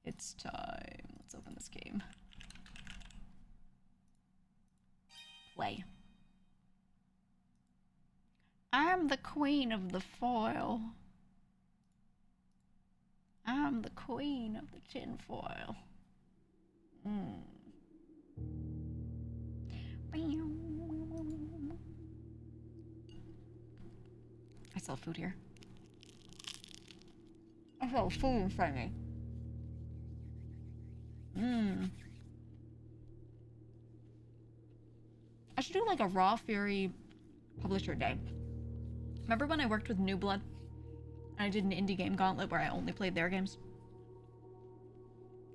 It's time. Let's open this game. Play. I'm the queen of the foil. I'm the queen of the tinfoil. I sell food here. I sell food in front of me. I should do like a Raw Fury publisher day. Remember when I worked with New Blood? And I did an indie game gauntlet where I only played their games?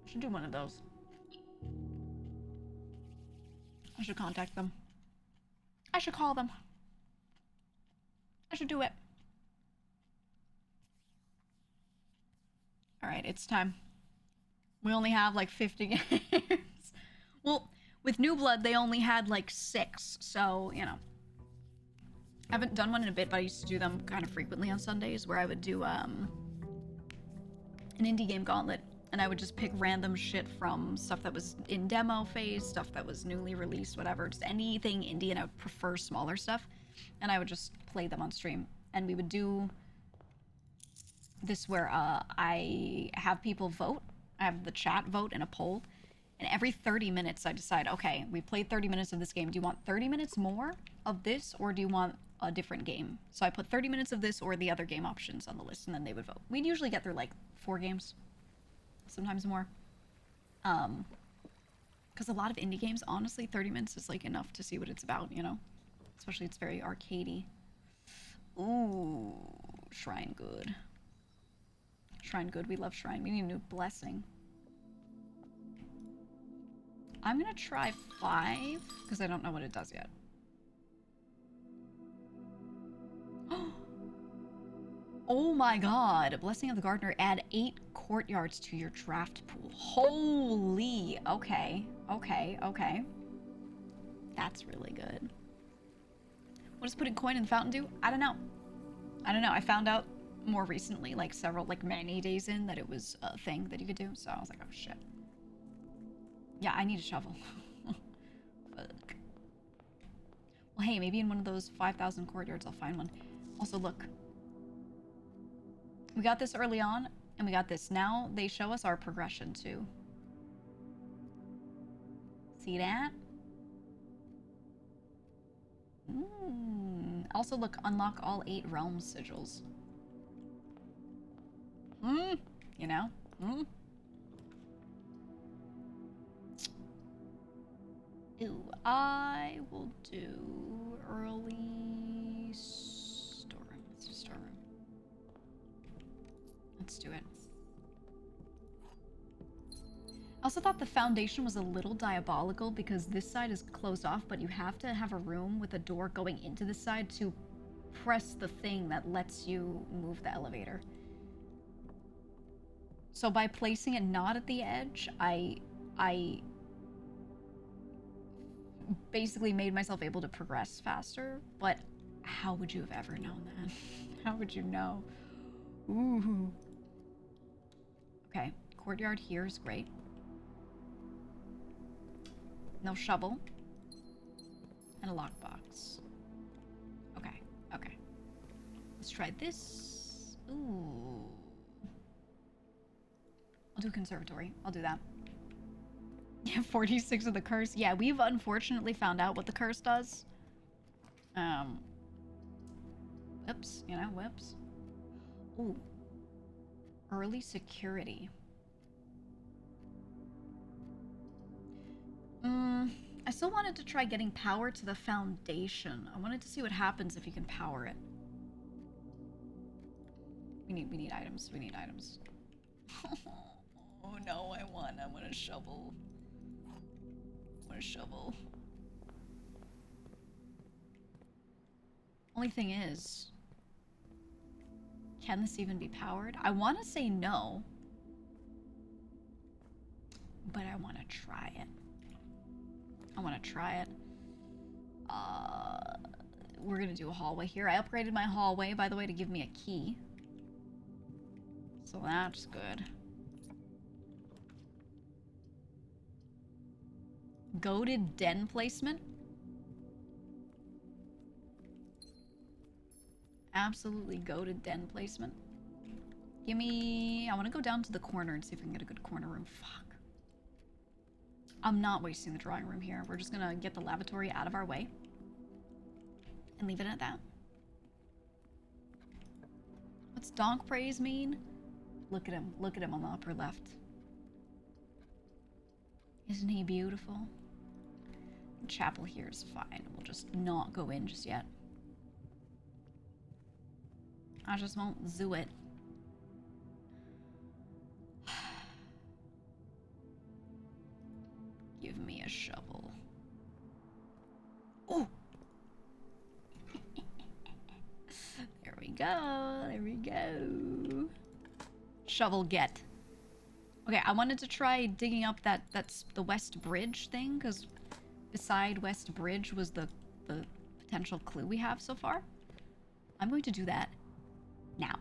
I should do one of those. I should contact them. I should call them. I should do it. Alright, it's time. We only have like 50 games. Well, with New Blood, they only had like 6, so, you know. I haven't done one in a bit, but I used to do them kind of frequently on Sundays, where I would do an indie game gauntlet, and I would just pick random shit from stuff that was in demo phase, stuff that was newly released, whatever, just anything indie, and I would prefer smaller stuff, and I would just play them on stream. And we would do this where I have people vote. I have the chat vote in a poll, and every 30 minutes I decide, okay, we played 30 minutes of this game. Do you want 30 minutes more of this, or do you want a different game? So I put 30 minutes of this or the other game options on the list, and then they would vote. We'd usually get through like 4 games, sometimes more. Because a lot of indie games, honestly, 30 minutes is like enough to see what it's about, you know? Especially it's very arcadey. Ooh, Shrine good. Shrine good, we love Shrine. We need a new blessing. I'm gonna try 5, because I don't know what it does yet. Oh my god. Blessing of the Gardener. Add 8 courtyards to your draft pool. Holy. Okay. Okay. Okay. That's really good. What does putting coin in the fountain do? I don't know. I don't know. I found out more recently, like many days in, that it was a thing that you could do. So I was like, oh shit. Yeah, I need a shovel. Fuck. Well, hey, maybe in one of those 5,000 courtyards I'll find one. Also, look. We got this early on, and we got this. Now they show us our progression, too. See that? Also, look, unlock all 8 realm sigils. You know? Ooh, I will do early storeroom. Let's do storeroom. Let's do it. I also thought the foundation was a little diabolical because this side is closed off, but you have to have a room with a door going into this side to press the thing that lets you move the elevator. So by placing it not at the edge, I basically made myself able to progress faster, but how would you have ever known that? How would you know? Ooh. Okay, courtyard here is great. No shovel. And a lockbox. Okay, okay. Let's try this. Ooh. I'll do conservatory. I'll do that. Yeah, 46 of the curse. Yeah, we've unfortunately found out what the curse does. Whoops, you know, whoops. Ooh. Early security. I still wanted to try getting power to the foundation. I wanted to see what happens if you can power it. We need items. We need items. Oh no, I want a shovel. I want a shovel. Only thing is, can this even be powered? I want to say no, but I want to try it. I want to try it. We're gonna do a hallway here. I upgraded my hallway, by the way, to give me a key. So that's good. Goated den placement? Absolutely goated den placement. Give me... I want to go down to the corner and see if we can get a good corner room. Fuck. I'm not wasting the drawing room here. We're just gonna get the lavatory out of our way. And leave it at that. What's donk praise mean? Look at him. Look at him on the upper left. Isn't he beautiful? The chapel here is fine. We'll just not go in just yet. I just won't zoo it. Give me a shovel. Oh! There we go. There we go. Shovel get. Okay, I wanted to try digging up that's the West Bridge thing, because beside West Bridge was the potential clue we have so far. I'm going to do that now.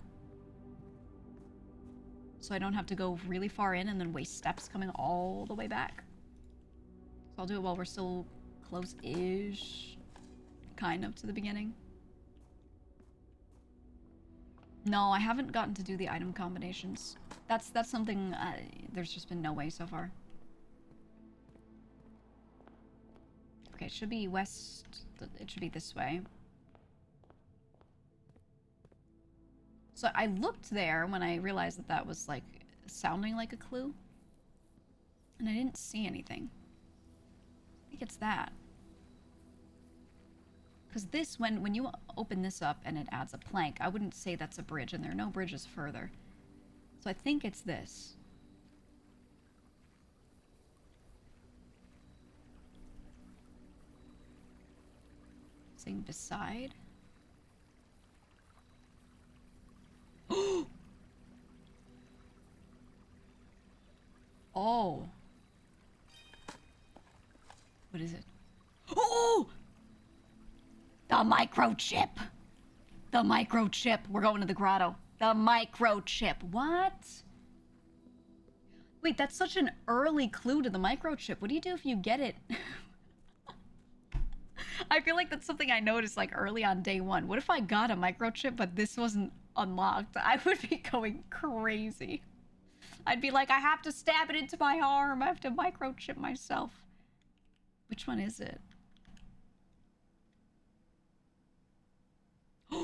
So I don't have to go really far in and then waste steps coming all the way back. So I'll do it while we're still close-ish, kind of, to the beginning. No, I haven't gotten to do the item combinations. That's something, there's just been no way so far. Okay, it should be west, it should be this way. So I looked there when I realized that that was, like, sounding like a clue. And I didn't see anything. I think it's that. Because this, when you open this up and it adds a plank, I wouldn't say that's a bridge, and there are no bridges further. So I think it's this. Saying beside. Oh. What is it? Oh! The microchip. The microchip. We're going to the grotto. The microchip. What? Wait, that's such an early clue to the microchip. What do you do if you get it? I feel like that's something I noticed like early on day one. What if I got a microchip but this wasn't unlocked? I would be going crazy. I'd be like, I have to stab it into my arm. I have to microchip myself. Which one is it? Did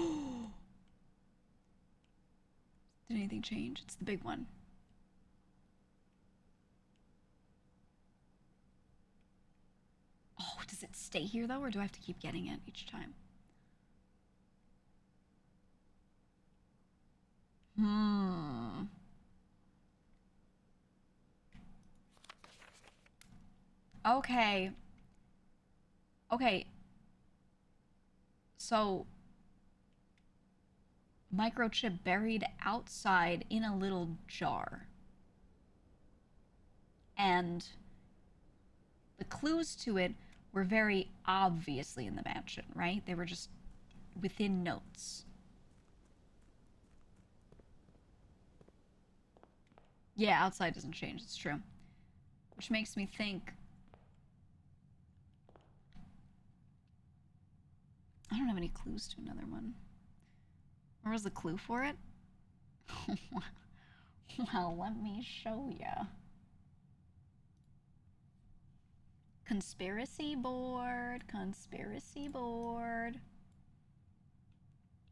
anything change? It's the big one. Oh, does it stay here though, or do I have to keep getting it each time? Okay. Okay. So, microchip buried outside in a little jar. And the clues to it were very obviously in the mansion, right? They were just within notes. Yeah, outside doesn't change, it's true. Which makes me think... I don't have any clues to another one. Where was the clue for it? Well, let me show ya. Conspiracy board, conspiracy board.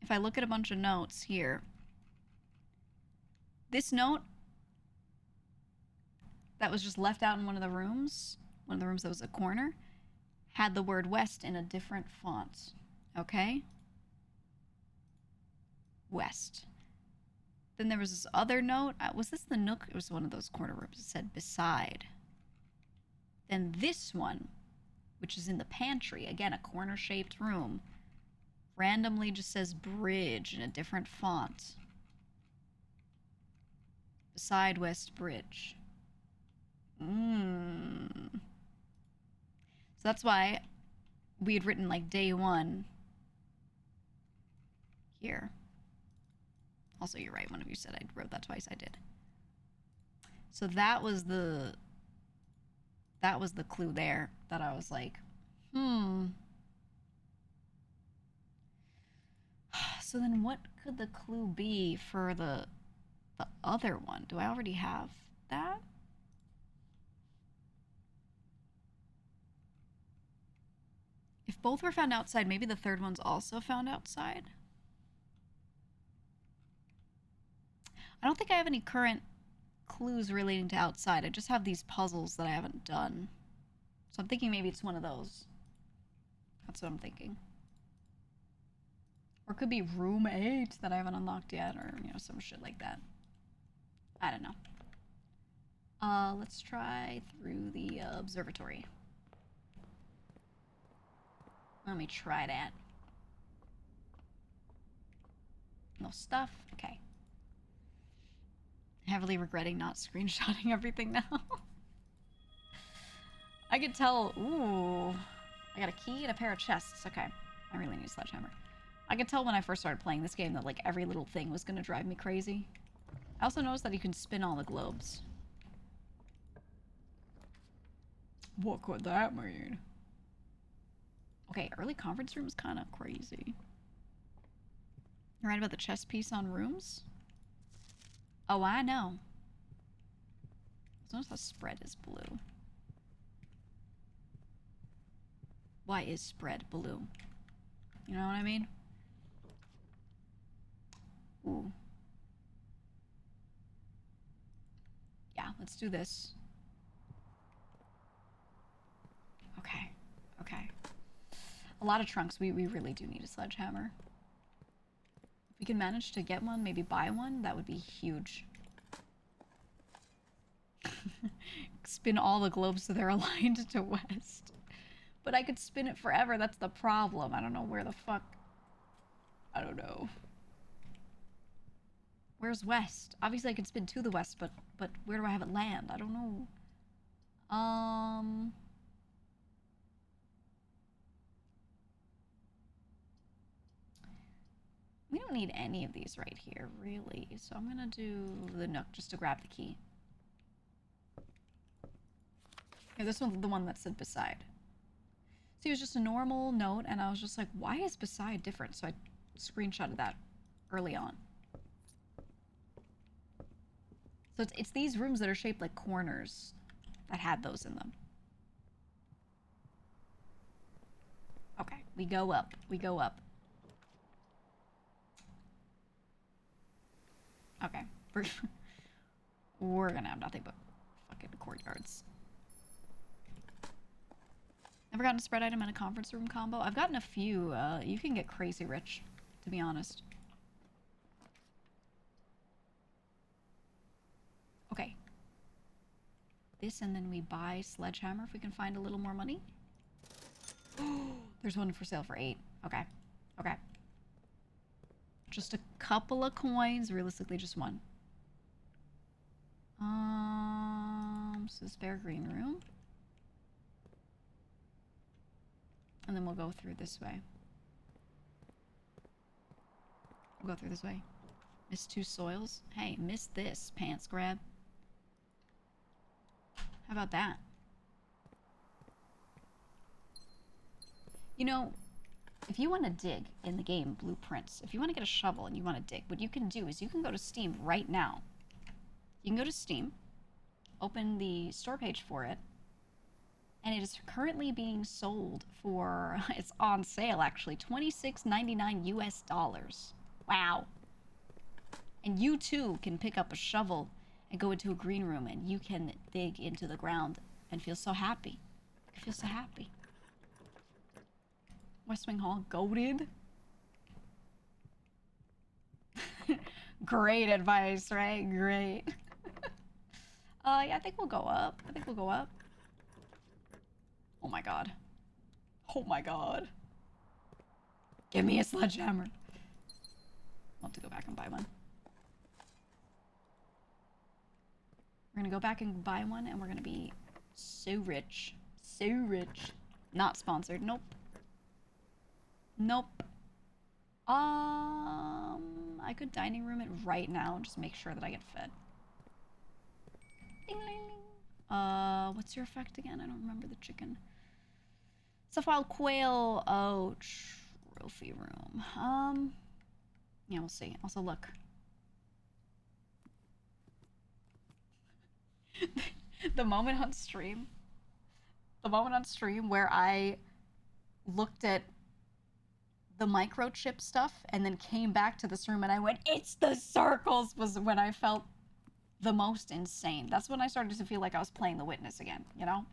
If I look at a bunch of notes here, this note that was just left out in one of the rooms that was a corner, had the word West in a different font. Okay? West. Then there was this other note. Was this the nook? It was one of those corner rooms. It said beside. Then this one, which is in the pantry, again, a corner-shaped room, randomly just says bridge in a different font. Beside West Bridge. So that's why we had written, like, day one here. Also, you're right. One of you said I wrote that twice. I did. So that was the clue there. that I was like, hmm. So then what could the clue be for the other one? Do I already have that? If both were found outside, maybe the third one's also found outside? I don't think I have any current clues relating to outside. I just have these puzzles that I haven't done. So I'm thinking maybe it's one of those. That's what I'm thinking. Or it could be room 8 that I haven't unlocked yet, or, you know, some shit like that. I don't know. Let's try through the observatory. Let me try that. No stuff? Okay. Heavily regretting not screenshotting everything now. I could tell... Ooh. I got a key and a pair of chests. Okay. I really need a sledgehammer. I could tell when I first started playing this game that, like, every little thing was gonna drive me crazy. I also noticed that you can spin all the globes. What could that mean? Okay, early conference room is kind of crazy. You're right about the chess piece on rooms? Oh, I know. Notice how spread is blue. Why is spread blue? You know what I mean? Ooh. Yeah, let's do this. Okay. Okay. A lot of trunks. We really do need a sledgehammer. If we can manage to get one, maybe buy one, that would be huge. Spin all the globes so they're aligned to west. But I could spin it forever. That's the problem. I don't know where the fuck. I don't know. Where's west? Obviously I could spin to the west, but where do I have it land? I don't know. We don't need any of these right here, really. So I'm gonna do the nook just to grab the key. Yeah, this one's the one that said beside. See, it was just a normal note, and I was just like, why is beside different? So I screenshotted that early on. So it's these rooms that are shaped like corners that had those in them. Okay, we go up. We go up. Okay. We're gonna have nothing but fucking courtyards. Never gotten a spread item in a conference room combo? I've gotten a few. You can get crazy rich, to be honest. Okay. This, and then we buy sledgehammer if we can find a little more money. There's one for sale for 8. Okay. Okay. Just a couple of coins. Realistically, just one. So spare green room. And then we'll go through this way. We'll go through this way. Miss 2 soils. Hey, miss this, pants grab. How about that? You know, if you want to dig in the game Blueprints, if you want to get a shovel and you want to dig, what you can do is you can go to Steam right now. You can go to Steam, open the store page for it, and it is currently being sold for, it's on sale actually, $26.99 US dollars. Wow. And you too can pick up a shovel and go into a green room and you can dig into the ground and feel so happy. I feel so happy. West Wing Hall, goated. Great advice, right? Great. Yeah, I think we'll go up. I think we'll go up. Oh my god. Oh my god. Give me a sledgehammer. I'll have to go back and buy one. We're gonna go back and buy one and we're gonna be so rich. So rich. Not sponsored. Nope. Nope. I could dining room it right now and just make sure that I get fed. Ding, ding, ding. What's your effect again? I don't remember the chicken. It's a wild quail. Oh, trophy room. Yeah, we'll see. Also, look. The moment on stream. The moment on stream where I looked at the microchip stuff and then came back to this room and I went, it's the circles, was when I felt the most insane. That's when I started to feel like I was playing The Witness again, you know?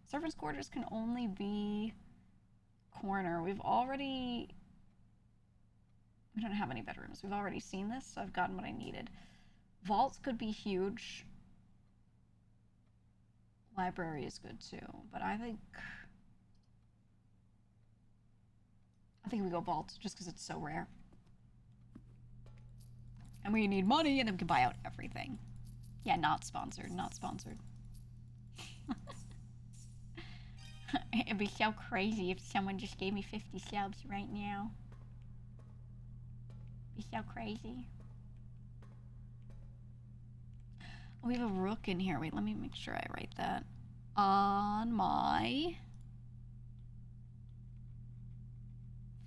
Servants' quarters can only be corner. We don't have any bedrooms. We've already seen this, so I've gotten what I needed. Vaults could be huge. Library is good too, but I think we go vault just because it's so rare. And we need money and then we can buy out everything. Yeah, not sponsored, not sponsored. It'd be so crazy if someone just gave me 50 subs right now. It'd be so crazy. Oh, we have a rook in here. Wait, let me make sure I write that. On my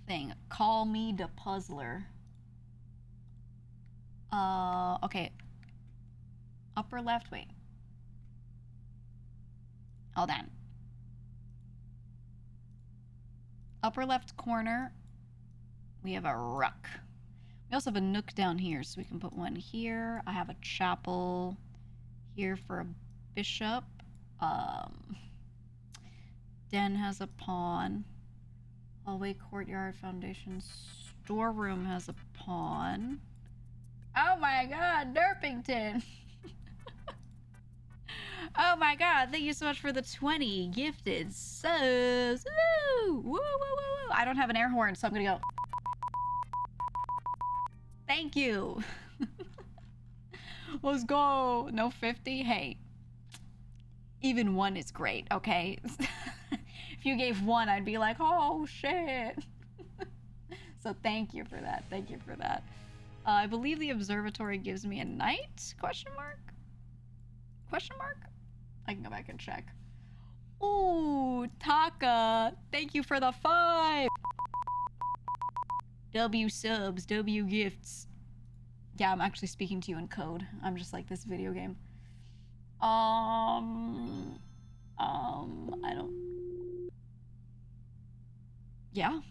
thing. Call me the puzzler. Okay. Upper left, wait. Hold on. Upper left corner, we have a rook. We also have a nook down here, so we can put one here. I have a chapel here for a bishop. Den has a pawn. Hallway, courtyard, foundation, storeroom has a pawn. Oh my god, Derpington! Oh my god, thank you so much for the 20 gifted subs. Woo! Woo, woo, woo, woo. I don't have an air horn, so I'm gonna go. Thank you. Let's go. No 50? Hey. Even 1 is great, okay? If you gave 1, I'd be like, oh shit. So thank you for that. Thank you for that. I believe the observatory gives me a knight? Question mark? Question mark? I can go back and check. Ooh, Taka. Thank you for the 5. W subs, W gifts. Yeah, I'm actually speaking to you in code. I'm just like this video game. I don't... Yeah.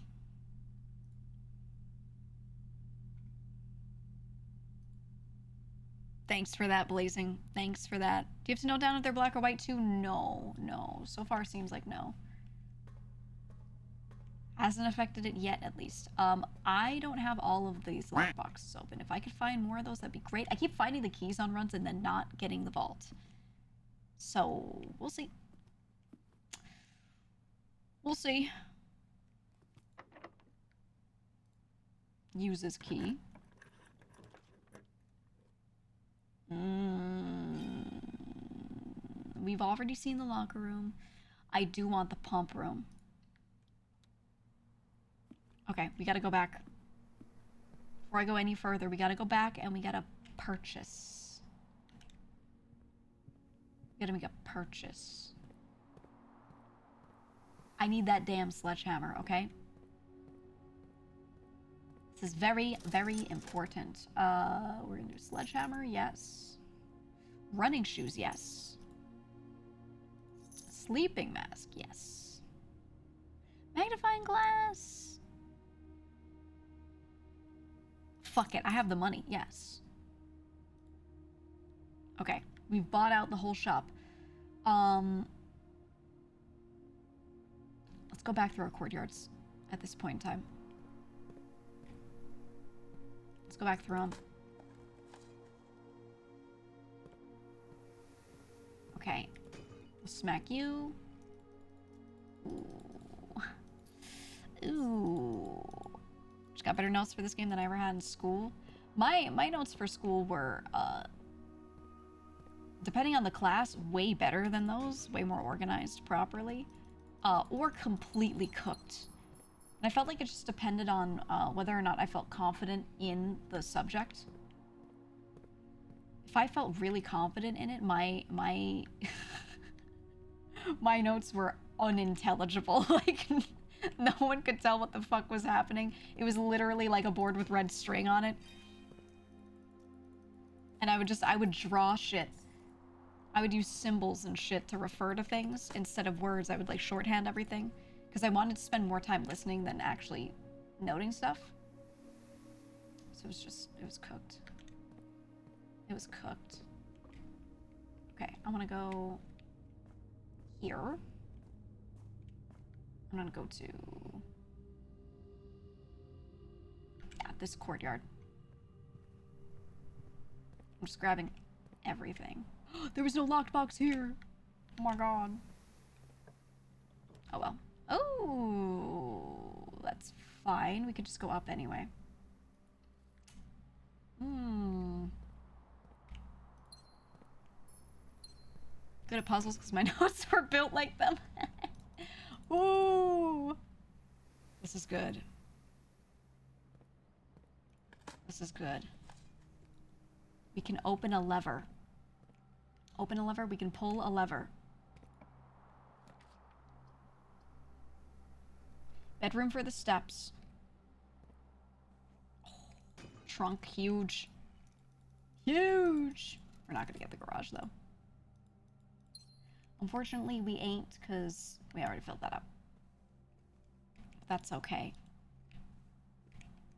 Thanks for that, Blazing. Thanks for that. Do you have to note down if they're black or white too? No, no. So far seems like no. Hasn't affected it yet, at least. I don't have all of these lockboxes open. If I could find more of those, that'd be great. I keep finding the keys on runs and then not getting the vault. So, we'll see. We'll see. Uses key. We've already seen the locker room. I do want the pump room. Okay, we gotta go back. Before I go any further, we gotta go back and we gotta purchase. We gotta make a purchase. I need that damn sledgehammer, okay? This is very, very important. We're gonna do sledgehammer, yes. Running shoes, yes. Sleeping mask, yes. Magnifying glass. Fuck it, I have the money, yes. Okay, we've bought out the whole shop. Let's go back through our courtyards at this point in time. Let's go back through them. Okay. We'll smack you. Ooh. Ooh. Just got better notes for this game than I ever had in school. My notes for school were, depending on the class, way better than those. Way more organized properly. Or completely cooked. And I felt like it just depended on whether or not I felt confident in the subject. If I felt really confident in it, my My notes were unintelligible. Like, no one could tell what the fuck was happening. It was literally like a board with red string on it. And I would draw shit. I would use symbols and shit to refer to things instead of words. I would like shorthand everything because I wanted to spend more time listening than actually noting stuff. So it was cooked. It was cooked. Okay, I want to go here. I'm gonna go to this courtyard. I'm just grabbing everything. There was no locked box here. Oh my god. Oh well. Oh, that's fine. We could just go up anyway. Good at puzzles because my notes were built like them. Ooh. This is good. This is good. We can open a lever. Open a lever? We can pull a lever. Bedroom for the steps. Oh, trunk, huge. Huge! We're not gonna get the garage, though. Unfortunately, we ain't, because we already filled that up. That's okay.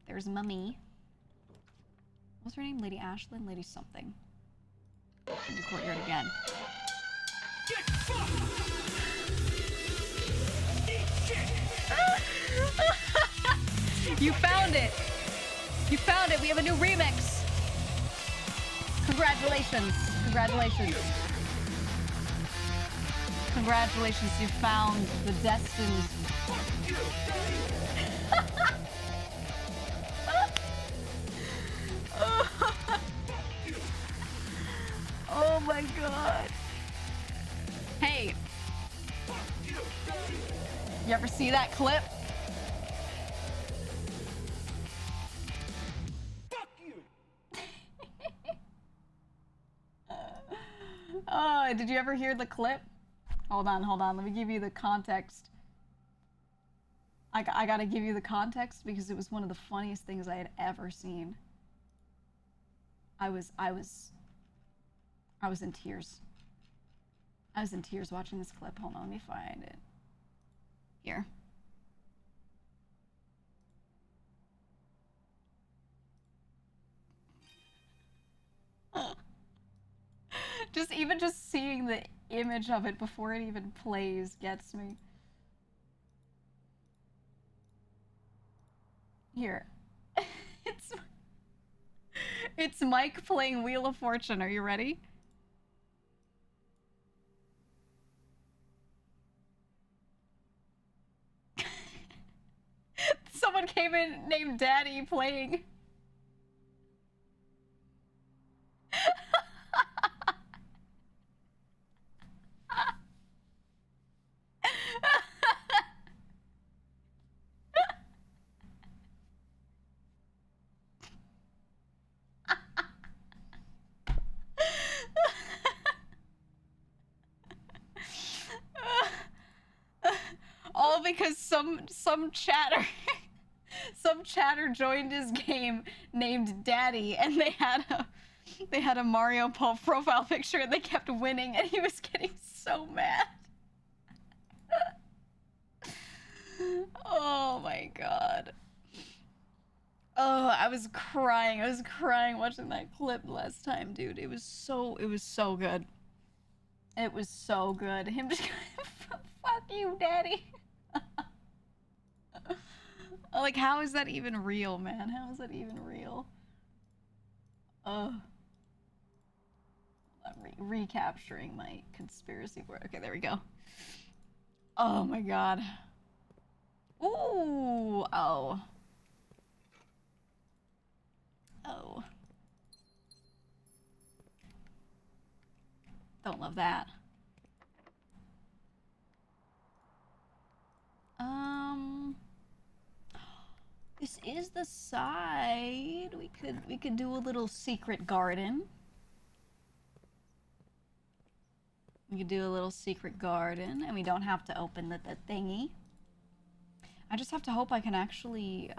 There's Mummy. What's her name? Lady Ashlyn? Lady something. Into courtyard again. You found it! You found it! We have a new remix! Congratulations! Congratulations! Congratulations, you found the destined... Oh my god. Hey. You ever see that clip? Fuck you. Did you ever hear the clip? Hold on. Let me give you the context. I gotta give you the context because it was one of the funniest things I had ever seen. I was in tears. I was in tears watching this clip. Hold on, let me find it. Here. Just seeing the image of it before it even plays gets me. Here. It's Mike playing Wheel of Fortune. Are you ready? Someone came in named Daddy playing. All because some chatter joined his game named Daddy, and they had a Mario profile picture, and they kept winning, and he was getting so mad. Oh my god. Oh, I was crying watching that clip last time, dude. It was so good. It was so good. Him just fuck you, Daddy. Like, how is that even real, man? How is that even real? I'm recapturing my conspiracy word. Okay, there we go. Oh my god. Ooh, oh. Oh. Don't love that. This is the side. We could do a little secret garden. We could do a little secret garden, and we don't have to open the thingy. I just have to hope I can actually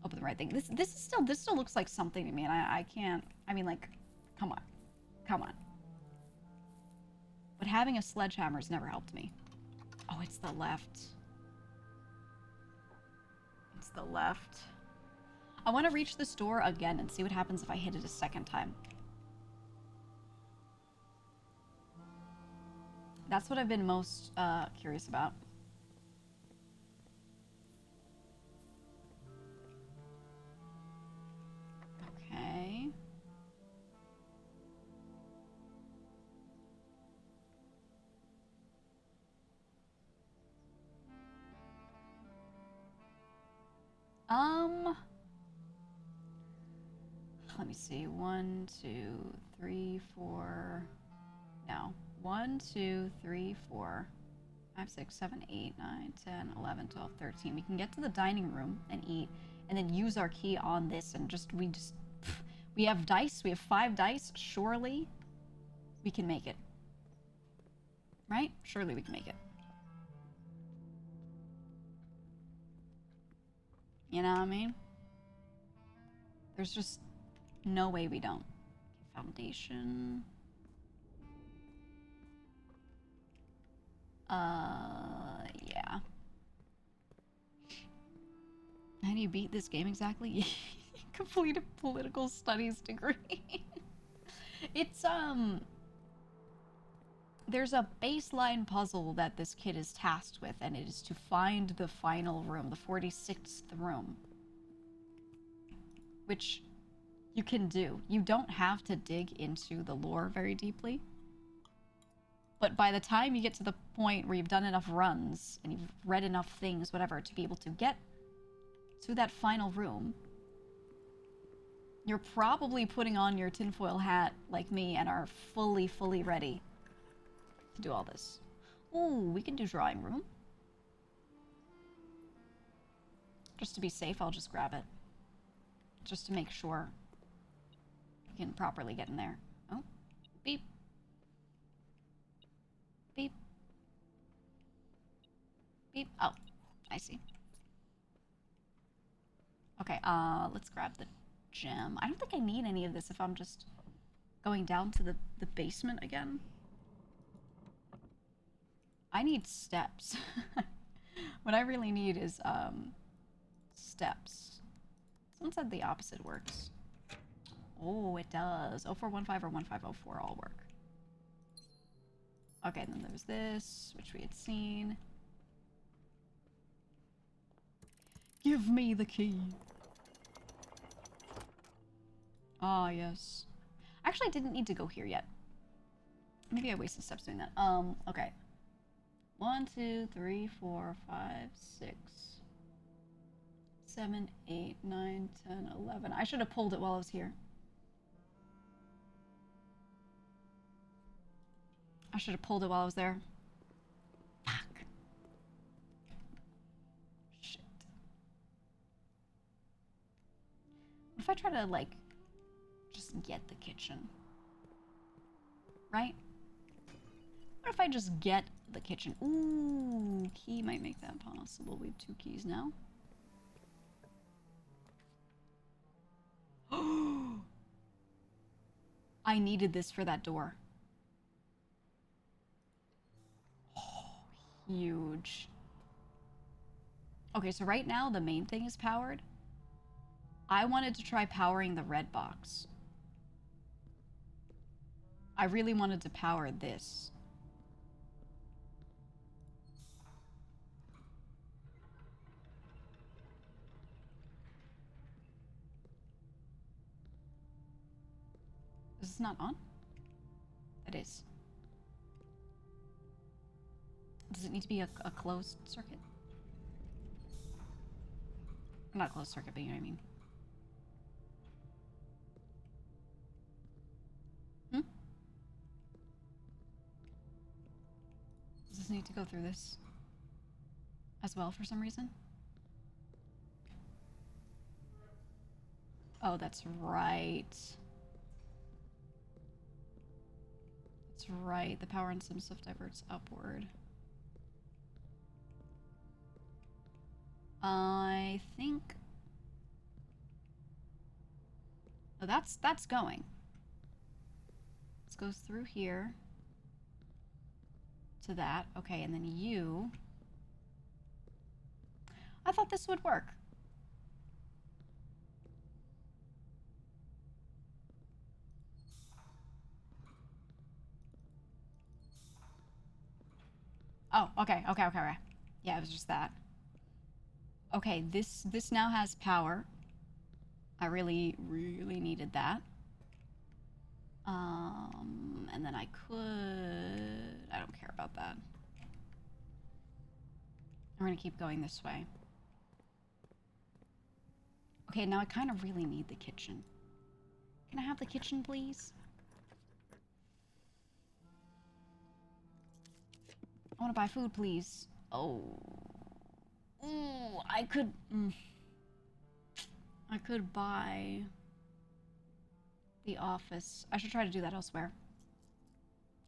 open the right thing. This still looks like something to me, and I can't. I mean, like, come on, come on. But having a sledgehammer's never helped me. Oh, it's the left. It's the left. I want to reach this door again and see what happens if I hit it a second time. That's what I've been most curious about. Okay. Let me see. 1, 2, 3, 4. No. 1, 2, 3, 4, 5, 6, 7, 8, 9, 10, 11, 12, 13. We can get to the dining room and eat, and then use our key on this, and we have dice. We have 5 dice. Surely we can make it. Right? Surely we can make it. You know what I mean? There's just no way we don't. Foundation. Yeah. How do you beat this game exactly? Complete a political studies degree. It's, there's a baseline puzzle that this kid is tasked with, and it is to find the final room, the 46th room. Which you can do. You don't have to dig into the lore very deeply. But by the time you get to the point where you've done enough runs, and you've read enough things, whatever, to be able to get to that final room, you're probably putting on your tinfoil hat like me and are fully ready to do all this. Ooh, we can do drawing room. Just to be safe, I'll just grab it. Just to make sure we can properly get in there. Oh, beep. Beep. Beep. Oh, I see. Okay, let's grab the gem. I don't think I need any of this if I'm just going down to the basement again. I need steps. What I really need is, steps. Someone said the opposite works. Oh, it does. 0415 or 1504 all work. Okay, then there's this, which we had seen. Give me the key. Ah, yes. Actually, I didn't need to go here yet. Maybe I wasted steps doing that. Okay. 1, 2, 3, 4, 5, 6, 7, 8, 9, 10, 11. I should have pulled it while I was here. I should have pulled it while I was there. Fuck. Shit. What if I try to, like, just get the kitchen? Right? What if I just get the kitchen? Ooh, key might make that possible. We have 2 keys now. I needed this for that door. Oh, huge. Okay, so right now the main thing is powered. I wanted to try powering the red box. I really wanted to power this. Is this not on? It is. Does it need to be a closed circuit? Not a closed circuit, but you know what I mean. Does this need to go through this as well for some reason? Oh, that's right. That's right. The power in some stuff diverts upward. I think... Oh, that's going. This goes through here. To that. Okay, and then you... I thought this would work. Oh, okay. Yeah, it was just that. Okay, this now has power. I really needed that. And then I could... I don't care about that. I'm gonna keep going this way. Okay, now I kind of really need the kitchen. Can I have the kitchen, please? I want to buy food, please. Oh. Ooh, I could... I could buy... the office. I should try to do that elsewhere.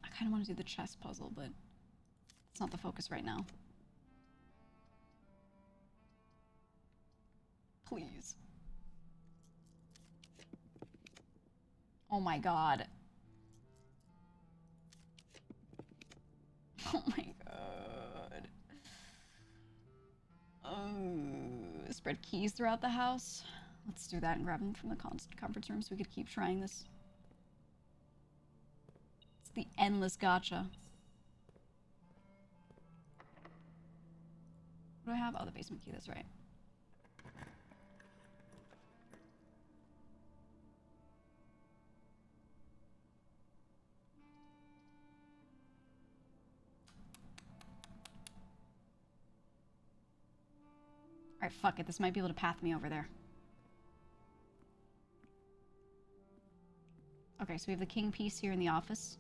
I kind of want to do the chess puzzle, but... it's not the focus right now. Please. Oh my god. Oh my god. Spread keys throughout the house. Let's do that and grab them from the conference room so we could keep trying this. It's the endless gotcha. What do I have? Oh, the basement key, that's right. Alright, fuck it. This might be able to path me over there. Okay, so we have the king piece here in the office.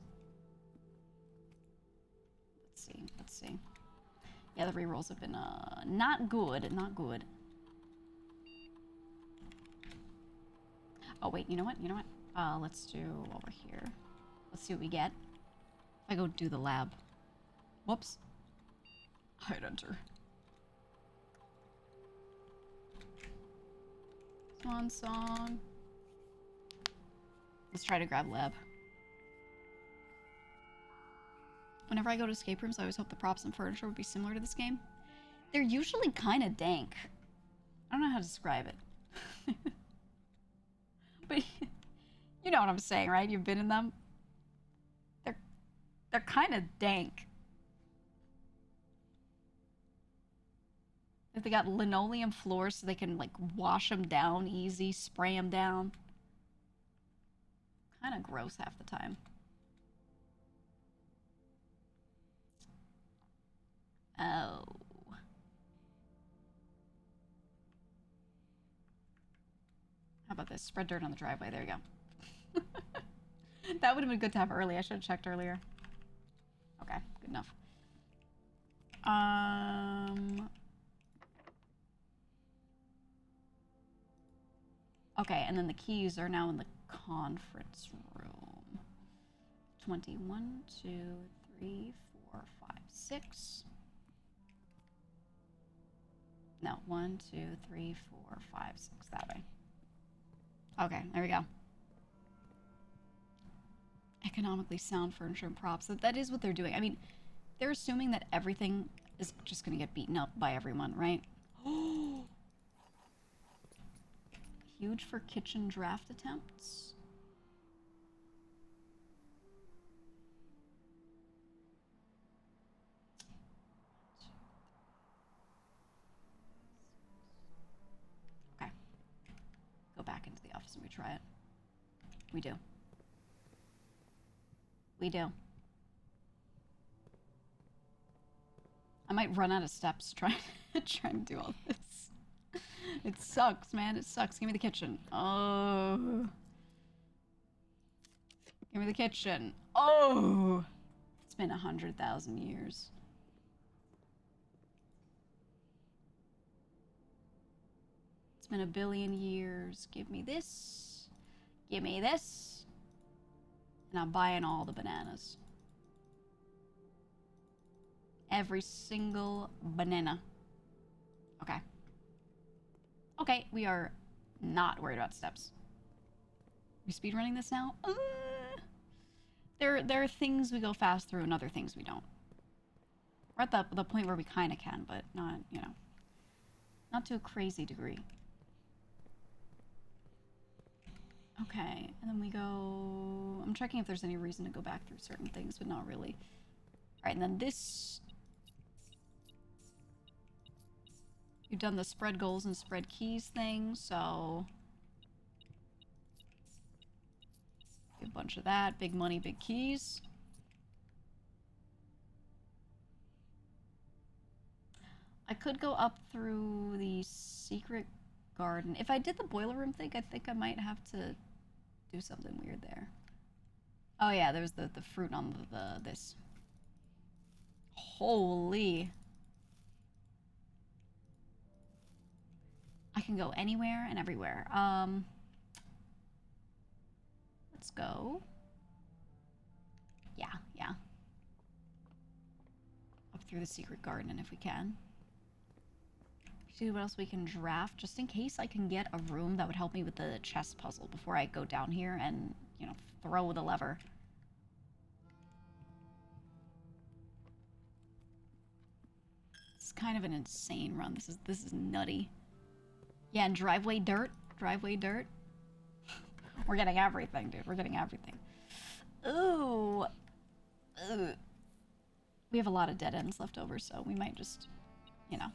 Let's see. Yeah, the rerolls have been, not good. Oh, wait, you know what? Let's do over here. Let's see what we get. If I go do the lab. Whoops. Hide enter. Swan song. Let's try to grab lab. Whenever I go to escape rooms, I always hope the props and furniture would be similar to this game. They're usually kind of dank. I don't know how to describe it. But you know what I'm saying, right? You've been in them. They're kind of dank. If they got linoleum floors so they can like wash them down easy, spray them down. Kind of gross half the time. Oh. How about this? Spread dirt on the driveway. There you go. That would have been good to have early. I should have checked earlier. Okay, good enough. Okay, and then the keys are now in the conference room. 21, 2, 3, 4, 5, 6. No, 1, 2, 3, 4, 5, 6. That way. Okay, there we go. Economically sound furniture and props. That is what they're doing. I mean, they're assuming that everything is just going to get beaten up by everyone, right? Huge for kitchen draft attempts. Okay. Go back into the office and retry it. We do. We do. I might run out of steps trying to do all this. It sucks, man. It sucks. Give me the kitchen. Oh. Give me the kitchen. Oh. It's been 100,000 years. It's been a billion years. Give me this. Give me this. And I'm buying all the bananas. every single banana. Okay. Okay, we are not worried about steps. We speedrunning this now? There are things we go fast through and other things we don't. We're at the point where we kind of can, but not, you know, not to a crazy degree. Okay, and then we go... I'm checking if there's any reason to go back through certain things, but not really. Alright, and then this... We've done the spread goals and spread keys thing, so... A bunch of that. Big money, big keys. I could go up through the secret garden. If I did the boiler room thing, I think I might have to do something weird there. Oh yeah, there's the fruit on this. Holy. I can go anywhere and everywhere. Let's go. Yeah. Up through the secret garden if we can. See what else we can draft, just in case I can get a room that would help me with the chess puzzle before I go down here and, you know, throw the lever. It's kind of an insane run. This is nutty. Yeah, and driveway dirt. Driveway dirt. We're getting everything, dude. We're getting everything. Ooh. Ugh. We have a lot of dead ends left over, so we might just, you know,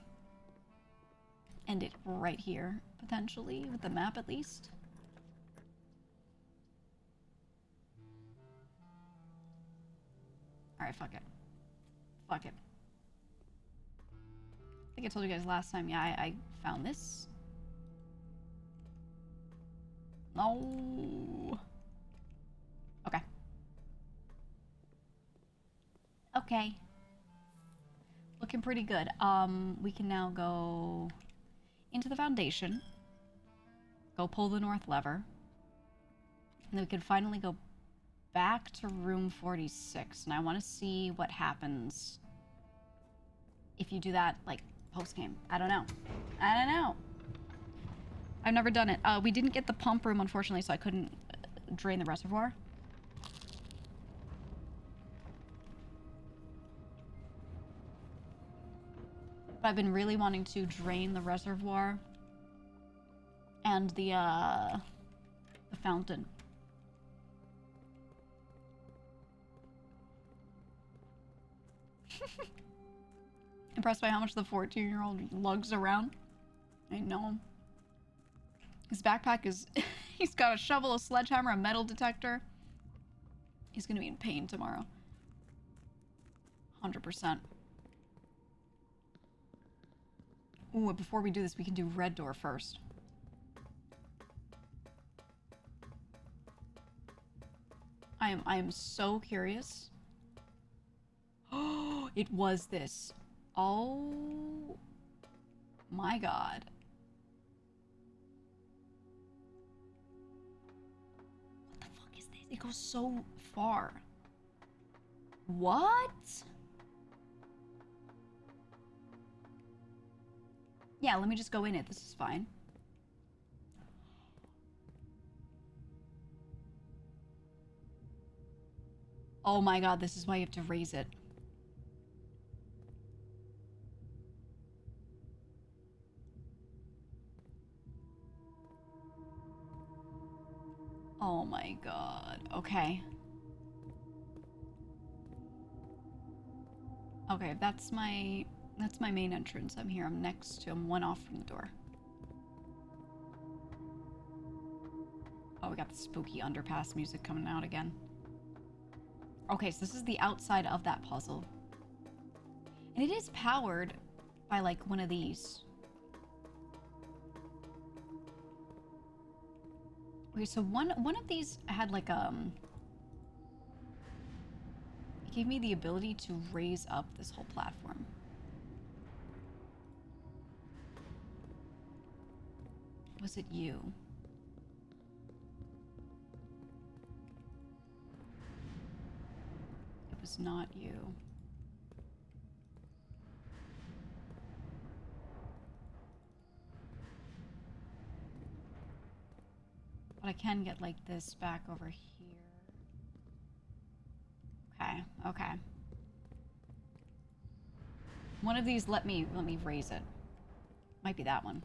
end it right here, potentially, with the map at least. Alright, fuck it. Fuck it. I think I told you guys last time, yeah, I found this. No. Okay. Okay. Looking pretty good. We can now go into the foundation. Go pull the north lever. And then we can finally go back to room 46. And I want to see what happens if you do that, like, post-game. I don't know. I don't know. I've never done it. We didn't get the pump room, unfortunately, so I couldn't drain the reservoir. But I've been really wanting to drain the reservoir and the fountain. Impressed by how much the 14-year-old lugs around. I know. His backpack is... He's got a shovel, a sledgehammer, a metal detector. He's gonna be in pain tomorrow. 100%. Ooh, before we do this, we can do red door first. I am so curious. Oh, it was this. Oh my god. What the fuck is this? It goes so far. What? Yeah, let me just go in it. This is fine. Oh my god, this is why you have to raise it. Oh my god. Okay. Okay, that's my main entrance. I'm here. I'm next to him, one off from the door. Oh, we got the spooky underpass music coming out again. Okay, so this is the outside of that puzzle. And it is powered by, like, one of these. Okay, so one of these had, like, it gave me the ability to raise up this whole platform. Was it you? It was not you. can get like this back over here. Okay, okay. One of these, let me raise it. Might be that one.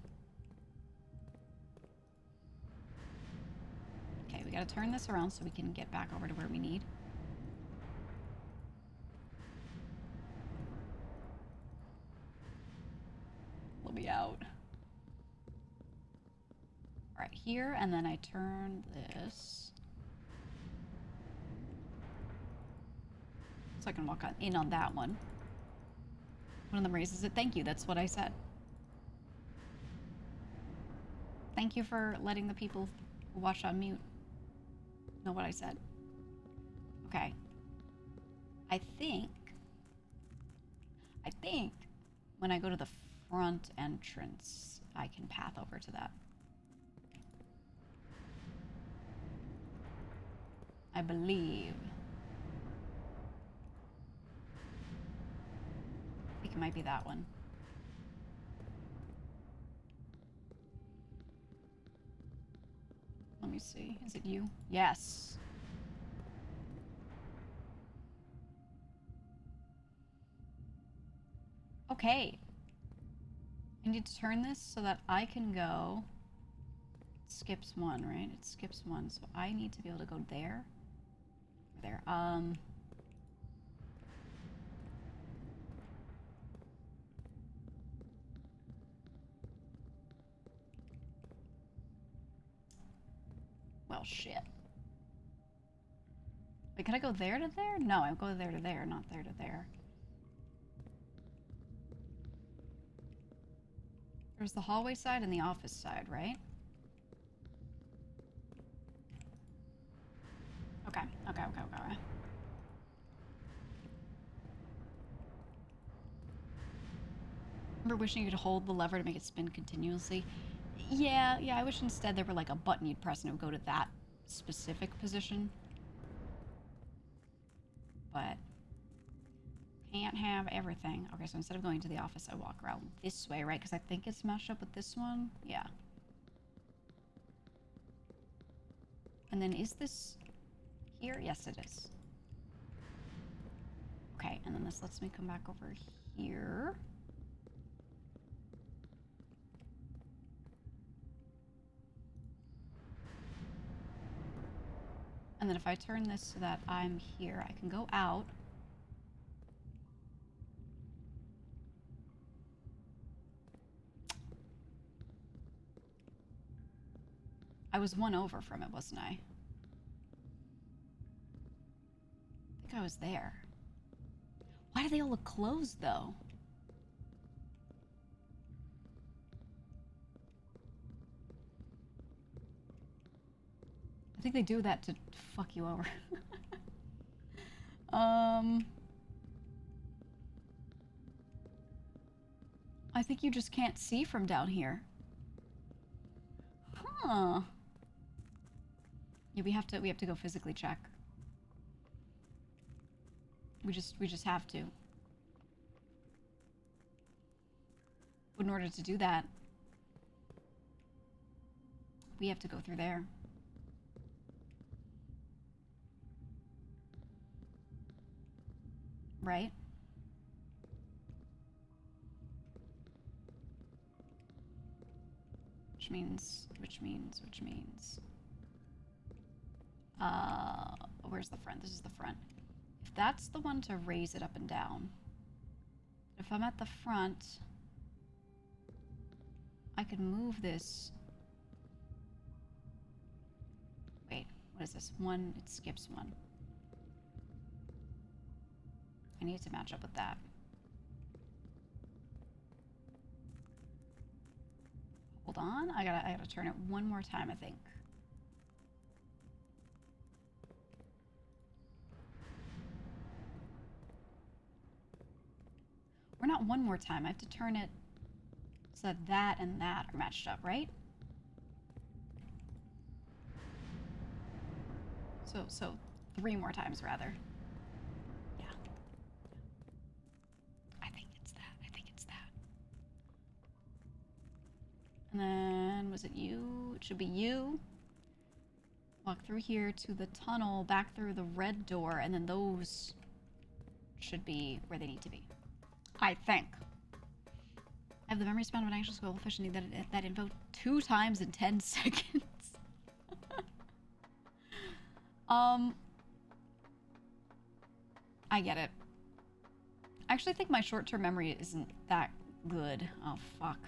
Okay, we gotta turn this around so we can get back over to where we need. Let me out. Alright, here, and then I turn this. So I can walk in on that one. One of them raises it. Thank you, that's what I said. Thank you for letting the people who watch on mute know what I said. Okay. I think when I go to the front entrance, I can path over to that. I believe. I think it might be that one. Let me see. Is it you? Yes. Okay. I need to turn this so that I can go. It skips one, right? It skips one, so I need to be able to go there. There. Well, shit. Wait, can I go there to there? No, I go there to there, not there to there. There's the hallway side and the office side, right? Okay, okay, okay, okay. I remember wishing you could hold the lever to make it spin continuously. Yeah, I wish instead there were like a button you'd press and it would go to that specific position. But can't have everything. Okay, so instead of going to the office, I walk around this way, right? Because I think it's matched up with this one. Yeah. And then is this here? Yes, it is. Okay, and then this lets me come back over here. And then if I turn this so that I'm here, I can go out. I was one over from it, wasn't I? I think I was there. Why do they all look closed, though? I think they do that to fuck you over. I think you just can't see from down here. Huh. Yeah, we have to go physically check. We just have to. But in order to do that, we have to go through there. Right? Which means. Where's the front? This is the front. If that's the one to raise it up and down. If I'm at the front, I could move this. Wait, what is this? One, it skips one. I need to match up with that. Hold on, I gotta turn it one more time, I think. Or not one more time, I have to turn it so that that and that are matched up, right? So 3 more times, rather. Yeah. I think it's that. And then, was it you? It should be you. Walk through here to the tunnel, back through the red door, and then those should be where they need to be. I think. I have the memory span of an actual goldfish and need that info 2 times in 10 seconds. I get it. I actually think my short-term memory isn't that good. Oh, fuck.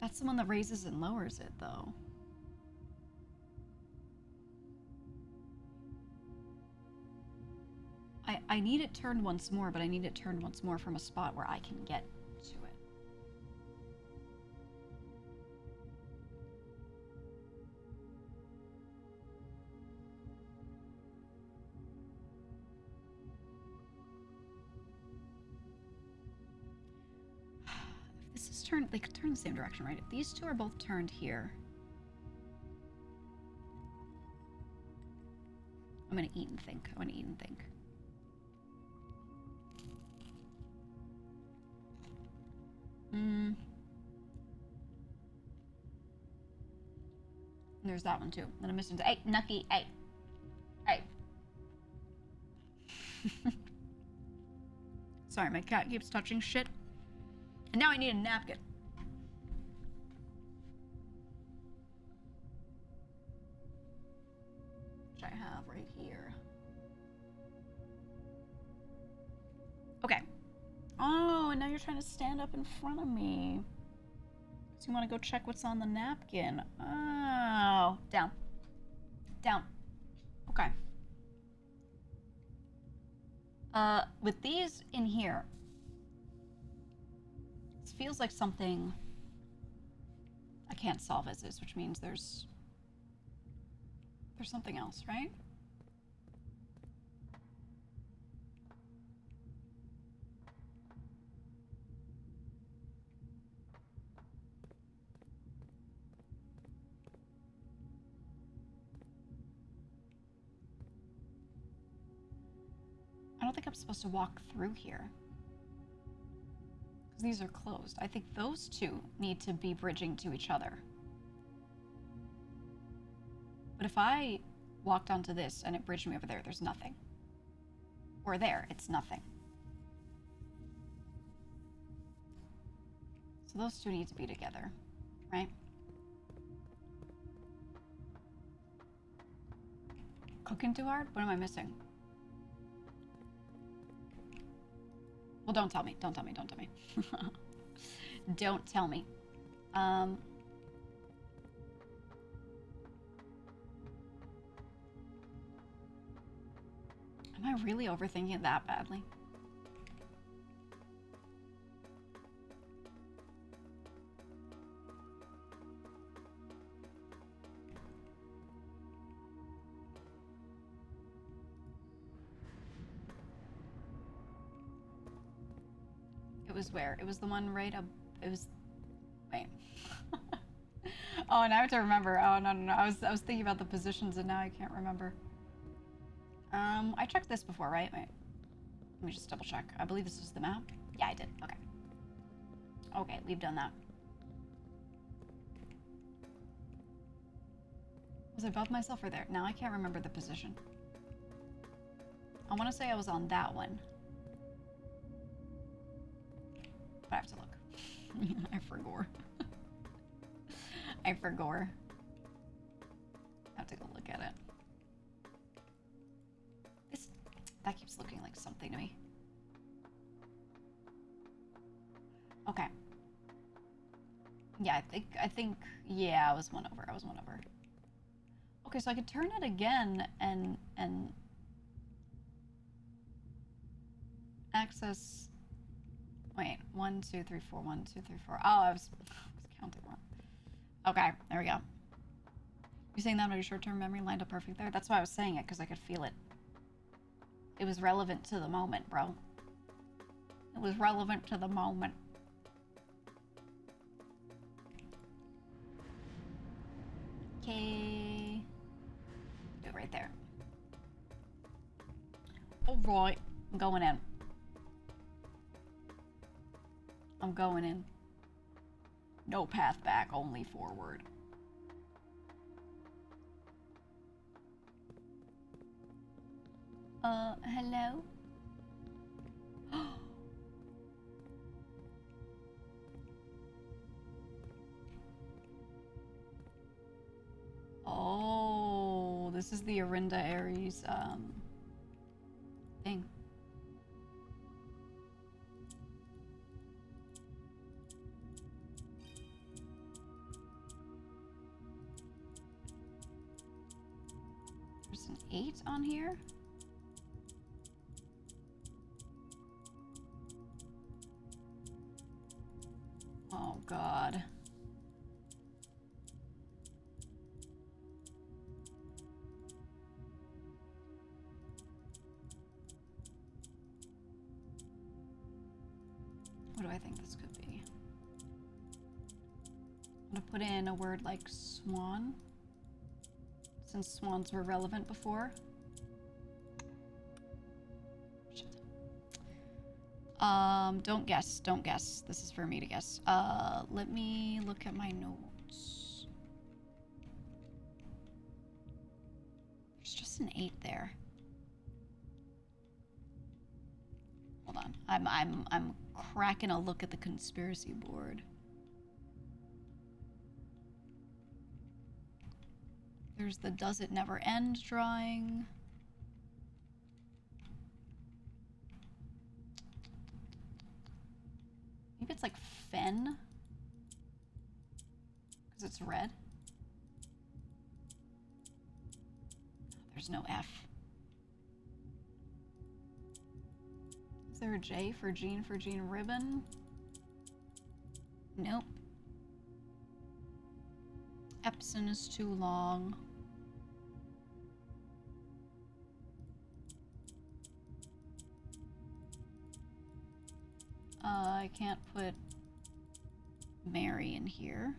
That's the one that raises and lowers it, though. I need it turned once more, but I need it turned once more from a spot where I can get to it. If this is turned, they could turn the same direction, right? If these two are both turned here, I'm gonna eat and think. I wanna eat and think. And there's that one too. Then I'm missing. Hey, Nucky. Hey. Hey. Sorry, my cat keeps touching shit. And now I need a napkin. Which I have right here. Okay. Oh, and now you're trying to stand up in front of me. So you want to go check what's on the napkin. Oh. Down. Down. Okay. With these in here, this feels like something I can't solve as is, which means there's something else, right? I don't think I'm supposed to walk through here. Because these are closed. I think those two need to be bridging to each other. But if I walked onto this and it bridged me over there, there's nothing. Or there, it's nothing. So those two need to be together, right? Cooking too hard? What am I missing? Well, don't tell me. Don't tell me. Don't tell me. Don't tell me. Am I really overthinking it that badly? It was where? It was the one right up. It was. Wait. Oh, and I have to remember. Oh, no. I was thinking about the positions and now I can't remember. I checked this before, right? Wait. Let me just double check. I believe this is the map. Yeah, I did. Okay. Okay, we've done that. Was I above myself or there? Now I can't remember the position. I want to say I was on that one. But I have to look. I forgot. I forgot. I have to go look at it. That keeps looking like something to me. Okay. Yeah, I think, yeah, I was one over. Okay, so I could turn it again and access, wait, 1, 2, 3, 4, 1, 2, 3, 4. Oh, I was counting wrong. Okay, there we go. You saying that about your short-term memory lined up perfect there? That's why I was saying it, because I could feel it. It was relevant to the moment, bro. It was relevant to the moment. Okay. Do it right there. Alright. I'm going in. I'm going in. No path back, only forward. Hello? Oh, this is the Arinda Ares, thing. There's an 8 on here. Oh, God. What do I think this could be? I'm gonna put in a word like swan, since swans were relevant before. Shit. Don't guess, don't guess. This is for me to guess. Let me look at my notes. There's just an 8 there. Hold on. I'm cracking a look at the conspiracy board. There's the does it never end drawing. Maybe it's like fen. Because it's red. There's no F. Is there a J for Jean ribbon? Nope. Epson is too long. I can't put Mary in here.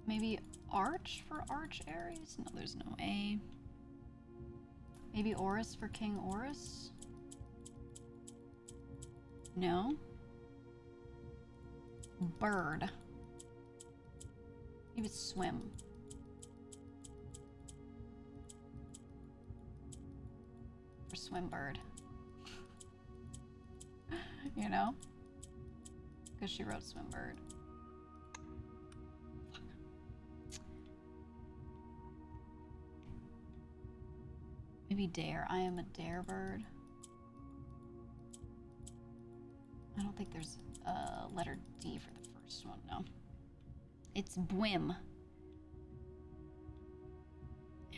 Maybe Arch for Arch Aries? No, there's no A. Maybe Horus for King Horus? No. Bird. Maybe it's swim. Or swim bird. You know? Because she wrote swim bird. Maybe dare. I am a dare bird. I don't think there's a letter D for the first one, no. It's Bwim.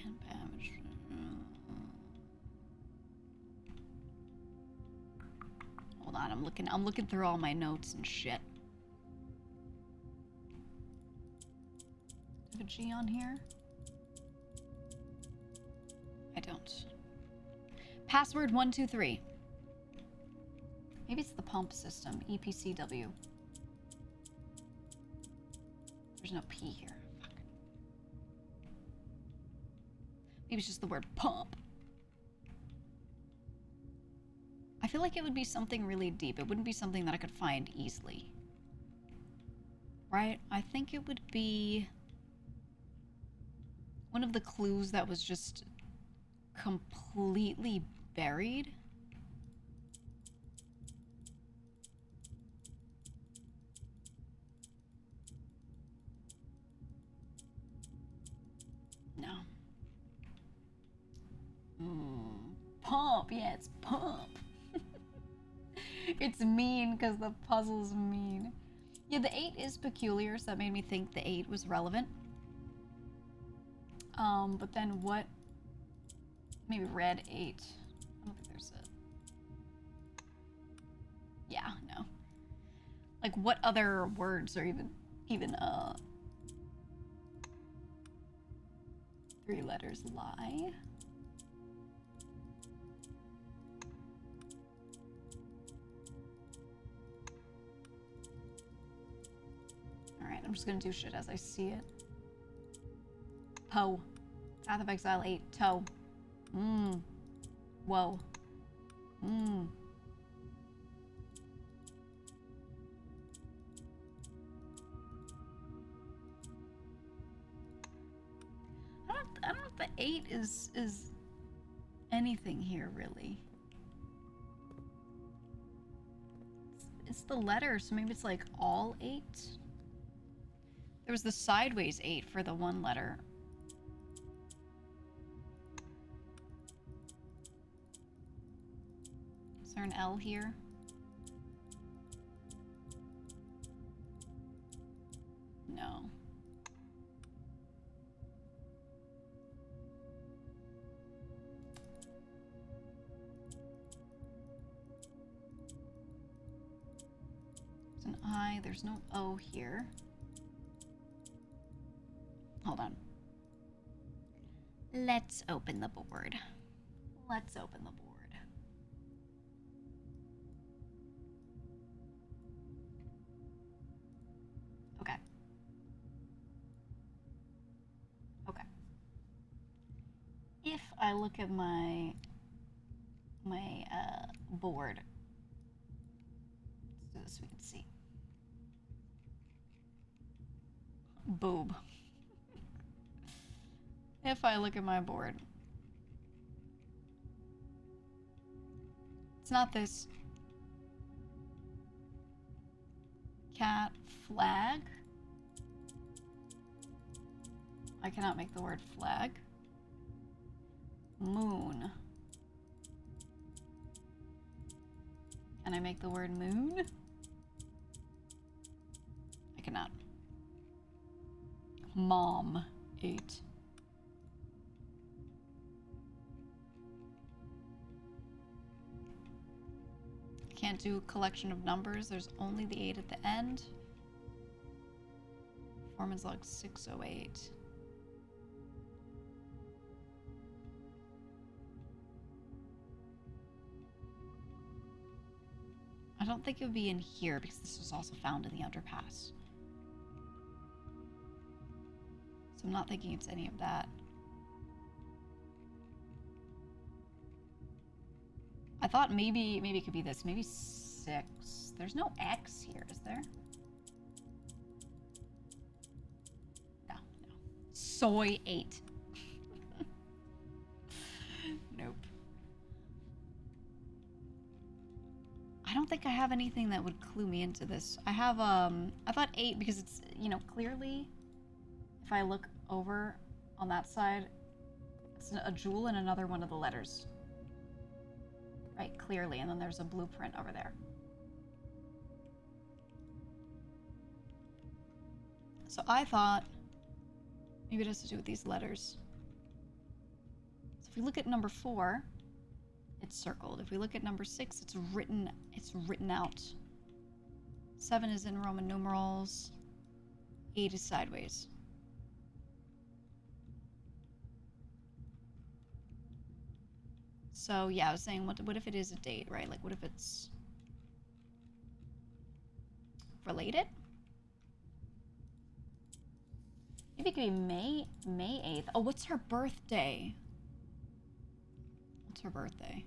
And damage. Hold on, I'm looking through all my notes and shit. Do I have a G on here? I don't. Password 123. Maybe it's the pump system. EPCW. There's no P here. Fuck. Maybe it's just the word pump. I feel like it would be something really deep. It wouldn't be something that I could find easily. Right? I think it would be one of the clues that was just completely buried. No. Pump. Yeah, it's pump. It's mean because the puzzle's mean. Yeah, the 8 is peculiar, so that made me think the 8 was relevant. But then what? Maybe red 8. I don't think there's a... Yeah, no. Like, what other words are even 3 letters lie? Alright, I'm just gonna do shit as I see it. Poe. Path of Exile 8. Toe. Whoa. I don't know if the 8 is anything here, really. It's the letter, so maybe it's like all 8? There was the sideways 8 for the one letter. Is there an L here? No. There's an I, there's no O here. Hold on. Let's open the board. Let's open the board. Okay. Okay. If I look at my board, let's do this so we can see. Boob. If I look at my board, it's not this cat flag. I cannot make the word flag. Moon. Can I make the word moon? I cannot. Mom. 8. Can't do collection of numbers. There's only the 8 at the end. Performance log 608. I don't think it would be in here because this was also found in the underpass. So I'm not thinking it's any of that. I thought maybe it could be this. Maybe 6. There's no X here, is there? No. Soy 8. Nope. I don't think I have anything that would clue me into this. I have, I thought 8 because it's, you know, clearly, if I look over on that side, it's a jewel and another one of the letters. Right, clearly, and then there's a blueprint over there. So I thought maybe it has to do with these letters. So if we look at number 4, it's circled. If we look at number 6, it's written out. 7 is in Roman numerals. 8 is sideways. So yeah, I was saying, what if it is a date, right? Like, what if it's related? Maybe it could be May 8th. Oh, what's her birthday? What's her birthday?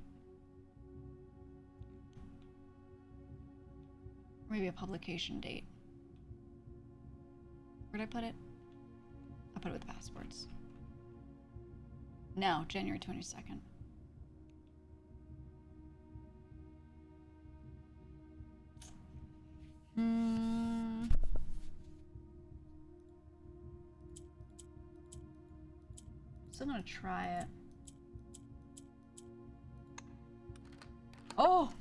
Maybe a publication date. Where'd I put it? I put it with the passports. No, January 22nd. Still gonna try it. Oh!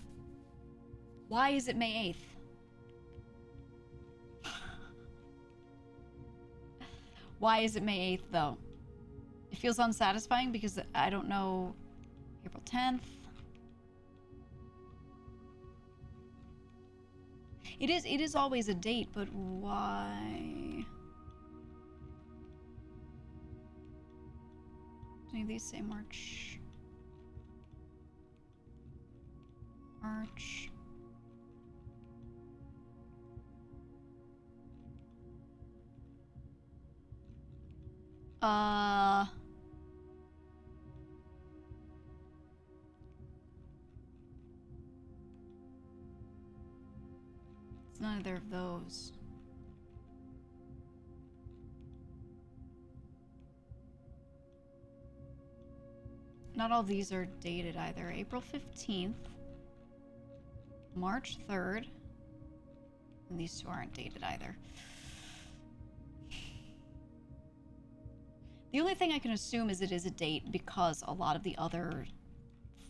Why is it May 8th? Why is it May 8th, though? It feels unsatisfying because I don't know. April 10th. It is always a date, but why? Do any of these say March? March. Uh... It's neither of those. Not all these are dated either. April 15th, March 3rd, and these two aren't dated either. The only thing I can assume is it is a date because a lot of the other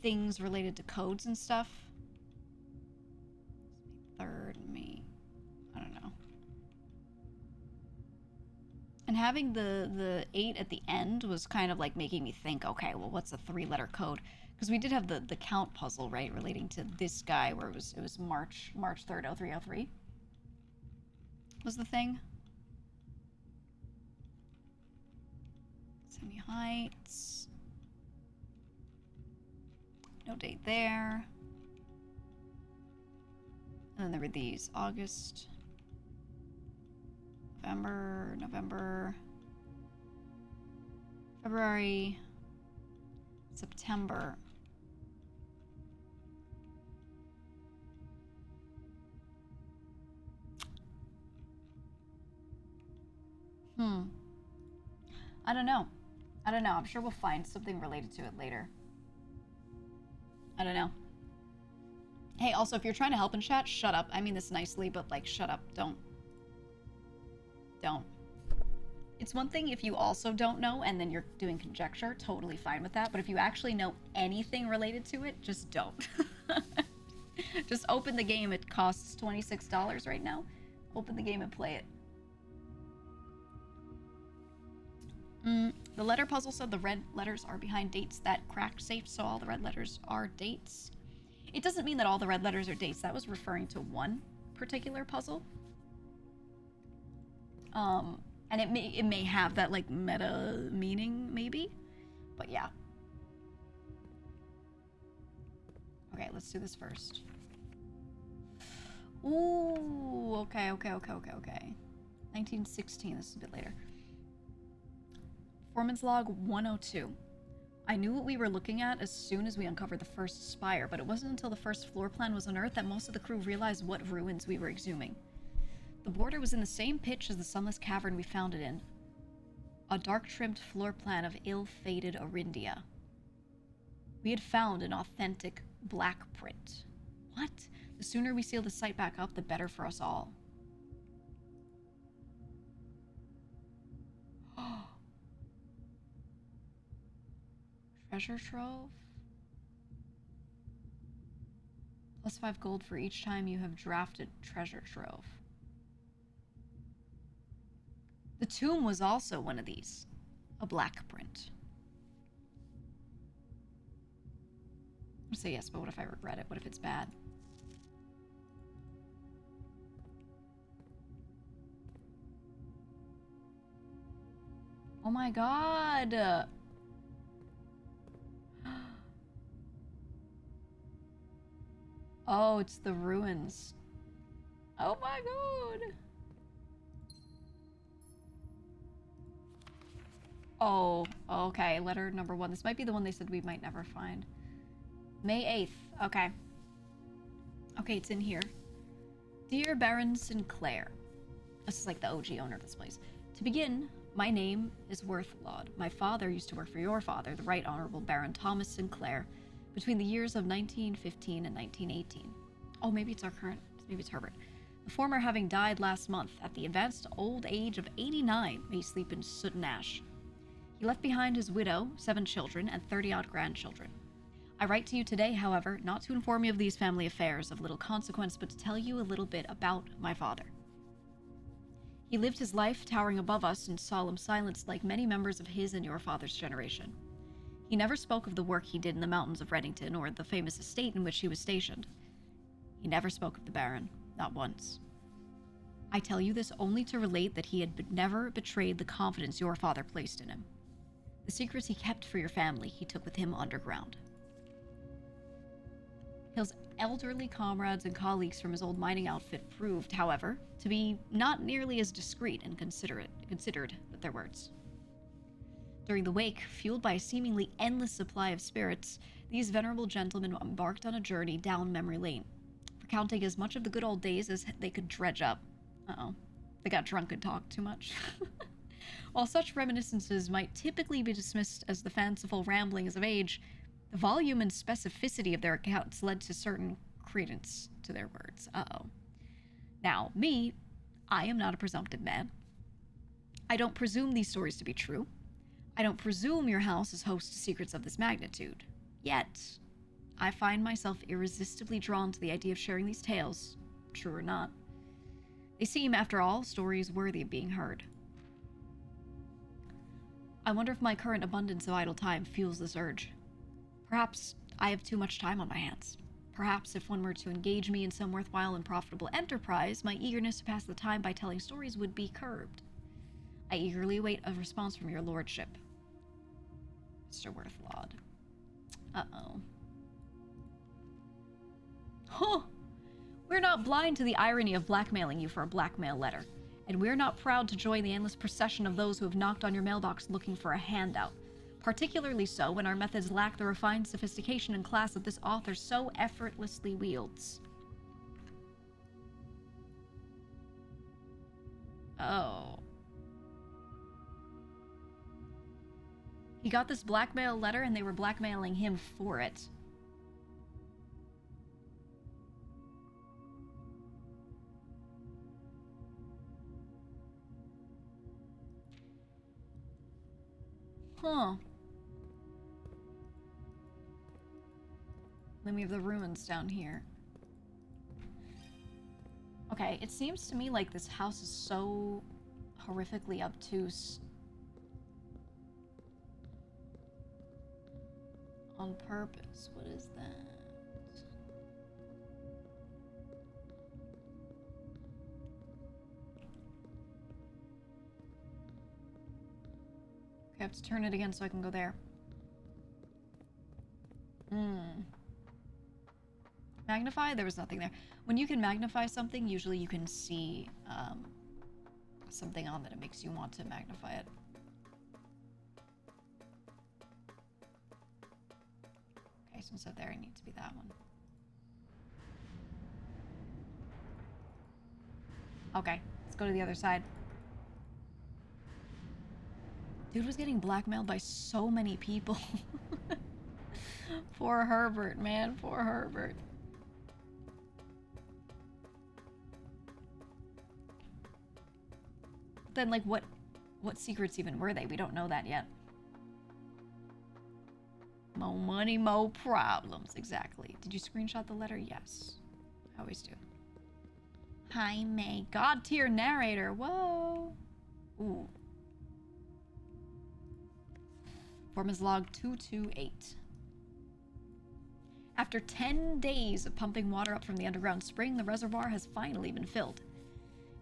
things related to codes and stuff. 3rd, May. I don't know. And having the 8 at the end was kind of like making me think, okay, well, what's a 3-letter code? Because we did have the count puzzle, right, relating to this guy where it was March 3rd, 0303 was the thing. Semi Heights. No date there. And then there were these August, November, February, September. I don't know. I'm sure we'll find something related to it later. I don't know. Hey, also, if you're trying to help in chat, shut up. I mean this nicely, but, like, shut up. Don't. It's one thing if you also don't know and then you're doing conjecture, totally fine with that. But if you actually know anything related to it, just don't. Just open the game. It costs $26 right now. Open the game and play it. The letter puzzle said the red letters are behind dates that cracked safe, so all the red letters are dates. It doesn't mean that all the red letters are dates. That was referring to one particular puzzle. And it may have that, like, meta meaning, maybe. But yeah. Okay, let's do this first. Ooh, okay. 1916, this is a bit later. Performance log 102. I knew what we were looking at as soon as we uncovered the first spire, but it wasn't until the first floor plan was unearthed that most of the crew realized what ruins we were exhuming. The border was in the same pitch as the sunless cavern we found it in. A dark-trimmed floor plan of ill-fated Orindia. We had found an authentic black print. What? The sooner we seal the site back up, the better for us all. Treasure trove? Plus 5 gold for each time you have drafted treasure trove. The tomb was also one of these. A black print. I'm gonna say yes, but what if I regret it? What if it's bad? Oh my god! Oh, it's the ruins. Oh my god! Oh, okay. Letter number 1. This might be the one they said we might never find. May 8th. Okay. Okay, it's in here. Dear Baron Sinclair. This is like the OG owner of this place. To begin, my name is Worthlaud. My father used to work for your father, the Right Honorable Baron Thomas Sinclair, between the years of 1915 and 1918. Oh, maybe it's our current. Maybe it's Herbert. The former having died last month at the advanced old age of 89, may sleep in soot and ash. He left behind his widow, 7 children, and 30-odd grandchildren. I write to you today, however, not to inform you of these family affairs of little consequence, but to tell you a little bit about my father. He lived his life towering above us in solemn silence like many members of his and your father's generation. He never spoke of the work he did in the mountains of Reddington or the famous estate in which he was stationed. He never spoke of the Baron, not once. I tell you this only to relate that he had never betrayed the confidence your father placed in him. The secrets he kept for your family he took with him underground. His elderly comrades and colleagues from his old mining outfit proved, however, to be not nearly as discreet and considered with their words. During the wake, fueled by a seemingly endless supply of spirits, these venerable gentlemen embarked on a journey down memory lane, recounting as much of the good old days as they could dredge up. Uh-oh. They got drunk and talked too much. While such reminiscences might typically be dismissed as the fanciful ramblings of age, the volume and specificity of their accounts led to certain credence to their words. Uh-oh. Now, me, I am not a presumptive man. I don't presume these stories to be true. I don't presume your house is host to secrets of this magnitude. Yet, I find myself irresistibly drawn to the idea of sharing these tales, true or not. They seem, after all, stories worthy of being heard. I wonder if my current abundance of idle time fuels this urge. Perhaps I have too much time on my hands. Perhaps if one were to engage me in some worthwhile and profitable enterprise, my eagerness to pass the time by telling stories would be curbed. I eagerly await a response from your lordship. Mr. Worthlaud. Uh-oh. Huh! We're not blind to the irony of blackmailing you for a blackmail letter. And we're not proud to join the endless procession of those who have knocked on your mailbox looking for a handout. Particularly so when our methods lack the refined sophistication and class that this author so effortlessly wields. Oh. He got this blackmail letter and they were blackmailing him for it. Huh. Then we have the ruins down here. Okay, it seems to me like this house is so horrifically obtuse. On purpose. What is that? I have to turn it again so I can go there. Magnify? There was nothing there. When you can magnify something, usually you can see something on that it makes you want to magnify it. Okay, so instead there, it needs to be that one. Okay, let's go to the other side. Dude was getting blackmailed by so many people. Poor Herbert, man. Poor Herbert. Then, like, what secrets even were they? We don't know that yet. More money, more problems. Exactly. Did you screenshot the letter? Yes. I always do. Hi, May. God tier narrator. Whoa. Ooh. Foreman's log 228. After 10 days of pumping water up from the underground spring, the reservoir has finally been filled.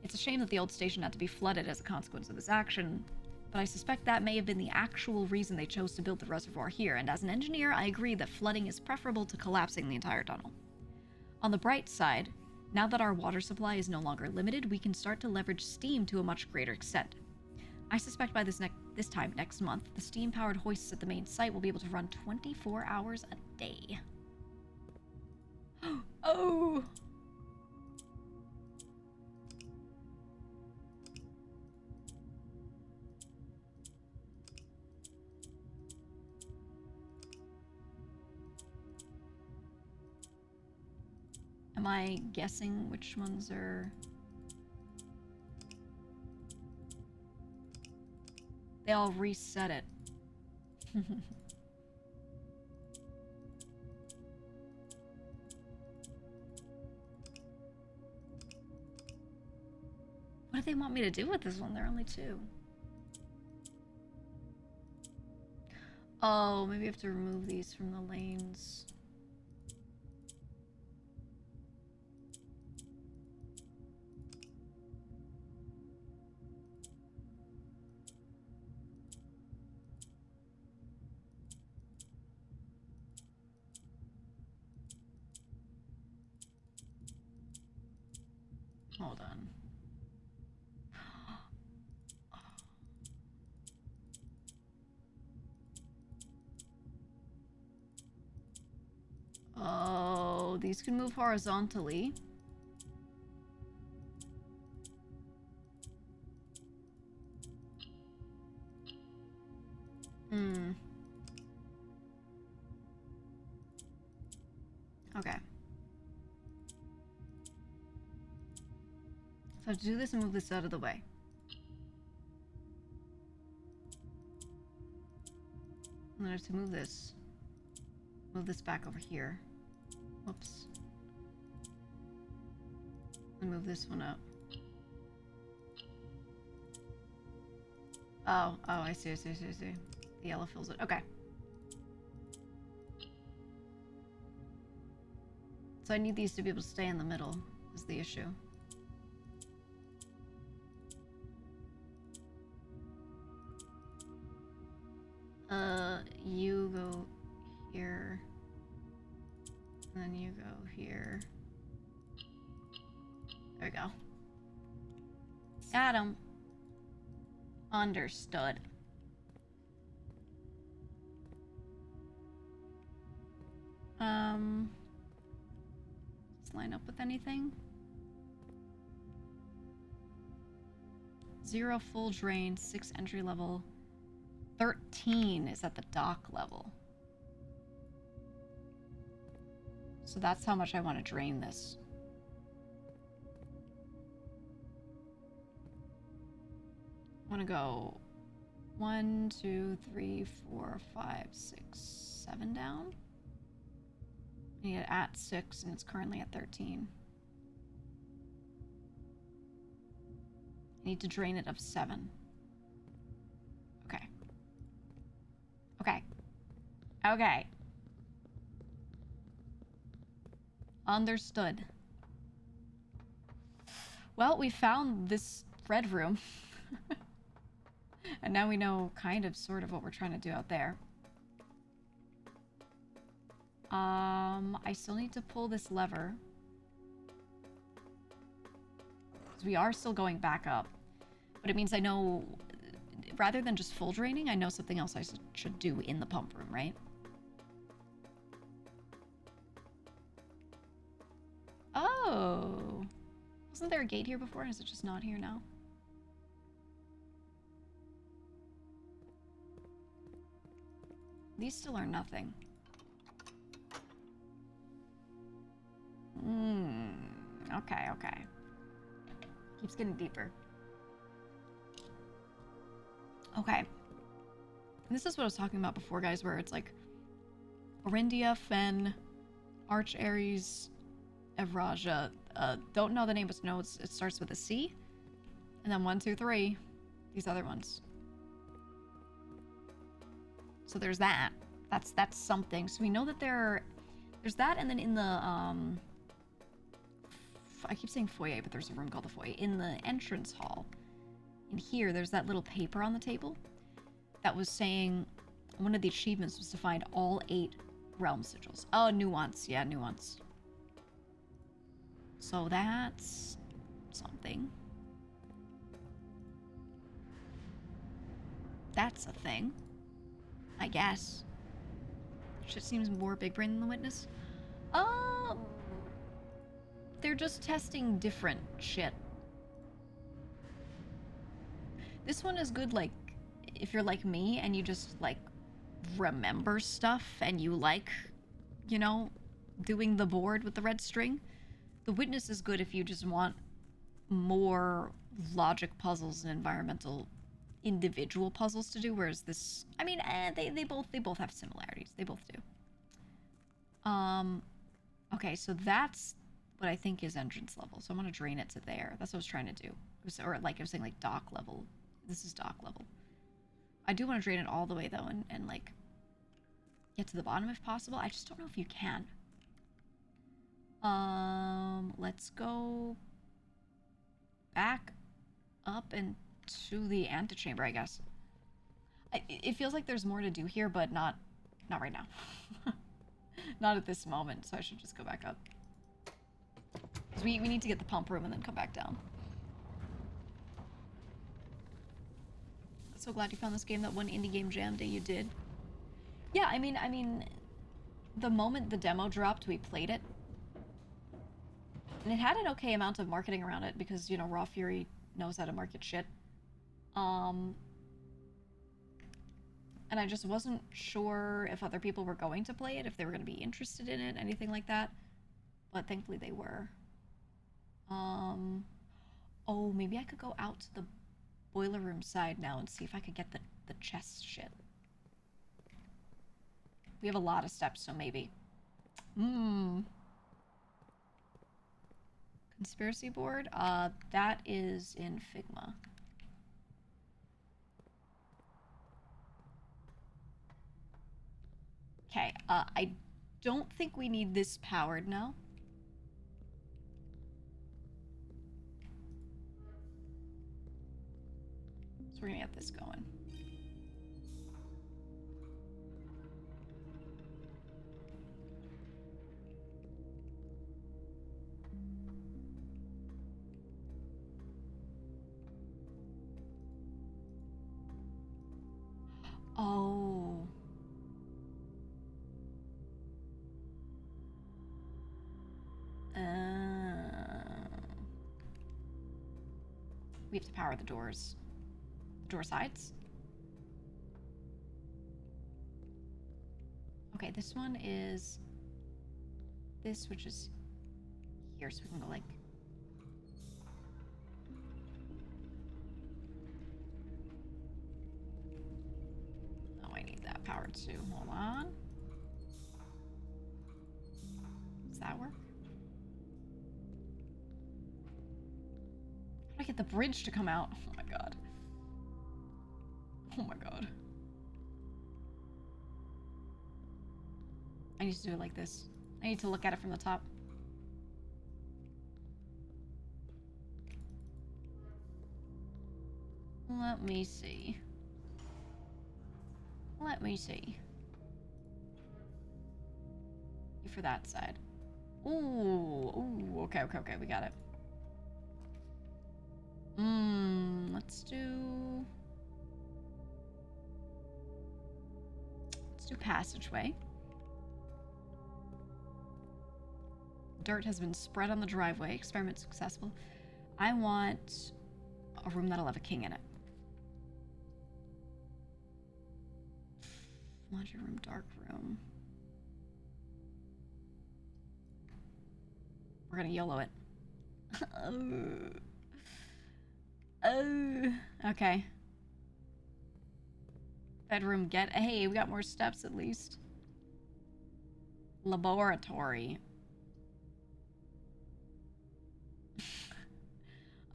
It's a shame that the old station had to be flooded as a consequence of this action, but I suspect that may have been the actual reason they chose to build the reservoir here, and as an engineer, I agree that flooding is preferable to collapsing the entire tunnel. On the bright side, now that our water supply is no longer limited, we can start to leverage steam to a much greater extent. I suspect by this time next month, the steam-powered hoists at the main site will be able to run 24 hours a day. Oh! Am I guessing which ones are... They all reset it. What do they want me to do with this one? There are only two. Oh, maybe I have to remove these from the lanes. Hold on. these can move horizontally. Okay. So I have to do this and move this out of the way. And then I have to move this. Move this back over here. Whoops. And move this one up. Oh, I see. The yellow fills it. Okay. So I need these to be able to stay in the middle, is the issue. You go here. And then you go here. There we go. Got him. Understood. Let's line up with anything. 0 full drain, 6 entry level, 13 is at the dock level. So that's how much I want to drain this. I want to go 1, 2, 3, 4, 5, 6, 7 down. I need it at 6 and it's currently at 13. I need to drain it of 7. Okay. Okay. Understood. Well, we found this red room. And now we know kind of sort of what we're trying to do out there. I still need to pull this lever. Because we are still going back up. But it means I know, rather than just full draining, I know something else I should do in the pump room, right? Oh. Wasn't there a gate here before? Is it just not here now? These still are nothing. Okay. Keeps getting deeper. Okay. And this is what I was talking about before, guys, where it's like Orindia, Fen, Arch Ares, Evraja. Don't know the name, but know it starts with a C. And then 1, 2, 3. These other ones. So there's that. That's something. So we know that there's that, and then in the I keep saying foyer, but there's a room called the foyer. In the entrance hall, in here, there's that little paper on the table that was saying one of the achievements was to find all 8 realm sigils. Oh, nuance. Yeah, nuance. So that's something. That's a thing. I guess. Shit seems more big brain than the witness. They're just testing different shit. This one is good, like, if you're like me and you just, like, remember stuff and you like, you know, doing the board with the red string. The witness is good if you just want more logic puzzles and environmental individual puzzles to do, whereas this, I mean, they both have similarities. They both do. Okay, so that's what I think is entrance level. So I'm gonna drain it to there. That's what I was trying to do. Or like I was saying, like dock level. This is dock level. I do want to drain it all the way though, and like get to the bottom if possible. I just don't know if you can. Let's go back up and to the antechamber, I guess. It feels like there's more to do here, but not right now. Not at this moment, so I should just go back up. Because we need to get the pump room and then come back down. So glad you found this game. That one indie game jam day you did. Yeah, I mean, the moment the demo dropped, we played it. And it had an okay amount of marketing around it because, you know, Raw Fury knows how to market shit. And I just wasn't sure if other people were going to play it, if they were going to be interested in it, anything like that. But thankfully they were. Oh, maybe I could go out to the boiler room side now and see if I could get the chest shit. We have a lot of steps, so maybe. Conspiracy board? That is in Figma. Okay, I don't think we need this powered now. So we're gonna get this going. Oh. We have to power the doors. The door sides? Okay, this one is this, which is here, so we can go like... Oh, I need that powered too. Hold on. Does that work? How do I get the bridge to come out? Oh my god. Oh my god. I need to do it like this. I need to look at it from the top. Let me see. Let me see. For that side. Ooh, okay, we got it. Let's do passageway. Dirt has been spread on the driveway. Experiment successful. I want a room that'll have a king in it. Laundry room, dark room. We're gonna YOLO it. Okay. Bedroom, get... Hey, we got more steps at least. Laboratory.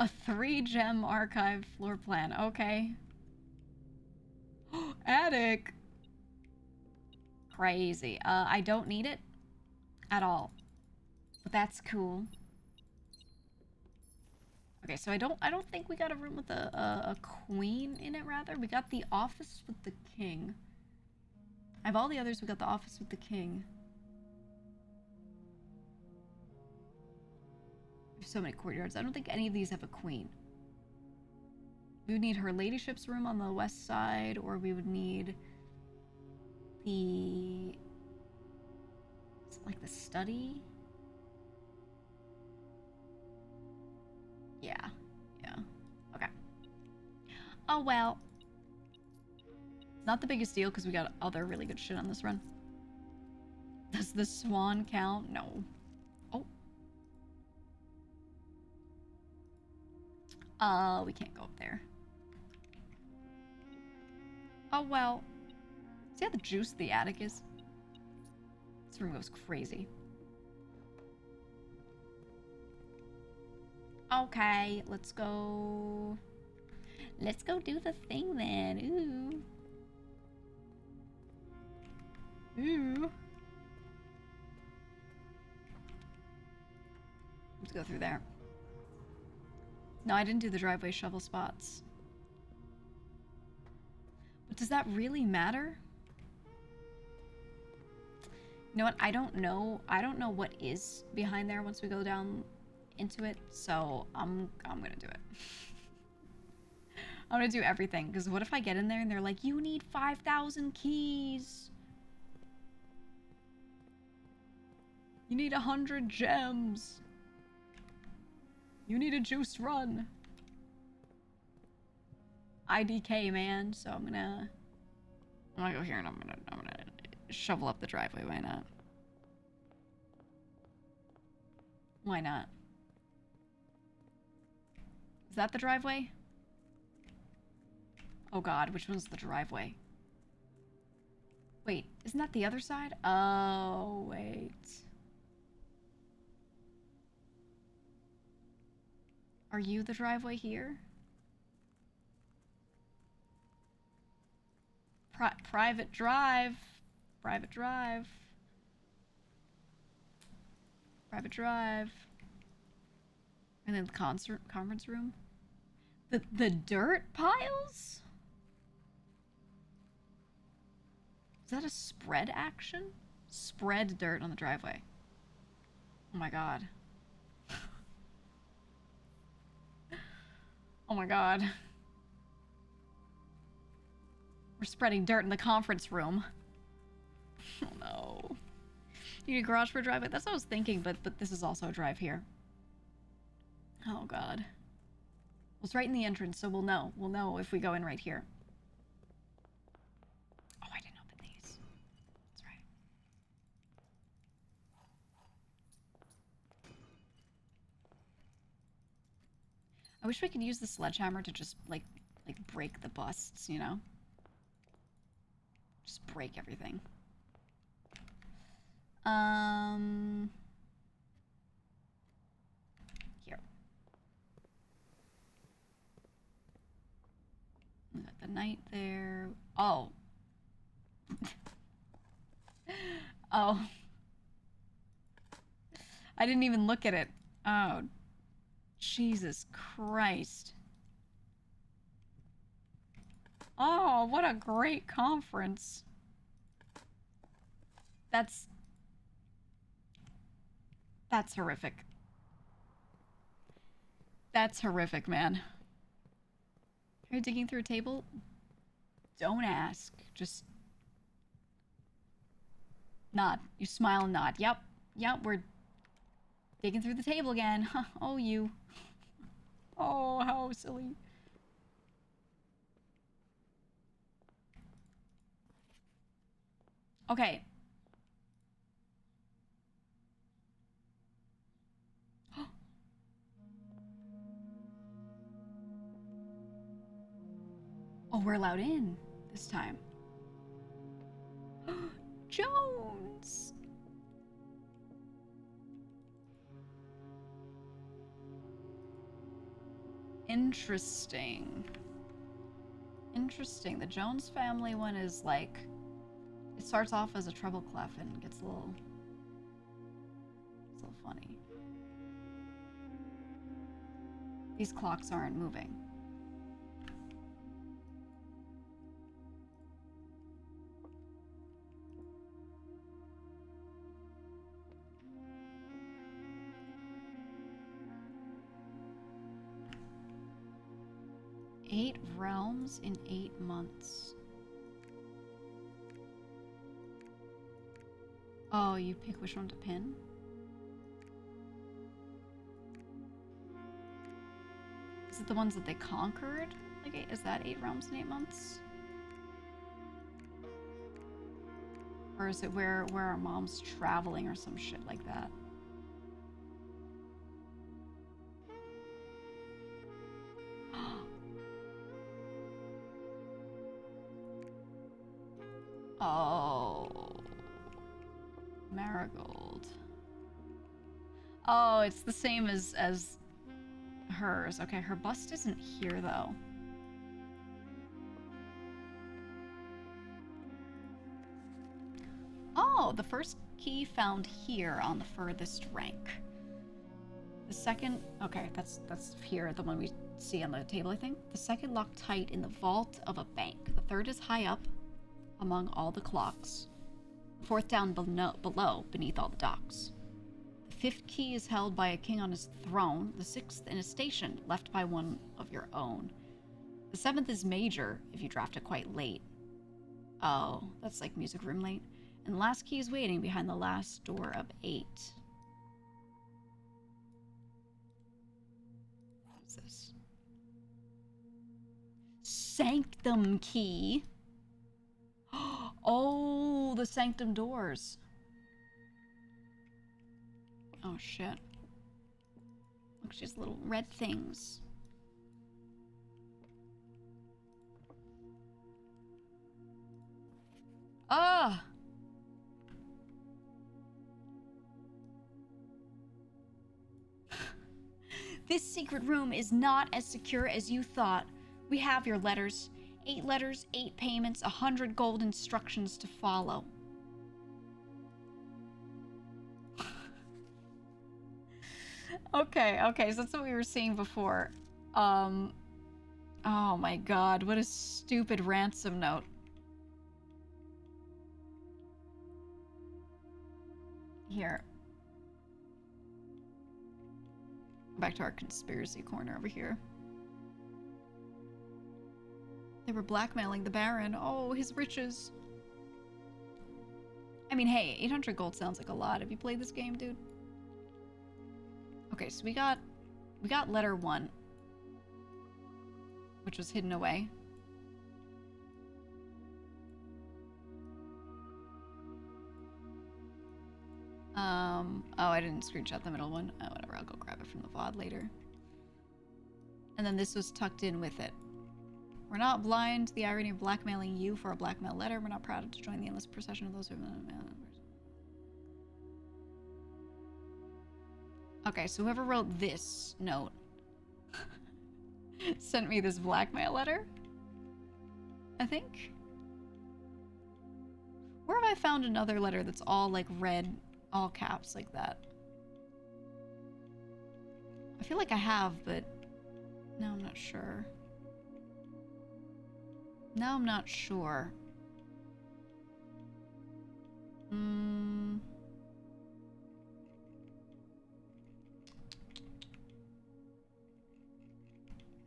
A 3-gem archive floor plan. Okay. Attic! Crazy. I don't need it at all. But that's cool. Okay, so I don't think we got a room with a queen in it, rather. We got the office with the king. I have all the others. We got the office with the king. There's so many courtyards. I don't think any of these have a queen. We would need her ladyship's room on the west side, or we would need the... like the study? Yeah. Okay. Oh, well. Not the biggest deal, because we got other really good shit on this run. Does the swan count? No. Oh. We can't go up there. Oh, well. See how the juice the attic is? This room goes crazy. Okay, let's go. Let's go do the thing then. Ooh. Let's go through there. No, I didn't do the driveway shovel spots. But does that really matter? You know what? I don't know. I don't know what is behind there once we go down into it, so I'm gonna do it. I'm gonna do everything, because what if I get in there and they're like, you need 5,000 keys. You need 100 gems. You need a juiced run. IDK, man. So I'm gonna go here and I'm gonna shovel up the driveway. Why not? Why not? Is that the driveway? Oh god, which one's the driveway? Wait, isn't that the other side? Oh, wait. Are you the driveway here? Private drive. Private drive. Private drive. And then the conference room. The dirt piles? Is that a spread action? Spread dirt on the driveway. Oh my god. Oh my god. We're spreading dirt in the conference room. Oh no. You need a garage for a driveway? That's what I was thinking, but this is also a drive here. Oh god. Well, it's right in the entrance, so we'll know. We'll know if we go in right here. Oh, I didn't open these. That's right. I wish we could use the sledgehammer to just, like break the busts, you know? Just break everything. Here. We got the knight there. Oh. Oh. I didn't even look at it. Oh. Jesus Christ. Oh, what a great conference. That's horrific. That's horrific, man. Are you digging through a table? Don't ask. Just nod. You smile and nod. Yep. Yep, we're digging through the table again. Oh, you. Oh, how silly. Okay. Oh, we're allowed in this time. Jones! Interesting. Interesting. The Jones family one is like... It starts off as a treble clef and gets a little funny. These clocks aren't moving. Eight realms in 8 months. Oh, you pick which one to pin? Is it the ones that they conquered? Like, is that 8 realms in 8 months? Or is it where our mom's traveling or some shit like that? Oh. Marigold. Oh, it's the same as hers. Okay, her bust isn't here though. Oh, the first key found here on the furthest rank. The second, okay, that's here, the one we see on the table, I think. The second locked tight in the vault of a bank. The third is high up among all the clocks. The fourth down below, beneath all the docks. The fifth key is held by a king on his throne. The sixth in a station left by one of your own. The seventh is major if you draft it quite late. Oh, that's like music room late. And the last key is waiting behind the last door of 8. What's this? Sanctum key. Oh, the sanctum doors. Oh, shit. Look, she's little red things. Ah! This secret room is not as secure as you thought. We have your letters. 8 letters, 8 payments, 100 gold instructions to follow. Okay, so that's what we were seeing before. Oh my god, what a stupid ransom note. Here. Back to our conspiracy corner over here. They were blackmailing the Baron. Oh, his riches. I mean, hey, 800 gold sounds like a lot. Have you played this game, dude? Okay, so we got letter 1, which was hidden away. Oh, I didn't screenshot the middle one. Oh, whatever, I'll go grab it from the VOD later. And then this was tucked in with it. We're not blind to the irony of blackmailing you for a blackmail letter. We're not proud to join the endless procession of those who... Okay, so whoever wrote this note sent me this blackmail letter, I think. Where have I found another letter that's all like red, all caps like that? I feel like I have, but now I'm not sure. Now I'm not sure.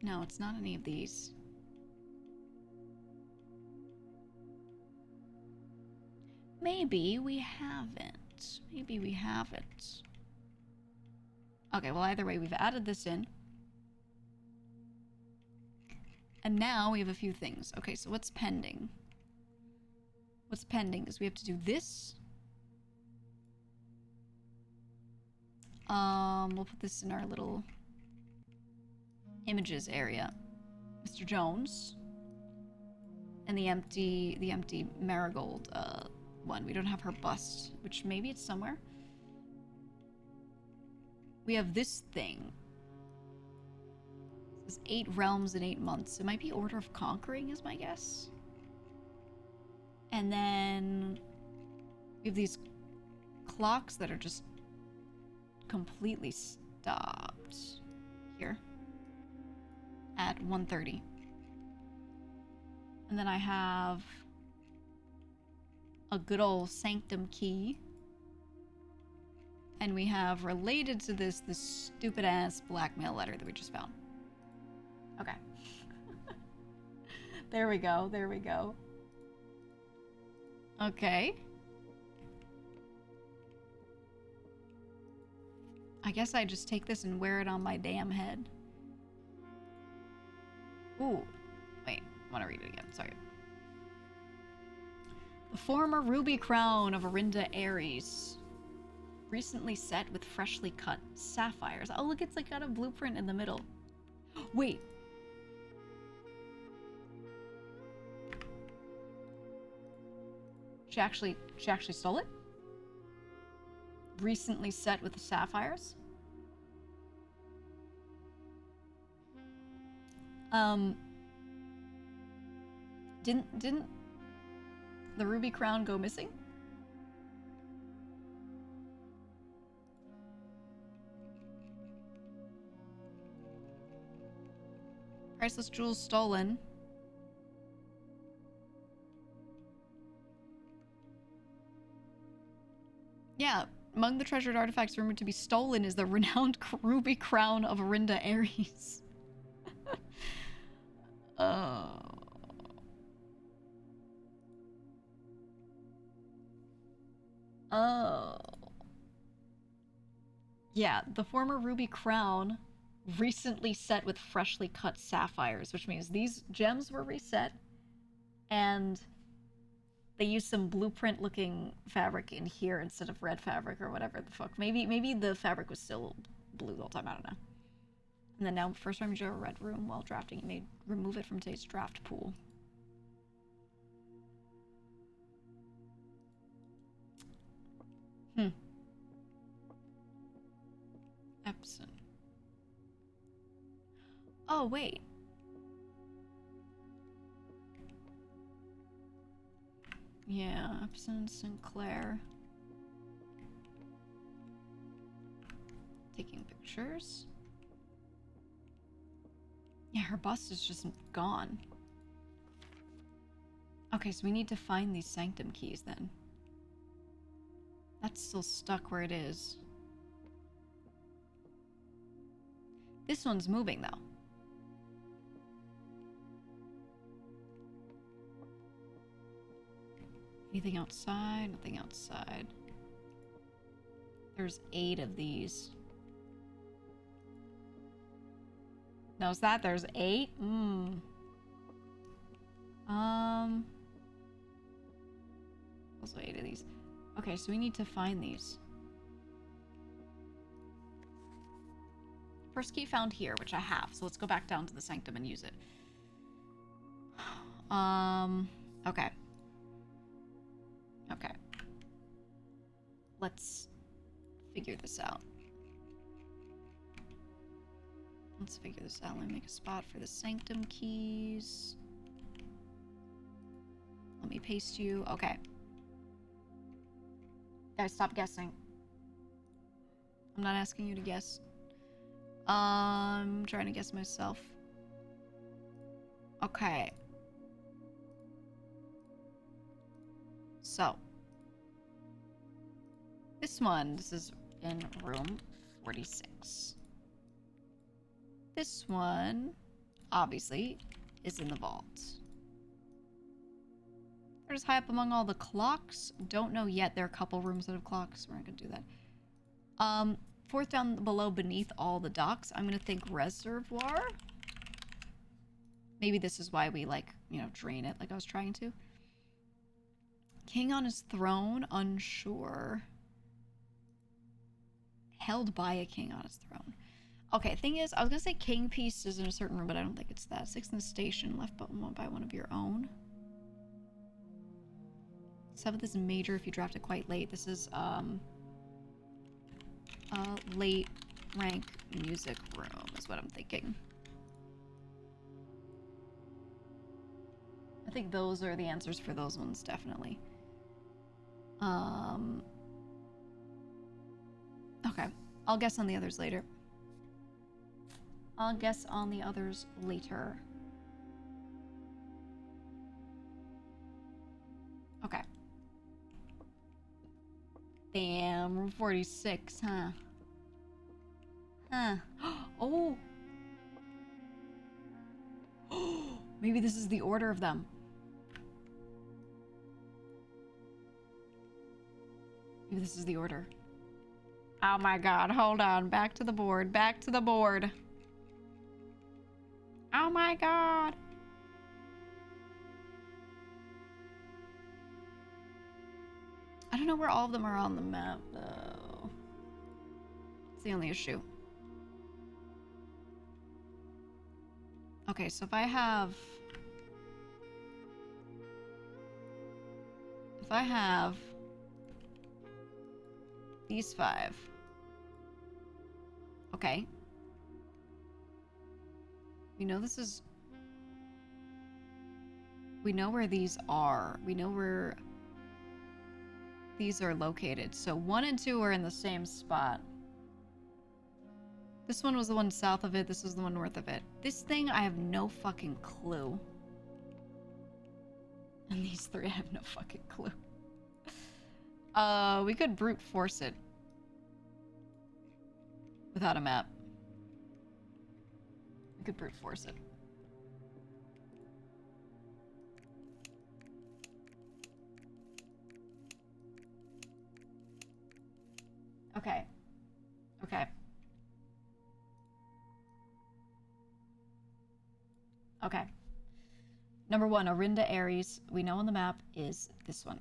No, it's not any of these. Maybe we haven't. Maybe we haven't. Okay, well, either way, we've added this in. And now we have a few things. Okay, so what's pending? What's pending is we have to do this. We'll put this in our little images area. Mr. Jones. And the empty marigold one. We don't have her bust, which maybe it's somewhere. We have this thing. It says 8 realms in 8 months. It might be Order of Conquering is my guess. And then we have these clocks that are just completely stopped here at 1:30. And then I have a good old sanctum key. And we have related to this stupid ass blackmail letter that we just found. Okay. There we go. There we go. Okay. I guess I just take this and wear it on my damn head. Ooh. Wait. I want to read it again. Sorry. The former ruby crown of Arinda Ares. Recently set with freshly cut sapphires. Oh, look, it's like got a blueprint in the middle. Wait. She actually stole it? Recently set with the sapphires? Didn't the ruby crown go missing? Priceless jewels stolen. Yeah, among the treasured artifacts rumored to be stolen is the renowned ruby crown of Arinda Ares. Oh. Yeah, the former ruby crown recently set with freshly cut sapphires, which means these gems were reset and they used some blueprint looking fabric in here instead of red fabric or whatever the fuck. Maybe the fabric was still blue the whole time, I don't know. And then now, first time you draw a red room while drafting, you may remove it from today's draft pool. Epson. Oh, wait. Yeah, Epson Sinclair. Taking pictures. Yeah, her bust is just gone. Okay, so we need to find these sanctum keys then. That's still stuck where it is. This one's moving though. Anything outside? Nothing outside. There's 8 of these. Knows that? There's 8? Also 8 of these. Okay, so we need to find these. First key found here, which I have. So let's go back down to the sanctum and use it. Okay. Okay. Let's figure this out. Let's figure this out. Let me make a spot for the sanctum keys. Let me paste you. Okay. Guys, stop guessing. I'm not asking you to guess. I'm trying to guess myself. Okay. So. This is in room 46. This one, obviously, is in the vault. They're just high up among all the clocks. Don't know yet. There are a couple rooms that have clocks. We're not going to do that. Fourth down below, beneath all the docks. I'm going to think reservoir. Maybe this is why we, like, you know, drain it like I was trying to. King on his throne, unsure. Held by a king on his throne. Okay, thing is, I was gonna say king piece is in a certain room, but I don't think it's that. 6 in the station, left by one of your own. 7th is major if you draft it quite late. This is, late rank music room is what I'm thinking. I think those are the answers for those ones, definitely. Okay, I'll guess on the others later. Okay. Damn, room 46, huh? Huh. Oh! Maybe this is the order of them. Maybe this is the order. Oh my god, hold on. Back to the board. Back to the board. Oh my god. I don't know where all of them are on the map, though. It's the only issue. Okay, so if I have these 5. Okay. We know this is... We know where these are. We know where these are located. So 1 and 2 are in the same spot. This one was the one south of it. This was the one north of it. This thing, I have no fucking clue. And these 3, I have no fucking clue. We could brute force it. Without a map. We could brute force it. Okay. Okay. Number 1, Orinda Aries, we know on the map, is this one.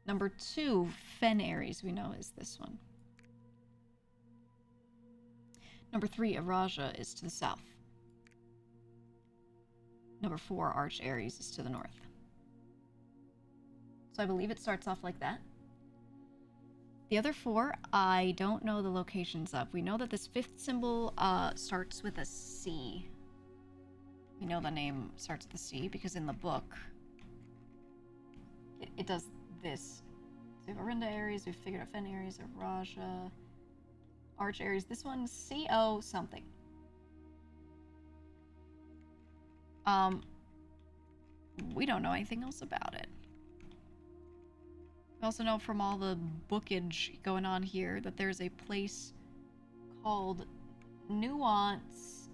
Number 2, Fen Aries, we know is this one. Number 3, Araja is to the south. Number 4, Arch Aries is to the north. So I believe it starts off like that. The other 4, I don't know the locations of. We know that this 5th symbol starts with a C. We know the name starts with a C because in the book, it does this. So we have Orinda Aries, we've figured out Fen Aries, Araja, Arch Aries. This one's C-O something. We don't know anything else about it. We also know from all the bookage going on here that there's a place called Nuance.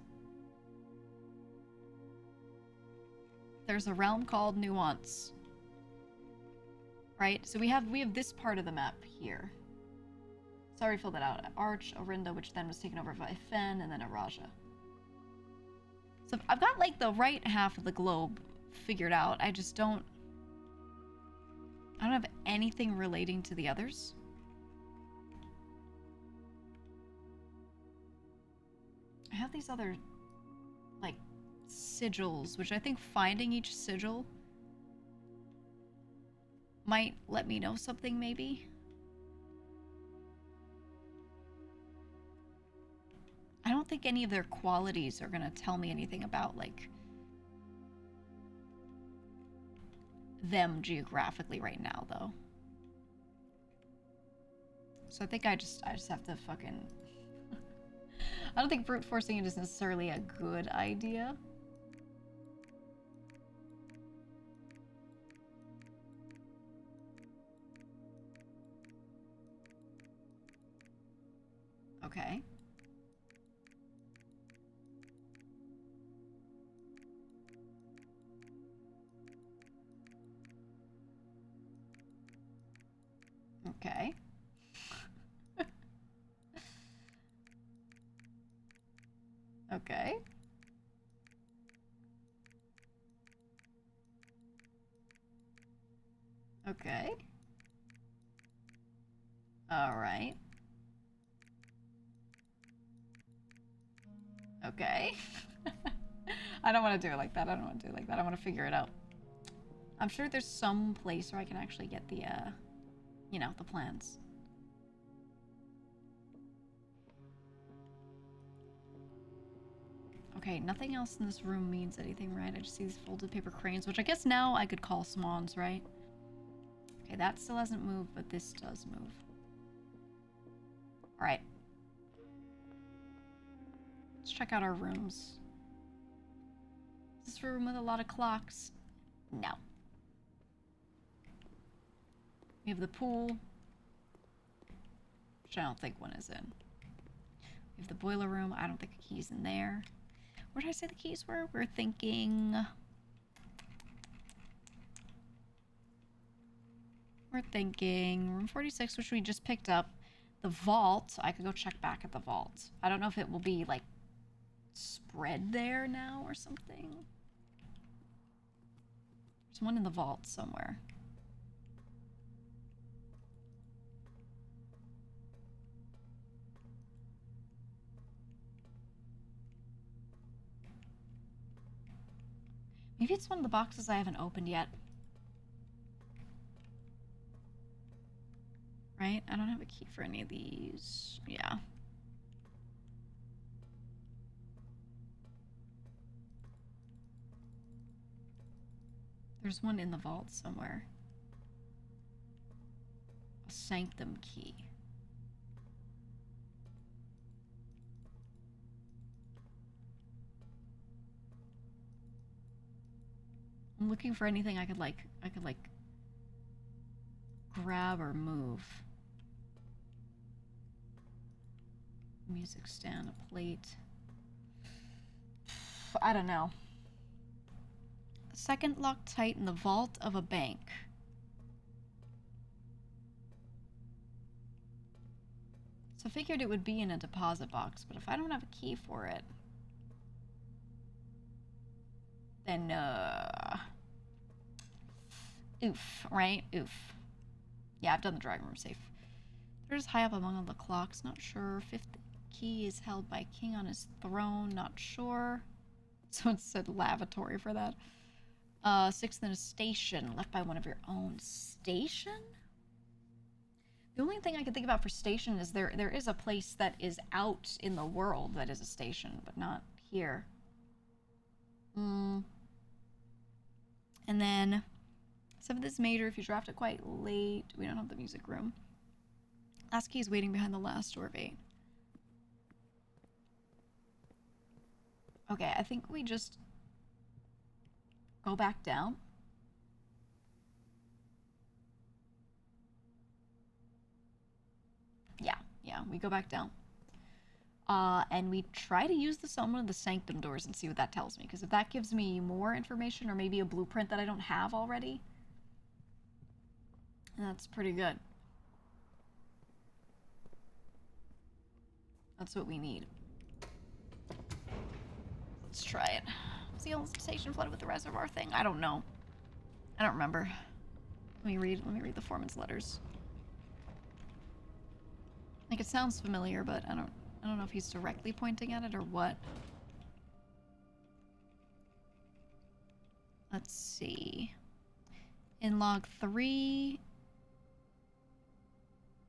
There's a realm called Nuance. Right? So we have this part of the map here. Sorry, filled that out. Arch, Orinda, which then was taken over by Fen, and then Araja. So I've got like the right half of the globe figured out. I just don't have anything relating to the others. I have these other like sigils, which I think finding each sigil might let me know something, maybe. I don't think any of their qualities are gonna tell me anything about like them geographically right now, though. So I think I just have to fucking I don't think brute forcing it is necessarily a good idea. Okay. Okay. Okay. Okay. All right. Okay. I don't want to do it like that. I don't want to do it like that. I want to figure it out. I'm sure there's some place where I can actually get the, you know, the plans. Okay, nothing else in this room means anything, right? I just see these folded paper cranes, which I guess now I could call swans, right? Okay, that still hasn't moved, but this does move. Alright. Let's check out our rooms. Is this a room with a lot of clocks? No. We have the pool, which I don't think one is in. We have the boiler room. I don't think a key's in there. Where did I say the keys were? We're thinking... room 46, which we just picked up. The vault, I could go check back at the vault. I don't know if it will be, like, spread there now or something. There's one in the vault somewhere. Maybe it's one of the boxes I haven't opened yet. Right? I don't have a key for any of these. Yeah. There's one in the vault somewhere. A sanctum key. I'm looking for anything I could like grab or move. Music stand, a plate. I don't know. Second Loctite in the vault of a bank. So I figured it would be in a deposit box, but if I don't have a key for it, then, oof, right? Oof. Yeah, I've done the drawing room safe. They're just high up among all the clocks, not sure. Fifth key is held by king on his throne, not sure. So it said lavatory for that. Sixth in a station, left by one of your own. Station? The only thing I can think about for station is there is a place that is out in the world that is a station, but not here. And then, seventh is major if you draft it quite late. We don't have the music room. Last key is waiting behind the last door of 8. Okay, I think we just go back down. Yeah, we go back down. And we try to use this on one of the sanctum doors and see what that tells me. Because if that gives me more information or maybe a blueprint that I don't have already, that's pretty good. That's what we need. Let's try it. Was the old station flooded with the reservoir thing? I don't know. I don't remember. Let me read the foreman's letters. Like, it sounds familiar, but I don't know if he's directly pointing at it or what. Let's see. In log 3,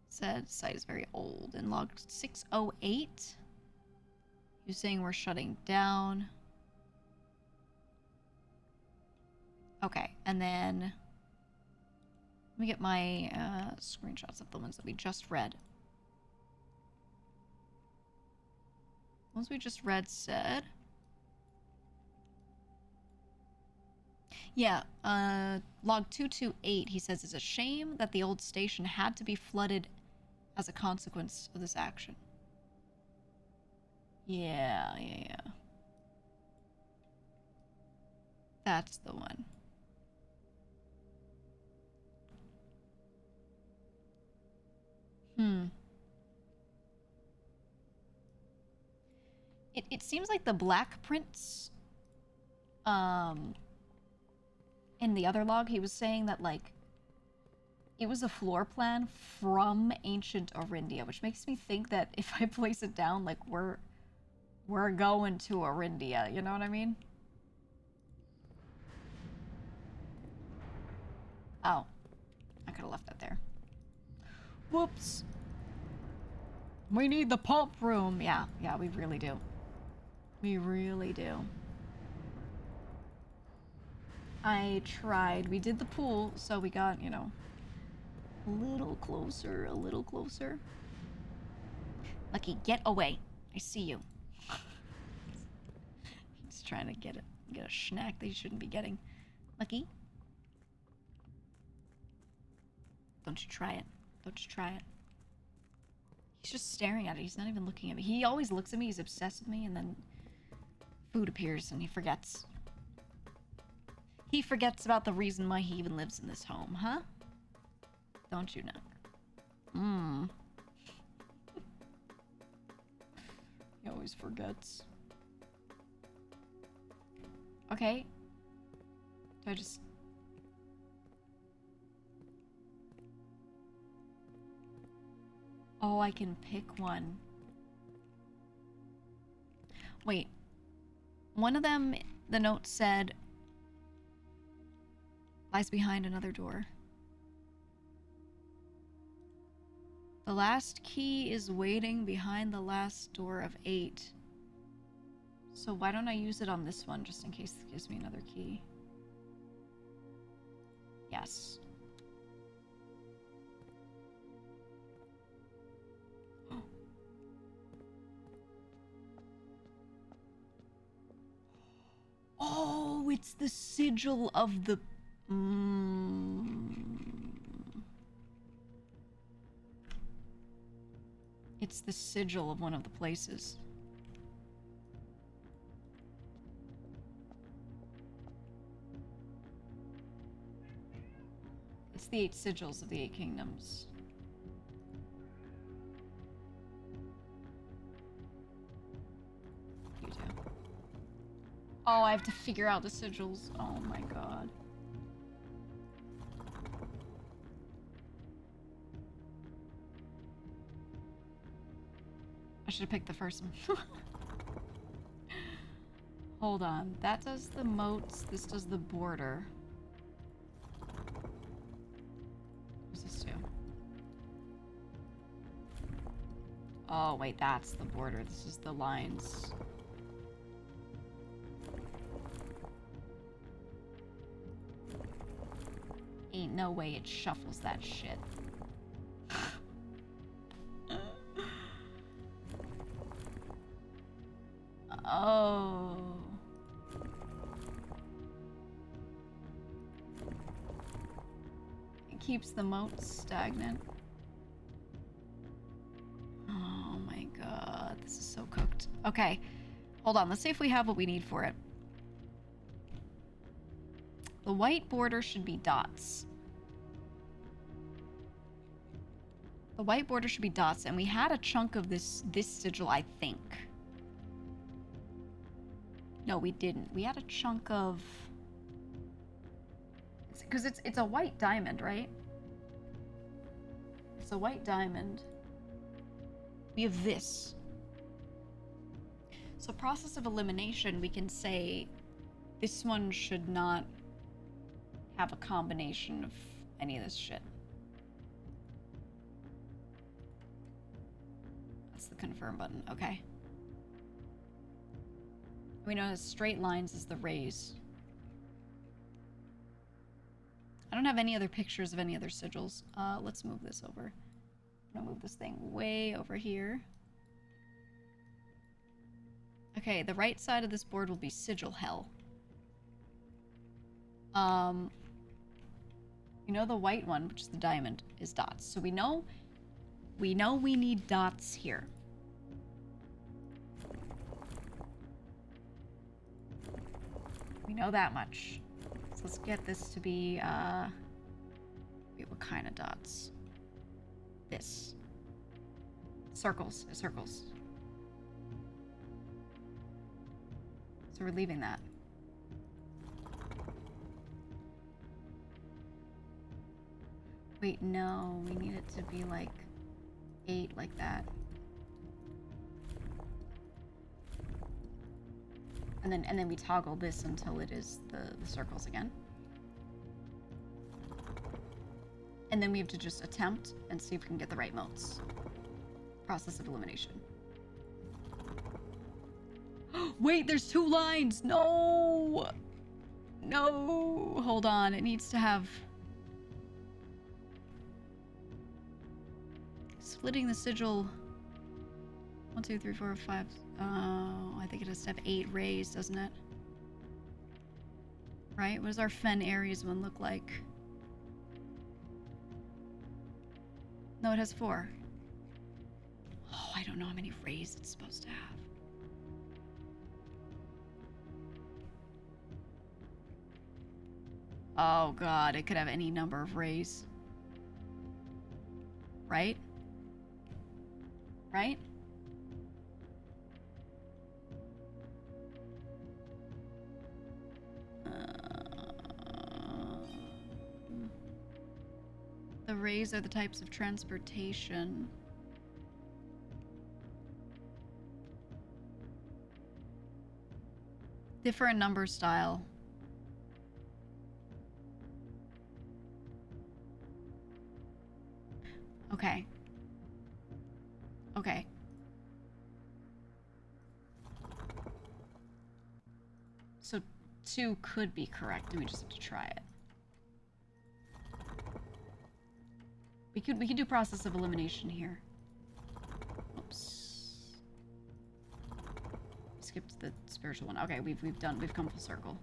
said site is very old. In log 608, you're saying we're shutting down. Okay, and then let me get my screenshots of the ones that we just read. The ones we just read said... Yeah, log 228, he says, it's a shame that the old station had to be flooded as a consequence of this action. Yeah. That's the one. It seems like the black prints, in the other log, he was saying that, like, it was a floor plan from ancient Orindia, which makes me think that if I place it down, like, we're going to Orindia, you know what I mean? Oh. I could have left that there. Whoops. We need the pump room. Yeah, we really do. We really do. I tried. We did the pool, so we got, you know, a little closer, a little closer. Lucky, get away. I see you. He's trying to get a snack that he shouldn't be getting. Lucky. Don't you try it. Don't you try it. He's just staring at it. He's not even looking at me. He always looks at me. He's obsessed with me, and then food appears, and he forgets. He forgets about the reason why he even lives in this home, huh? Don't you know? He always forgets. Okay. Do I just... Oh, I can pick one. Wait. One of them, the note said, lies behind another door. The last key is waiting behind the last door of 8. So why don't I use it on this one, just in case it gives me another key? Yes. Oh, it's the sigil of the... It's the sigil of one of the places. It's the 8 sigils of the 8 kingdoms. You do. Oh, I have to figure out the sigils. Oh my god. I should have picked the first one. Hold on. That does the moats. This does the border. What's this do? Oh, wait. That's the border. This is the lines. Ain't no way it shuffles that shit. Oh. It keeps the moats stagnant. Oh my god, this is so cooked. Okay, hold on. Let's see if we have what we need for it. The white border should be dots. The white border should be dots, and we had a chunk of this sigil, I think. No, we didn't. We had a chunk of... Because it's a white diamond, right? It's a white diamond. We have this. So process of elimination, we can say this one should not have a combination of any of this shit. That's the confirm button. Okay. We know that straight lines is the raise. I don't have any other pictures of any other sigils. Let's move this over. I'm gonna move this thing way over here. Okay, the right side of this board will be sigil hell. You know the white one, which is the diamond, is dots. So we know we need dots here. We know that much. So let's get this to be, wait, what kind of dots? This. Circles. Circles. So we're leaving that. Wait, no. We need it to be like 8 like that. And then we toggle this until it is the circles again. And then we have to just attempt and see if we can get the right motes. Process of elimination. Wait, there's 2 lines! No! No! Hold on, it needs to have... Splitting the sigil... 1, 2, 3, 4, 5... Oh, I think it has to have 8 rays, doesn't it? Right? What does our Fen Aries one look like? No, it has 4. Oh, I don't know how many rays it's supposed to have. Oh god, it could have any number of rays. Right? Right? The rays are the types of transportation. Different number style. Okay. Okay. So 2 could be correct, and we just have to try it. We could do process of elimination here. Oops. Skipped the spiritual one. Okay, we've come full circle.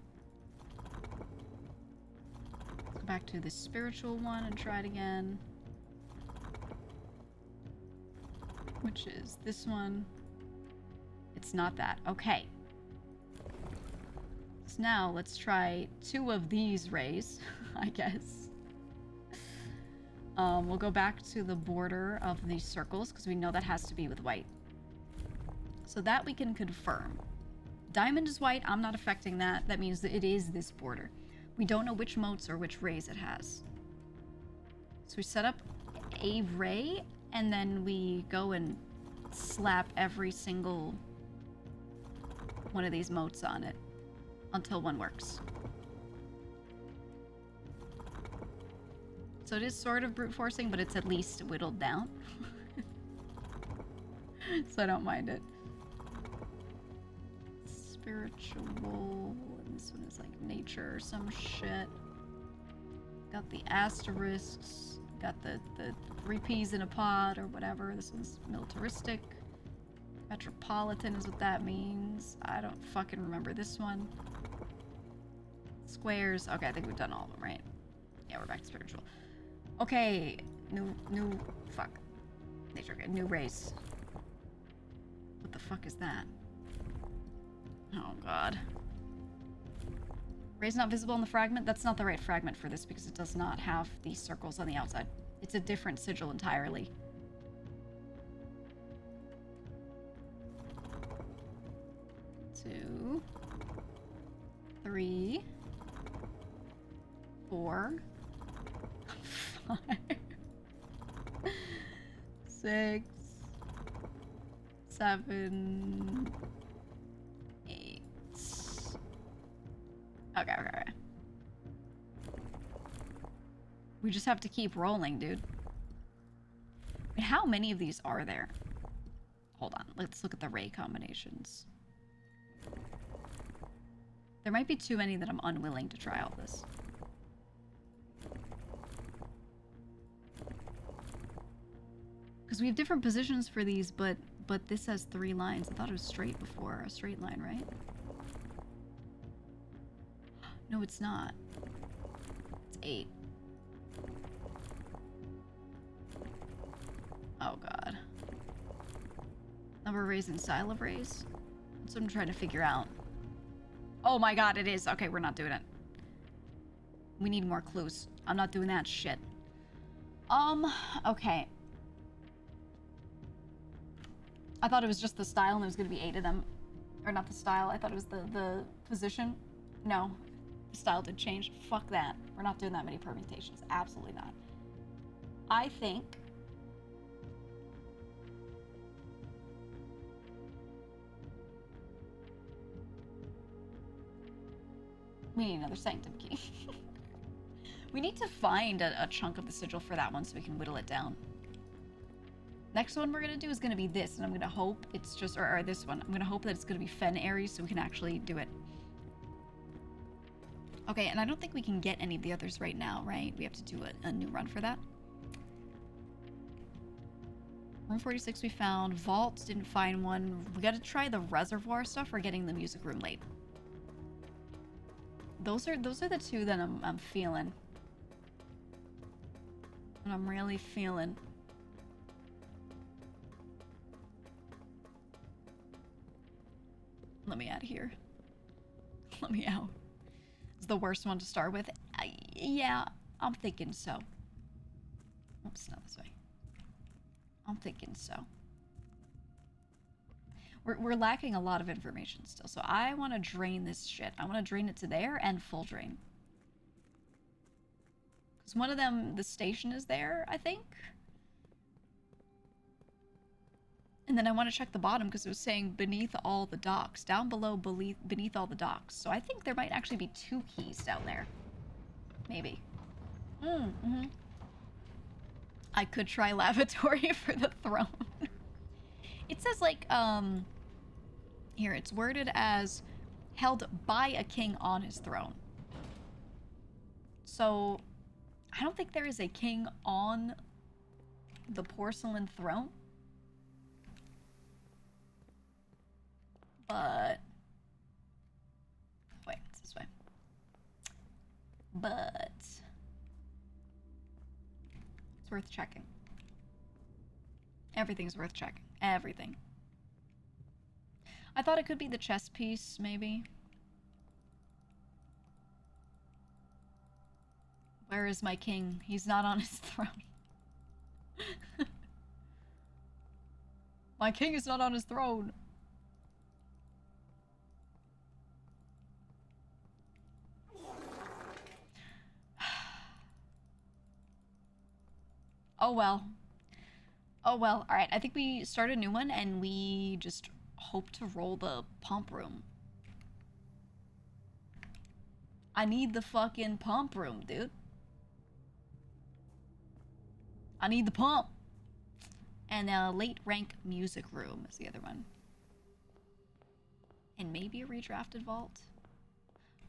Let's go back to the spiritual one and try it again. Which is this one. It's not that. Okay. So now let's try 2 of these rays, I guess. We'll go back to the border of these circles because we know that has to be with white. So that we can confirm. Diamond is white. I'm not affecting that. That means that it is this border. We don't know which motes or which rays it has. So we set up a ray, and then we go and slap every single one of these motes on it until one works. So it is sort of brute forcing, but it's at least whittled down. So I don't mind it. Spiritual. And this one is like nature or some shit. Got the asterisks. Got the 3 peas in a pod or whatever. This one's militaristic. Metropolitan is what that means. I don't fucking remember this one. Squares. Okay, I think we've done all of them, right? Yeah, we're back to spiritual. Okay, fuck. Nature, okay, new race. What the fuck is that? Oh god. Ray's not visible in the fragment? That's not the right fragment for this because it does not have these circles on the outside. It's a different sigil entirely. Two, 3, 4, 5, 6, 7, 8. Okay. We just have to keep rolling, dude. Wait, how many of these are there? Hold on, let's look at the ray combinations. There might be too many that I'm unwilling to try all this. Because we have different positions for these, but this has 3 lines. I thought it was straight before. A straight line, right? No, it's not. It's 8. Oh, God. Number of rays and style of rays? That's what I'm trying to figure out. Oh my god, it is. Okay, we're not doing it. We need more clues. I'm not doing that shit. Okay. I thought it was just the style and there was going to be 8 of them. Or not the style. I thought it was the position. No. The style did change. Fuck that. We're not doing that many permutations. Absolutely not. I think... we need another sanctum key. We need to find a chunk of the sigil for that one so we can whittle it down. Next one we're going to do is going to be this, and I'm going to hope it's just... Or this one. I'm going to hope that it's going to be Fen Aries so we can actually do it. Okay, and I don't think we can get any of the others right now, right? We have to do a new run for that. Room 46 we found. Vaults, didn't find one. We got to try the reservoir stuff. We're getting the music room late. Those are the 2 that I'm feeling. And I'm really feeling. Let me out of here. Let me out. It's the worst one to start with. Yeah, I'm thinking so. Oops, not this way. I'm thinking so. We're lacking a lot of information still, so I want to drain this shit. I want to drain it to there and full drain. Because one of them, the station is there, I think. And then I want to check the bottom because it was saying beneath all the docks. Down below, beneath all the docks. So I think there might actually be 2 keys down there. Maybe. I could try lavatory for the throne. It says like, here, it's worded as held by a king on his throne. So, I don't think there is a king on the porcelain throne. But, wait, it's this way. But, it's worth checking. Everything's worth checking. Everything. I thought it could be the chess piece, maybe. Where is my king? He's not on his throne. My king is not on his throne. Oh well. Oh well. Alright, I think we start a new one and we just hope to roll the pump room. I need the fucking pump room, dude. I need the pump. And late rank music room is the other one. And maybe a redrafted vault.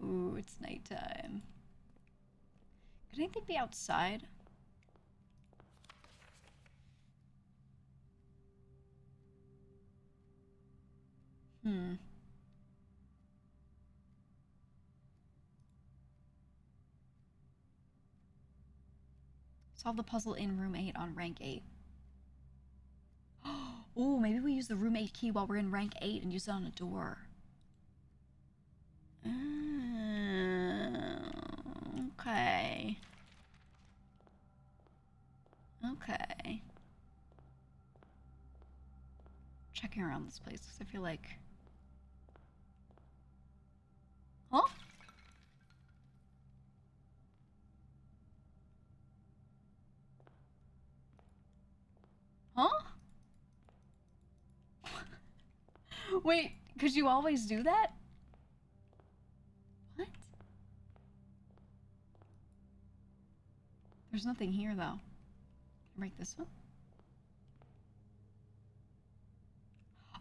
Ooh, it's nighttime. Could anything be outside? Solve the puzzle in room 8 on rank 8. Oh, maybe we use the room 8 key while we're in rank 8 and use it on a door. Okay. Okay. Checking around this place because I feel like... Huh? Huh? Wait, could you always do that? What? There's nothing here, though. Can I break this one?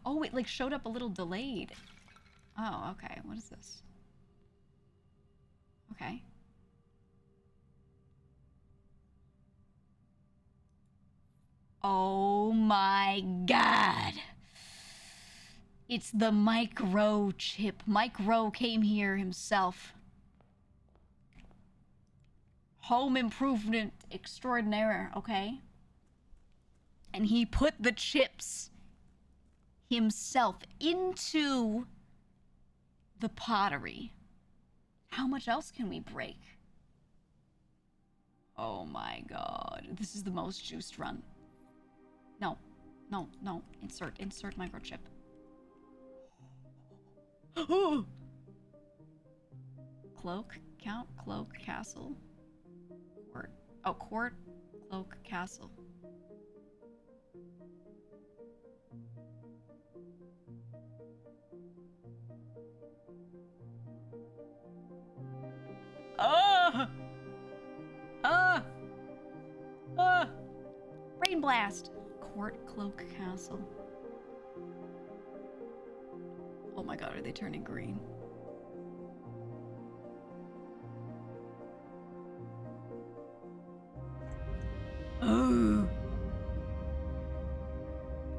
Oh, it, like, showed up a little delayed. Oh, okay. What is this? Okay. Oh my god. It's the microchip. Micro came here himself. Home improvement extraordinaire, okay? And he put the chips himself into the pottery. How much else can we break? Oh my god. This is the most juiced run. No. No, no. Insert microchip. Cloak, count, cloak, castle. Court. Oh, court, cloak, castle. Rain blast. Court, cloak, castle. Oh my god, are they turning green?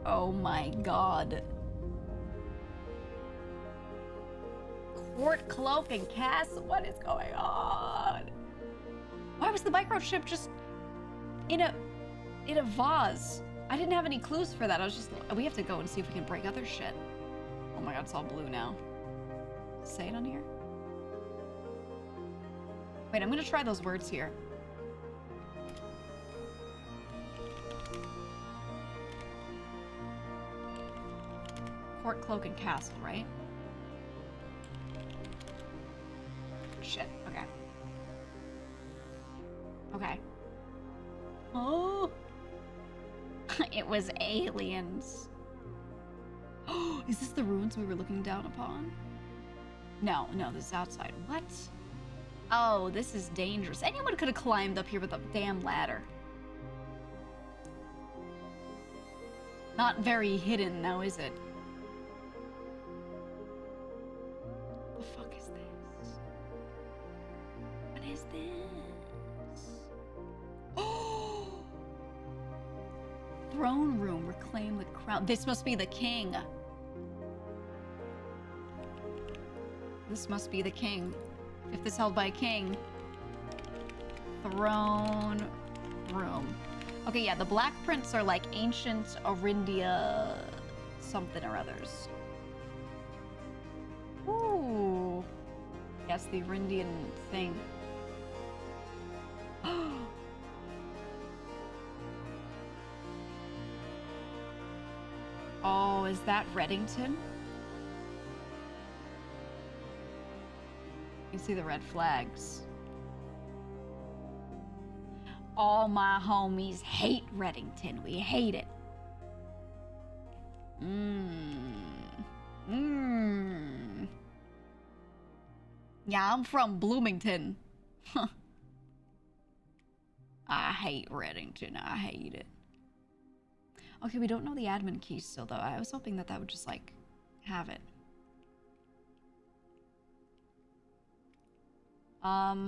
Oh my god. Court, cloak, and castle? What is going on? Why was the microchip just in a vase? I didn't have any clues for that. I was just... We have to go and see if we can break other shit. Oh my god, it's all blue now. Say it on here? Wait, I'm gonna try those words here. Court, cloak, and castle, right? Shit, okay. Okay. Oh! It was aliens. Oh, is this the ruins we were looking down upon? No, no, this is outside. What? Oh, this is dangerous. Anyone could have climbed up here with a damn ladder. Not very hidden now, is it? The fuck is this? What is this? Oh! Throne room, reclaim the crown. This must be the king. This must be the king. If this held by a king. Throne room. Okay, yeah, the Black Prince are like ancient Arindia something or others. Ooh. Yes, the Arindian thing. Oh, is that Reddington? You can see the red flags. All my homies hate Reddington. We hate it. Yeah, I'm from Bloomington. I hate Reddington. I hate it. Okay, we don't know the admin key still, though. I was hoping that that would just, like, have it. Reddington.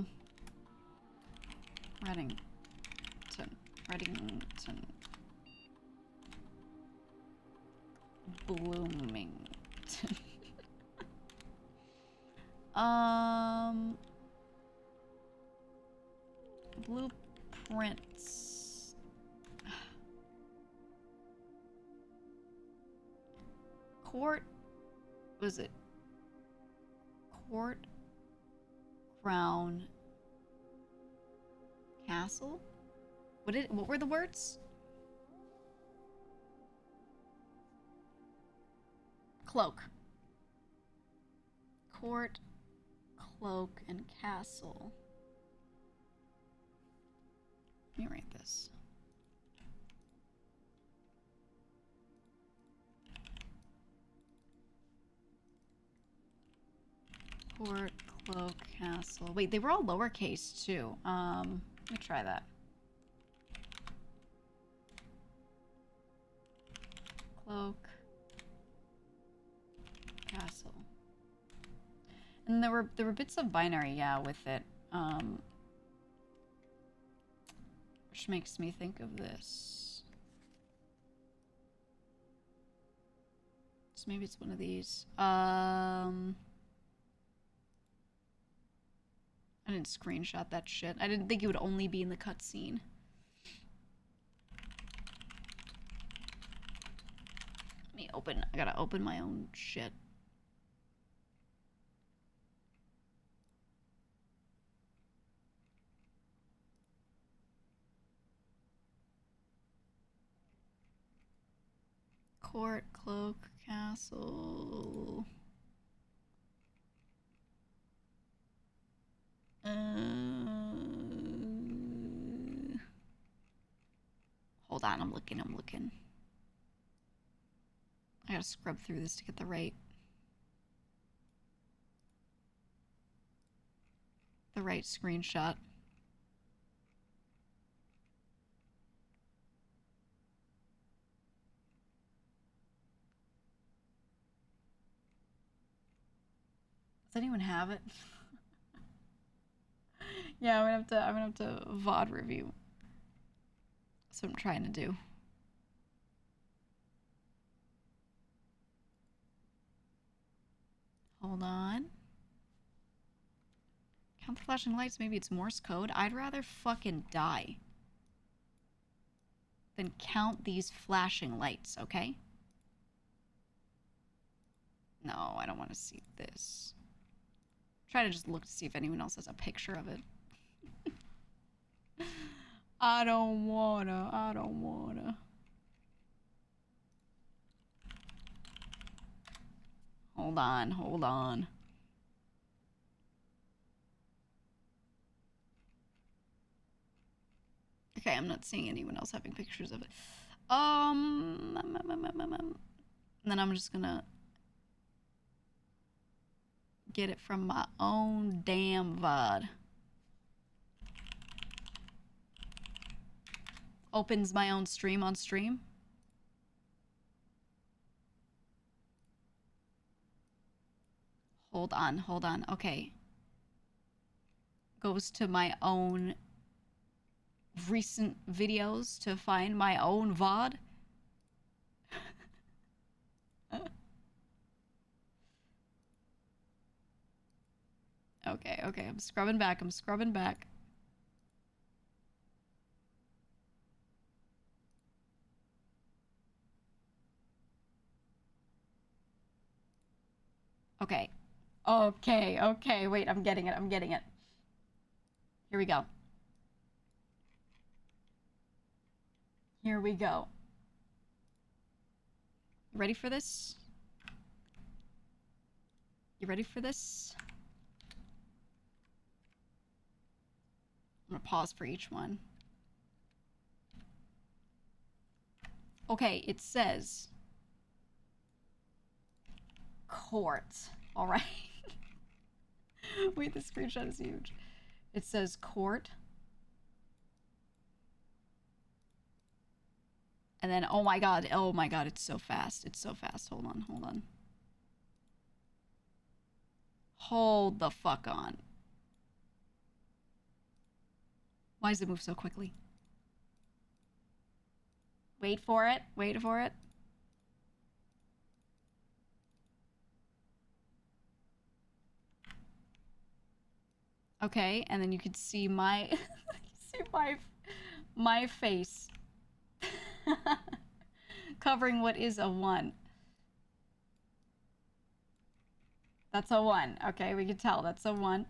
Reddington. Bloomington. Blueprints. Court, was it? Court, Crown, Castle? What were the words? Cloak. Court, cloak, and castle. Let me write this. Court, cloak, castle. Wait, they were all lowercase too. Let me try that. Cloak, castle. And there were bits of binary, yeah, with it. Which makes me think of this. So maybe it's one of these. I didn't screenshot that shit. I didn't think it would only be in the cutscene. Let me open. I gotta open my own shit. Court, cloak, castle. Hold on, I'm looking. I gotta scrub through this to get the right screenshot. Does anyone have it? Yeah, I'm gonna have to VOD review. That's what I'm trying to do. Hold on. Count the flashing lights, maybe it's Morse code. I'd rather fucking die than count these flashing lights, okay? No, I don't want to see this. Try to just look to see if anyone else has a picture of it. I don't wanna. Hold on. Okay, I'm not seeing anyone else having pictures of it. And then I'm just gonna get it from my own damn VOD. Opens my own stream on stream. Hold on. Okay. Goes to my own recent videos to find my own VOD. Okay, I'm scrubbing back. Okay, wait, I'm getting it. Here we go. You ready for this? I'm gonna pause for each one. Okay, it says court. All right. Wait, the screenshot is huge. It says court. And then, oh my god, it's so fast. It's so fast. Hold on, hold on. Hold the fuck on. Why does it move so quickly? Wait for it. Wait for it. Okay, and then you could see my my face covering what is a 1. That's a 1. Okay, we can tell that's a 1.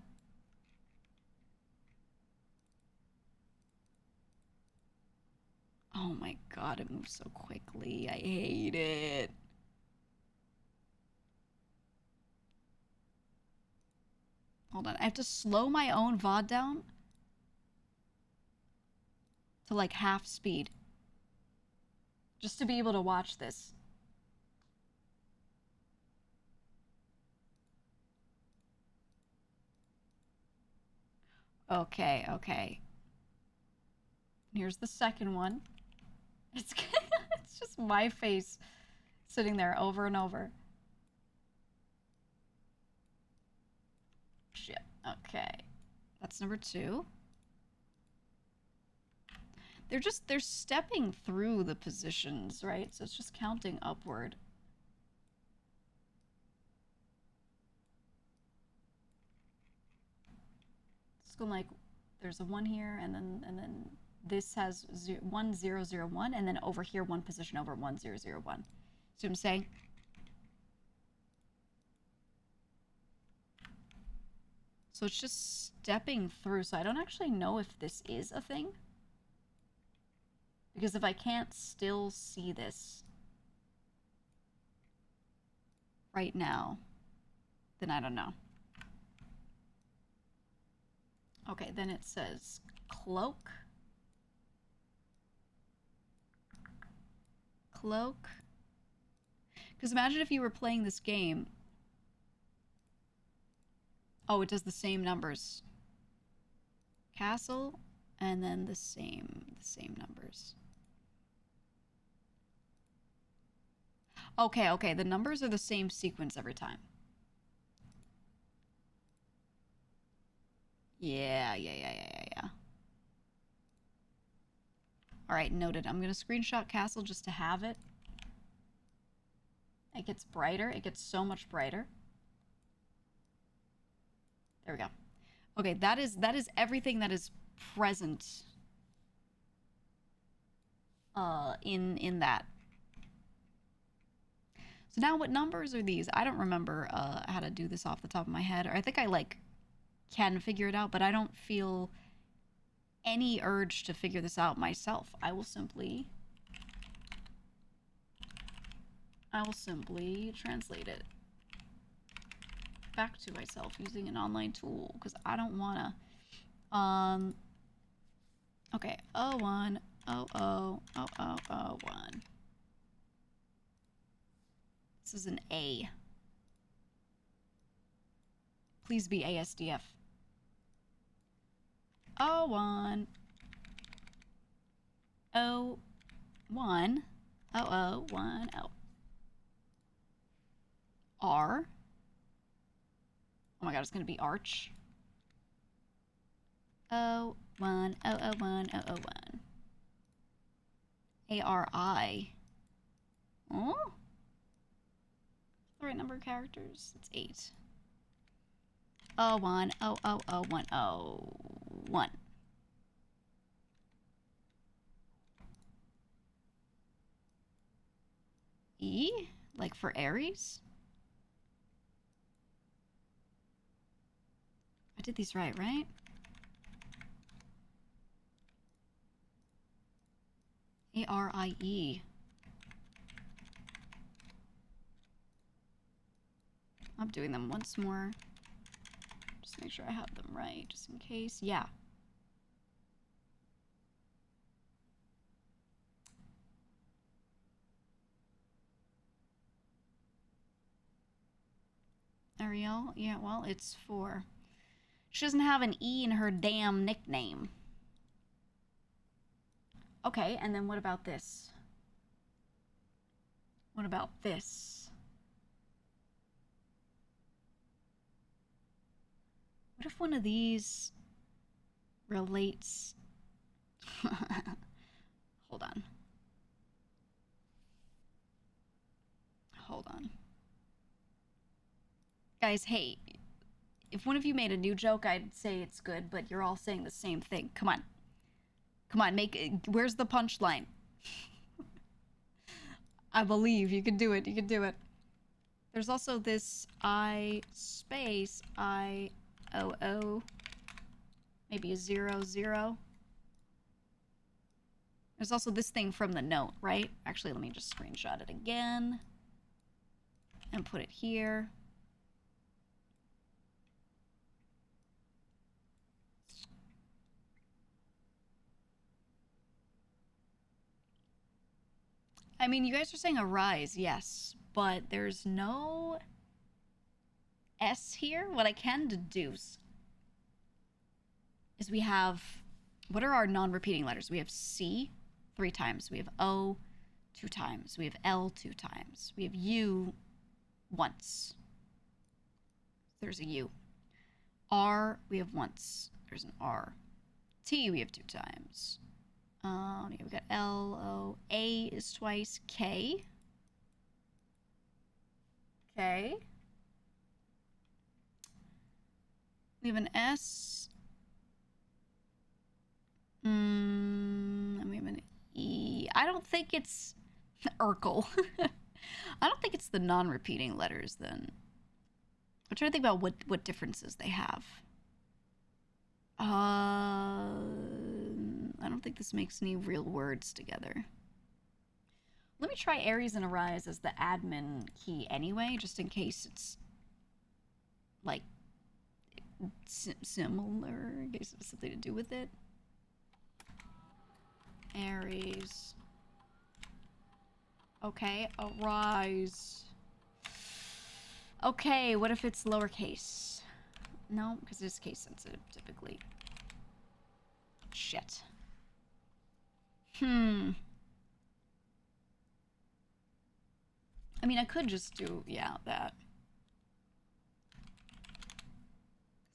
Oh my god, it moves so quickly. I hate it. Hold on, I have to slow my own VOD down to like half speed just to be able to watch this. Okay, okay. Here's the second one. It's it's just my face sitting there over and over. Shit. Okay. That's number 2. They're stepping through the positions, right? So it's just counting upward. It's going like there's a 1 here, and then this has 1001, and then over here 1 position over 1001. See what I'm saying? So it's just stepping through. So I don't actually know if this is a thing. Because if I can't still see this right now, then I don't know. Okay, then it says cloak. Cloak. Because imagine if you were playing this game. Oh, it does the same numbers. Castle, and then the same numbers. Okay, okay, the numbers are the same sequence every time. Yeah. All right, noted. I'm gonna screenshot Castle just to have it. It gets brighter. It gets so much brighter. There we go. Okay, that is everything that is present in that. So now what numbers are these? I don't remember how to do this off the top of my head. Or I think I like can figure it out, but I don't feel any urge to figure this out myself. I will simply translate it back to myself using an online tool because I don't wanna. Okay, 01 00 0001. This is an A. Please be ASDF. 01 01 0010. R. Oh my god, it's gonna be Arch. 01 001 001. ARI. Oh? The right number of characters? It's 8. 01 00010. E? Like for Aries? I did these right? ARIE. I'm doing them once more. Just make sure I have them right, just in case. Yeah. No, yeah, well, it's 4. She doesn't have an E in her damn nickname. Okay, and then what about this? What about this? What if one of these relates? Hold on. Hold on. Guys, hey, if one of you made a new joke, I'd say it's good, but you're all saying the same thing. Come on. Come on, make it. Where's the punchline? I believe you can do it. You can do it. There's also this I space I-O-O. Maybe a 0, 0. There's also this thing from the note, right? Actually, let me just screenshot it again. And put it here. I mean, you guys are saying arise, yes. But there's no S here. What I can deduce is we have... What are our non-repeating letters? We have C 3 times. We have O 2 times. We have L 2 times. We have U once. There's a U. R, we have once. There's an R. T, we have 2 times. Yeah, we got L, O. A is twice. K. K. We have an S. And we have an E. I don't think it's Urkel. I don't think it's the non-repeating letters then. I'm trying to think about what differences they have. I don't think this makes any real words together. Let me try Aries and Arise as the admin key anyway, just in case it's like similar, in case it has something to do with it. Aries. Okay, Arise. Okay, what if it's lowercase? No, because it's case sensitive, typically. Shit. I mean, I could just do, yeah, that.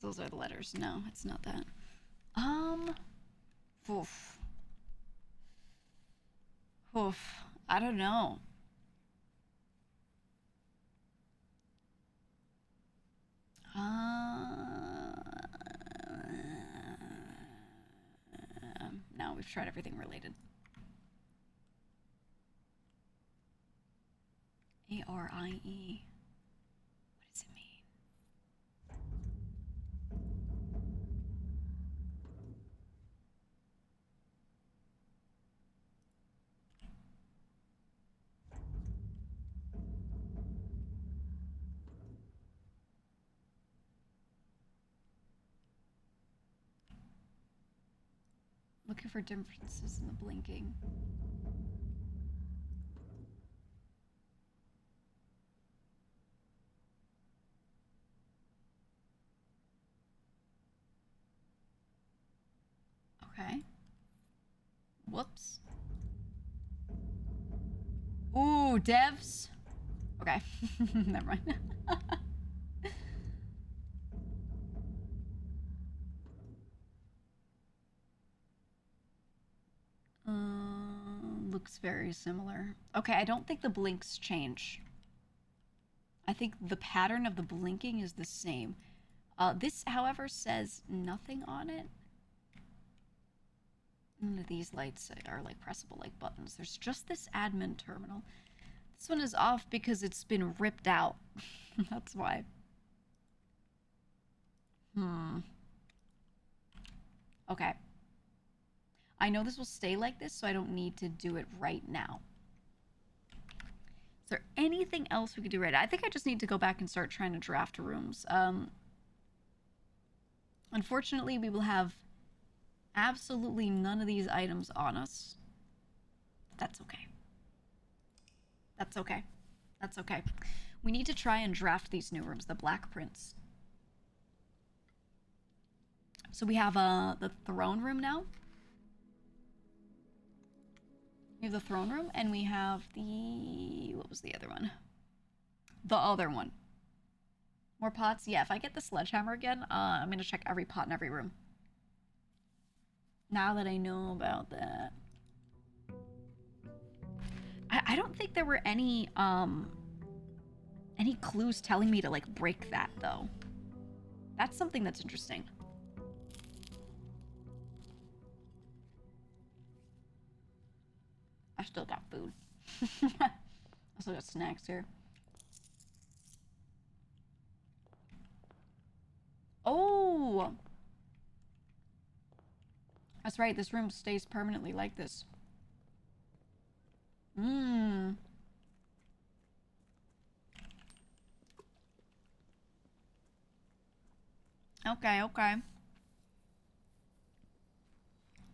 Those are the letters. No, it's not that. Oof. Oof. I don't know. No, we've tried everything related. A-R-I-E. What does it mean? Looking for differences in the blinking. Okay. Whoops. Ooh, devs. Okay. Never mind. Looks very similar. Okay, I don't think the blinks change. I think the pattern of the blinking is the same. This, however, says nothing on it. None of these lights are like pressable like buttons. There's just this admin terminal. This one is off because it's been ripped out. That's why. Okay. I know this will stay like this, so I don't need to do it right now. Is there anything else we could do right now? I think I just need to go back and start trying to draft rooms. Unfortunately, we will have absolutely none of these items on us. But that's okay. That's okay. That's okay. We need to try and draft these new rooms, the Black Prince. So we have the throne room now. We have the throne room, and we have the... What was the other one? The other one. More pots? Yeah, if I get the sledgehammer again, I'm gonna check every pot in every room. Now that I know about that. I don't think there were any clues telling me to, like, break that, though. That's something that's interesting. I still got food. I still got snacks here. Oh! That's right, this room stays permanently like this. Mmm. Okay, okay.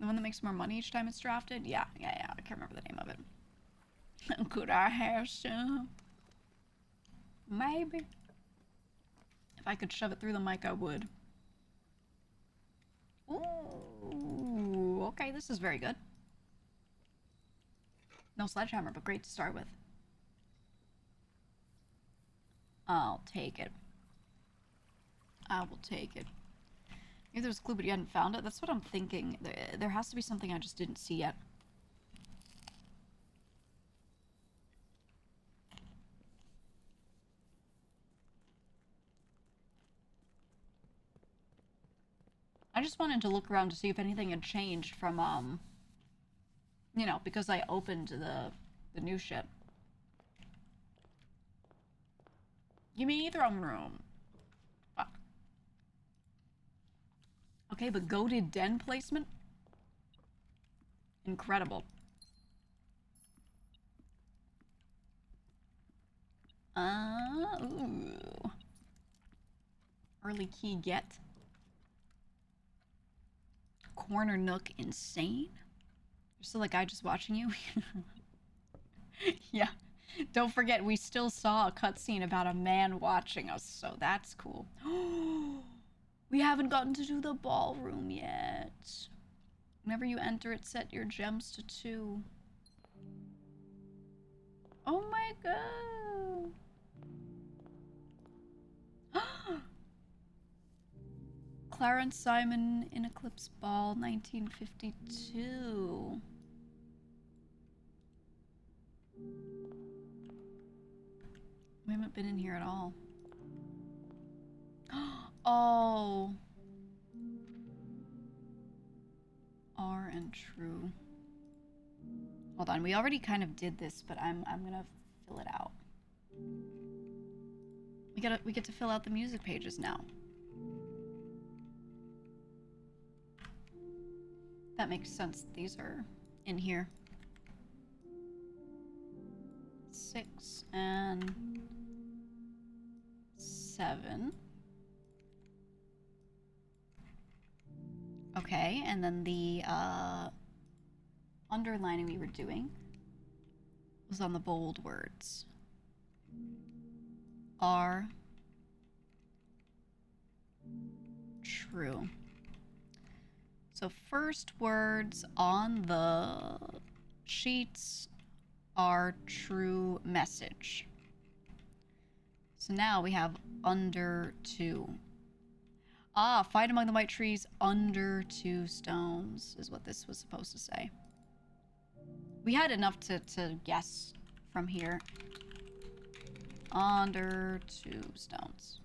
The one that makes more money each time it's drafted? Yeah. I can't remember the name of it. Could I have some? Maybe. If I could shove it through the mic, I would. Ooh, okay, this is very good. No sledgehammer, but great to start with. I'll take it. I will take it. Maybe there's a clue, but you hadn't found it? That's what I'm thinking. There has to be something I just didn't see yet. I just wanted to look around to see if anything had changed from, you know, because I opened the new shit. Give me throne room. Fuck. Okay, but goated den placement? Incredible. Ooh. Early key get. Corner nook insane? You're still a guy just watching you? Yeah. Don't forget, we still saw a cutscene about a man watching us, so that's cool. We haven't gotten to do the ballroom yet. Whenever you enter it, set your gems to 2. Oh my god. Clarence Simon in Eclipse Ball, 1952. We haven't been in here at all. Oh. R and true. Hold on, we already kind of did this, but I'm gonna fill it out. We get to fill out the music pages now. That makes sense. These are in here. 6 and 7. Okay, and then the underlining we were doing was on the bold words. Are true. So first words on the sheets are true message. So now we have under 2. Ah, fight among the white trees under 2 stones is what this was supposed to say. We had enough to guess from here. Under 2 stones.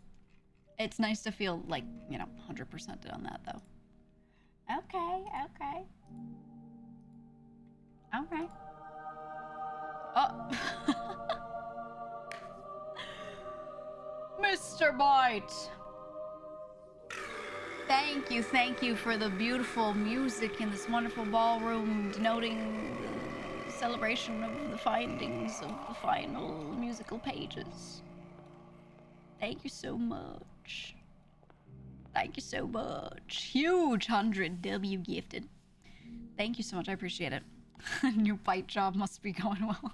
It's nice to feel like, you know, 100% on that though. Okay. Okay. Oh. Mr. Bite! Thank you for the beautiful music in this wonderful ballroom denoting the celebration of the findings of the final musical pages. Thank you so much. Thank you so much. Huge 100 W gifted. Thank you so much. I appreciate it. New bite job must be going well.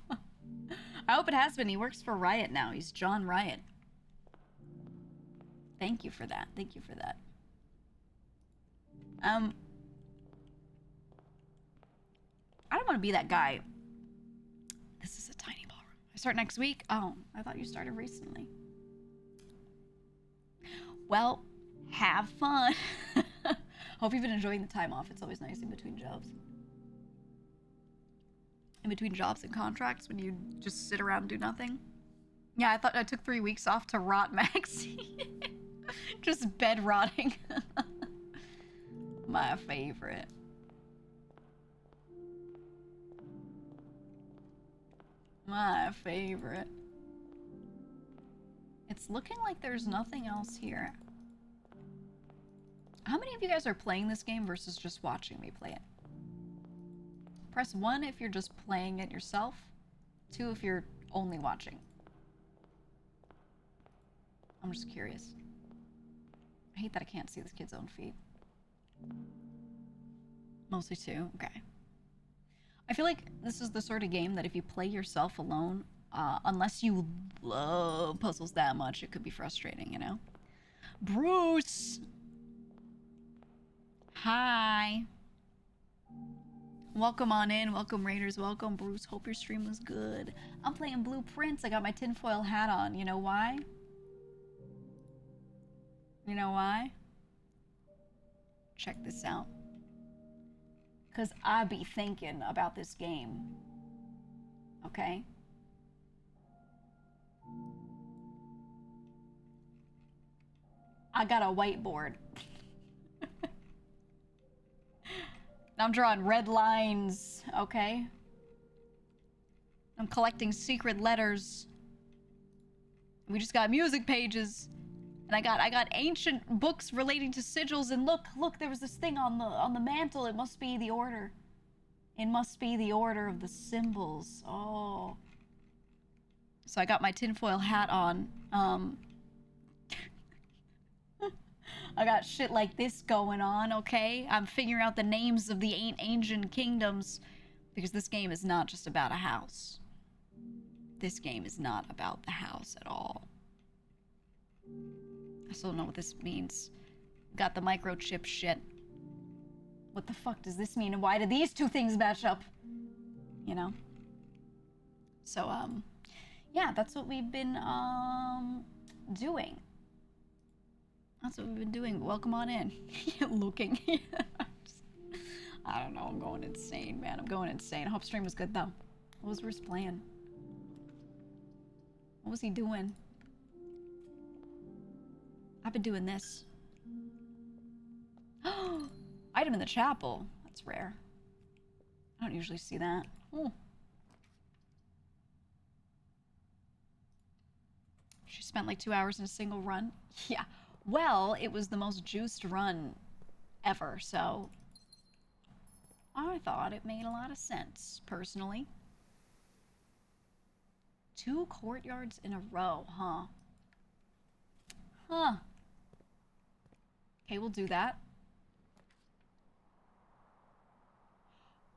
I hope it has been. He works for Riot now. He's John Riot. Thank you for that. Thank you for that. I don't want to be that guy. This is a tiny ballroom. I start next week? Oh, I thought you started recently. Well, have fun. Hope you've been enjoying the time off. It's always nice in between jobs. In between jobs and contracts when you just sit around and do nothing. Yeah, I thought I took 3 weeks off to rot Maxi. Just bed rotting. My favorite. My favorite. It's looking like there's nothing else here. How many of you guys are playing this game versus just watching me play it? Press 1 if you're just playing it yourself. 2 if you're only watching. I'm just curious. I hate that I can't see this kid's own feet. Mostly 2, okay. I feel like this is the sort of game that if you play yourself alone, unless you love puzzles that much, it could be frustrating, you know? Bruce! Hi! Welcome on in. Welcome, Raiders. Welcome, Bruce. Hope your stream was good. I'm playing Blueprints. I got my tinfoil hat on. You know why? You know why? Check this out. Because I be thinking about this game. Okay? I got a whiteboard. I'm drawing red lines, okay? I'm collecting secret letters. We just got music pages. And I got ancient books relating to sigils, and look, there was this thing on the mantle. It must be the order. It must be the order of the symbols. Oh. So I got my tinfoil hat on. I got shit like this going on, okay? I'm figuring out the names of the ancient kingdoms because this game is not just about a house. This game is not about the house at all. I still don't know what this means. Got the microchip shit. What the fuck does this mean, and why do these two things match up? You know? So, yeah, that's what we've been, doing. That's what we've been doing. Welcome on in. Looking. I don't know. I'm going insane, man. I'm going insane. I hope stream was good, though. What was Bruce playing? What was he doing? I've been doing this. Item in the chapel. That's rare. I don't usually see that. Oh. She spent like 2 hours in a single run. Yeah. Well, it was the most juiced run ever, so I thought it made a lot of sense, personally. 2 courtyards in a row, huh? Huh. Okay, we'll do that.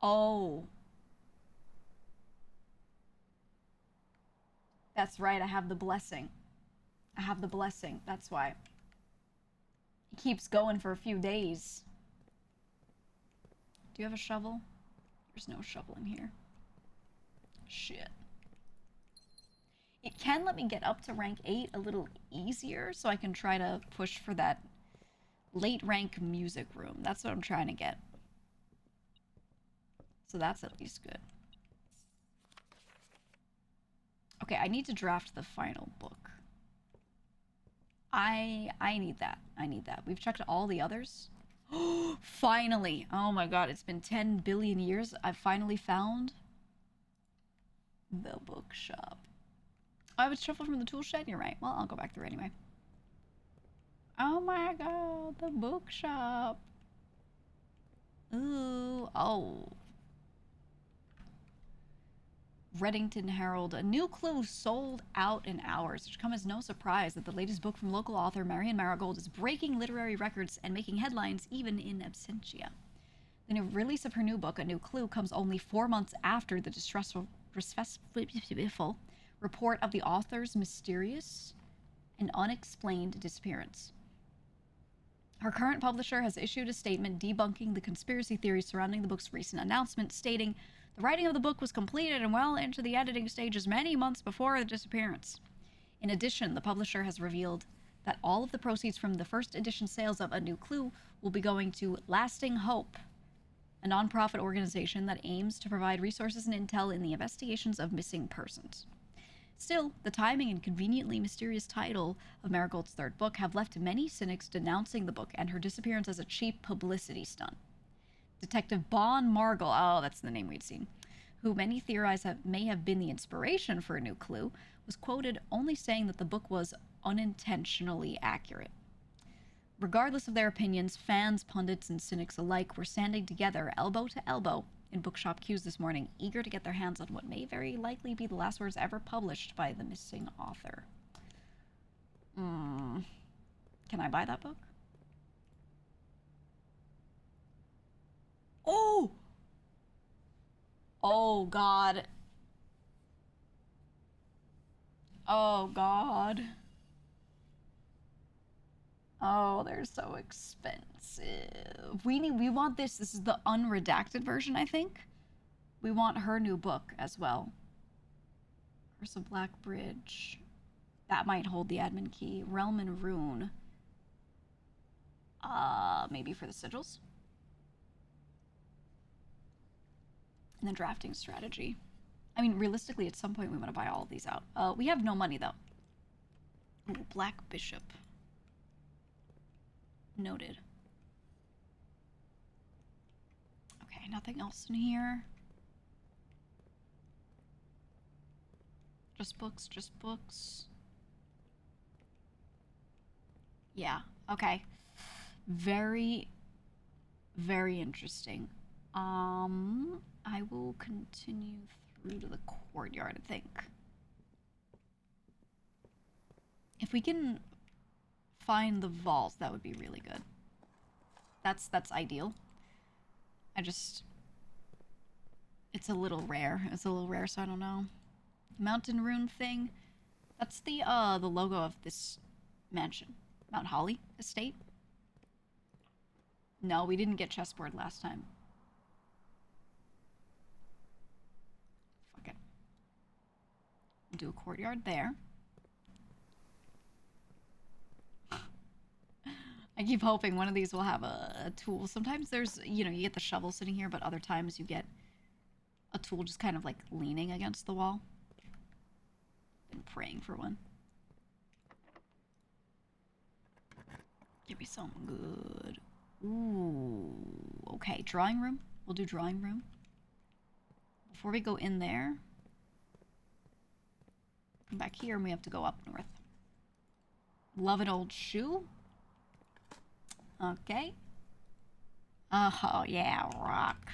Oh. That's right, I have the blessing. I have the blessing, that's why. He keeps going for a few days. Do you have a shovel? There's no shovel in here. Shit. It can let me get up to rank 8 a little easier, so I can try to push for that late rank music room. That's what I'm trying to get. So that's at least good. Okay, I need to draft the final book. I need that. I need that. We've checked all the others. Finally! Oh my god, it's been 10 billion years. I've finally found the bookshop. Oh, I was shuffled from the tool shed? You're right. Well, I'll go back through anyway. Oh my god, the bookshop. Ooh, oh. Reddington Herald. A new clue sold out in hours. It should come as no surprise that the latest book from local author Marion Marigold is breaking literary records and making headlines even in absentia. The new release of her new book, A New Clue, comes only 4 months after the distressful report of the author's mysterious and unexplained disappearance. Her current publisher has issued a statement debunking the conspiracy theories surrounding the book's recent announcement, stating, "The writing of the book was completed and well into the editing stages many months before the disappearance." In addition, the publisher has revealed that all of the proceeds from the first edition sales of A New Clue will be going to Lasting Hope, a nonprofit organization that aims to provide resources and intel in the investigations of missing persons. Still, the timing and conveniently mysterious title of Marigold's third book have left many cynics denouncing the book and her disappearance as a cheap publicity stunt. Detective Bon Margall, oh, that's the name we'd seen, who many theorize may have been the inspiration for A New Clue, was quoted only saying that the book was unintentionally accurate. Regardless of their opinions, fans, pundits, and cynics alike were standing together, elbow to elbow, in bookshop queues this morning, eager to get their hands on what may very likely be the last words ever published by the missing author. Can I buy that book? Oh! Oh, God. Oh, God. Oh, they're so expensive. We want this. This is the unredacted version, I think. We want her new book as well. Curse of Black Bridge. That might hold the admin key. Realm and Rune. Maybe for the sigils. And then drafting strategy. I mean, realistically, at some point we want to buy all of these out. We have no money, though. Ooh, Black Bishop. Noted. Okay, nothing else in here. Just books, just books. Yeah, okay. Very, very interesting. I will continue through to the courtyard, I think. If we can find the vault, that would be really good. That's ideal. It's a little rare. It's a little rare, so I don't know. Mountain Rune thing. That's the logo of this mansion. Mount Holly Estate. No, we didn't get chessboard last time. Fuck it. We'll do a courtyard there. I keep hoping one of these will have a tool. Sometimes there's, you know, you get the shovel sitting here, but other times you get a tool just kind of like leaning against the wall. Been praying for one. Give me something good. Ooh, okay, drawing room. We'll do drawing room. Before we go in there, come back here and we have to go up north. Love an old shoe. Okay. Oh, yeah, rock.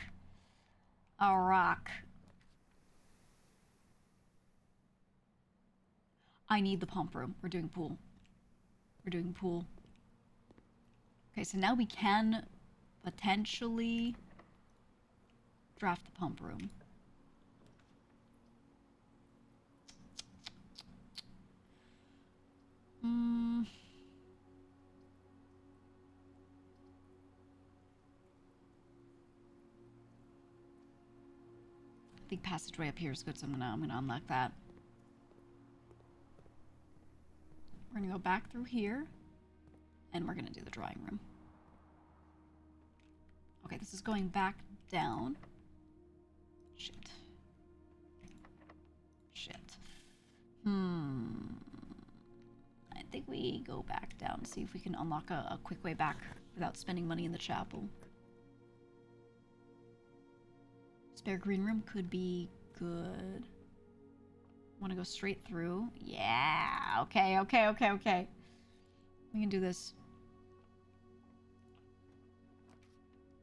A rock. I need the pump room. We're doing pool. We're doing pool. Okay, so now we can potentially draft the pump room. I think passageway up here is good, so I'm gonna unlock that. We're gonna go back through here, and we're gonna do the drawing room. Okay, this is going back down. Shit. Shit. I think we go back down and see if we can unlock a quick way back without spending money in the chapel. Spare green room could be good. Want to go straight through? Yeah. Okay, okay, okay, okay. We can do this.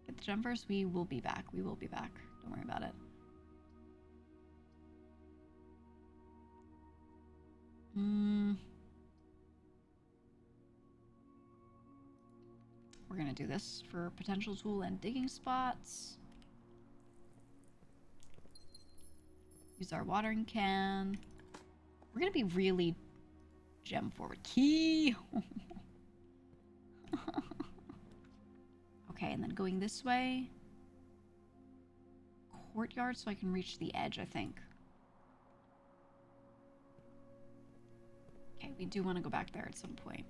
Get the gem first. We will be back. We will be back. Don't worry about it. We're gonna do this for potential tool and digging spots. Use our watering can. We're gonna be really gem forward. Key! Okay, and then going this way. Courtyard so I can reach the edge, I think. Okay, we do want to go back there at some point.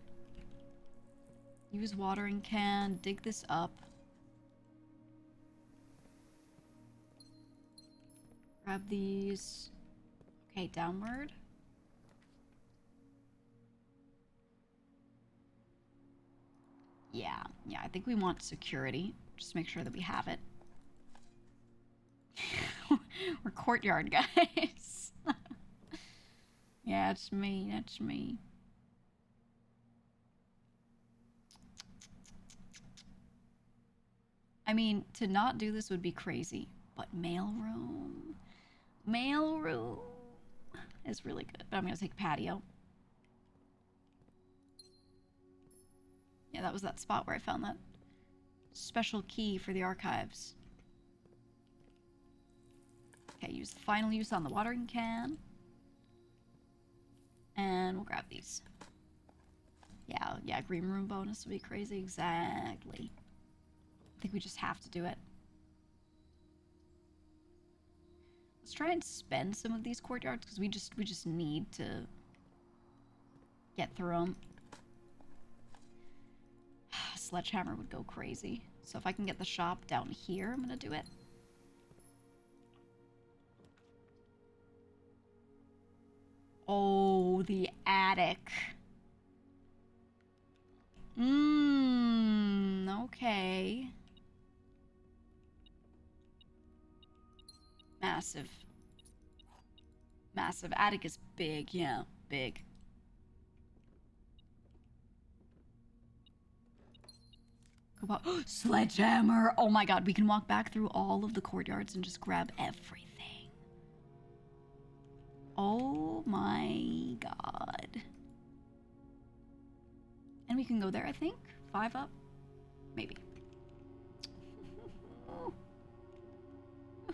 Use watering can, dig this up. Grab these. Okay, downward. Yeah, I think we want security. Just make sure that we have it. We're courtyard guys. Yeah, it's me, that's me. I mean, to not do this would be crazy, but mailroom is really good. But I'm gonna take patio. Yeah, that was that spot where I found that special key for the archives. Okay, use the final use on the watering can. And we'll grab these. Yeah, green room bonus would be crazy. Exactly. I think we just have to do it. Let's try and spend some of these courtyards because we just need to get through them. Sledgehammer would go crazy. So if I can get the shop down here, I'm gonna do it. Oh, the attic. Okay. Massive. Massive. Attic is big, yeah, big. Sledgehammer! Oh my god, we can walk back through all of the courtyards and just grab everything. Oh my god. And we can go there, I think. 5 up? Maybe.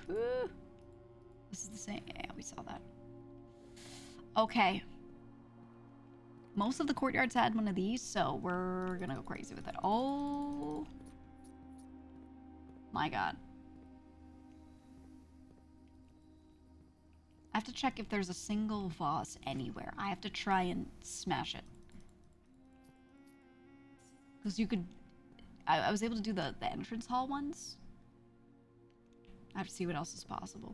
This is the same. Yeah, we saw that. Okay. Most of the courtyards had one of these, so we're gonna go crazy with it. Oh my god. I have to check if there's a single vase anywhere. I have to try and smash it. Because you could... I was able to do the entrance hall ones. I have to see what else is possible.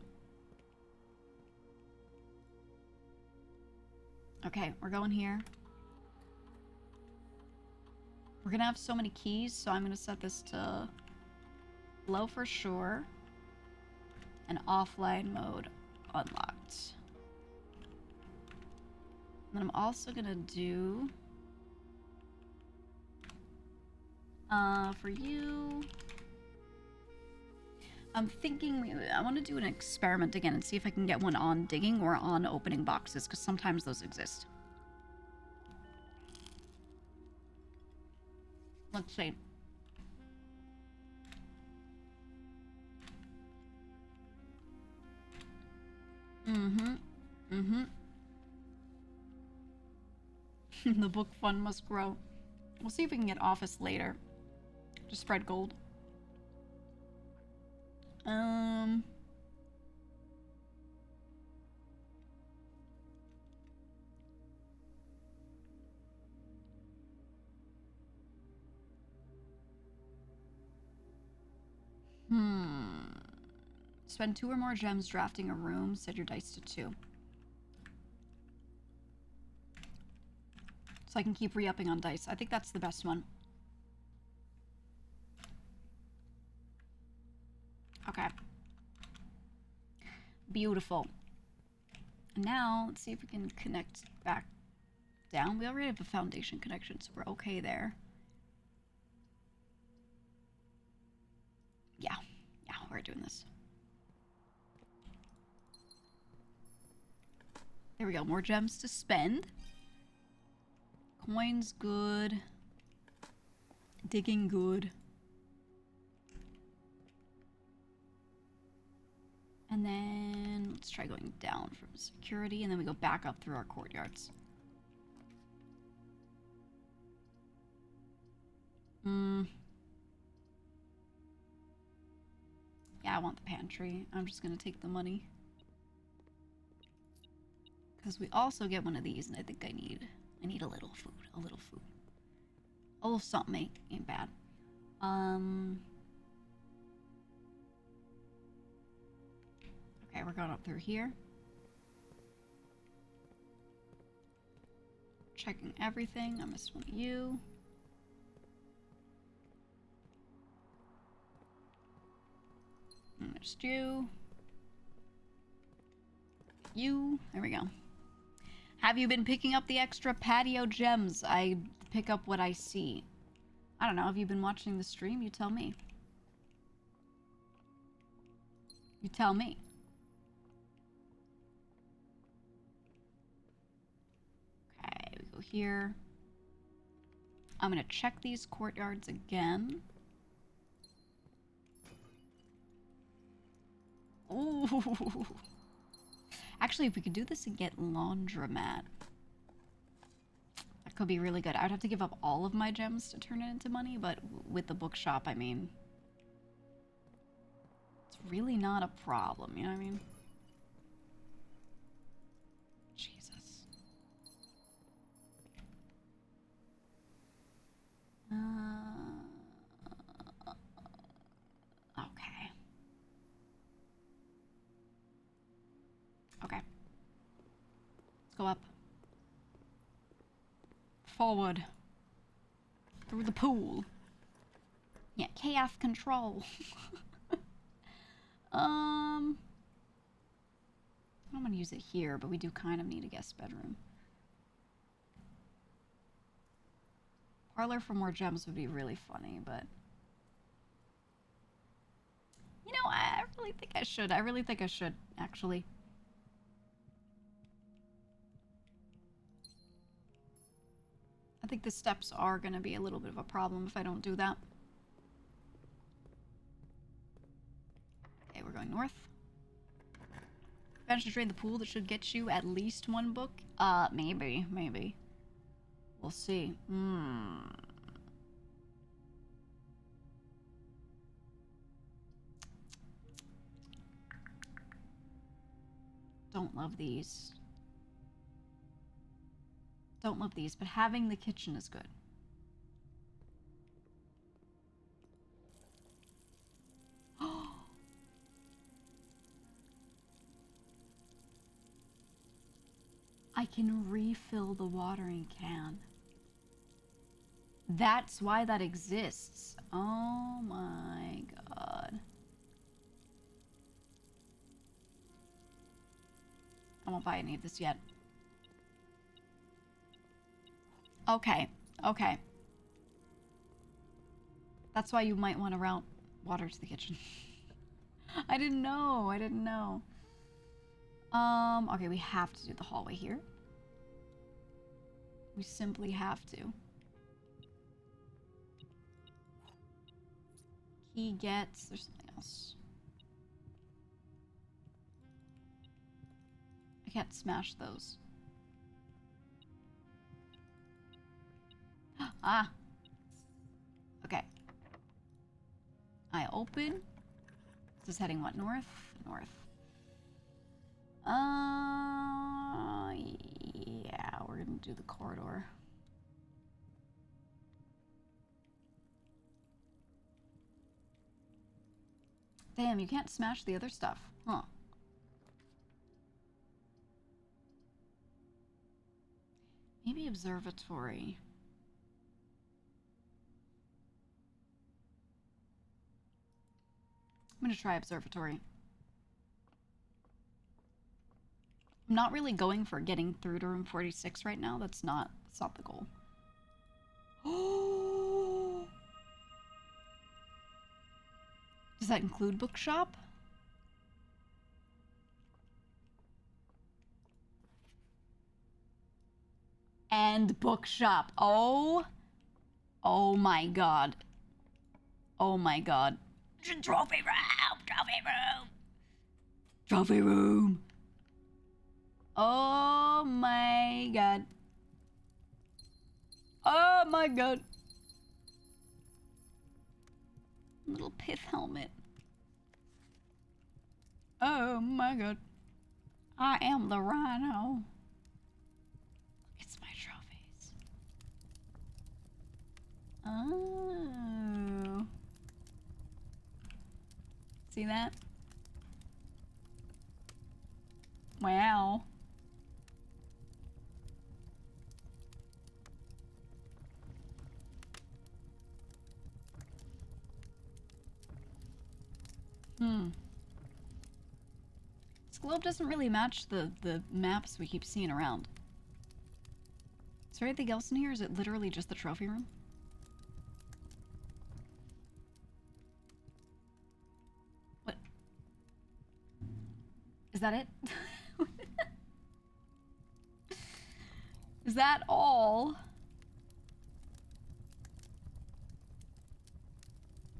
Okay, we're going here. We're gonna have so many keys, so I'm gonna set this to low for sure. And offline mode unlocked. And then I'm also gonna do... for you... I'm thinking I want to do an experiment again and see if I can get one on digging or on opening boxes, because sometimes those exist. Let's see. The book fund must grow. We'll see if we can get office later. Just spread gold. Spend 2 or more gems drafting a room. Set your dice to 2. So I can keep re-upping on dice. I think that's the best one. Okay. Beautiful. Now, let's see if we can connect back down. We already have a foundation connection, so we're okay there. Yeah, we're doing this. There we go, more gems to spend. Coins good. Digging good. And then Let's try going down from security, and then we go back up through our courtyards. Yeah, I want the pantry. I'm just gonna take the money. Because we also get one of these, and I think I need a little food. A little food. A little something ain't bad. Okay, we're going up through here. Checking everything. I missed one of you. I missed you. You. There we go. Have you been picking up the extra patio gems? I pick up what I see. I don't know. Have you been watching the stream? You tell me. You tell me. Okay, we go here. I'm gonna check these courtyards again. Ooh. Actually, if we could do this and get laundromat, that could be really good. I'd have to give up all of my gems to turn it into money, but with the bookshop, I mean, it's really not a problem, you know what I mean? Jesus. Okay. Okay. Let's go up. Forward. Through the pool. Yeah, chaos control. I'm gonna use it here, but we do kind of need a guest bedroom. Parlor for more gems would be really funny, but... You know, I really think I should. I really think I should, actually. I think the steps are going to be a little bit of a problem if I don't do that. Okay, we're going north. Managed to drain the pool. That should get you at least one book. Maybe. We'll see. Don't love these. Don't love these, but having the kitchen is good. I can refill the watering can. That's why that exists. Oh my god. I won't buy any of this yet. Okay, okay. That's why you might want to route water to the kitchen. I didn't know. Okay, we have to do the hallway here. We simply have to. Key gets... There's something else. I can't smash those. Ah! Okay. I open. This is heading what? North? North. Yeah, we're gonna do the corridor. Damn, you can't smash the other stuff. Huh. Maybe observatory. I'm gonna try observatory. I'm not really going for getting through to room 46 right now. That's not the goal. Oh! Does that include bookshop? And bookshop. Oh. Oh my god. Oh my god. Trophy room! Trophy room! Trophy room! Oh my god. Oh my god. Little pith helmet. Oh my god. I am the rhino. It's my trophies. Oh. See that? Wow. This globe doesn't really match the maps we keep seeing around. Is there anything else in here? Is it literally just the trophy room? What? Is that it? Is that all?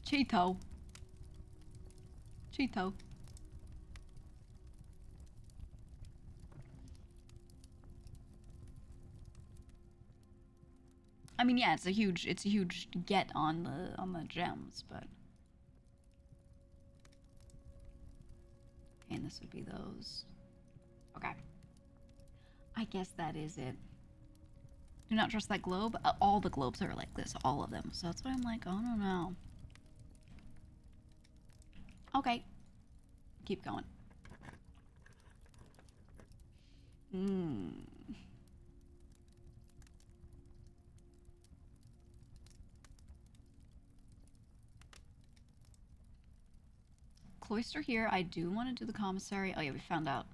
Cheeto. Cheeto. I mean, yeah, it's a huge get on the gems, but okay, and this would be those. Okay. I guess that is it. Do not trust that globe. All the globes are like this, all of them. So that's why I'm like, I don't know. Okay. Keep going. Cloister here. I do want to do the commissary. Oh yeah, we found out.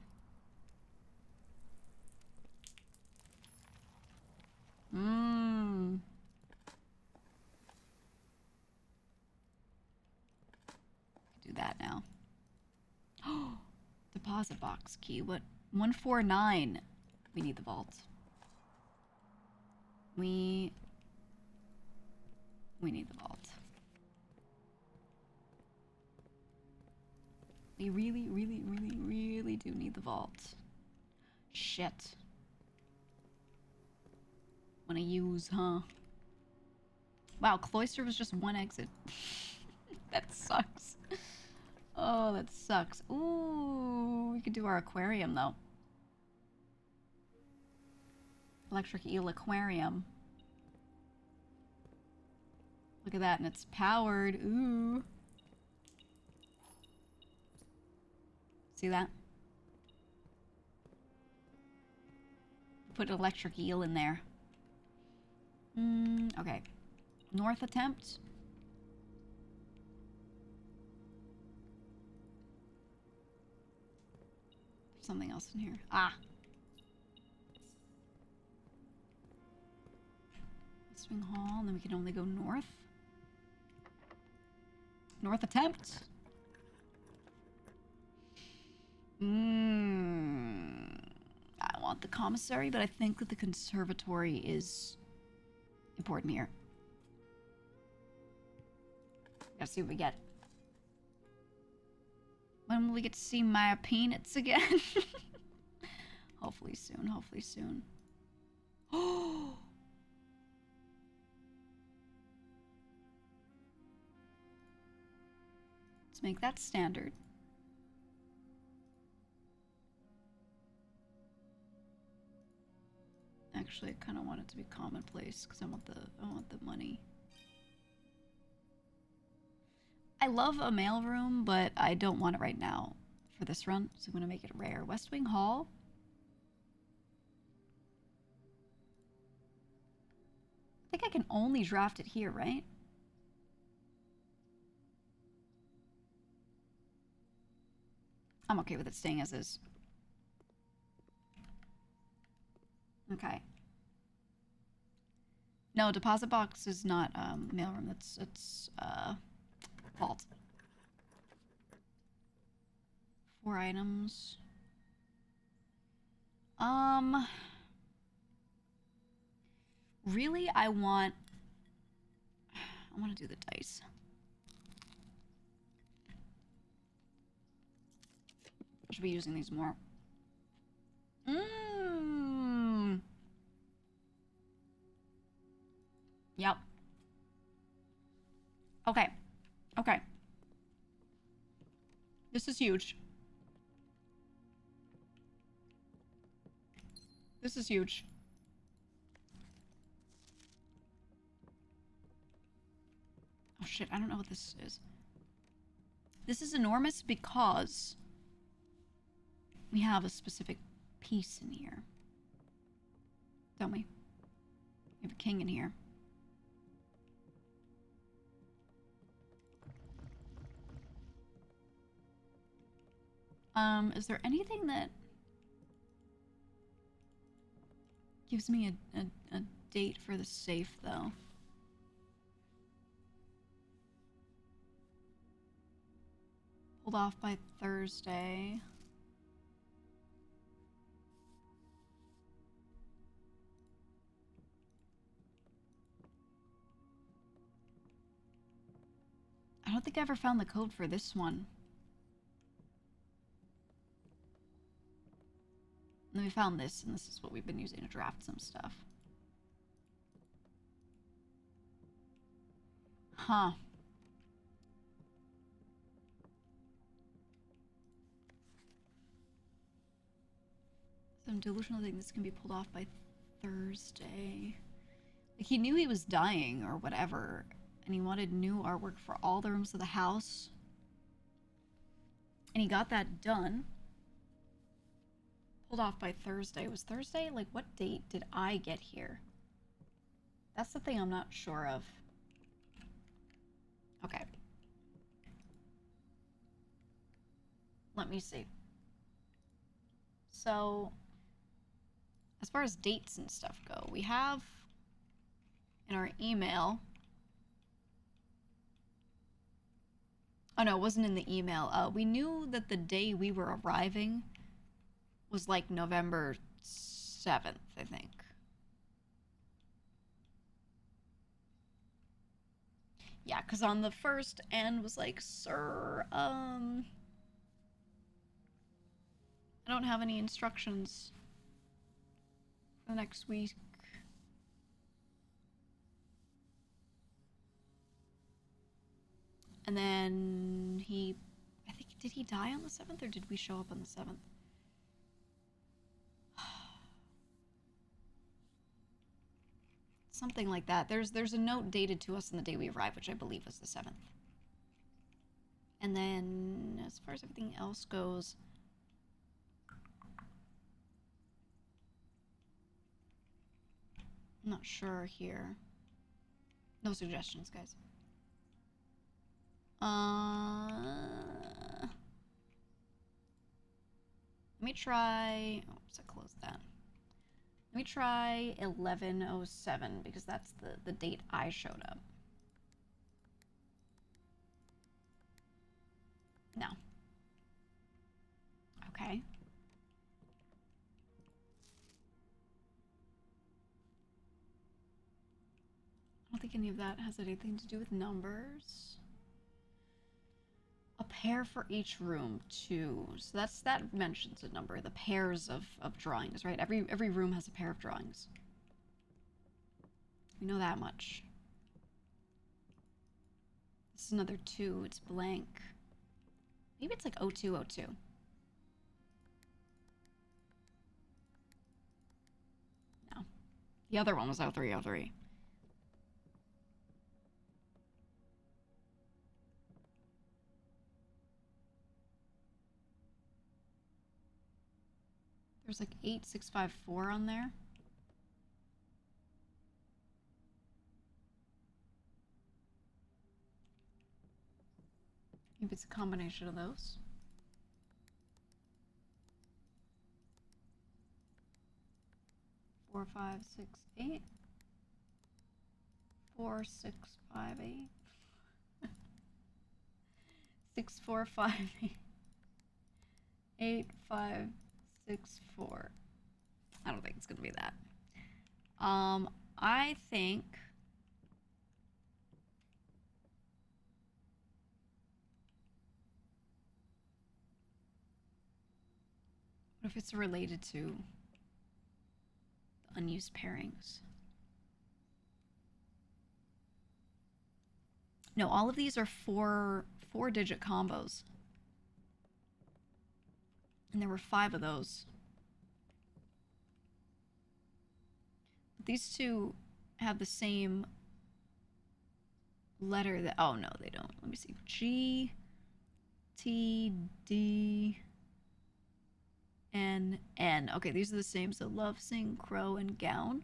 Do that now. Oh, deposit box key. What? 149. We need the vault. We need the vault. We really, really, really, really do need the vault. Shit. Wanna use, huh? Wow, Cloister was just one exit. That sucks. Oh, that sucks. Ooh, we could do our aquarium, though. Electric eel aquarium. Look at that, and it's powered. Ooh. See that? Put an electric eel in there. Okay. North attempt. There's something else in here. Ah. Swing hall, and then we can only go north. North attempt. I want the commissary, but I think that the conservatory is important here. Gotta see what we get. When will we get to see my peanuts again? Hopefully soon, hopefully soon. Oh! Let's make that standard. Actually, I kind of want it to be commonplace because I want the money. I love a mailroom, but I don't want it right now for this run, so I'm gonna make it rare. West Wing Hall. I think I can only draft it here, right? I'm okay with it staying as is. Okay. No, deposit box is not mailroom. It's vault. 4 items. Really, I want to do the dice. I should be using these more. This is huge. This is huge. Oh shit, I don't know what this is. This is enormous because we have a specific piece in here. Don't we? We have a king in here. Is there anything that gives me a date for the safe, though? Pulled off by Thursday. I don't think I ever found the code for this one. And then we found this, and this is what we've been using to draft some stuff. Huh. So I'm delusional that this can be pulled off by Thursday. Like, he knew he was dying or whatever, and he wanted new artwork for all the rooms of the house. And he got that done. Pulled off by Thursday. Was Thursday? Like, what date did I get here? That's the thing I'm not sure of. Okay. Let me see. So, as far as dates and stuff go, we have in our email... Oh no, it wasn't in the email. We knew that the day we were arriving was like November 7th, I think. Yeah, because on the first, Anne was like, "Sir, I don't have any instructions for the next week." And then I think, did he die on the 7th, or did we show up on the 7th? Something like that. There's a note dated to us on the day we arrived, which I believe was the 7th. And then, as far as everything else goes, I'm not sure here. No suggestions, guys. Let me try... Oops, I closed that. Let me try 1107, because that's the date I showed up. No. Okay. I don't think any of that has anything to do with numbers. A pair for each room, too. So that mentions a number. The pairs of drawings, right? Every room has a pair of drawings. We know that much. This is another 2. It's blank. Maybe it's like 0202. No. The other one was 0303. There's like 8654 on there. Maybe it's a combination of those. Four, 5, 6, 8. 4, 6, 5, 8. 6, 4, 5, 8. 8, 5, 6, 4. I don't think it's gonna be that. I think what if it's related to the unused pairings? No, all of these are four-digit combos. And there were 5 of those. But these two have the same letter that... Oh, no, they don't. Let me see. G, T, D, N, N. Okay, these are the same. So love, sing, crow, and gown.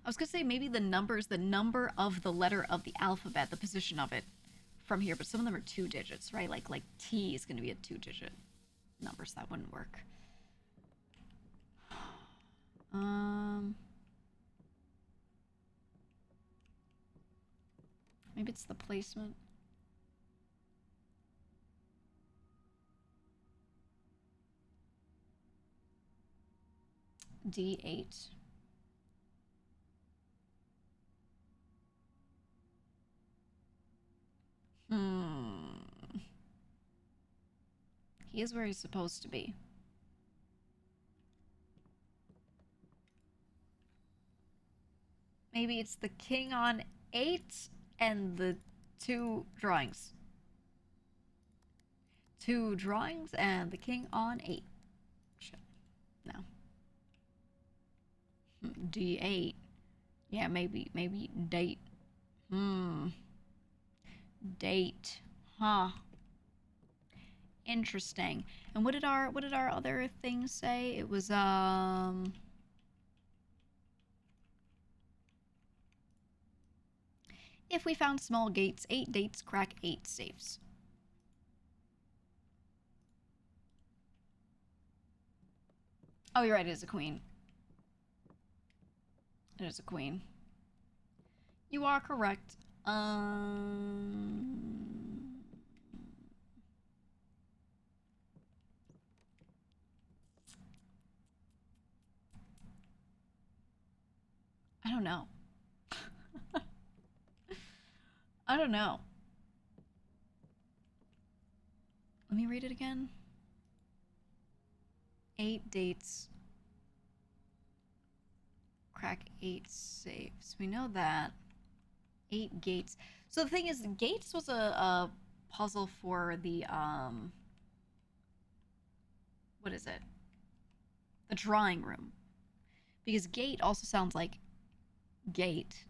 I was gonna say maybe the numbers, the number of the letter of the alphabet, the position of it from here, but some of them are 2 digits, right? Like T is gonna be a 2-digit number, so that wouldn't work. Maybe it's the placement. D8. He is where he's supposed to be. Maybe it's the king on 8 and the 2 drawings. 2 drawings and the king on 8. Shit. No. D8. Yeah, maybe date. Date. Huh. Interesting. And what did our other things say? It was if we found small gates, 8 dates, crack 8 safes. Oh, you're right, it is a queen. It is a queen. You are correct. I don't know. I don't know. Let me read it again. 8 dates. Crack 8 safes. We know that. 8 gates. So the thing is, gates was a puzzle for the, what is it? The drawing room. Because gate also sounds like gate.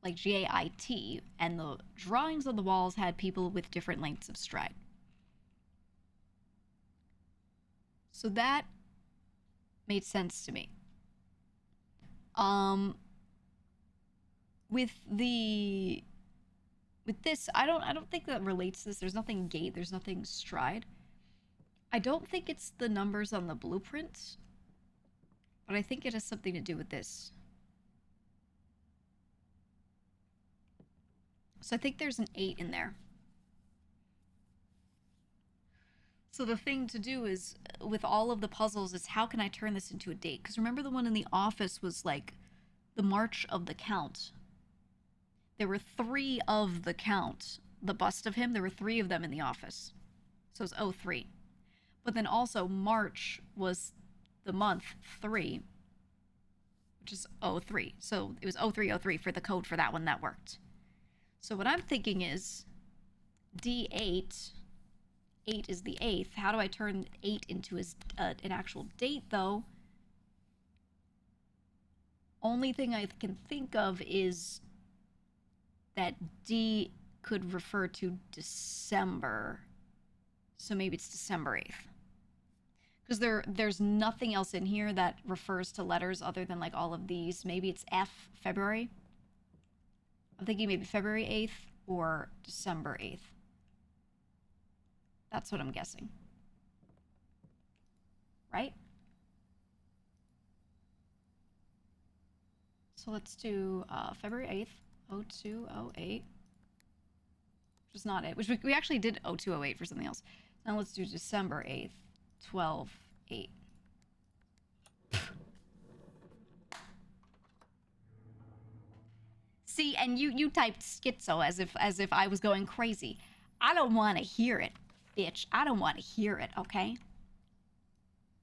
Like G-A-I-T. And the drawings on the walls had people with different lengths of stride. So that made sense to me. With this, I don't think that relates to this. There's nothing gate, there's nothing stride. I don't think it's the numbers on the blueprint, but I think it has something to do with this. So I think there's an 8 in there. So the thing to do is, with all of the puzzles, is how can I turn this into a date? Because remember the one in the office was like the March of the Count. There were 3 of the Count. The bust of him, there were 3 of them in the office. So it's 03. But then also March was the month 3, which is 03. So it was 0303 for the code for that one that worked. So what I'm thinking is D8, 8 is the 8th. How do I turn 8 into an actual date, though? Only thing I can think of is that D could refer to December. So maybe it's December 8th. Because there's nothing else in here that refers to letters other than like all of these. Maybe it's F, February. I'm thinking maybe February 8th or December 8th. That's what I'm guessing. Right? So let's do February 8th, 0208. Which is not it. Which we actually did 0208 for something else. Now let's do December 8th, 12/8. See, and you typed schizo as if I was going crazy. I don't want to hear it, bitch. I don't want to hear it, okay?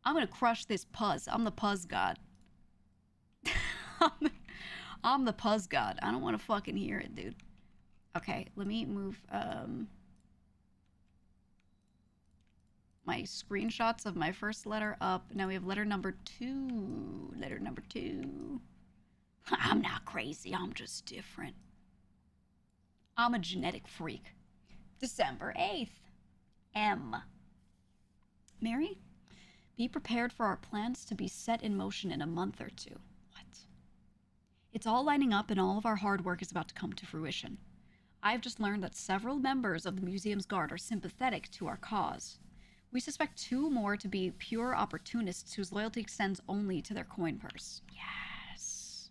I'm gonna crush this puzz. I'm the puzz god. I'm the puzz god. I don't want to fucking hear it, dude. Okay, let me move my screenshots of my first letter up. Now we have letter number 2. Letter number 2. I'm not crazy. I'm just different. I'm a genetic freak. December 8th. M. Mary, be prepared for our plans to be set in motion in a month or two. What? It's all lining up and all of our hard work is about to come to fruition. I've just learned that several members of the museum's guard are sympathetic to our cause. We suspect 2 more to be pure opportunists whose loyalty extends only to their coin purse. Yes.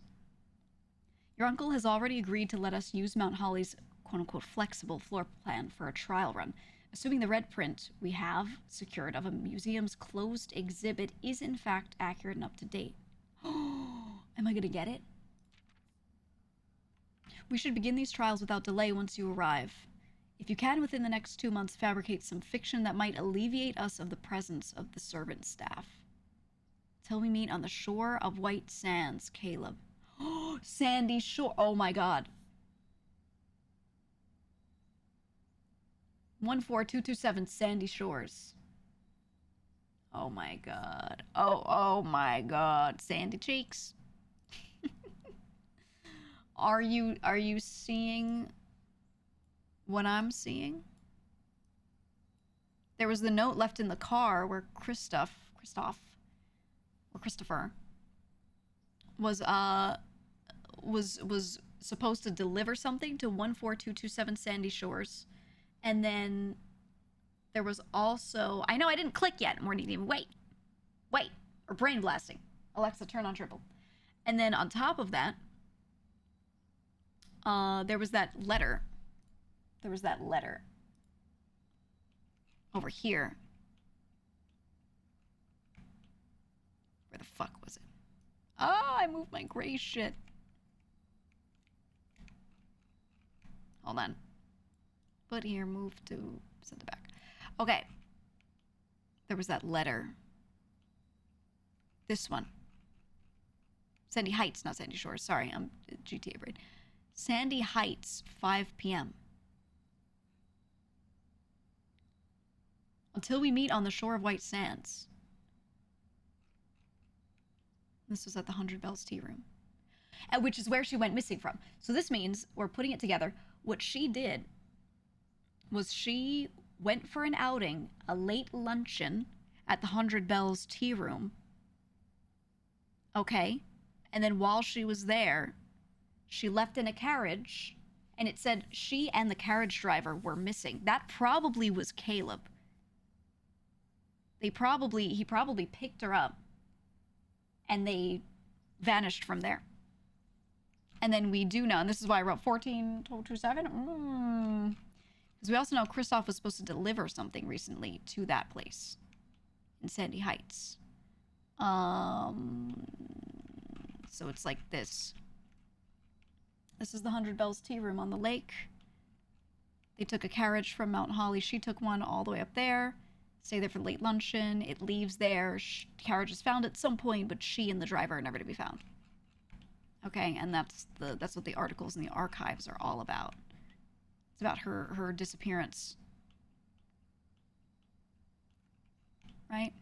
Your uncle has already agreed to let us use Mount Holly's quote-unquote flexible floor plan for a trial run, assuming the red print we have secured of a museum's closed exhibit is in fact accurate and up to date. Am I gonna get it? We should begin these trials without delay once you arrive. If you can, within the next 2 months, fabricate some fiction that might alleviate us of the presence of the servant staff. Till we meet on the shore of White Sands, Caleb. Sandy Shore. Oh my god. 14227 Sandy Shores. Oh my god. Oh my god. Sandy cheeks. Are you seeing what I'm seeing? There was the note left in the car where Christopher was supposed to deliver something to 14227 Sandy Shores. And then there was also, I know I didn't click yet. More need wait, or brain blasting. Alexa, turn on triple. And then on top of that, there was that letter. There was that letter over here. Where the fuck was it? Oh, I moved my gray shit. Hold on. Put here, move to send it back. Okay. There was that letter. This one. Sandy Heights, not Sandy Shores. Sorry, I'm GTA brain. Sandy Heights, 5 p.m. Until we meet on the shore of White Sands. This was at the 100 Bells Tea Room. Which is where she went missing from. So this means, we're putting it together, what she did was she went for an outing, a late luncheon, at the 100 Bells Tea Room. Okay? And then while she was there, she left in a carriage, and it said she and the carriage driver were missing. That probably was Caleb. He probably picked her up, and they vanished from there. And then we do know, and this is why I wrote 14227. Because we also know Christoph was supposed to deliver something recently to that place in Sandy Heights. So it's like this. This is the 100 Bells Tea Room on the lake. They took a carriage from Mount Holly. She took one all the way up there. Stay there for late luncheon. It leaves there. Carriage is found at some point, but she and the driver are never to be found. Okay, and that's what the articles in the archives are all about. It's about her disappearance. Right?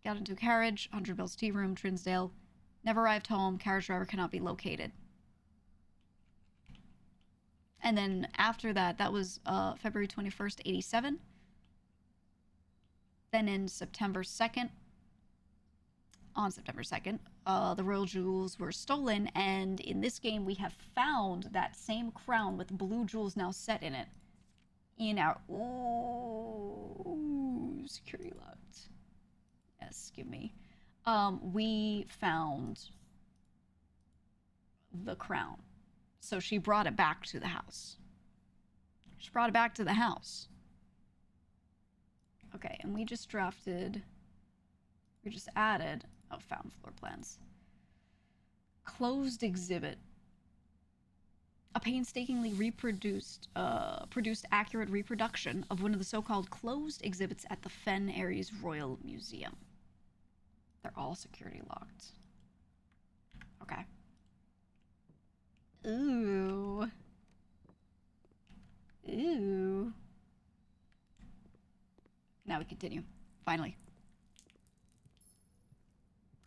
Got into a carriage, 100 Bells Tea Room, Trinsdale. Never arrived home. Carriage driver cannot be located. And then after that, that was February 21st, 87. Then in September 2nd, on September 2nd, the royal jewels were stolen, and in this game we have found that same crown with blue jewels now set in it. In our... Ooh, security locked. Yes, give me. We found the crown. So she brought it back to the house. She brought it back to the house. Okay, and we just drafted... We just added... Oh, found floor plans. Closed exhibit. A painstakingly produced accurate reproduction of one of the so-called closed exhibits at the Fen Aries Royal Museum. They're all security locked. Okay. Ooh. continue. Finally.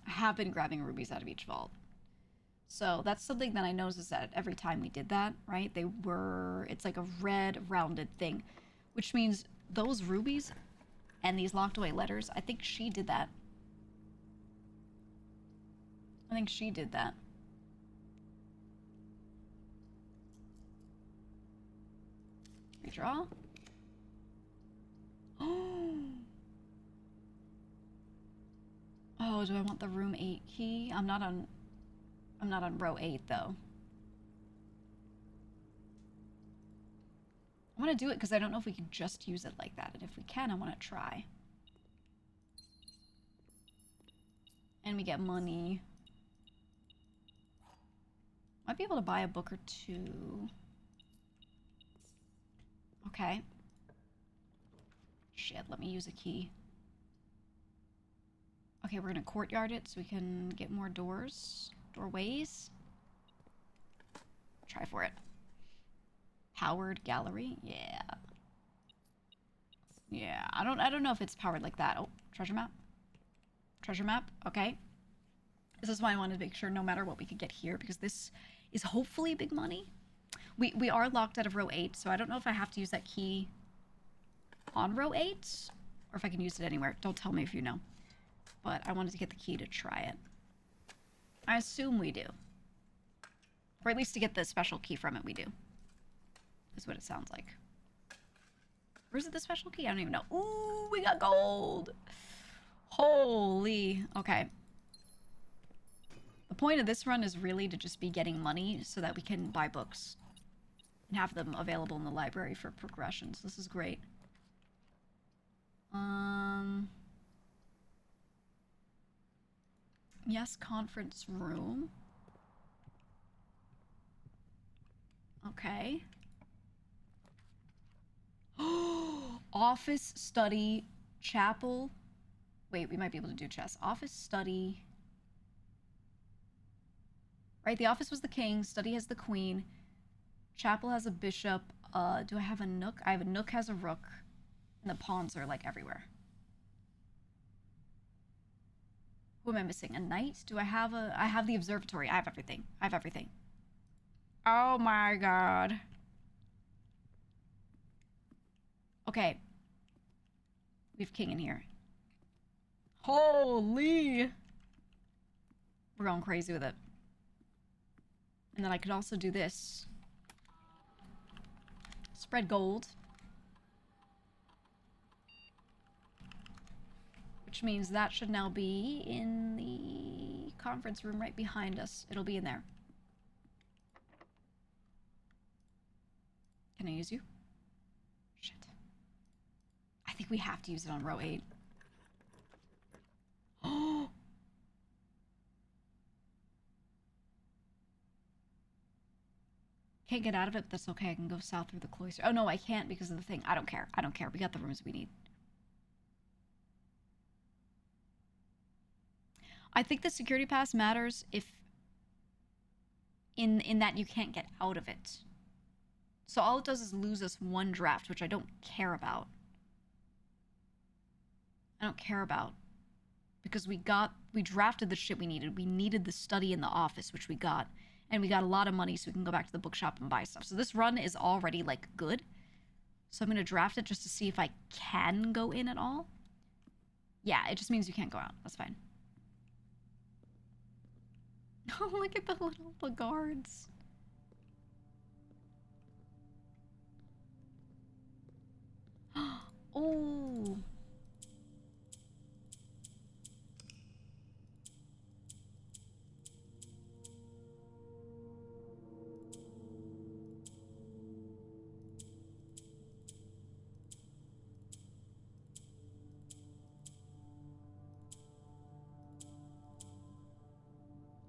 I have been grabbing rubies out of each vault. So that's something that I noticed that every time we did that, right? It's like a red rounded thing, which means those rubies and these locked away letters, I think she did that. I think she did that. Redraw. Oh, do I want the room 8 key? I'm not on row 8 though. I want to do it because I don't know if we can just use it like that. And if we can, I want to try. And we get money. Might be able to buy a book or two. Okay. Shit, let me use a key. Okay, we're gonna courtyard it so we can get more doorways. Try for it. Powered gallery? Yeah. Yeah, I don't know if it's powered like that. Oh, treasure map. Treasure map, okay. This is why I wanted to make sure no matter what we could get here, because this is hopefully big money. We are locked out of row 8, so I don't know if I have to use that key on row 8, or if I can use it anywhere. Don't tell me if you know. But I wanted to get the key to try it. I assume we do. Or at least to get the special key from it, we do. Is what it sounds like. Or is it the special key? I don't even know. Ooh, we got gold! Holy. Okay. The point of this run is really to just be getting money so that we can buy books. And have them available in the library for progressions. This is great. Yes, conference room. Okay. Office, study, chapel. Wait, we might be able to do chess. Office, study. Right, the office was the king. Study has the queen. Chapel has a bishop. Do I have a nook? I have a nook has a rook. And the pawns are, like, everywhere. Who am I missing? A knight? Do I have a... I have the observatory. I have everything. I have everything. Oh my god. Okay. We have king in here. Holy! We're going crazy with it. And then I could also do this. Spread gold. Which means that should now be in the conference room right behind us. It'll be in there. Can I use you? Shit. I think we have to use it on row 8. Oh! Can't get out of it, but that's okay. I can go south through the cloister. Oh no, I can't because of the thing. I don't care. I don't care. We got the rooms we need. I think the security pass matters if in that you can't get out of it. So all it does is lose us 1 draft, which I don't care about. I don't care about. Because we drafted the shit we needed. We needed the study in the office, which we got. And we got a lot of money so we can go back to the bookshop and buy stuff. So this run is already, like, good. So I'm going to draft it just to see if I can go in at all. Yeah, it just means you can't go out. That's fine. Oh, look at the guards. Oh.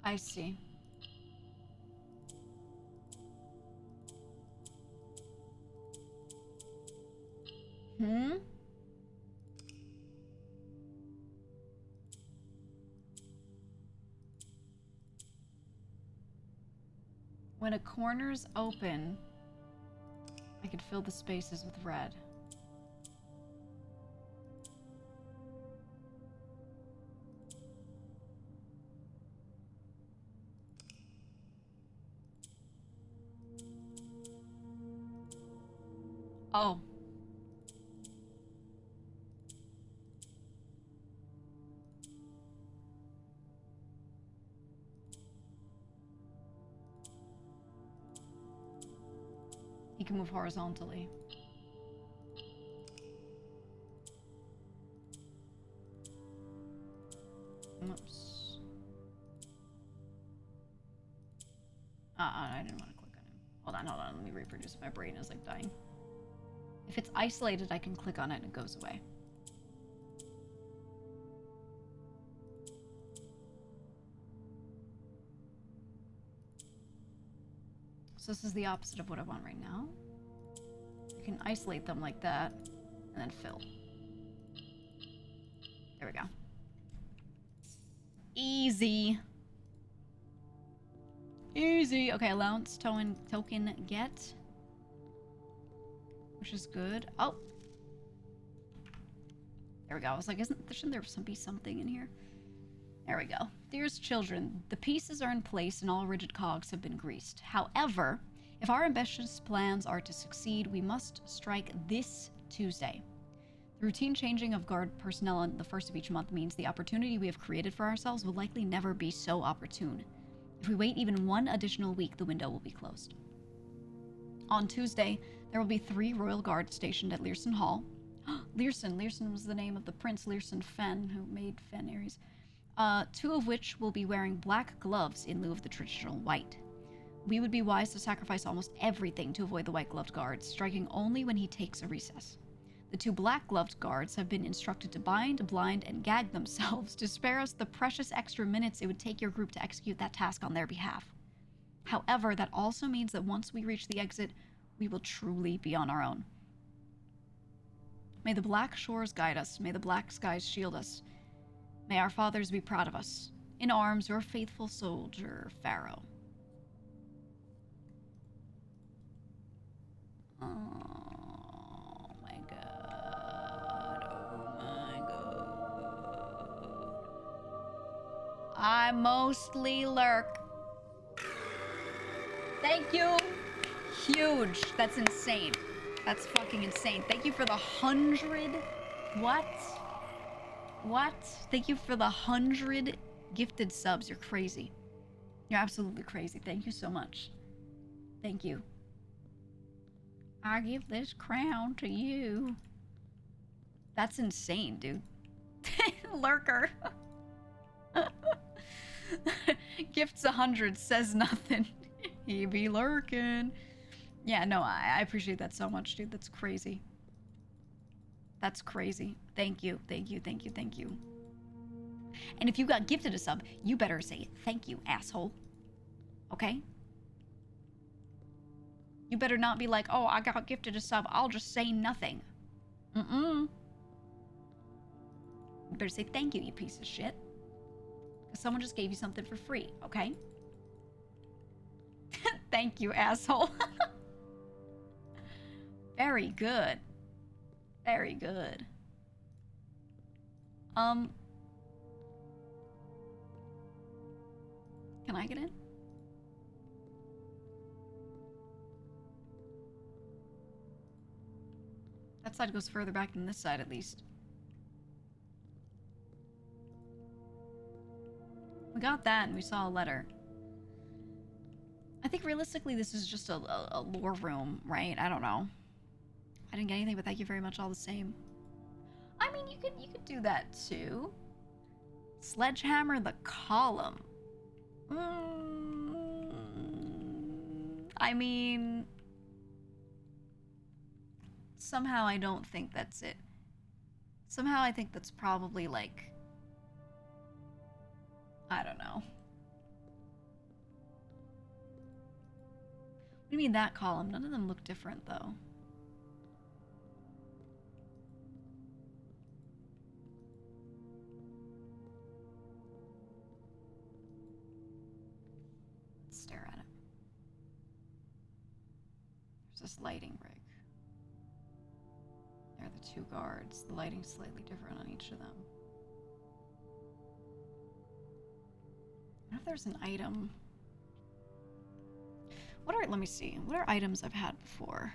I see. Hmm? When a corner's open, I could fill the spaces with red. Oh. He can move horizontally. Oops. I didn't want to click on him. Hold on. Let me reproduce. My brain is like dying. If it's isolated, I can click on it and it goes away. So this is the opposite of what I want right now. I can isolate them like that and then fill. There we go. Easy. Easy. Okay, allowance token get. Which is good. Oh. There we go. I was like, shouldn't there be something in here? There we go. Dearest children, the pieces are in place and all rigid cogs have been greased. However, if our ambitious plans are to succeed, we must strike this Tuesday. The routine changing of guard personnel on the first of each month means the opportunity we have created for ourselves will likely never be so opportune. If we wait even one additional week, the window will be closed. On Tuesday, there will be 3 royal guards stationed at Learson Hall. Learson was the name of the Prince Learson Fen, who made Fen Ares. 2 of which will be wearing black gloves in lieu of the traditional white. We would be wise to sacrifice almost everything to avoid the white-gloved guards, striking only when he takes a recess. The 2 black-gloved guards have been instructed to bind, blind, and gag themselves to spare us the precious extra minutes it would take your group to execute that task on their behalf. However, that also means that once we reach the exit, we will truly be on our own. May the black shores guide us. May the black skies shield us. May our fathers be proud of us. In arms, your faithful soldier, Pharaoh. Oh my god. Oh my god. I mostly lurk. Thank you. Huge. That's insane. That's fucking insane. Thank you for the 100. What? Thank you for the 100 gifted subs. You're crazy. You're absolutely crazy. Thank you so much. Thank you. I give this crown to you. That's insane, dude. Lurker. Gifts 100, says nothing. He be lurking. Yeah, no, I appreciate that so much, dude. That's crazy. That's crazy. Thank you. And if you got gifted a sub, you better say thank you, asshole. Okay? You better not be like, oh, I got gifted a sub, I'll just say nothing. You better say thank you, you piece of shit. Because someone just gave you something for free, okay? Thank you, asshole. Very good. Very good. Can I get in? That side goes further back than this side, at least. We got that, and we saw a letter. I think realistically this is just a lore room, right? I don't know. I didn't get anything, but thank you very much all the same. I mean, you could do that too. Sledgehammer the column. I mean, somehow I don't think that's it. Somehow I think that's probably like, I don't know. What do you mean that column? None of them look different though. Let's stare at it. There's this lighting rig. There are the 2 guards. The lighting's slightly different on each of them. I wonder if there's an item. Let me see. What are items I've had before?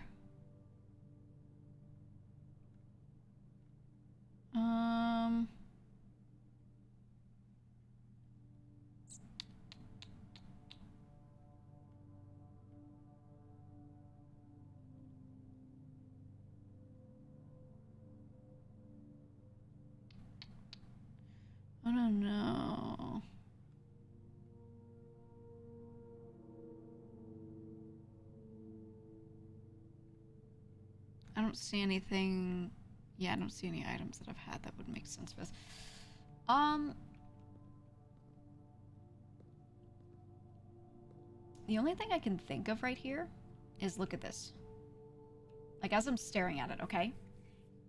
I don't know. I don't see anything. Yeah, I don't see any items that I've had that would make sense for this. The only thing I can think of right here is look at this. Like, as I'm staring at it, okay?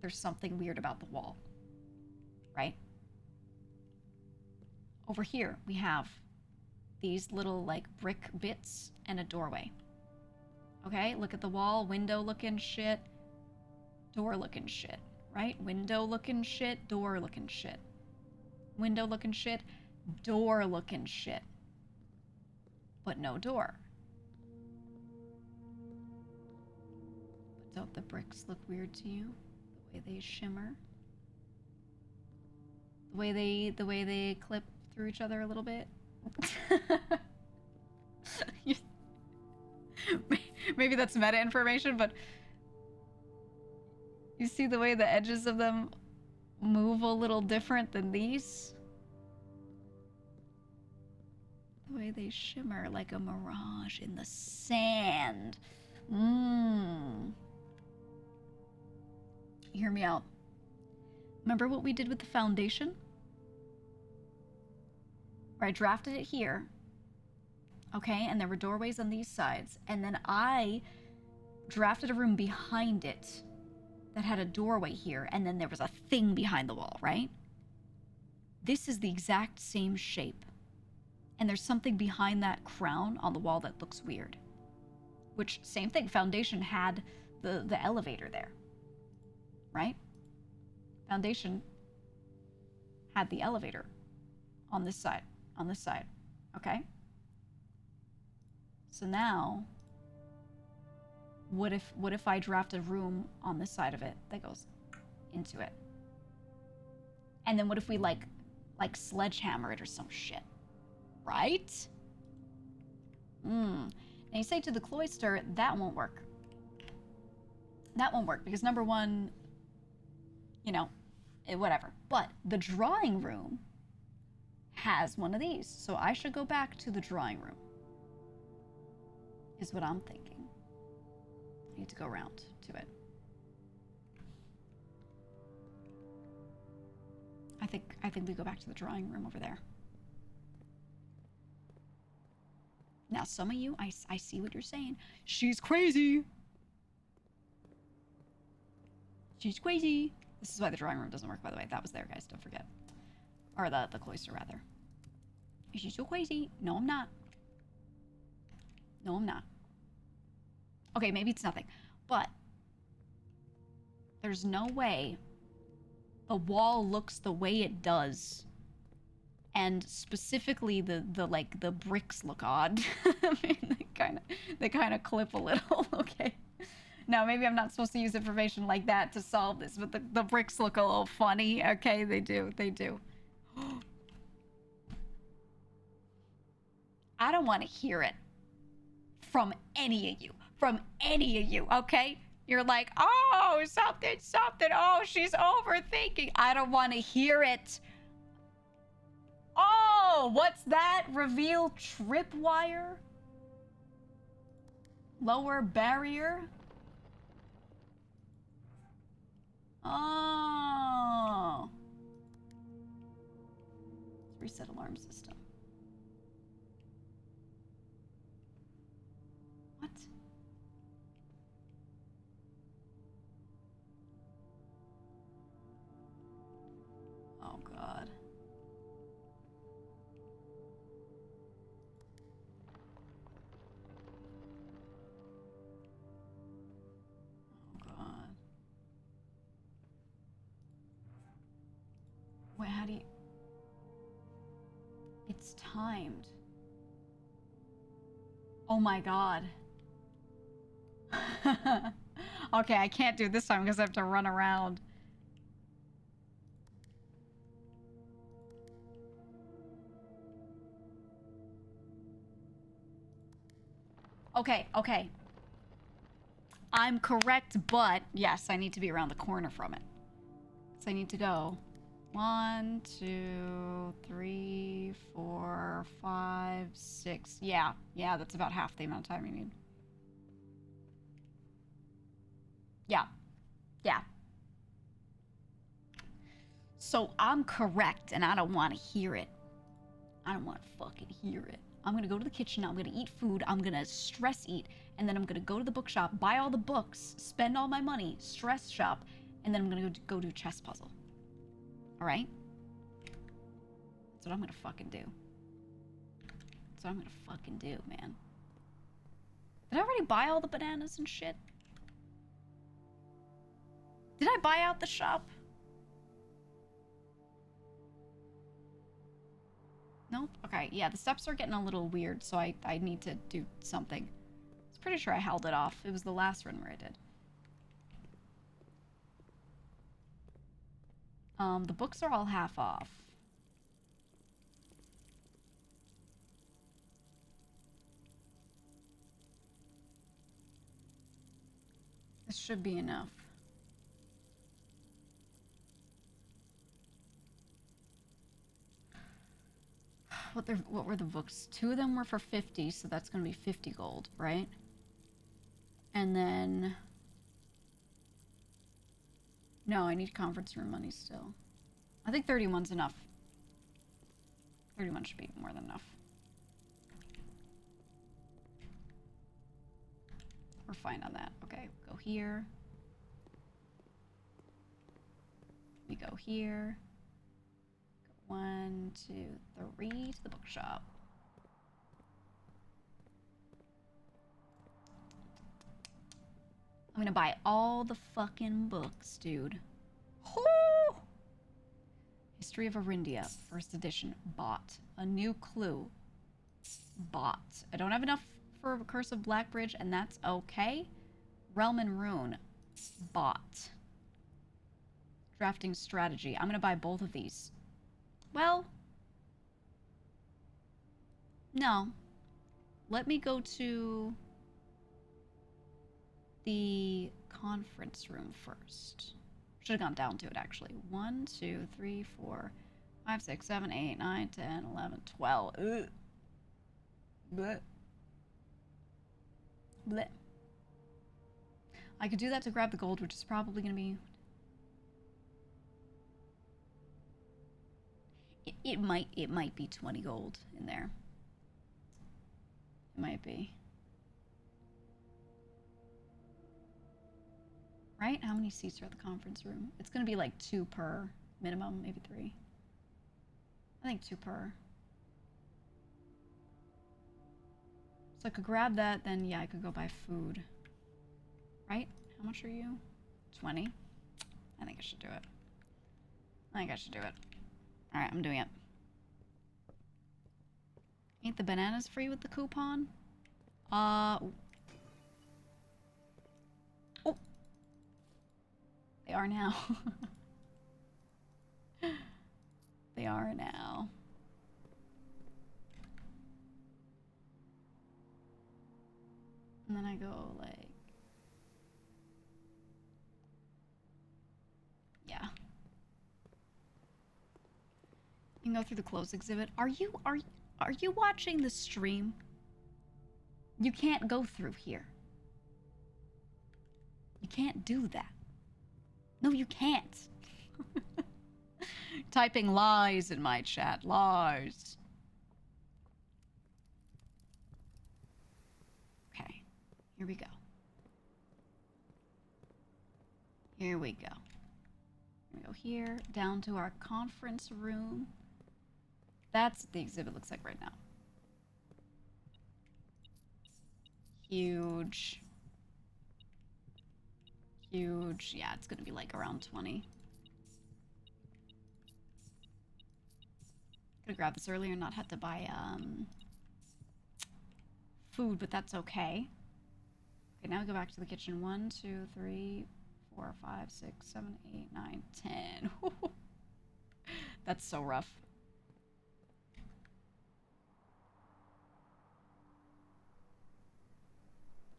There's something weird about the wall. Right? Over here, we have these little, like, brick bits and a doorway. Okay? Look at the wall. Window-looking shit. Door-looking shit. Right? Window-looking shit. Door-looking shit. Window-looking shit. Door-looking shit. But no door. But don't the bricks look weird to you? The way they shimmer? The way they clip through each other a little bit? Maybe that's meta information, but you see the way the edges of them move a little different than these? The way they shimmer like a mirage in the sand. Hear me out. Remember what we did with the foundation? Where I drafted it here. Okay, and there were doorways on these sides. And then I drafted a room behind it that had a doorway here. And then there was a thing behind the wall, right? This is the exact same shape. And there's something behind that crown on the wall that looks weird. Which, same thing, foundation had the elevator there. Right? Foundation had the elevator on this side. On this side. Okay? So now, what if I draft a room on this side of it that goes into it? And then what if we like sledgehammer it or some shit? Right? Now you say to the cloister, that won't work. That won't work because number one, you know, whatever. But the drawing room has one of these. So I should go back to the drawing room. Is what I'm thinking. I need to go around to it. I think we go back to the drawing room over there. Now, some of you, I see what you're saying. She's crazy. She's crazy. This is why the drawing room doesn't work, by the way. That was there, guys. Don't forget. Or the cloister, rather. Is she so crazy? No, I'm not. No, I'm not. Okay, maybe it's nothing. But there's no way the wall looks the way it does. And specifically the bricks look odd. I mean, they kind of clip a little, okay? Now, maybe I'm not supposed to use information like that to solve this, but the bricks look a little funny, okay? They do. I don't want to hear it from any of you. From any of you, okay? You're like, oh, something. Oh, she's overthinking. I don't want to hear it. Oh, what's that? Reveal tripwire? Lower barrier? Oh. Let's reset alarm system. What? Oh, God. Wait, how do you... It's timed. Oh my God. Okay, I can't do it this time because I have to run around. Okay. I'm correct, but yes, I need to be around the corner from it. So I need to go 1, 2, 3, 4, 5, 6. Yeah, that's about half the amount of time you need. Yeah, yeah. So I'm correct, and I don't want to hear it. I don't want to fucking hear it. I'm gonna go to the kitchen, I'm gonna eat food, I'm gonna stress eat, and then I'm gonna go to the bookshop, buy all the books, spend all my money, stress shop, and then I'm gonna go do a chess puzzle. Alright? That's what I'm gonna fucking do. That's what I'm gonna fucking do, man. Did I already buy all the bananas and shit? Did I buy out the shop? Nope. Okay, yeah, the steps are getting a little weird, so I need to do something. I was pretty sure I held it off. It was the last run where I did. The books are all half off. This should be enough. What were the books? 2 of them were for 50, so that's gonna be 50 gold, right? And then... No, I need conference room money still. I think 31's enough. 31 should be more than enough. We're fine on that. Okay, go here. We go here. Go 1, 2, 3 to the bookshop. I'm gonna buy all the fucking books, dude. Whoo! History of Arindia, first edition. Bought. A New Clue. Bought. I don't have enough for Curse of Blackbridge, and that's okay. Realm and Rune. Bought. Drafting Strategy. I'm gonna buy both of these. Well... No. Let me go to... the conference room first. Should have gone down to it, actually. 1, 2, 3, 4, 5, 6, 7, 8, 9, 10, 11, 12. Ugh. Blech. Blech. I could do that to grab the gold, which is probably going to be... It might be 20 gold in there. It might be. Right? How many seats are at the conference room? It's going to be like 2 per minimum, maybe 3. I think 2 per. So I could grab that, then yeah, I could go buy food. Right? How much are you? 20. I think I should do it. I think I should do it. Alright, I'm doing it. Ain't the bananas free with the coupon? Oh. They are now. They are now. And then I go like... Yeah. You can go through the closed exhibit. Are you watching the stream? You can't go through here. You can't do that. No, you can't. Typing lies in my chat. Lies. Okay. Here we go. Here we go. We go here, down to our conference room. That's what the exhibit looks like right now. Huge. Huge. Yeah, it's gonna be like around 20. Could've grabbed this earlier and not had to buy food, but that's okay. Okay, now we go back to the kitchen. 1, 2, 3, 4, 5, 6, 7, 8, 9, 10. That's so rough.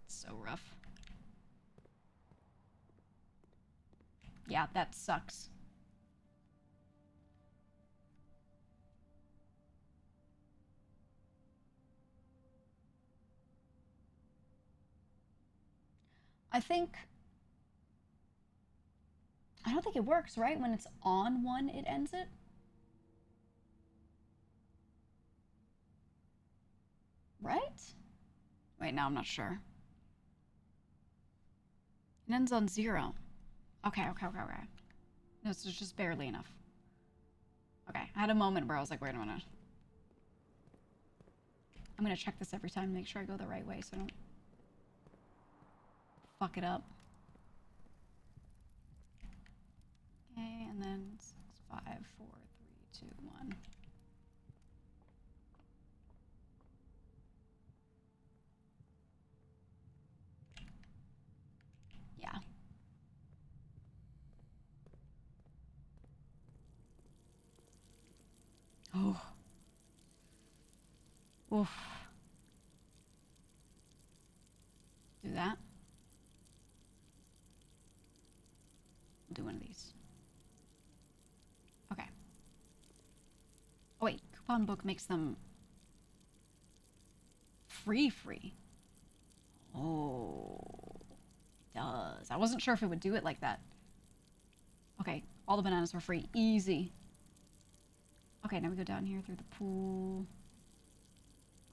So rough. Yeah, that sucks. I don't think it works, right? When it's on one, it ends it? Right? Wait, now I'm not sure. It ends on 0. Okay. No, it's just barely enough. Okay, I had a moment where I was like, wait a minute. I'm gonna check this every time to make sure I go the right way so I don't fuck it up. Okay, and then 6, 5, 4, 3, 2, 1. Yeah. Oh. Oof. Do that. I'll do one of these. Okay. Oh wait, coupon book makes them free. Oh, it does. I wasn't sure if it would do it like that. Okay, all the bananas were free. Easy. Okay, now we go down here through the pool.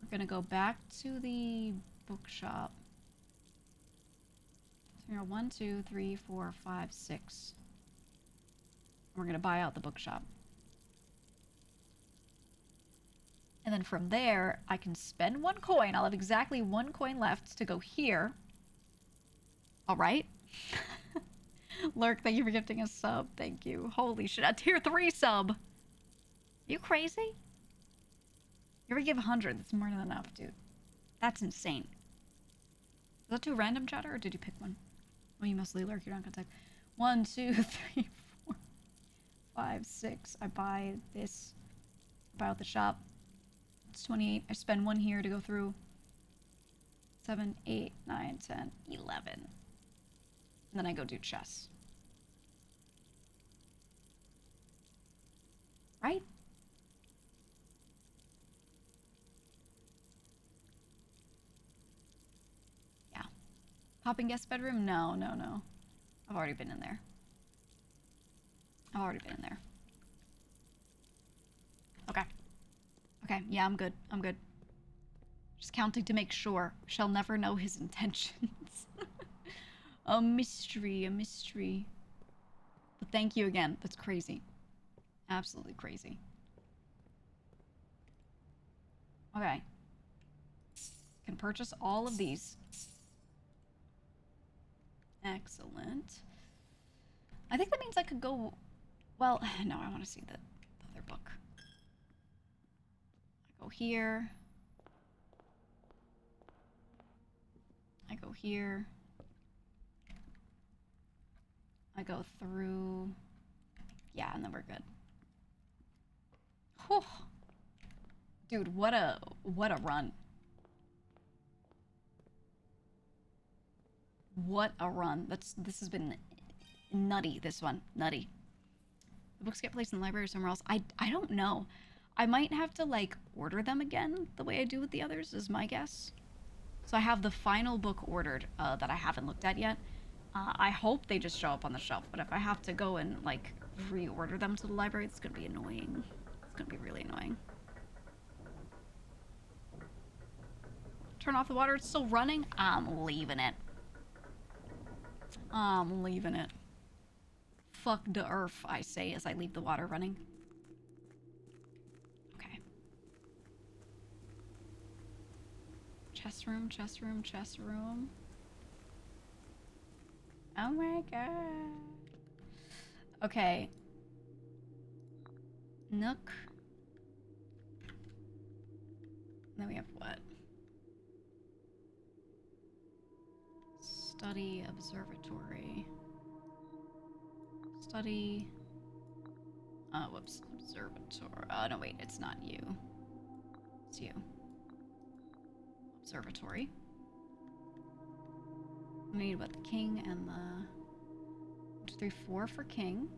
We're gonna go back to the bookshop. So here, 1, 2, 3, 4, 5, 6. We're gonna buy out the bookshop. And then from there, I can spend 1 coin. I'll have exactly 1 coin left to go here. All right. Lurk, thank you for gifting a sub. Thank you. Holy shit, a tier 3 sub. You crazy? You ever give 100? That's more than enough, dude. That's insane. Was that too random, chatter, or did you pick one? Well, you mostly lurk. You're not gonna type. 1, 2, 3, 4, 5, 6. I buy this. Buy out the shop. It's 28. I spend 1 here to go through. 7, 8, 9, 10, 11. And then I go do chess. Right? Yeah. Popping guest bedroom? No. I've already been in there. Okay, yeah, I'm good. Just counting to make sure. Shall never know his intentions. A mystery. But thank you again. That's crazy. Absolutely crazy. Okay. Can purchase all of these. Excellent. I think that means I could go... Well, no, I want to see the other book. I go here. I go here. I go through. Yeah, and then we're good. Whew. Dude, what a run. What a run. This has been nutty, this one. Nutty. The books get placed in the library or somewhere else. I don't know. I might have to, like, order them again the way I do with the others, is my guess. So I have the final book ordered that I haven't looked at yet. I hope they just show up on the shelf, but if I have to go and, like, reorder them to the library, it's gonna be annoying. It's gonna be really annoying. Turn off the water, it's still running? I'm leaving it. Fuck the earth, I say as I leave the water running. Okay. Chess room. Oh my god. Okay. Nook. Then we have what? Study, observatory. Study. Whoops. Observatory. No, wait, it's not you. It's you. Observatory. I need what? The king and the 1, 2, 3, 4 for king.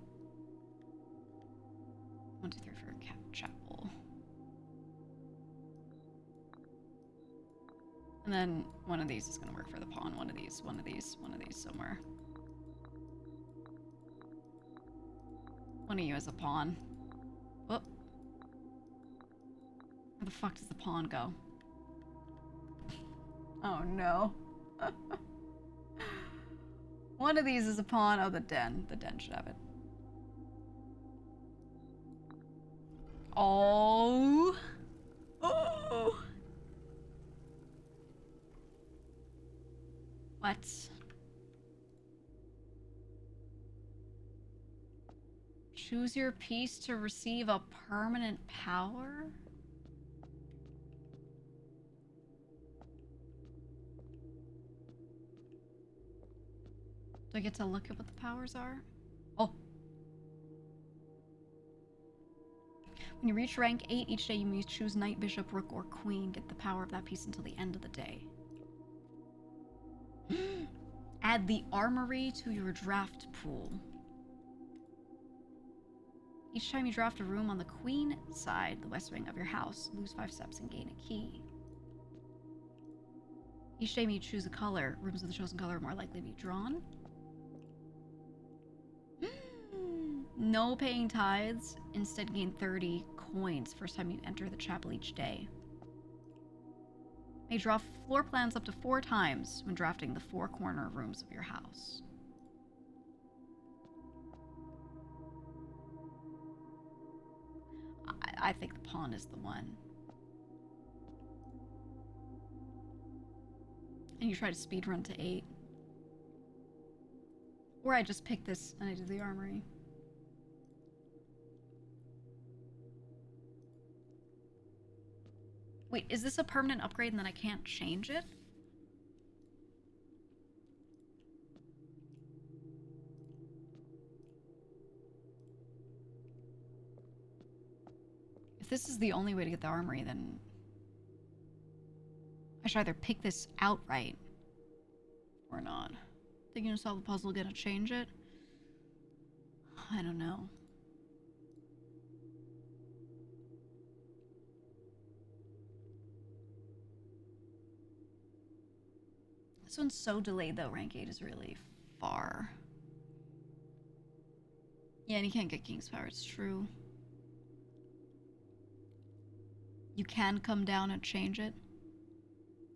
1, 2, 3 for chapel. And then one of these is gonna work for the pawn. One of these somewhere. One of you as a pawn. Whoop. Where the fuck does the pawn go? Oh no. One of these is a pawn. Oh, the den. The den should have it. Oh. Oh. What? Choose your piece to receive a permanent power? Do I get to look at what the powers are? Oh. When you reach rank 8 each day, you may choose knight, bishop, rook, or queen. Get the power of that piece until the end of the day. Add the armory to your draft pool. Each time you draft a room on the queen side, the west wing of your house, lose 5 steps and gain a key. Each day you choose a color. Rooms of the chosen color are more likely to be drawn. No paying tithes. Instead, gain 30 coins first time you enter the chapel each day. May draw floor plans up to 4 times when drafting the 4 corner rooms of your house. I think the pawn is the one. And you try to speedrun to 8. Or I just pick this and I do the armory. Wait, is this a permanent upgrade and then I can't change it? If this is the only way to get the armory, then I should either pick this outright or not. Thinking to solve the puzzle, gonna change it? I don't know. This one's so delayed though, rank 8 is really far. Yeah, and you can't get King's Power, it's true. You can come down and change it.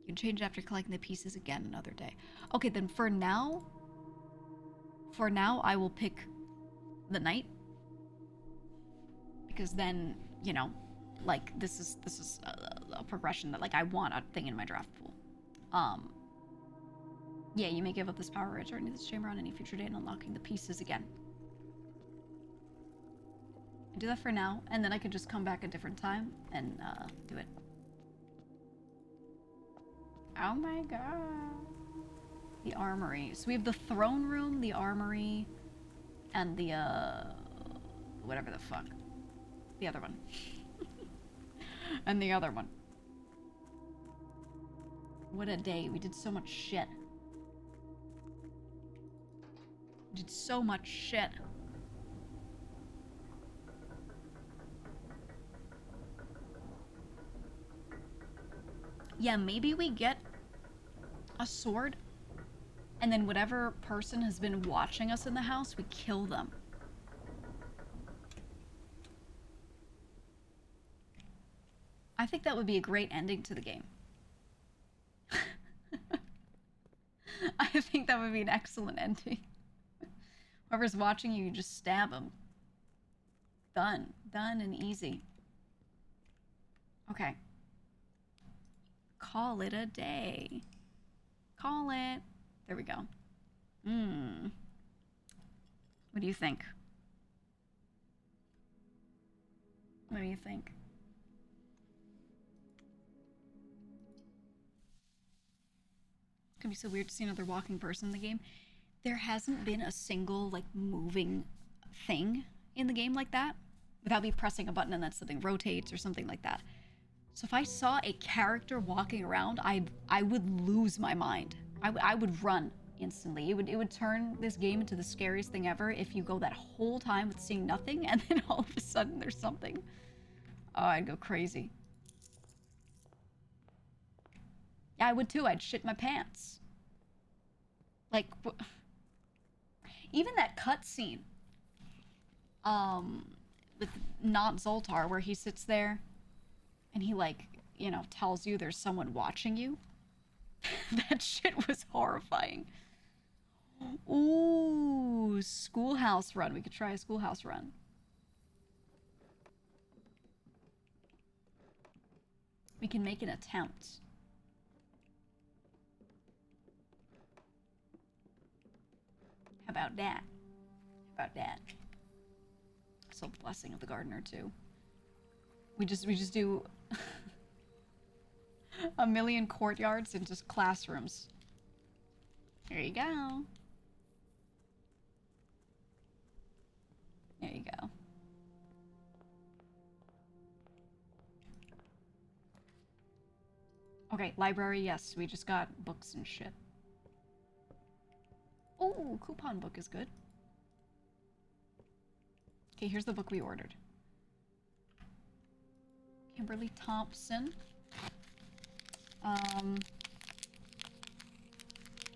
You can change it after collecting the pieces again another day. Okay, then for now I will pick the knight. Because then, you know, like this is a progression that like I want a thing in my draft pool. Yeah, you may give up this power returning to this chamber on any future day and unlocking the pieces again. I do that for now, and then I could just come back a different time and do it. Oh my god. The armory. So we have the throne room, the armory, and the whatever the fuck. The other one. And the other one. What a day. We did so much shit. We did so much shit. Yeah, maybe we get a sword, and then whatever person has been watching us in the house, we kill them. I think that would be a great ending to the game. I think that would be an excellent ending. Whoever's watching you, you just stab them. Done. Done and easy. Okay. Call it a day. Call it. There we go. What do you think? What do you think? It's gonna be so weird to see another walking person in the game. There hasn't been a single, like, moving thing in the game like that without me pressing a button and then something rotates or something like that. So if I saw a character walking around, I would lose my mind. I would run instantly. It would turn this game into the scariest thing ever if you go that whole time with seeing nothing and then all of a sudden there's something. Oh, I'd go crazy. Yeah, I would too. I'd shit my pants. Like, even that cutscene, with not Zoltar, where he sits there and he, like, you know, tells you there's someone watching you. That shit was horrifying. Ooh, schoolhouse run. We could try a schoolhouse run. We can make an attempt. How about that? How about that? So blessing of the gardener too. We just do a million courtyards and just classrooms. There you go. There you go. Okay, library, yes. We just got books and shit. Oh, coupon book is good. Okay, here's the book we ordered. Kimberly Thompson.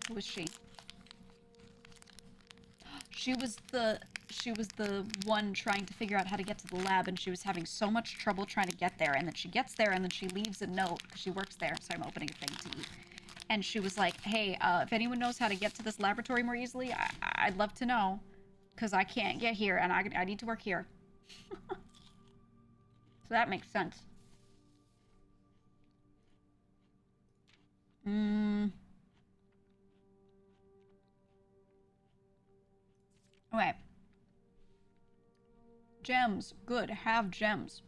Who was she? She was the one trying to figure out how to get to the lab, and she was having so much trouble trying to get there, and then she gets there, and then she leaves a note, because she works there, so I'm opening a thing to eat. And she was like, hey, if anyone knows how to get to this laboratory more easily, I'd love to know, because I can't get here, and I need to work here. So that makes sense. Okay. Gems. Good. Have gems.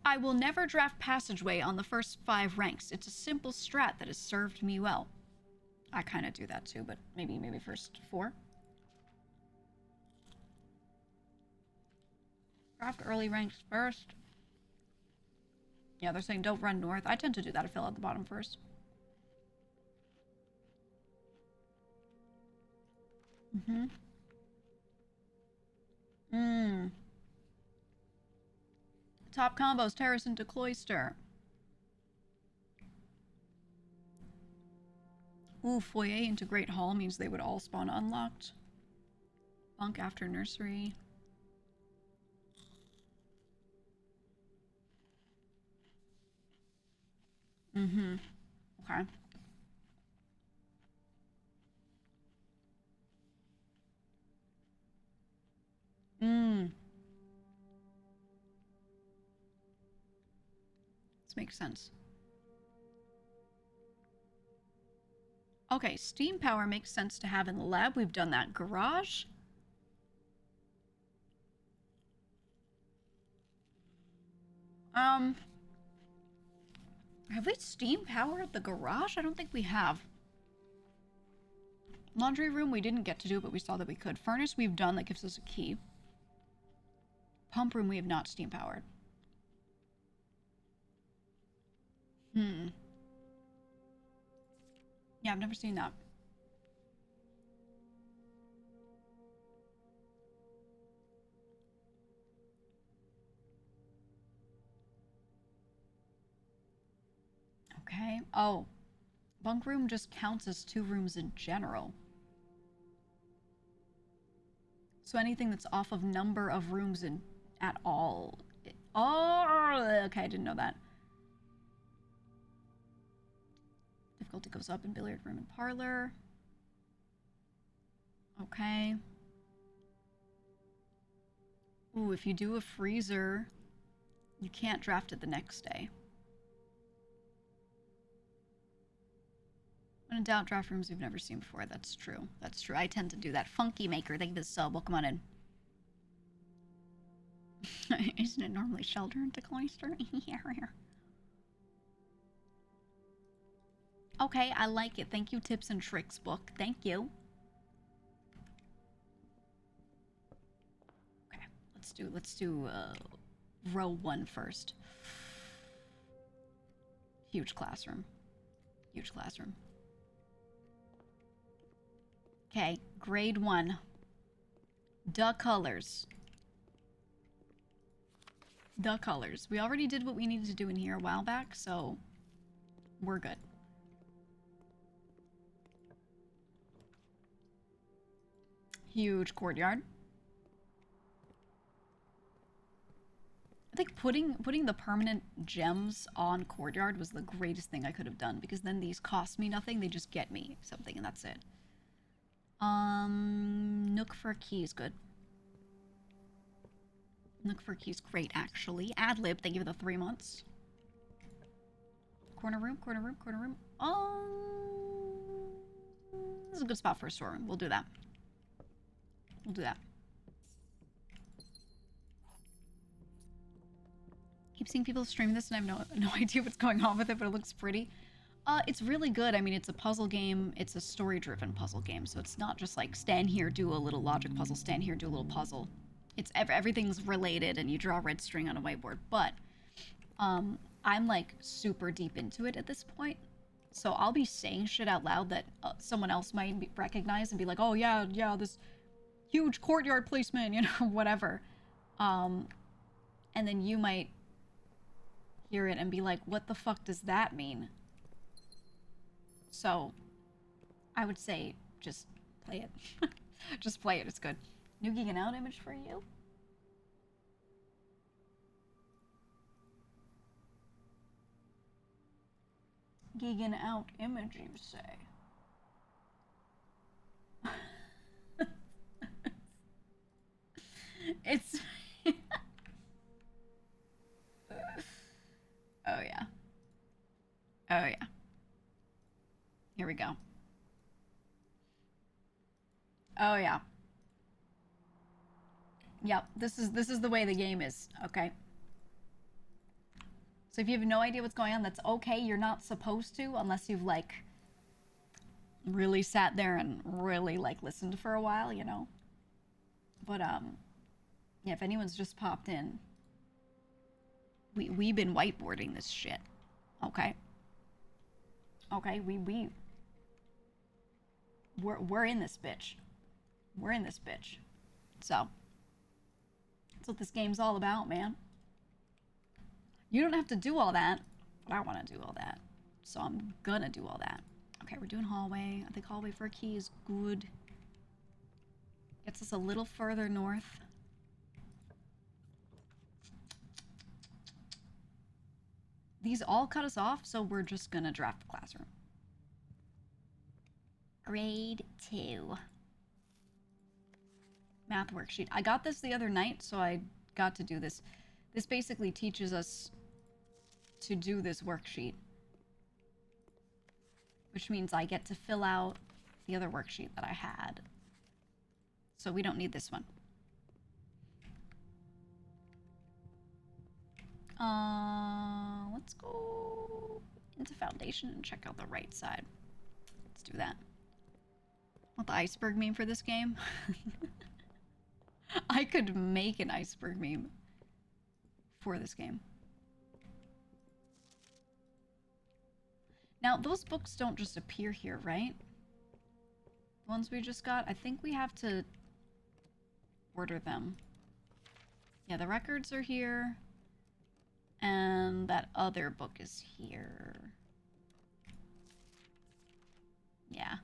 I will never draft Passageway on the first 5 ranks. It's a simple strat that has served me well. I kind of do that too, but maybe first 4. Draft early ranks first. Yeah, they're saying don't run north. I tend to do that. I fill out the bottom first. Top combos, Terrace into Cloister. Ooh, Foyer into Great Hall means they would all spawn unlocked. Bunk after Nursery. Okay. This makes sense. Okay, steam power makes sense to have in the lab. We've done that. Garage? Have we steam powered the garage? I don't think we have. Laundry room, we didn't get to do, but we saw that we could. Furnace, we've done. That gives us a key. Pump room, we have not steam powered. Yeah, I've never seen that. Okay. Oh. Bunk room just counts as 2 rooms in general. So anything that's off of number of rooms in at all. Oh, okay, I didn't know that. Difficulty goes up in billiard room and parlor. Okay. Ooh, if you do a freezer, you can't draft it the next day. When in doubt, draft rooms we've never seen before. That's true. That's true. I tend to do that. Funky Maker, thank you for the sub. Welcome on in. Isn't it normally shelter into Cloister? Okay, I like it. Thank you, Tips and Tricks book. Thank you. Okay, let's do row 1 first. Huge classroom. Huge classroom. Okay, Grade 1. Duh colors. The colors. We already did what we needed to do in here a while back, so we're good. Huge courtyard. I think putting the permanent gems on courtyard was the greatest thing I could have done, because then these cost me nothing, they just get me something and that's it. Nook for a key is good. Nook for a key is great, actually. Adlib, thank you for the 3 months. Corner room, corner room, corner room. This is a good spot for a storeroom. We'll do that. We'll do that. Keep seeing people streaming this and I have no idea what's going on with it, but it looks pretty. It's really good. I mean, it's a puzzle game. It's a story-driven puzzle game, so it's not just like stand here, do a little logic puzzle, stand here, do a little puzzle. It's everything's related, and you draw a red string on a whiteboard. But I'm like super deep into it at this point, so I'll be saying shit out loud that someone else might recognize and be like, "Oh yeah, this huge courtyard placement," you know, whatever. And then you might hear it and be like, "What the fuck does that mean?" So, I would say just play it. Just play it. It's good. New Geegan Out image for you. Geegan Out image, you say? It's... Oh, yeah. Oh, yeah. Here we go. Oh, yeah. Yep, this is the way the game is, okay? So if you have no idea what's going on, that's okay. You're not supposed to, unless you've, like, really sat there and really, like, listened for a while, you know? But, yeah, if anyone's just popped in, we've been whiteboarding this shit, okay? Okay, we're in this bitch. We're in this bitch. So, that's what this game's all about, man. You don't have to do all that, but I want to do all that. So I'm gonna do all that. Okay, we're doing hallway. I think hallway for a key is good. Gets us a little further north. These all cut us off, so we're just gonna draft the classroom. Grade 2. Math worksheet. I got this the other night, so I got to do this. This basically teaches us to do this worksheet, which means I get to fill out the other worksheet that I had. So we don't need this one. Let's go into foundation and check out the right side. Let's do that. What the iceberg meme for this game? I could make an iceberg meme for this game. Now, those books don't just appear here, right? The ones we just got? I think we have to order them. Yeah, the records are here. And that other book is here. Yeah.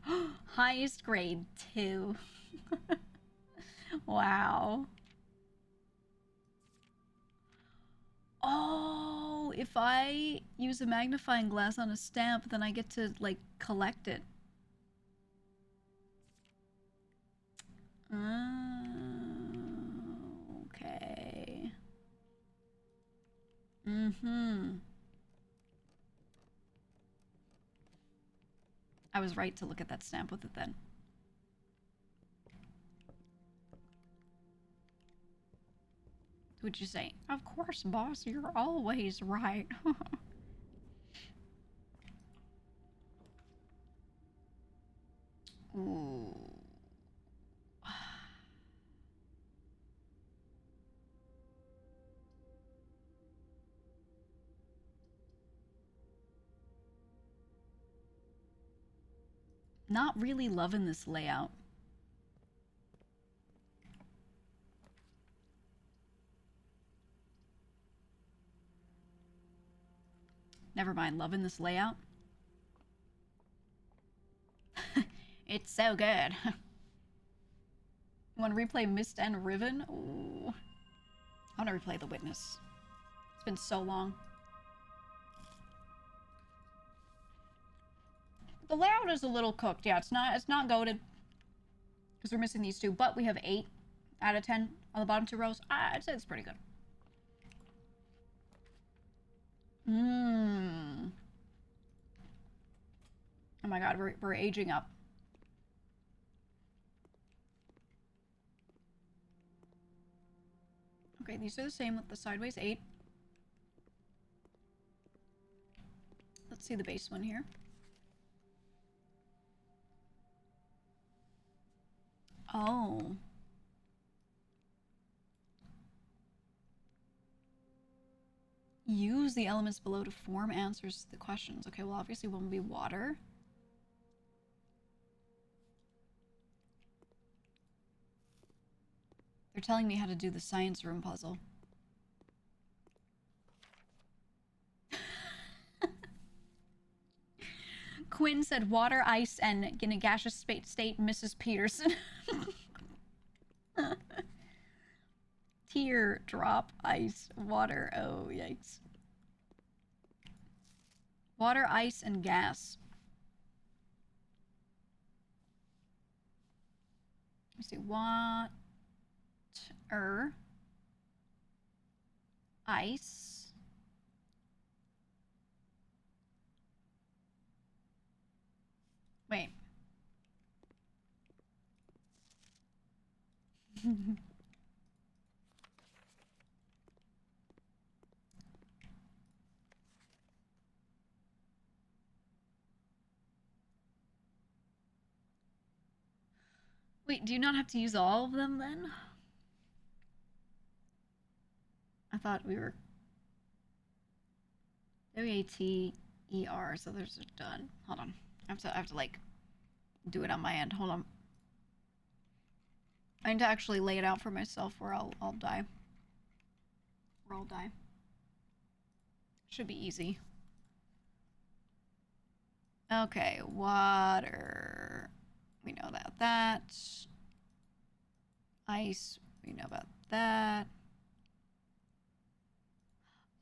Highest grade 2. Wow. Oh, if I use a magnifying glass on a stamp, then I get to, like, collect it. Okay. Mm-hmm. I was right to look at that stamp with it then. What'd you say? Of course, boss, you're always right. Ooh. Not really loving this layout. Never mind, loving this layout. It's so good. Want to replay Mist and Riven? Ooh. I want to replay The Witness. It's been so long. The layout is a little cooked. Yeah, it's not goated. Because we're missing these two. But we have 8 out of 10 on the bottom 2 rows. I'd say it's pretty good. Mmm. Oh my god, we're aging up. Okay, these are the same with the sideways 8. Let's see the base one here. Oh. Use the elements below to form answers to the questions. Okay, well obviously one will be water. They're telling me how to do the science room puzzle. Quinn said water, ice, and in a gaseous state, Mrs. Peterson. Tear, drop, ice, water. Oh, yikes. Water, ice, and gas. Let me see. Water, ice. Wait. Wait, do you not have to use all of them then? I thought we were W-A-T-E-R, so those are done. Hold on. I have to like do it on my end. Hold on. I need to actually lay it out for myself or I'll die. Or I'll die. Should be easy. Okay, water. We know about that. Ice. We know about that.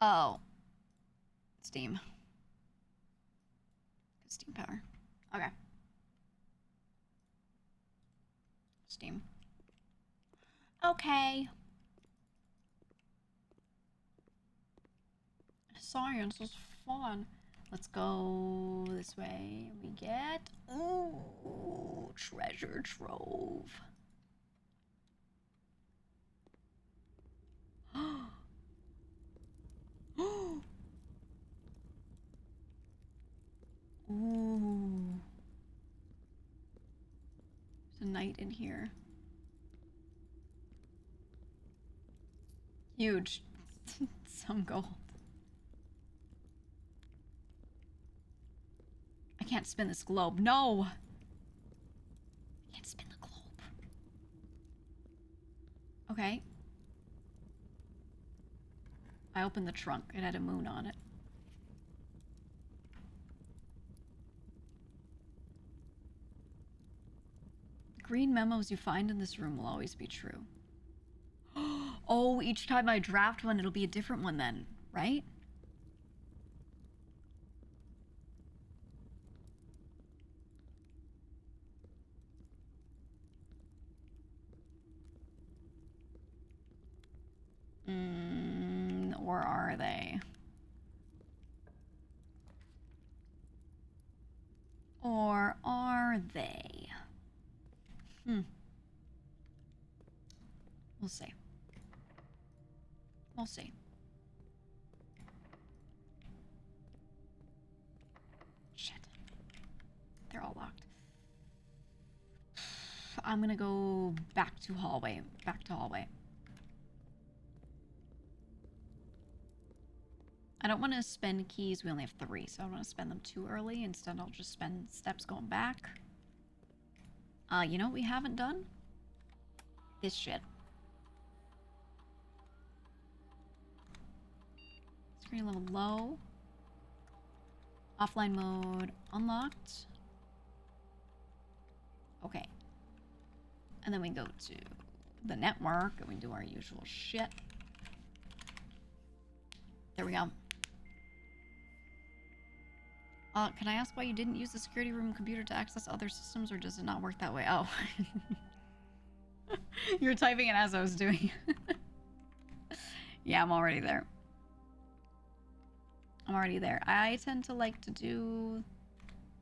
Oh. Steam. Steam power. Okay. Steam. Okay. Science was fun. Let's go this way. We get... Ooh, treasure trove. Ooh. There's a knight in here. Huge. Some gold. I can't spin this globe. No! I can't spin the globe. Okay. I opened the trunk. It had a moon on it. The green memos you find in this room will always be true. Oh, each time I draft one, it'll be a different one then, right? Or are they? Or are they? We'll see. We'll see. Shit. They're all locked. I'm gonna go back to hallway. Back to hallway. I don't want to spend keys. We only have 3, so I don't want to spend them too early. Instead, I'll just spend steps going back. You know what we haven't done? This shit. Screen level low. Offline mode unlocked. Okay. And then we go to the network and we do our usual shit. There we go. Can I ask why you didn't use the security room computer to access other systems, or does it not work that way? Oh. You were typing it as I was doing it. Yeah, I'm already there. I'm already there. I tend to like to do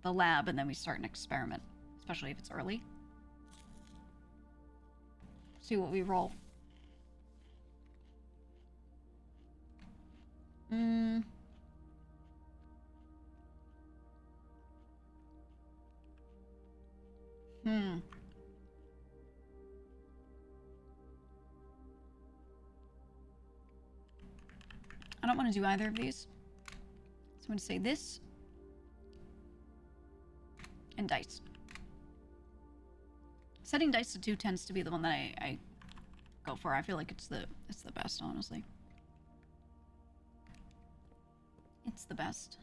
the lab and then we start an experiment, especially if it's early. See what we roll. I don't want to do either of these. So I'm going to say this and dice. Setting dice to 2 tends to be the one that I go for. I feel like it's the best, honestly. It's the best.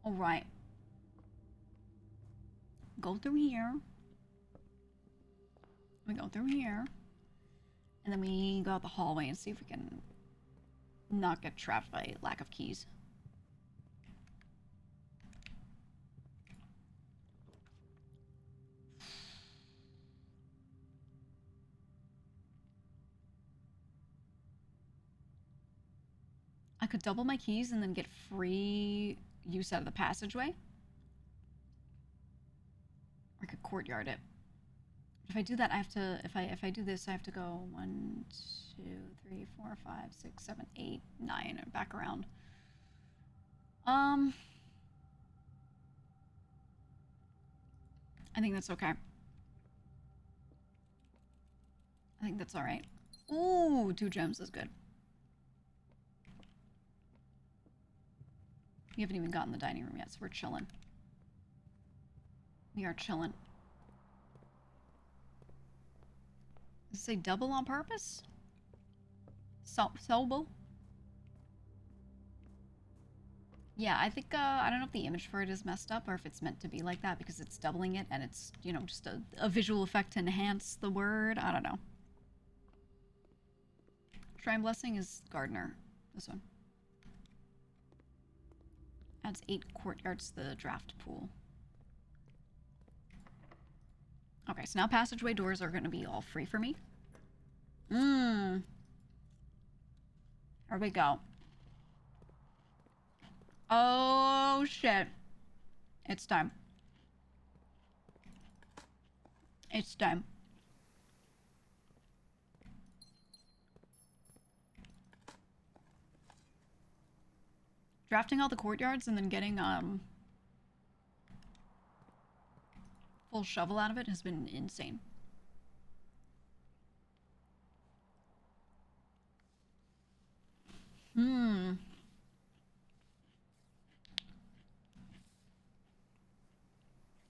All right. Go through here. We go through here. And then we go out the hallway and see if we can not get trapped by lack of keys. I could double my keys and then get free use out of the passageway. Or I could courtyard it. If I do that, I have to, if I do this, I have to go 1, 2, 3, 4, 5, 6, 7, 8, 9, and back around. I think that's okay. I think that's all right. Ooh, 2 gems is good. We haven't even gotten the dining room yet, so we're chilling. We are chilling. Does it say double on purpose? Sobo? Yeah, I think, I don't know if the image for it is messed up or if it's meant to be like that because it's doubling it and it's, you know, just a visual effect to enhance the word. I don't know. Shrine Blessing is Gardener. This one. Adds 8 courtyards to the draft pool. Okay, so now passageway doors are going to be all free for me. Here we go. Oh, shit. It's time. It's time. Drafting all the courtyards and then getting, full shovel out of it has been insane.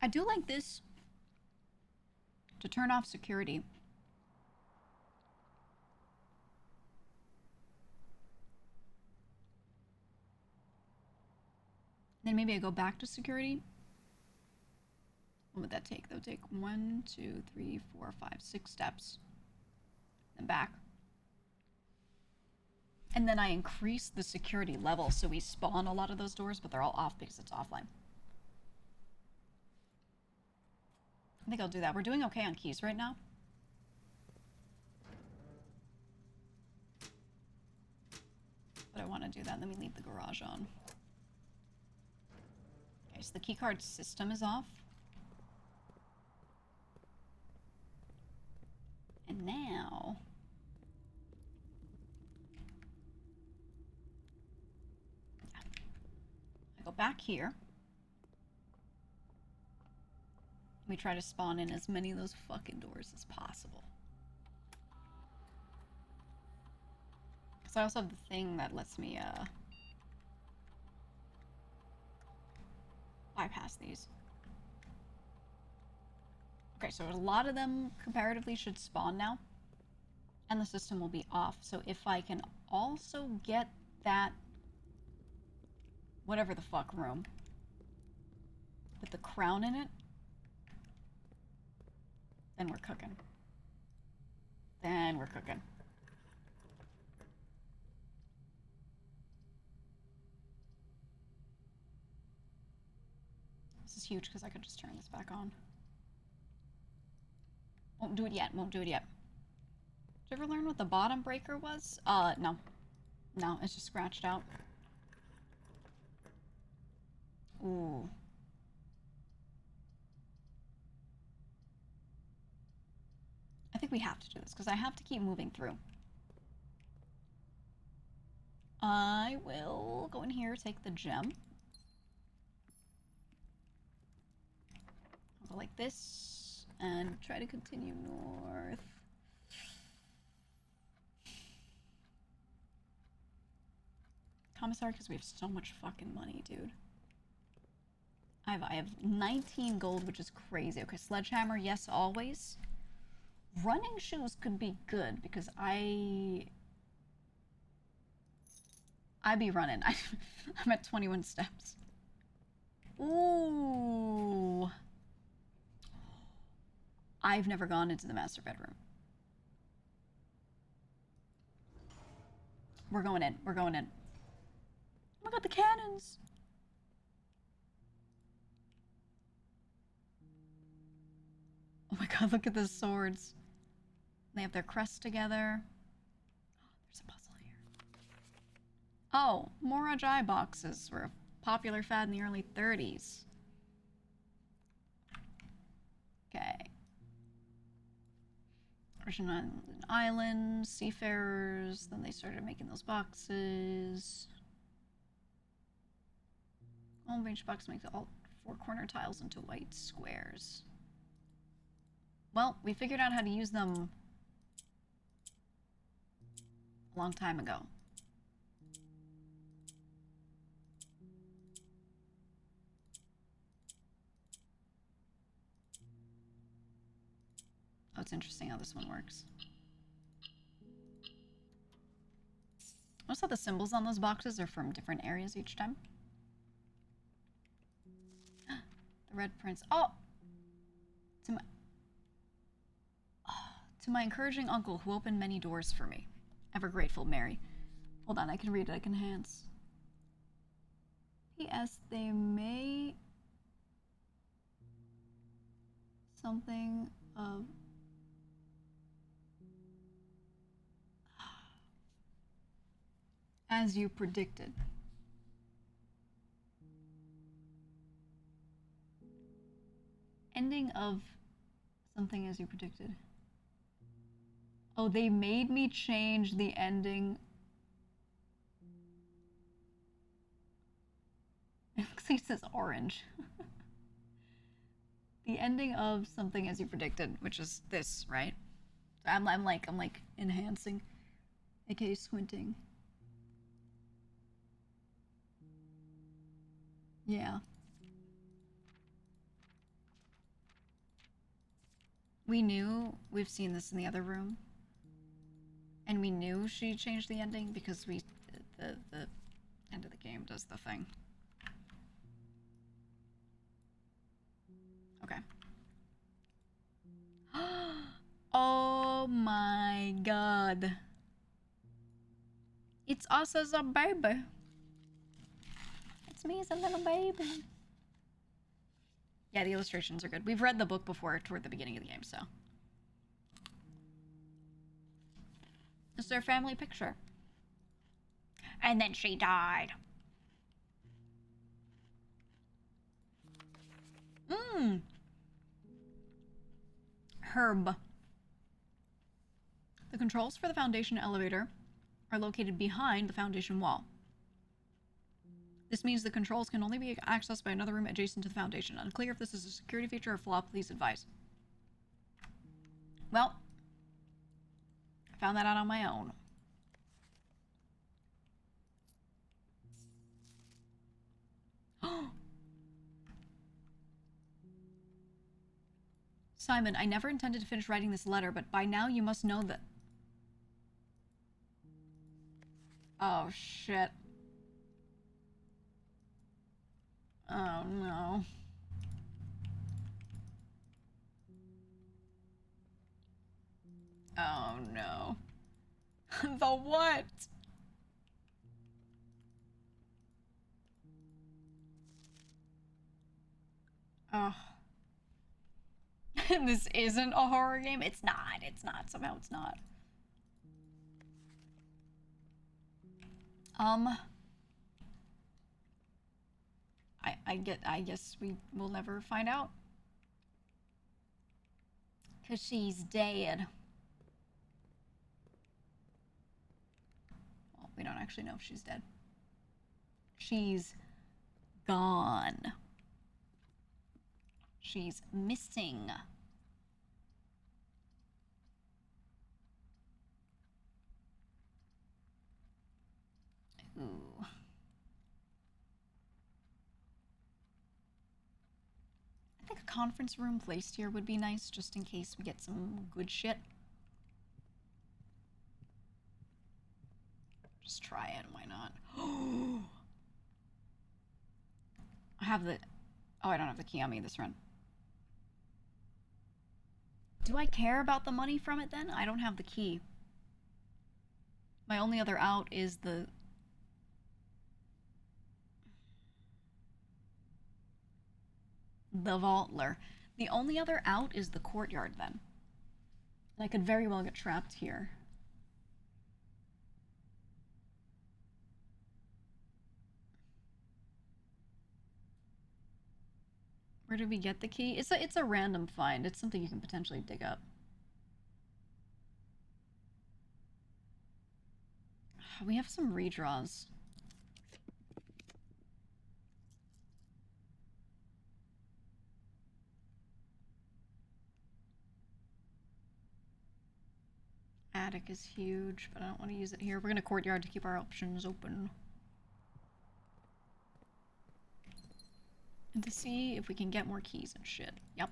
I do like this to turn off security. Then maybe I go back to security. What would that take? That would take 1, 2, 3, 4, 5, 6 steps. Then back. And then I increase the security level so we spawn a lot of those doors, but they're all off because it's offline. I think I'll do that. We're doing okay on keys right now. But I want to do that. Let me leave the garage on. Okay, so the keycard system is off. And now... I go back here. We try to spawn in as many of those fucking doors as possible. Because I also have the thing that lets me, bypass these. Okay, so a lot of them comparatively should spawn now. And the system will be off. So if I can also get that whatever the fuck room with the crown in it, then we're cooking. Then we're cooking. This is huge because I could just turn this back on. Won't do it yet. Won't do it yet. Did you ever learn what the bottom breaker was? No. No, it's just scratched out. Ooh. I think we have to do this because I have to keep moving through. I will go in here, take the gem. I'll go like this and try to continue north. Commissary, because we have so much fucking money, dude. I have 19 gold, which is crazy. Okay, sledgehammer, yes, always. Running shoes could be good because I be running. I'm at 21 steps. Ooh. I've never gone into the master bedroom. We're going in. We're going in. Oh my god, the cannons! Oh my god, look at the swords. They have their crests together. There's a puzzle here. Oh, more Ajay boxes were a popular fad in the early 30s. Okay. Russian Island, seafarers, then they started making those boxes. Long range box makes all 4 corner tiles into white squares. Well, we figured out how to use them a long time ago. Oh, it's interesting how this one works. Notice how the symbols on those boxes are from different areas each time. The red prince. Oh! To my encouraging uncle who opened many doors for me. Ever grateful, Mary. Hold on, I can read it. I can enhance. P.S. They may... something of... as you predicted. Ending of something as you predicted. Oh, they made me change the ending. It looks like it says orange. The ending of something as you predicted, which is this, right? I'm like enhancing, aka squinting. Yeah. We knew, we've seen this in the other room. And we knew she changed the ending because the end of the game does the thing. Okay. Oh my god. It's us as a baby. It's me as a little baby. Yeah, the illustrations are good. We've read the book before toward the beginning of the game, so. It's their family picture. And then she died. Herb. The controls for the Foundation elevator are located behind the Foundation wall. This means the controls can only be accessed by another room adjacent to the Foundation. Unclear if this is a security feature or flaw, please advise. Well, I found that out on my own. Simon, I never intended to finish writing this letter, but by now you must know that... Oh, shit. Oh no. Oh no. The what? Oh. This isn't a horror game? It's not. It's not. Somehow it's not. I guess we will never find out. 'Cause she's dead. Well, we don't actually know if she's dead. She's gone. She's missing. Ooh. I think a conference room placed here would be nice, just in case we get some good shit. Just try it, why not? I have the... Oh, I don't have the key on me this run. Do I care about the money from it then? I don't have the key. My only other out is the... The Vaultler. The only other out is the courtyard then. And I could very well get trapped here. Where did we get the key? It's a random find. It's something you can potentially dig up. We have some redraws. Attic is huge, but I don't want to use it here. We're gonna courtyard to keep our options open. And to see if we can get more keys and shit. Yep.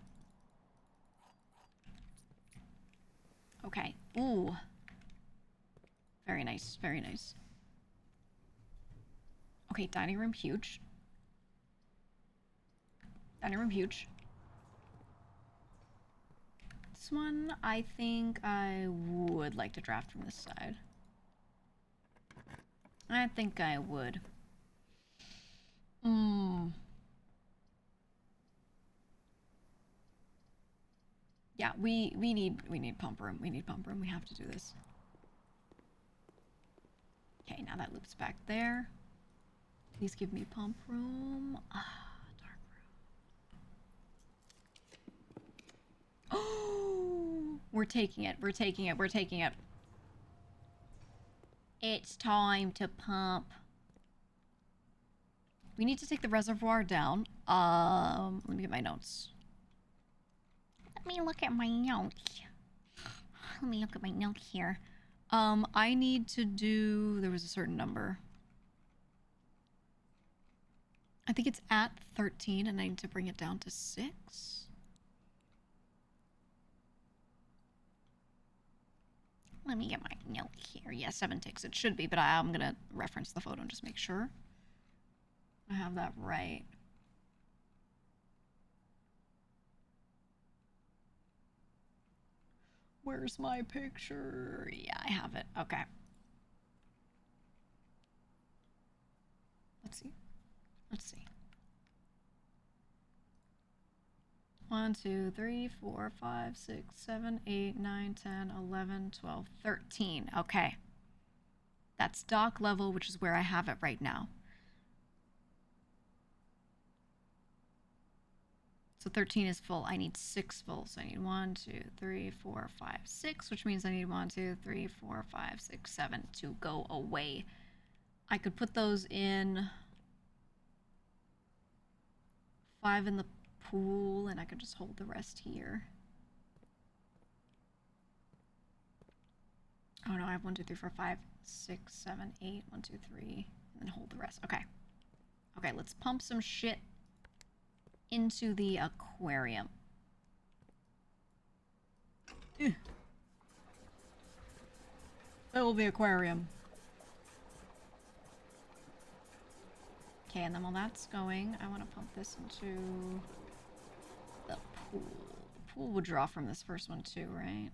Okay. Ooh. Very nice, very nice. Okay, dining room huge. Dining room huge. This one, I think I would like to draft from this side. I think I would. Yeah, we need pump room. We need pump room. We have to do this. Okay, now that loops back there. Please give me pump room. Ah, dark room. Oh, we're taking it. We're taking it. We're taking it. It's time to pump. We need to take the reservoir down. Let me get my notes. Let me look at my notes. Let me look at my notes here. I need to do... There was a certain number. I think it's at 13, and I need to bring it down to 6. Let me get my note here. Yeah, 7 ticks. It should be, but I'm going to reference the photo and just make sure I have that right. Where's my picture? Yeah, I have it. Okay. Let's see. Let's see. 1, 2, 3, 4, 5, 6, 7, 8, 9, 10, 11, 12, 13. Okay. That's dock level, which is where I have it right now. So 13 is full. I need 6 full. So I need 1, 2, 3, 4, 5, 6, which means I need 1, 2, 3, 4, 5, 6, 7 to go away. I could put those in 5 in the pool, and I could just hold the rest here. Oh no, I have 1, 2, 3, 4, 5, 6, 7, 8, 1, 2, 3, and then hold the rest. Okay. Okay, let's pump some shit into the aquarium. Fill the aquarium. Okay, and then while that's going, I want to pump this into the pool. The pool would draw from this first one too, right?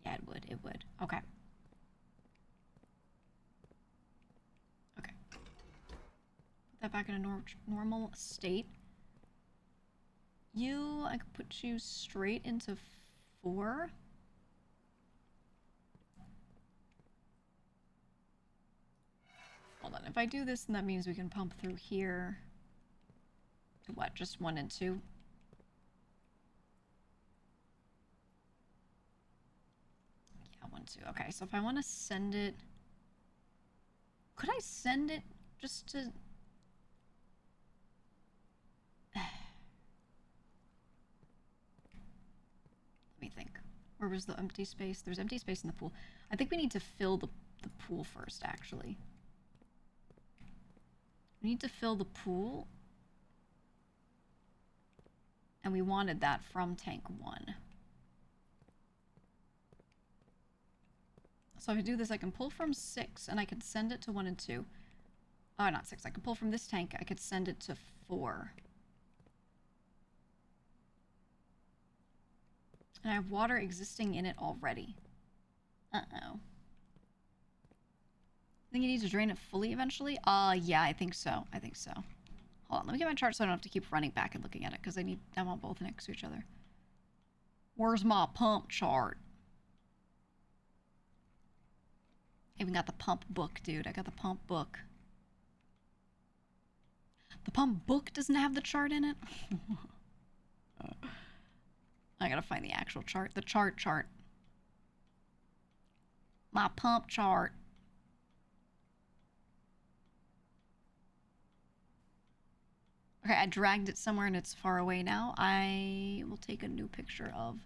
Yeah, it would. It would. Okay. Okay. Put that back in a normal state. I could put you straight into 4. Hold on. If I do this, then that means we can pump through here to what? Just 1 and 2? Yeah, 1, 2. Okay, so if I want to send it... Could I send it just to... Let me think. Where was the empty space? There's empty space in the pool. I think we need to fill the pool first, actually. We need to fill the pool. And we wanted that from tank 1. So if I do this, I can pull from 6 and I can send it to 1 and 2. Oh, not 6. I can pull from this tank. I could send it to 4. And I have water existing in it already. Uh-oh. I think you need to drain it fully eventually? Yeah, I think so. I think so. Hold on, let me get my chart so I don't have to keep running back and looking at it, because I want both next to each other. Where's my pump chart? I even got the pump book, dude. I got the pump book. The pump book doesn't have the chart in it? I gotta find the actual chart. The chart. My pump chart. Okay, I dragged it somewhere and it's far away now. I will take a new picture of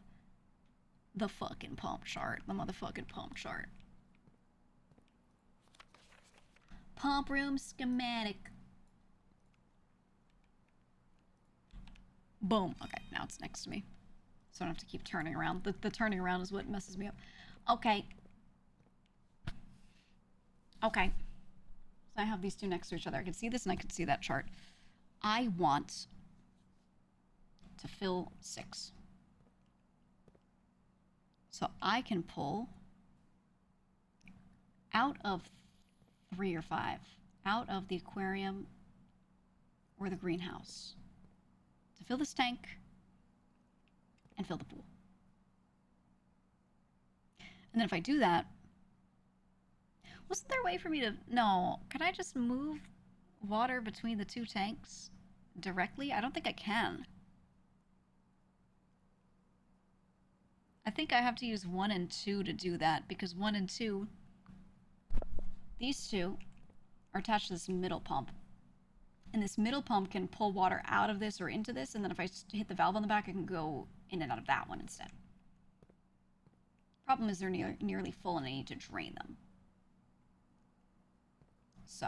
the fucking pump chart. The motherfucking pump chart. Pump room schematic. Boom. Okay, now it's next to me. So I don't have to keep turning around. The turning around is what messes me up. Okay. Okay. So I have these two next to each other. I can see this and I can see that chart. I want to fill 6. So I can pull out of 3 or 5, out of the aquarium or the greenhouse to fill this tank and fill the pool. And then if I do that, wasn't there a way for me to... No, can I just move water between the 2 tanks directly? I don't think I can. I think I have to use 1 and 2 to do that, because 1 and 2, these 2 are attached to this middle pump. And this middle pump can pull water out of this or into this, and then if I hit the valve on the back, I can go in and out of that one instead. Problem is they're nearly full and I need to drain them. So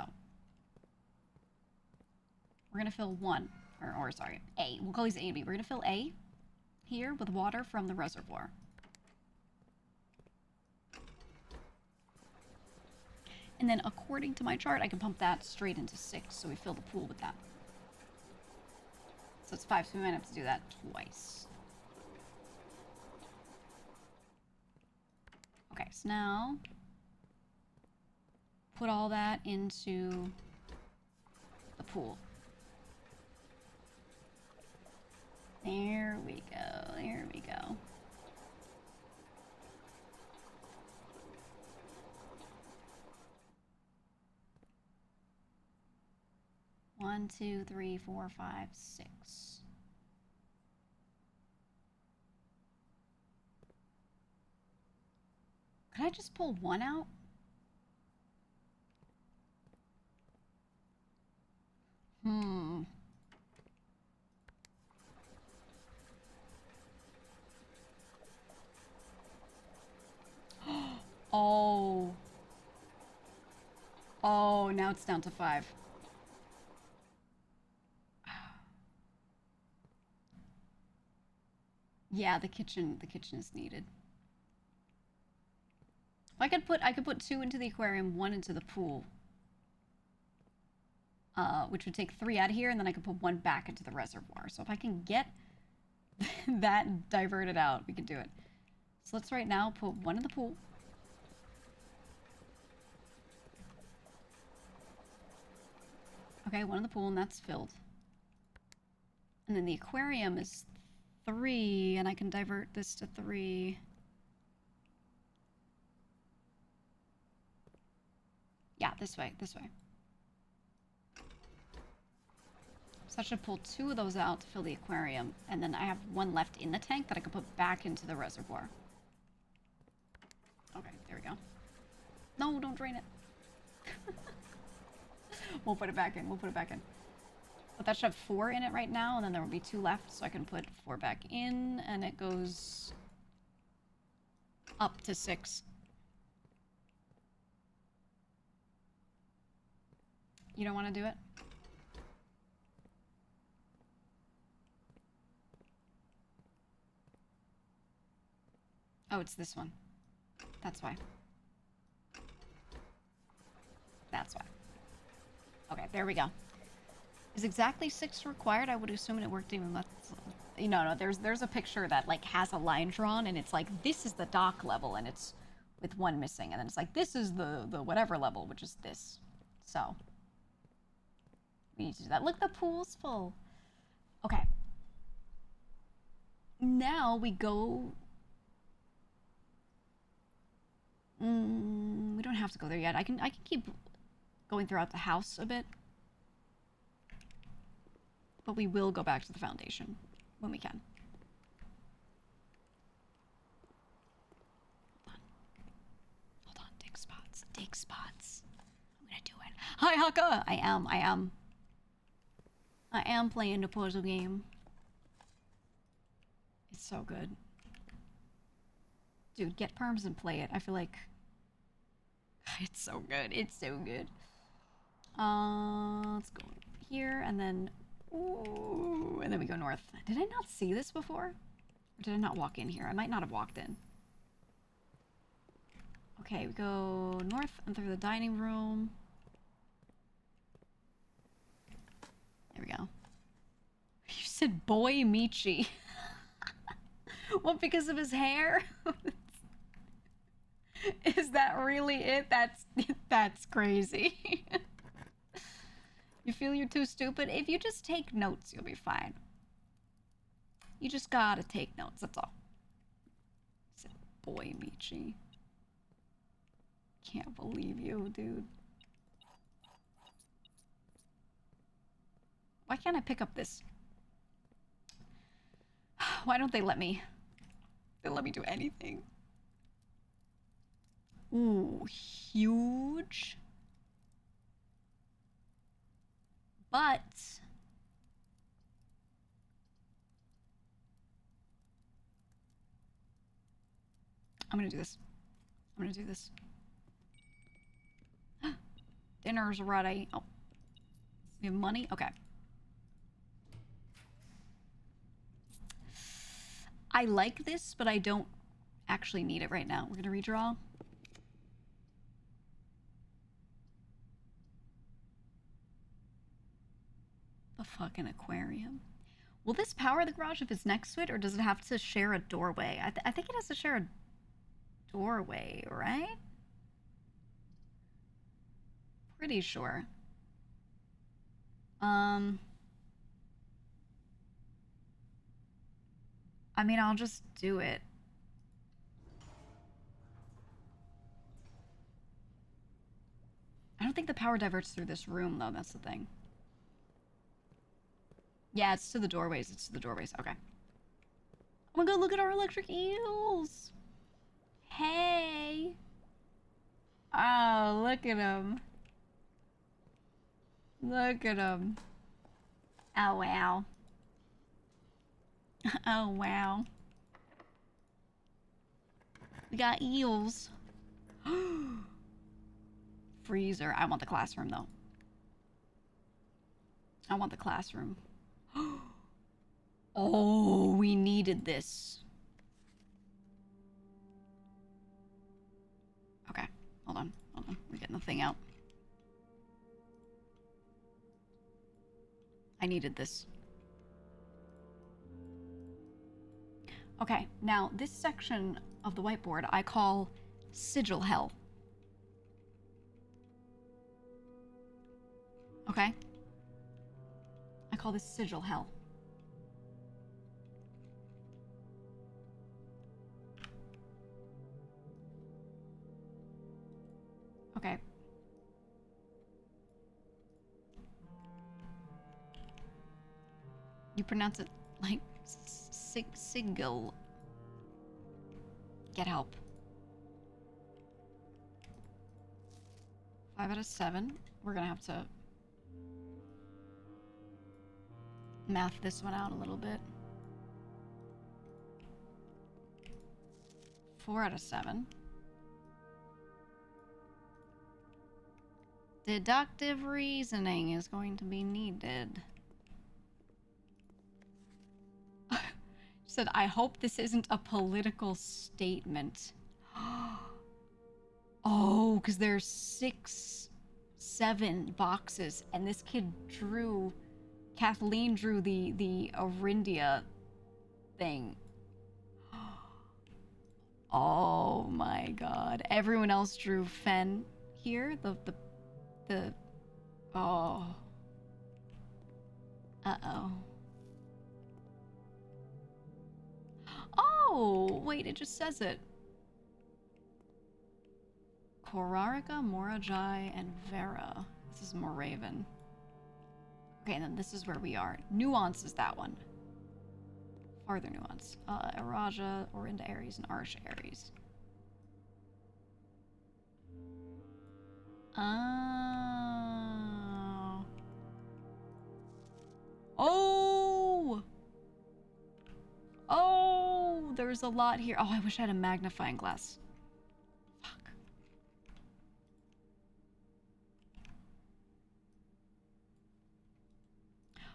we're going to fill 1, or sorry, A. We'll call these A and B. We're going to fill A here with water from the reservoir. And then according to my chart, I can pump that straight into 6, so we fill the pool with that. So it's 5, so we might have to do that twice. Okay, so now put all that into the pool. There we go, there we go. One, 2, 3, 4, 5, 6. Could I just pull 1 out? Oh. Oh, now it's down to 5. Yeah, the kitchen is needed. I could put 2 into the aquarium, 1 into the pool. which would take 3 out of here, and then I could put 1 back into the reservoir. So if I can get that diverted out, we can do it. So let's right now put 1 in the pool. Okay, 1 in the pool, and that's filled. And then the aquarium is 3, and I can divert this to 3. Yeah, this way, this way. So I should pull 2 of those out to fill the aquarium, and then I have 1 left in the tank that I can put back into the reservoir. Okay, there we go. No, don't drain it. We'll put it back in, we'll put it back in. But that should have 4 in it right now, and then there will be 2 left, so I can put 4 back in, and it goes up to 6. You don't want to do it? Oh, it's this one. That's why. That's why. Okay, there we go. Is exactly 6 required? I would assume it worked even less. No, there's a picture that like has a line drawn, and it's like this is the dock level, and it's with 1 missing, and then it's like this is the whatever level, which is this. So we need to do that. Look, the pool's full. Okay. Now we go. We don't have to go there yet. I can keep going throughout the house a bit. But we will go back to the foundation when we can. Hold on. Dig spots. Dig spots. I'm gonna do it. Hi, Haka! I am playing the puzzle game. It's so good. Dude, get perms and play it. I feel like it's so good. It's so good. Let's go here and then ooh, and then we go north. Did I not see this before? Or did I not walk in here? I might not have walked in. Okay, we go north and through the dining room. There we go. You said boy Michi. What, because of his hair? Is that really it? That's crazy. You feel you're too stupid? If you just take notes, you'll be fine. You just gotta take notes, that's all. Said boy Michi. Can't believe you, dude. Why can't I pick up this? Why don't they let me? They let me do anything. Ooh, huge. But I'm gonna do this. I'm gonna do this. Dinner's ready. Oh. We have money? Okay. I like this, but I don't actually need it right now. We're gonna redraw. The fucking aquarium. Will this power the garage if it's next to it, or does it have to share a doorway? I think it has to share a doorway, right? Pretty sure. I mean, I'll just do it. I don't think the power diverts through this room, though. That's the thing. Yeah, it's to the doorways. It's to the doorways. Okay. Oh my god, look at our electric eels. Hey. Oh, look at them. Look at them. Oh, wow. Oh, wow. We got eels. Freezer. I want the classroom, though. I want the classroom. Oh, we needed this. Okay, hold on. Hold on. We're getting the thing out. I needed this. Okay, now this section of the whiteboard I call Sigil Hell. Okay? I call this Sigil Hell. Okay. You pronounce it like sigil. Get help. 5 out of 7. We're gonna have to math this one out a little bit. 4 out of 7. Deductive reasoning is going to be needed. She said, I hope this isn't a political statement. Oh, because there's 6, 7 boxes, and this kid drew, Kathleen drew the Arindia thing. Oh my god. Everyone else drew Fen here, oh. Uh-oh. Oh, wait, it just says it. Korarika, Morajai, and Vera. This is Moraven. Okay, and then this is where we are. Nuance is that one. Farther nuance. Araja, Orinda Aries, and Arsha Aries. Oh. Oh! Oh! There's a lot here. Oh, I wish I had a magnifying glass. Fuck.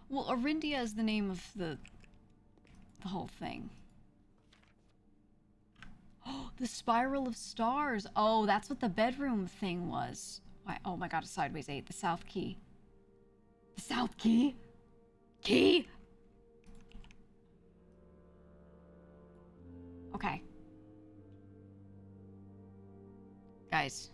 Well, Arindia is the name of the whole thing. Oh, the Spiral of Stars. Oh, that's what the bedroom thing was. Why? Oh my god, a sideways 8. The South Key. The South Key? Key? Okay. Guys.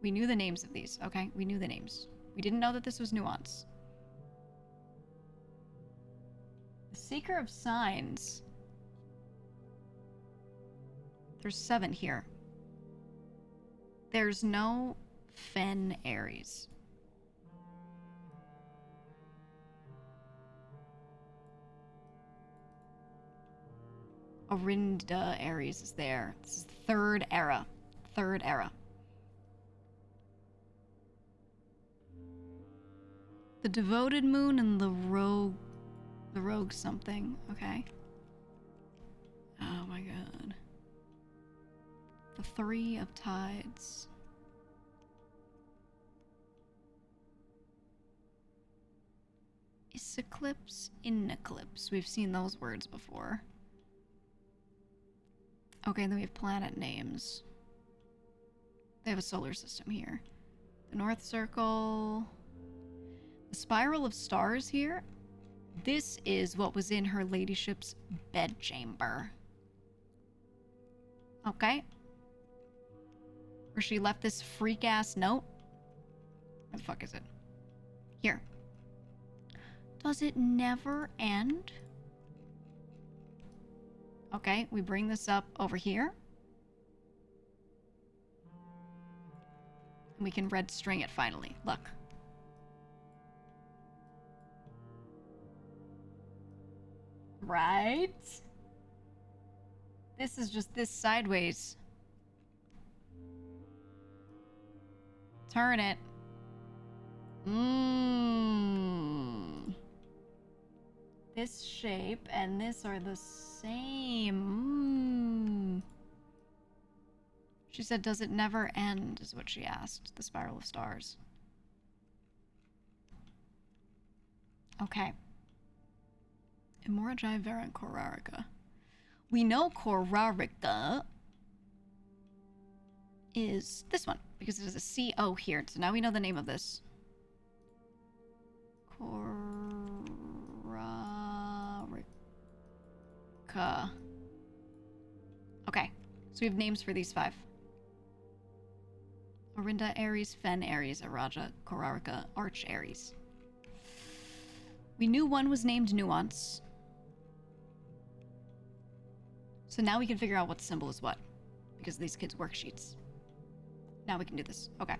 We knew the names of these, okay? We knew the names. We didn't know that this was nuance. The Seeker of Signs. There's 7 here. There's no Fen Aries. Orinda Aries is there. This is third era. Third era. The Devoted Moon and the Rogue something. Okay. Oh my god. The 3 of Tides. Is eclipse in eclipse. We've seen those words before. Okay, then we have planet names. They have a solar system here. The North Circle. The Spiral of Stars here. This is what was in her ladyship's bedchamber. Okay. Where she left this freak-ass note. Where the fuck is it? Here. Does it never end? Okay, we bring this up over here. And we can red string it finally. Look. Right? This is just this sideways. Turn it. This shape and this are the same. She said, does it never end, is what she asked. The Spiral of Stars. Okay. Imorajai, Vera, and Korarika. We know Korarika is this one, because it is a CO here. So now we know the name of this. Korarika. Okay, so we have names for these 5. Orinda, Aries, Fen, Aries, Araja, Korarika, Arch, Aries. We knew one was named Nuance. So now we can figure out what symbol is what. Because of these kids' worksheets. Now we can do this. Okay.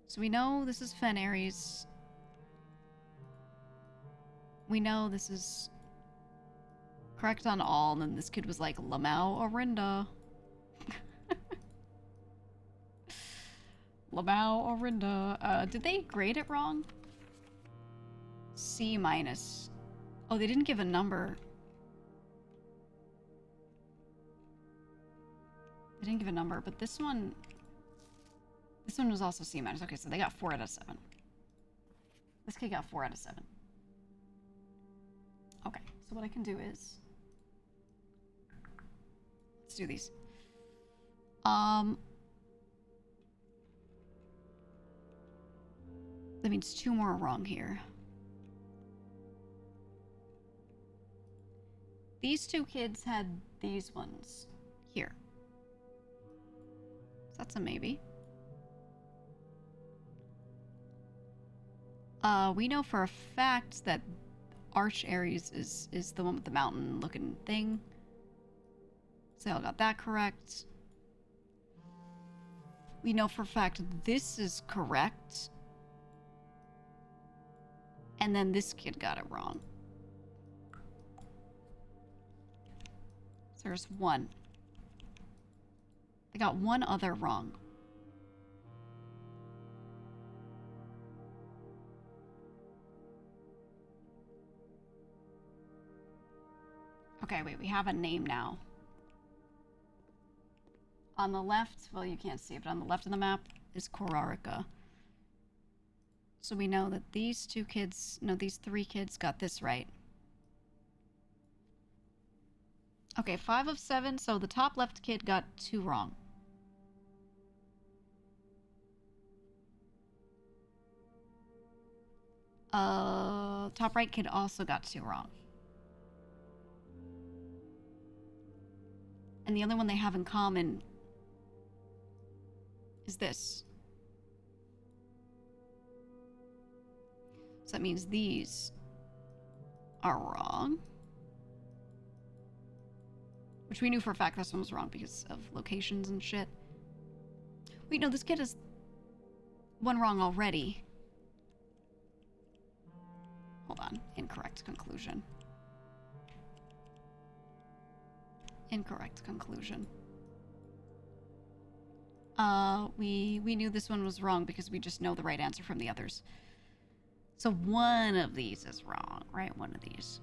So we know this is Fen, Aries. We know this is correct on all, and then this kid was like, Lamau, Orinda. Lamau, Orinda. Did they grade it wrong? C minus. Oh, they didn't give a number. They didn't give a number, but this one was also C minus. Okay, so they got 4 out of 7. This kid got 4 out of 7. Okay, so what I can do is, let's do these. That means 2 more are wrong here. These 2 kids had these ones here. So that's a maybe. We know for a fact that Arch Aries is the one with the mountain looking thing. So they all got that correct. We know for a fact this is correct. And then this kid got it wrong. So there's 1. They got 1 other wrong. Okay, wait, we have a name now. On the left, well, you can't see it, but on the left of the map is Korarika. So we know that these 2 kids, no, these 3 kids got this right. Okay, 5 of 7, so the top left kid got 2 wrong. Top right kid also got 2 wrong. And the only one they have in common is this. So that means these are wrong. Which we knew for a fact this one was wrong because of locations and shit. Wait, no, this kid has 1 wrong already. Hold on. Incorrect conclusion. Incorrect conclusion. We knew this one was wrong because we just know the right answer from the others. So one of these is wrong, right? One of these.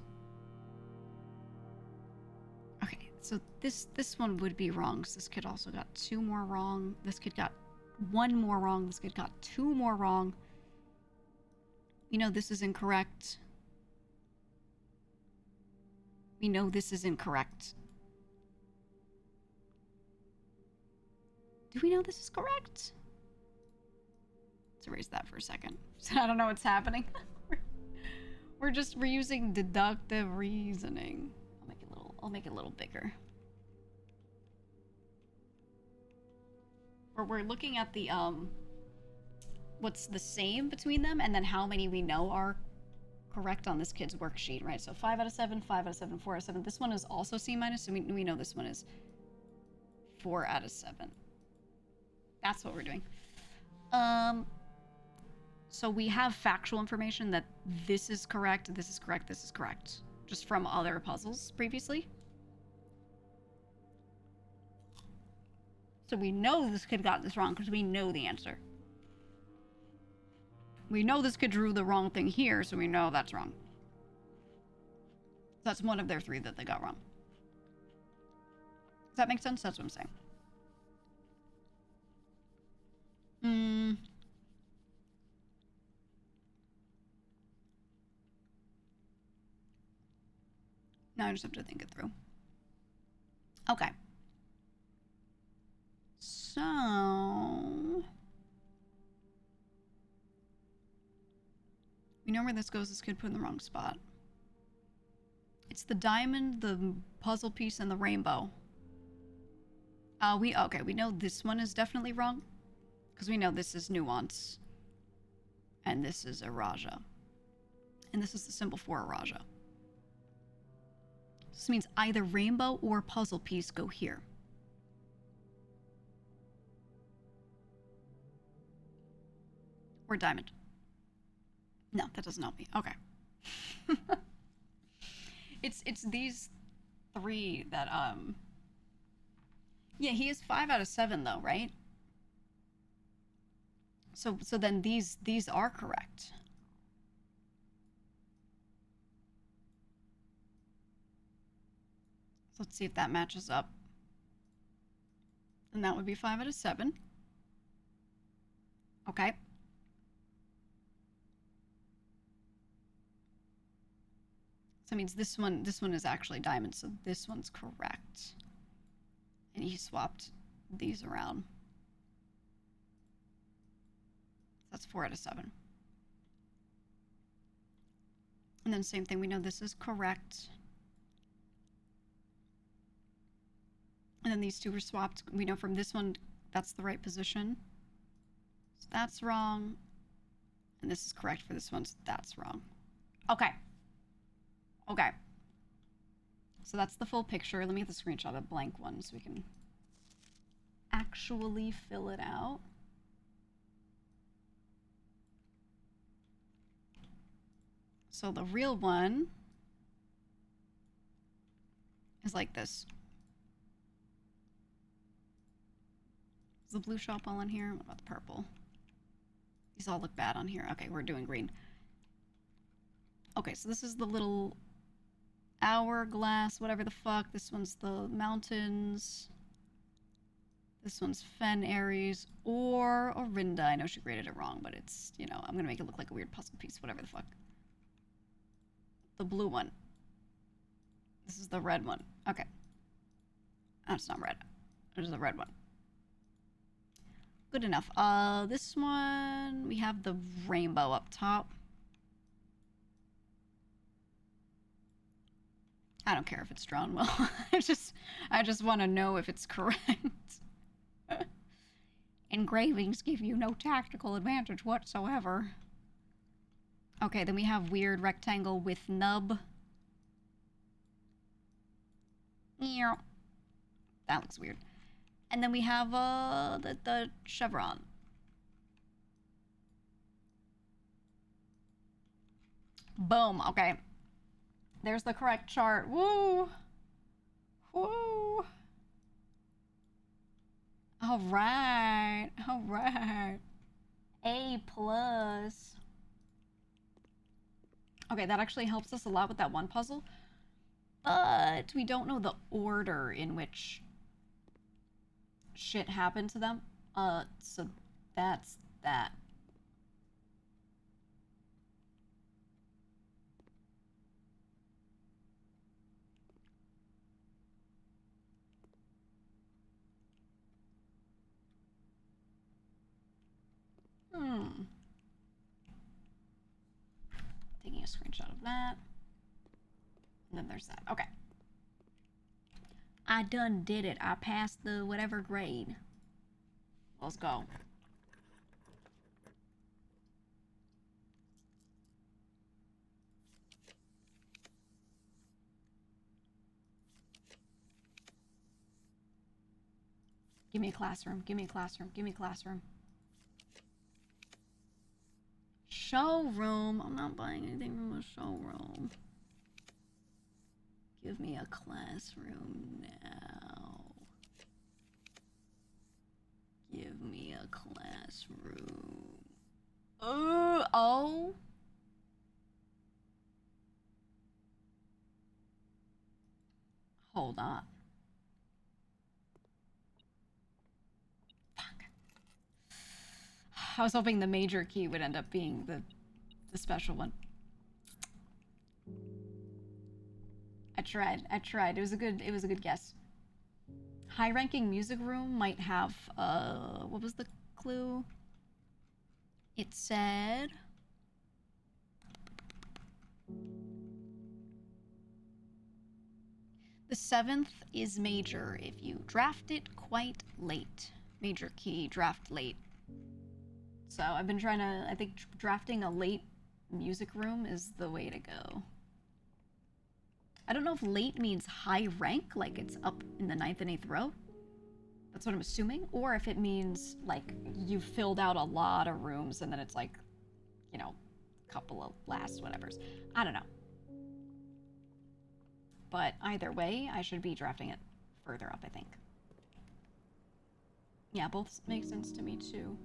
Okay, so this one would be wrong. So this kid also got 2 more wrong. This kid got 1 more wrong. This kid got 2 more wrong. We know this is incorrect. We know this is incorrect. Do we know this is correct? Let's erase that for a second. I don't know what's happening. We're using deductive reasoning. I'll make it a little bigger. We're looking at the what's the same between them and then how many we know are correct on this kid's worksheet, right? So 5 out of 7, 5 out of 7, 4 out of 7. This one is also C minus, so we know this one is 4 out of 7. That's what we're doing. So we have factual information that this is correct, this is correct, this is correct. Just from other puzzles previously. So we know this kid got this wrong because we know the answer. We know this kid drew the wrong thing here, so we know that's wrong. That's one of their 3 that they got wrong. Does that make sense? That's what I'm saying. Now I just have to think it through. Okay. So We know where this goes. This kid put in the wrong spot. It's the diamond, the puzzle piece, and the rainbow. Okay, we know this one is definitely wrong. Because we know this is nuance. And this is a Raja. And this is the symbol for a Raja. This means either rainbow or puzzle piece go here. Or diamond. No, that doesn't help me. Okay. It's these three that yeah, he is 5 out of 7 though, right? So then these are correct. So let's see if that matches up. And that would be 5 out of 7. Okay. So that means this one is actually diamond, so this one's correct. And he swapped these around. That's 4 out of 7. And then same thing, we know this is correct. And then these two were swapped. We know from this one, that's the right position. So that's wrong. And this is correct for this one, so that's wrong. Okay. Okay. So that's the full picture. Let me get the screenshot of a blank one so we can actually fill it out. So the real one is like this. Is the blue shop all in here? What about the purple? These all look bad on here. Okay, we're doing green. Okay, so this is the little hourglass, whatever the fuck. This one's the mountains. This one's Fen Aries or Orinda. I know she graded it wrong, but it's, you know, I'm gonna make it look like a weird puzzle piece, whatever the fuck. The blue one. This is the red one. Okay. That's not red. It is the red one. Good enough. This one, we have the rainbow up top. I don't care if it's drawn well. I just want to know if it's correct. Engravings give you no tactical advantage whatsoever. Okay, then we have weird rectangle with nub. That looks weird. And then we have the chevron. Boom. Okay. There's the correct chart. Woo! Woo! All right. All right. A plus. Okay, that actually helps us a lot with that one puzzle. But we don't know the order in which shit happened to them. So that's that. Taking a screenshot of that. And then there's that. Okay. I done did it. I passed the whatever grade. Let's go. Give me a classroom. Give me a classroom. Give me a classroom. Showroom. I'm not buying anything from a showroom. Give me a classroom now. Give me a classroom. Oh. Hold on. Fuck. I was hoping the major key would end up being the special one. I tried. It was a good guess. High-ranking music room might have, what was the clue? It said The 7th is major if you draft it quite late. Major key, draft late. So I've been trying to, I think drafting a late music room is the way to go. I don't know if late means high rank, like it's up in the 9th and 8th row. That's what I'm assuming. Or if it means, like, you've filled out a lot of rooms and then it's like, you know, a couple of last whatevers. I don't know. But either way, I should be drafting it further up, I think. Yeah, both make sense to me, too.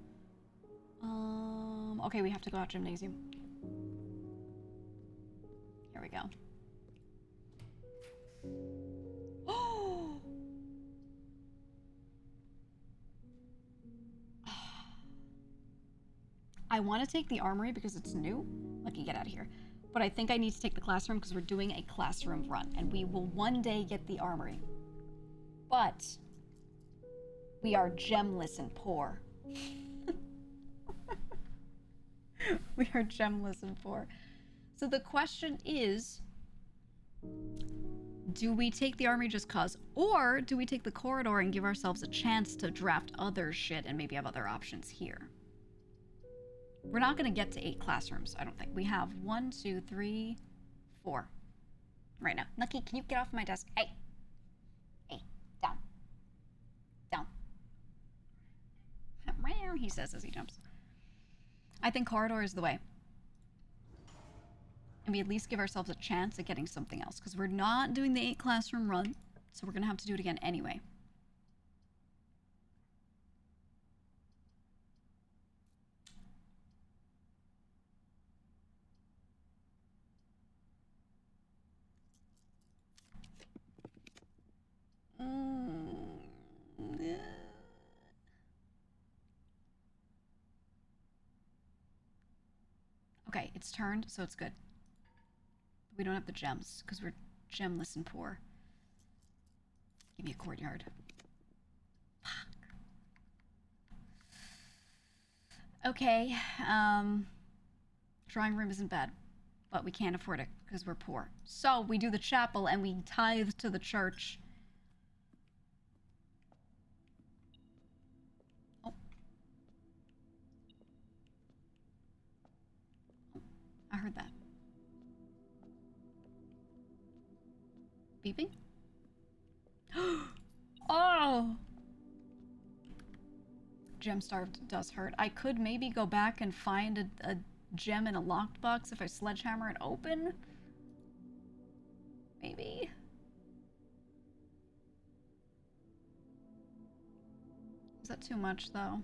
Okay, we have to go out gymnasium. Here we go. Oh! I want to take the armory because it's new. Lucky, get out of here. But I think I need to take the classroom because we're doing a classroom run and we will one day get the armory. But we are gemless and poor. We are gemless and poor. So the question is, do we take the armory just cause, or do we take the corridor and give ourselves a chance to draft other shit and maybe have other options here? We're not going to get to 8 classrooms, I don't think. We have 1, 2, 3, 4 right now. Nucky, can you get off my desk? Hey. Hey, down. Down. He says as he jumps. I think corridor is the way. And we at least give ourselves a chance at getting something else, because we're not doing the 8 classroom run, so we're going to have to do it again anyway. Yeah. Okay, it's turned, so it's good. We don't have the gems, because we're gemless and poor. Give me a courtyard. Fuck. Okay, drawing room isn't bad, but we can't afford it, because we're poor. So, we do the chapel, and we tithe to the church. Oh. I heard that. Beeping? Oh! Gem starved does hurt. I could maybe go back and find a gem in a locked box if I sledgehammer it open. Maybe. Is that too much, though?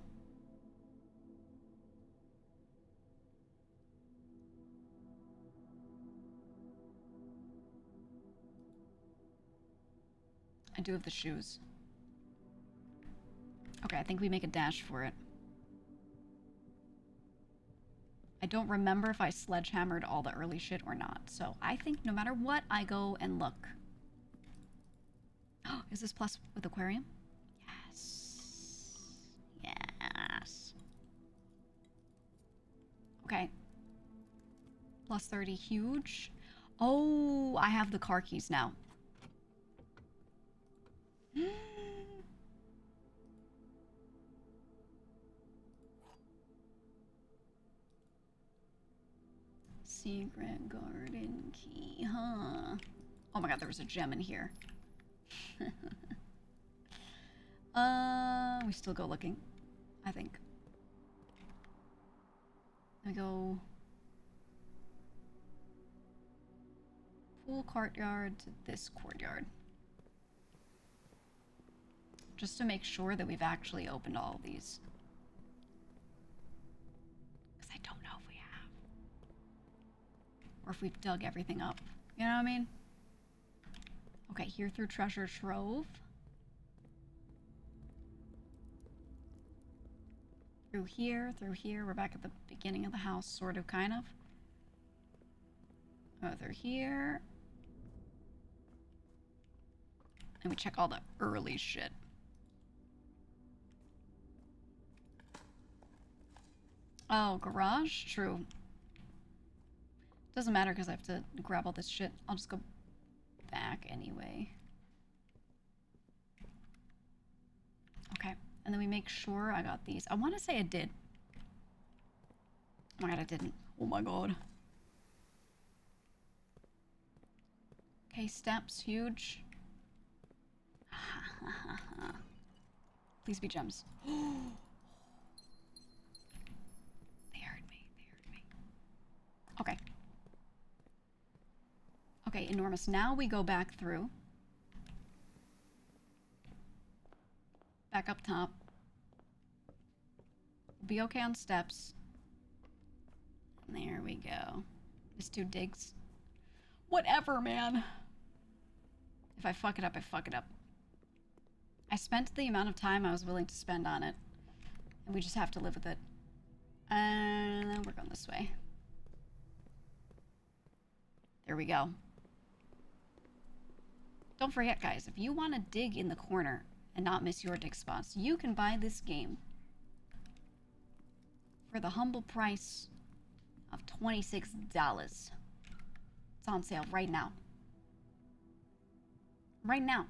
I do have the shoes. Okay, I think we make a dash for it. I don't remember if I sledgehammered all the early shit or not, so I think no matter what, I go and look. Oh, is this plus with aquarium? Yes. Yes. Okay. Plus 30, huge. Oh, I have the car keys now. Secret garden key, huh? Oh my god, there was a gem in here. We still go looking, I think. Let me go pool courtyard to this courtyard. Just to make sure that we've actually opened all of these. Because I don't know if we have. Or if we've dug everything up. You know what I mean? Okay, here through Treasure Trove. Through here. We're back at the beginning of the house, sort of, kind of. Go through here. And we check all the early shit. Oh, garage? True. Doesn't matter because I have to grab all this shit. I'll just go back anyway. And then we make sure I got these. I want to say I did. Oh my god, I didn't. Oh my god. Okay, steps, huge. Please be gems. They heard me. They heard me. Okay. Okay, enormous. Now we go back through. Back up top. Be okay on steps. There we go. Just 2 digs. Whatever, man. If I fuck it up, I fuck it up. I spent the amount of time I was willing to spend on it. And we just have to live with it. And then we're going this way. There we go. Don't forget, guys, if you want to dig in the corner and not miss your dig spots, you can buy this game for the humble price of $26. It's on sale right now. Right now.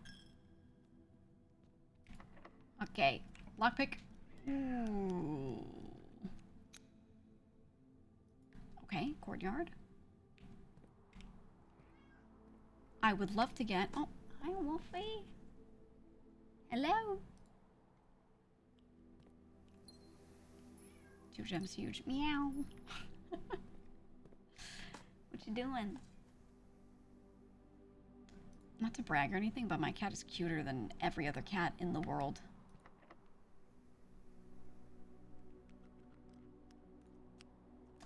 Okay, lockpick. Ooh. Okay, courtyard. I would love to get... Oh, hi, Wolfie. Hello. 2 gems huge. Meow. What you doing? Not to brag or anything, but my cat is cuter than every other cat in the world.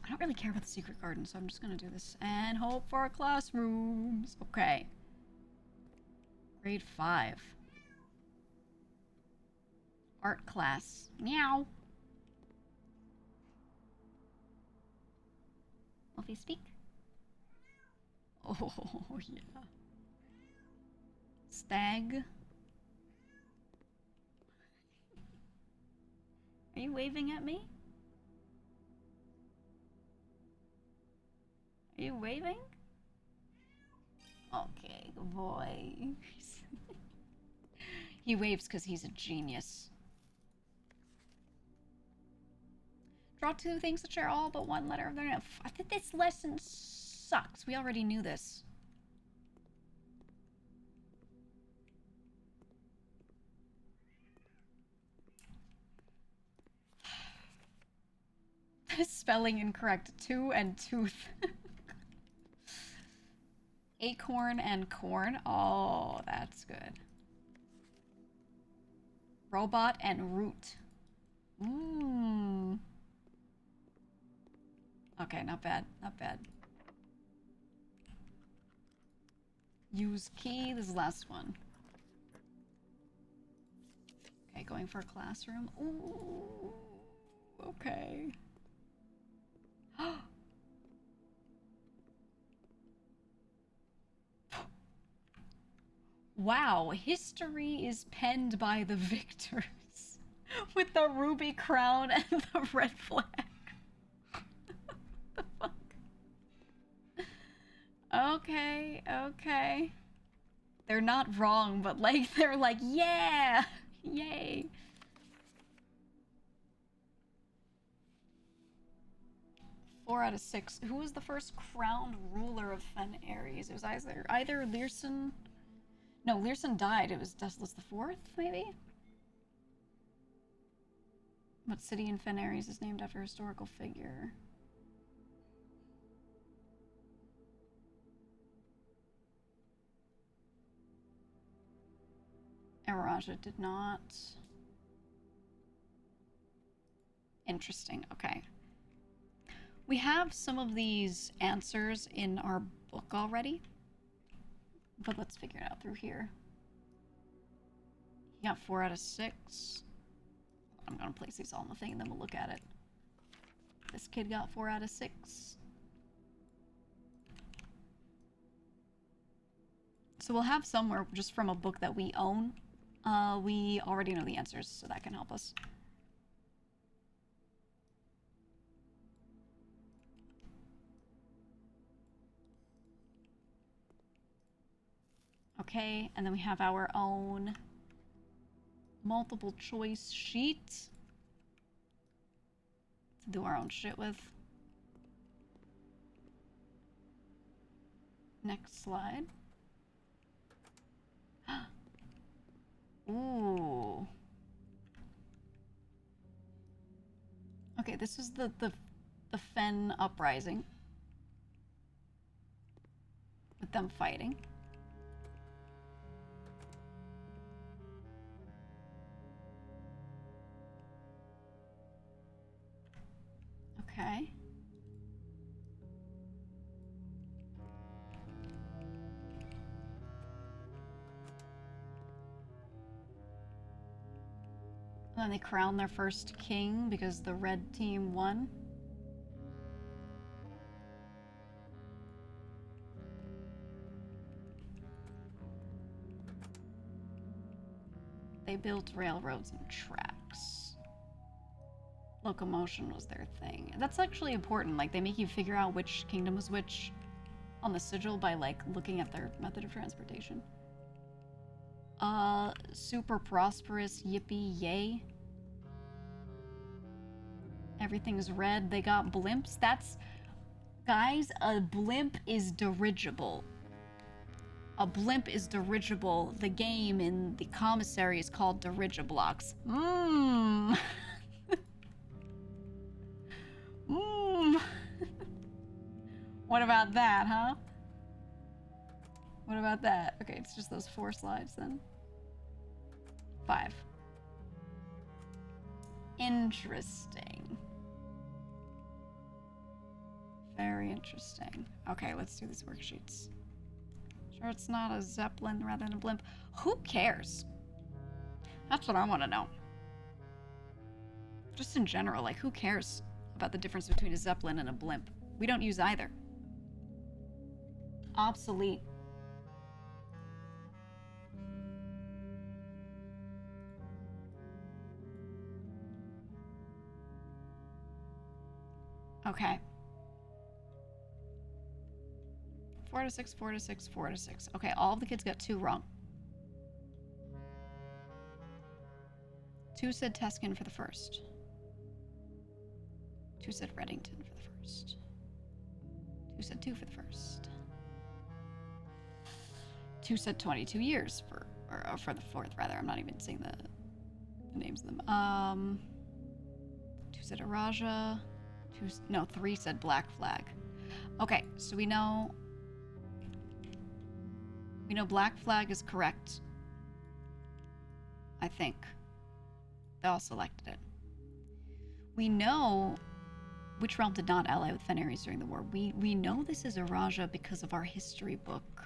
I don't really care about the secret garden, so I'm just gonna do this and hope for classrooms. Okay. Grade 5. Art class. Meow. Wolfie, speak. Oh, yeah. Stag. Are you waving at me? Are you waving? Okay, good boy. He waves because he's a genius. Draw 2 things that share all but 1 letter of their name. I think this lesson sucks. We already knew this. Spelling incorrect. 2 and tooth. Acorn and corn. Oh, that's good. Robot and root. Mmm. Okay, not bad. Not bad. Use key. This is the last one. Okay, going for a classroom. Ooh. Okay. Wow, history is penned by the victors with the ruby crown and the red flag. What the fuck? Okay, okay. They're not wrong, but like they're like, yeah, yay. Four out of 6. Who was the first crowned ruler of Fen Ares? It was either Learson. No, Learson died. It was Deathless the 4th, maybe? What city in Fen Ares is named after a historical figure? Araja did not. Interesting, okay. We have some of these answers in our book already, but let's figure it out through here. You got 4 out of 6. I'm gonna place these all in the thing and then we'll look at it. This kid got 4 out of 6. So we'll have somewhere just from a book that we own. We already know the answers, so that can help us. Okay, and then we have our own multiple choice sheet to do our own shit with. Next slide. Ooh. Okay, this is the Fen uprising. With them fighting. Okay. And then they crown their first king because the red team won. They built railroads and tracks. Locomotion was their thing. That's actually important. Like, they make you figure out which kingdom was which on the sigil by, like, looking at their method of transportation. Super prosperous, yippee, yay. Everything's red. They got blimps. That's... Guys, a blimp is dirigible. A blimp is dirigible. The game in the commissary is called Dirigiblocks. Mmm. Mmm. What about that, huh? What about that? Okay, it's just those 4 slides then. 5. Interesting. Very interesting. Okay, let's do these worksheets. Sure it's not a Zeppelin rather than a blimp. Who cares? That's what I want to know. Just in general, like, who cares about the difference between a Zeppelin and a blimp? We don't use either. Obsolete. Okay. 4 to 6, 4 to 6, 4 to 6. Okay, all of the kids got 2 wrong. 2 said Teskin for the first. 2 said Reddington for the first. 2 said 2 for the first. 2 said 22 years for the fourth, rather. I'm not even saying the names of them. 2 said Araja. 3 said Black Flag. Okay, so we know Black Flag is correct. I think. They all selected it. We know which realm did not ally with Fenris during the war. We know this is Araja because of our history book.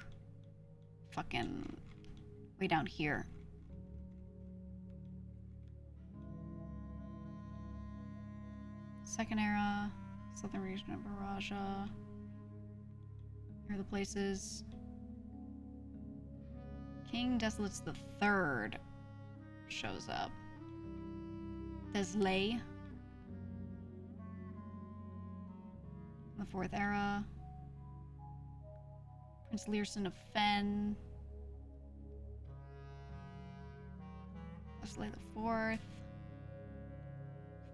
Fucking way down here. Second era, southern region of Araja. Here are the places. King Desolates the Third shows up. Deslay. The 4th era. Prince Learson of Fen. Deslay the 4th.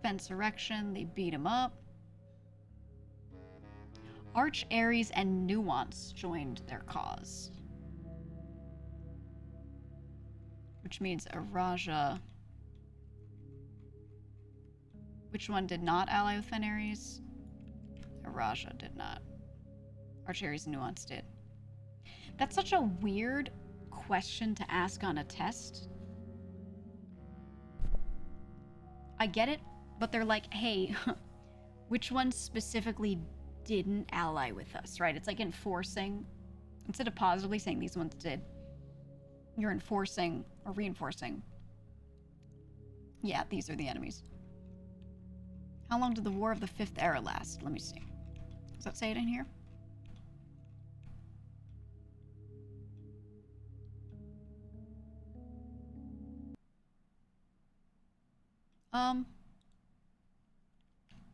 Fensurrection, they beat him up. Arch Ares and Nuance joined their cause. Which means Araja. Which one did not ally with Fenris? Araja did not. Arch Ares and Nuance did. That's such a weird question to ask on a test. I get it, but they're like, hey, which one specifically didn't ally with us, right? It's like enforcing. Instead of positively saying these ones did, you're enforcing or reinforcing. Yeah, these are the enemies. How long did the War of the 5th Era last? Let me see. Does that say it in here? Oh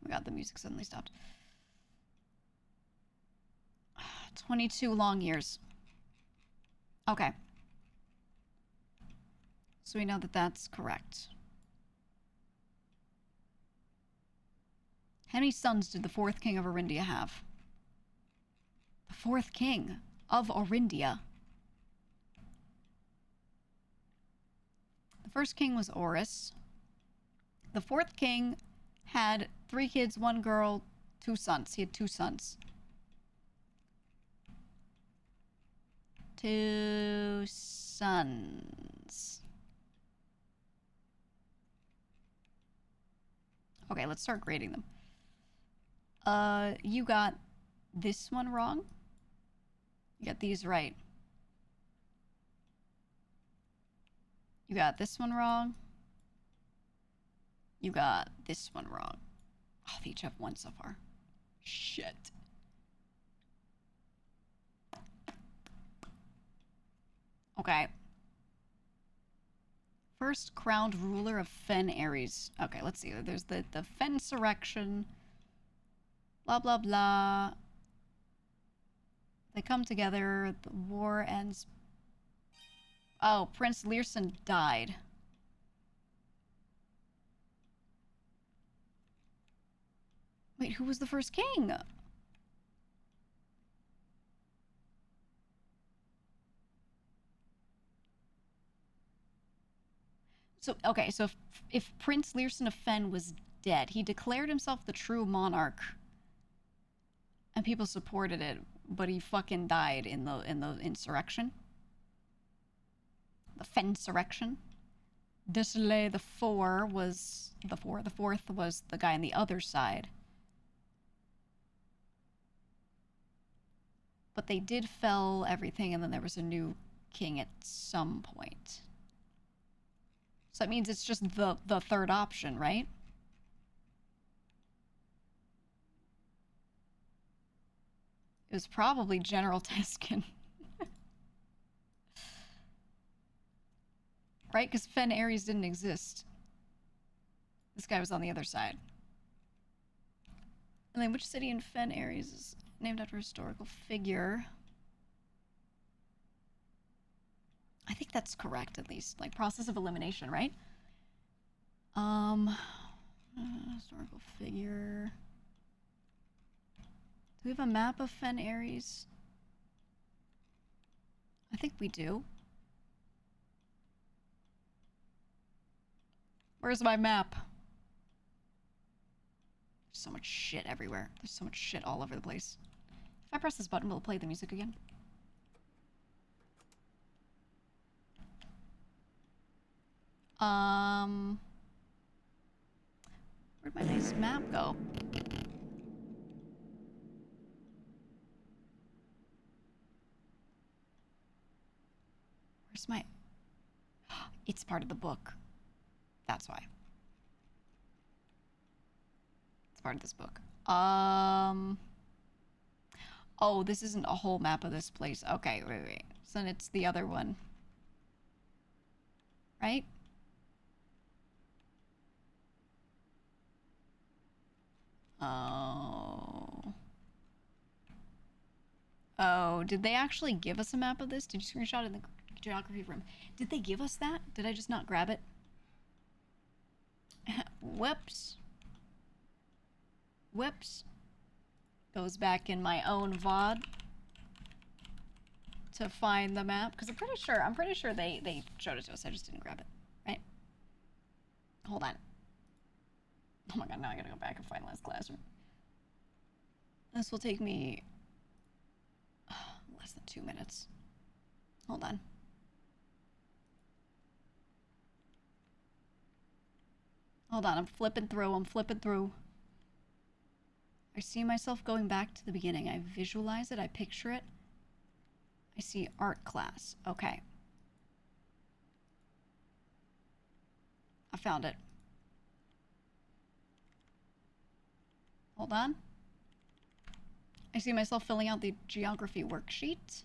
my god, the music suddenly stopped. 22 long years. Okay. So we know that that's correct. How many sons did the fourth king of Orindia have? The fourth king of Orindia. The first king was Orus. The fourth king had 3 kids, 1 girl, 2 sons. He had 2 sons. 2 sons. Okay, let's start grading them. You got this one wrong. You got these right. You got this one wrong. You got this one wrong. Oh, they each have 1 so far. Shit. Okay. First crowned ruler of Fen Ares. Okay, let's see. There's the Fensurrection. Blah, blah, blah. They come together. The war ends. Oh, Prince Learson died. Wait, who was the first king? So, okay, so if Prince Learson of Fen was dead, he declared himself the true monarch. And people supported it, but he fucking died in the insurrection. The Fensurrection. Deslay the fourth was the guy on the other side. But they did fell everything, and then there was a new king at some point. So that means it's just the third option, right? It was probably General Teskin. Right? Because Fen Ares didn't exist. This guy was on the other side. And then which city in Fen Ares is named after a historical figure? I think that's correct, at least. Like, process of elimination, right? Historical figure. Do we have a map of Fen Ares? I think we do. Where's my map? There's so much shit everywhere. There's so much shit all over the place. If I press this button, will it play the music again? Where'd my nice map go? Where's my... It's part of the book. That's why. It's part of this book. Oh, this isn't a whole map of this place. Okay, wait. So then it's the other one. Right? Oh. Oh, did they actually give us a map of this? Did you screenshot it in the geography room? Did they give us that? Did I just not grab it? Whoops. Whoops. Goes back in my own VOD to find the map. Because I'm pretty sure they showed it to us. I just didn't grab it. Right? Hold on. Oh my god, now I gotta go back and find last classroom. This will take me less than 2 minutes. Hold on. Hold on, I'm flipping through. I see myself going back to the beginning. I visualize it, I picture it. I see art class. Okay. I found it. Hold on. I see myself filling out the geography worksheet.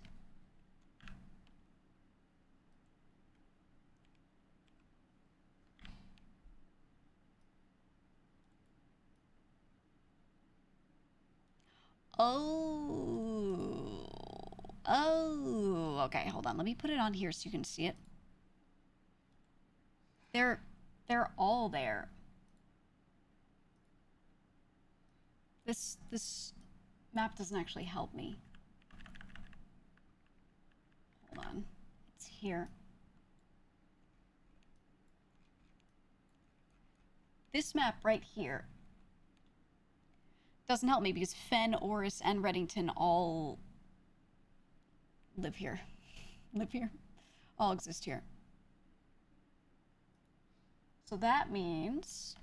Oh, okay, hold on. Let me put it on here so you can see it. They're all there. This map doesn't actually help me. Hold on. It's here. This map right here doesn't help me because Fen, Oris, and Reddington all live here. Live here. All exist here. So that means...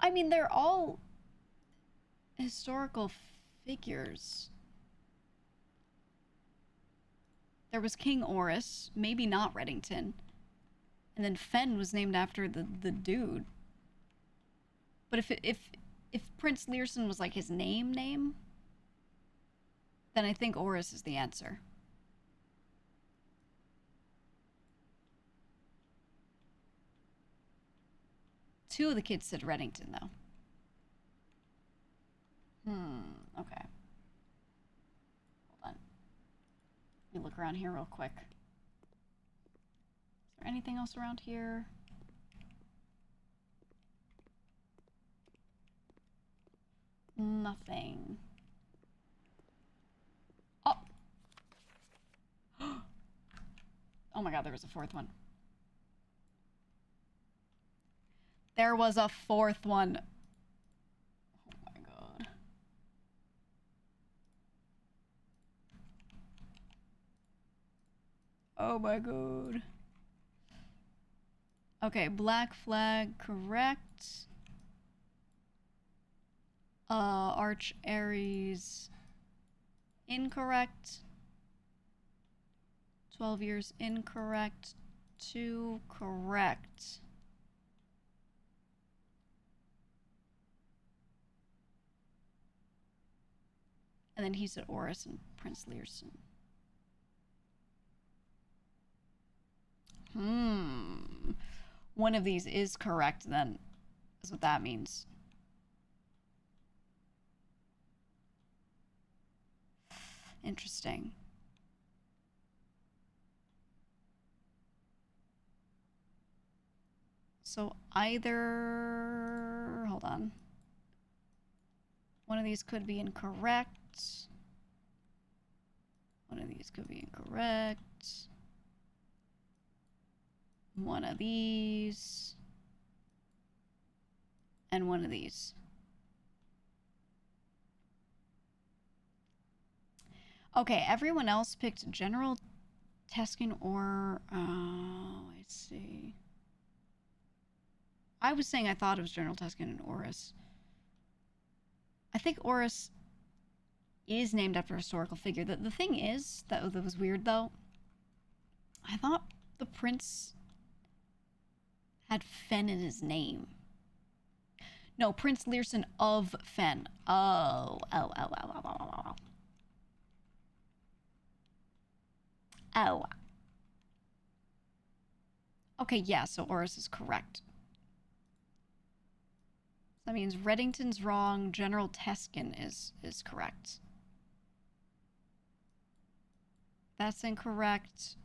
I mean, they're all historical figures. There was King Oris, maybe not Reddington. And then Fen was named after the dude. But if Prince Learson was like his name, then I think Oris is the answer. Two of the kids said Reddington, though. Okay. Hold on. Let me look around here real quick. Is there anything else around here? Nothing. Oh! Oh my god, there was a fourth one. There was a fourth one. Oh my god. Oh my god. Okay, black flag, correct. Arch Aries, incorrect. 12 years, incorrect. 2, correct. And then he said Oris and Prince Learson. One of these is correct, then. That's what that means. Interesting. So either... Hold on. One of these could be incorrect. One of these could be incorrect. One of these. And one of these. Okay, everyone else picked General Teskin or... Oh, I see. I was saying I thought it was General Teskin and Oris. I think Oris is named after a historical figure. The thing is, that was weird though. I thought the prince had Fen in his name. No, Prince Learson of Fen. Oh. Okay, yeah, so Oris is correct. That means Reddington's wrong, General Teskin is correct. That's incorrect.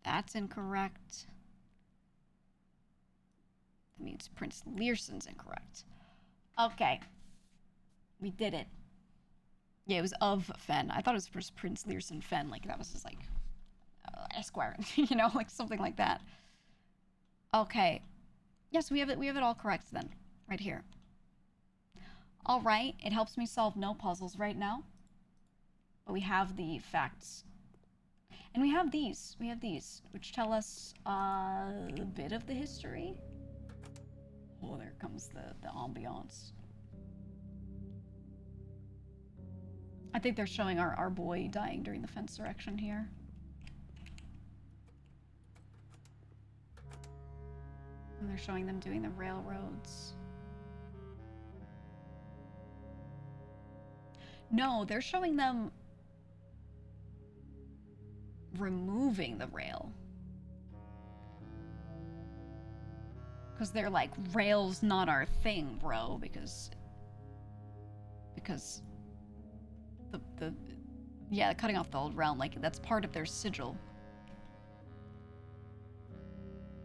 That's incorrect. That means Prince Learson's incorrect. Okay. We did it. Yeah, it was of Fen. I thought it was Prince Learson Fen. Like, that was just like Esquire, you know, like something like that. Okay. Yes, we have it all correct then. Right here. All right, it helps me solve no puzzles right now. But we have the facts. And we have these, which tell us a bit of the history. Oh, there comes the ambiance. I think they're showing our boy dying during the Fensurrection here. And they're showing them doing the railroads. No, they're showing them removing the rail. Because they're like, rail's not our thing, bro, because the yeah, cutting off the old realm, like, that's part of their sigil.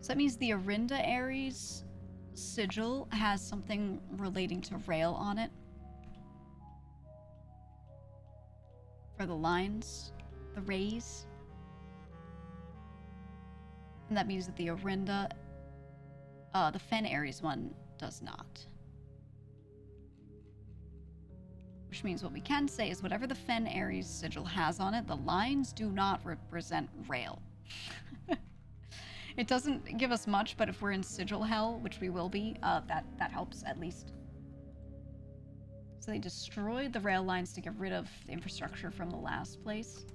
So that means the Arinda Ares sigil has something relating to rail on it. For the lines, the rays. And that means that the Arinda, the Fen Ares one does not. Which means what we can say is whatever the Fen Ares sigil has on it, the lines do not represent rail. It doesn't give us much, but if we're in sigil hell, which we will be, that helps at least. So they destroyed the rail lines to get rid of the infrastructure from the last place,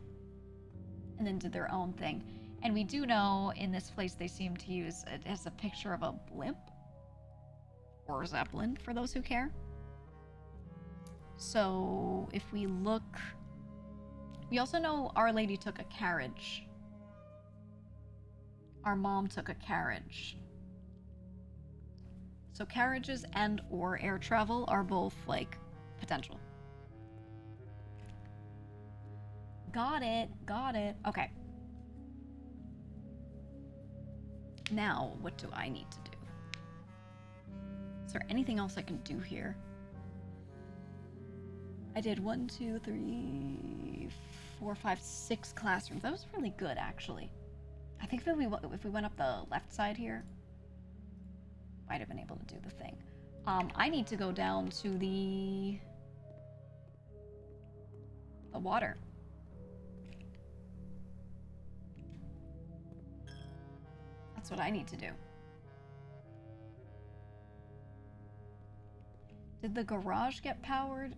and then did their own thing. And we do know in this place they seem to use it as a picture of a blimp, or Zeppelin, for those who care. So if we look, we also know Our Lady took a carriage. Our mom took a carriage. So carriages and or air travel are both, like, potential. Got it. Got it. Okay. Now, what do I need to do? Is there anything else I can do here? I did 1, 2, 3, 4, 5, 6 classrooms. That was really good, actually. I think if we went up the left side here, might have been able to do the thing. I need to go down to the water. That's what I need to do. Did the garage get powered?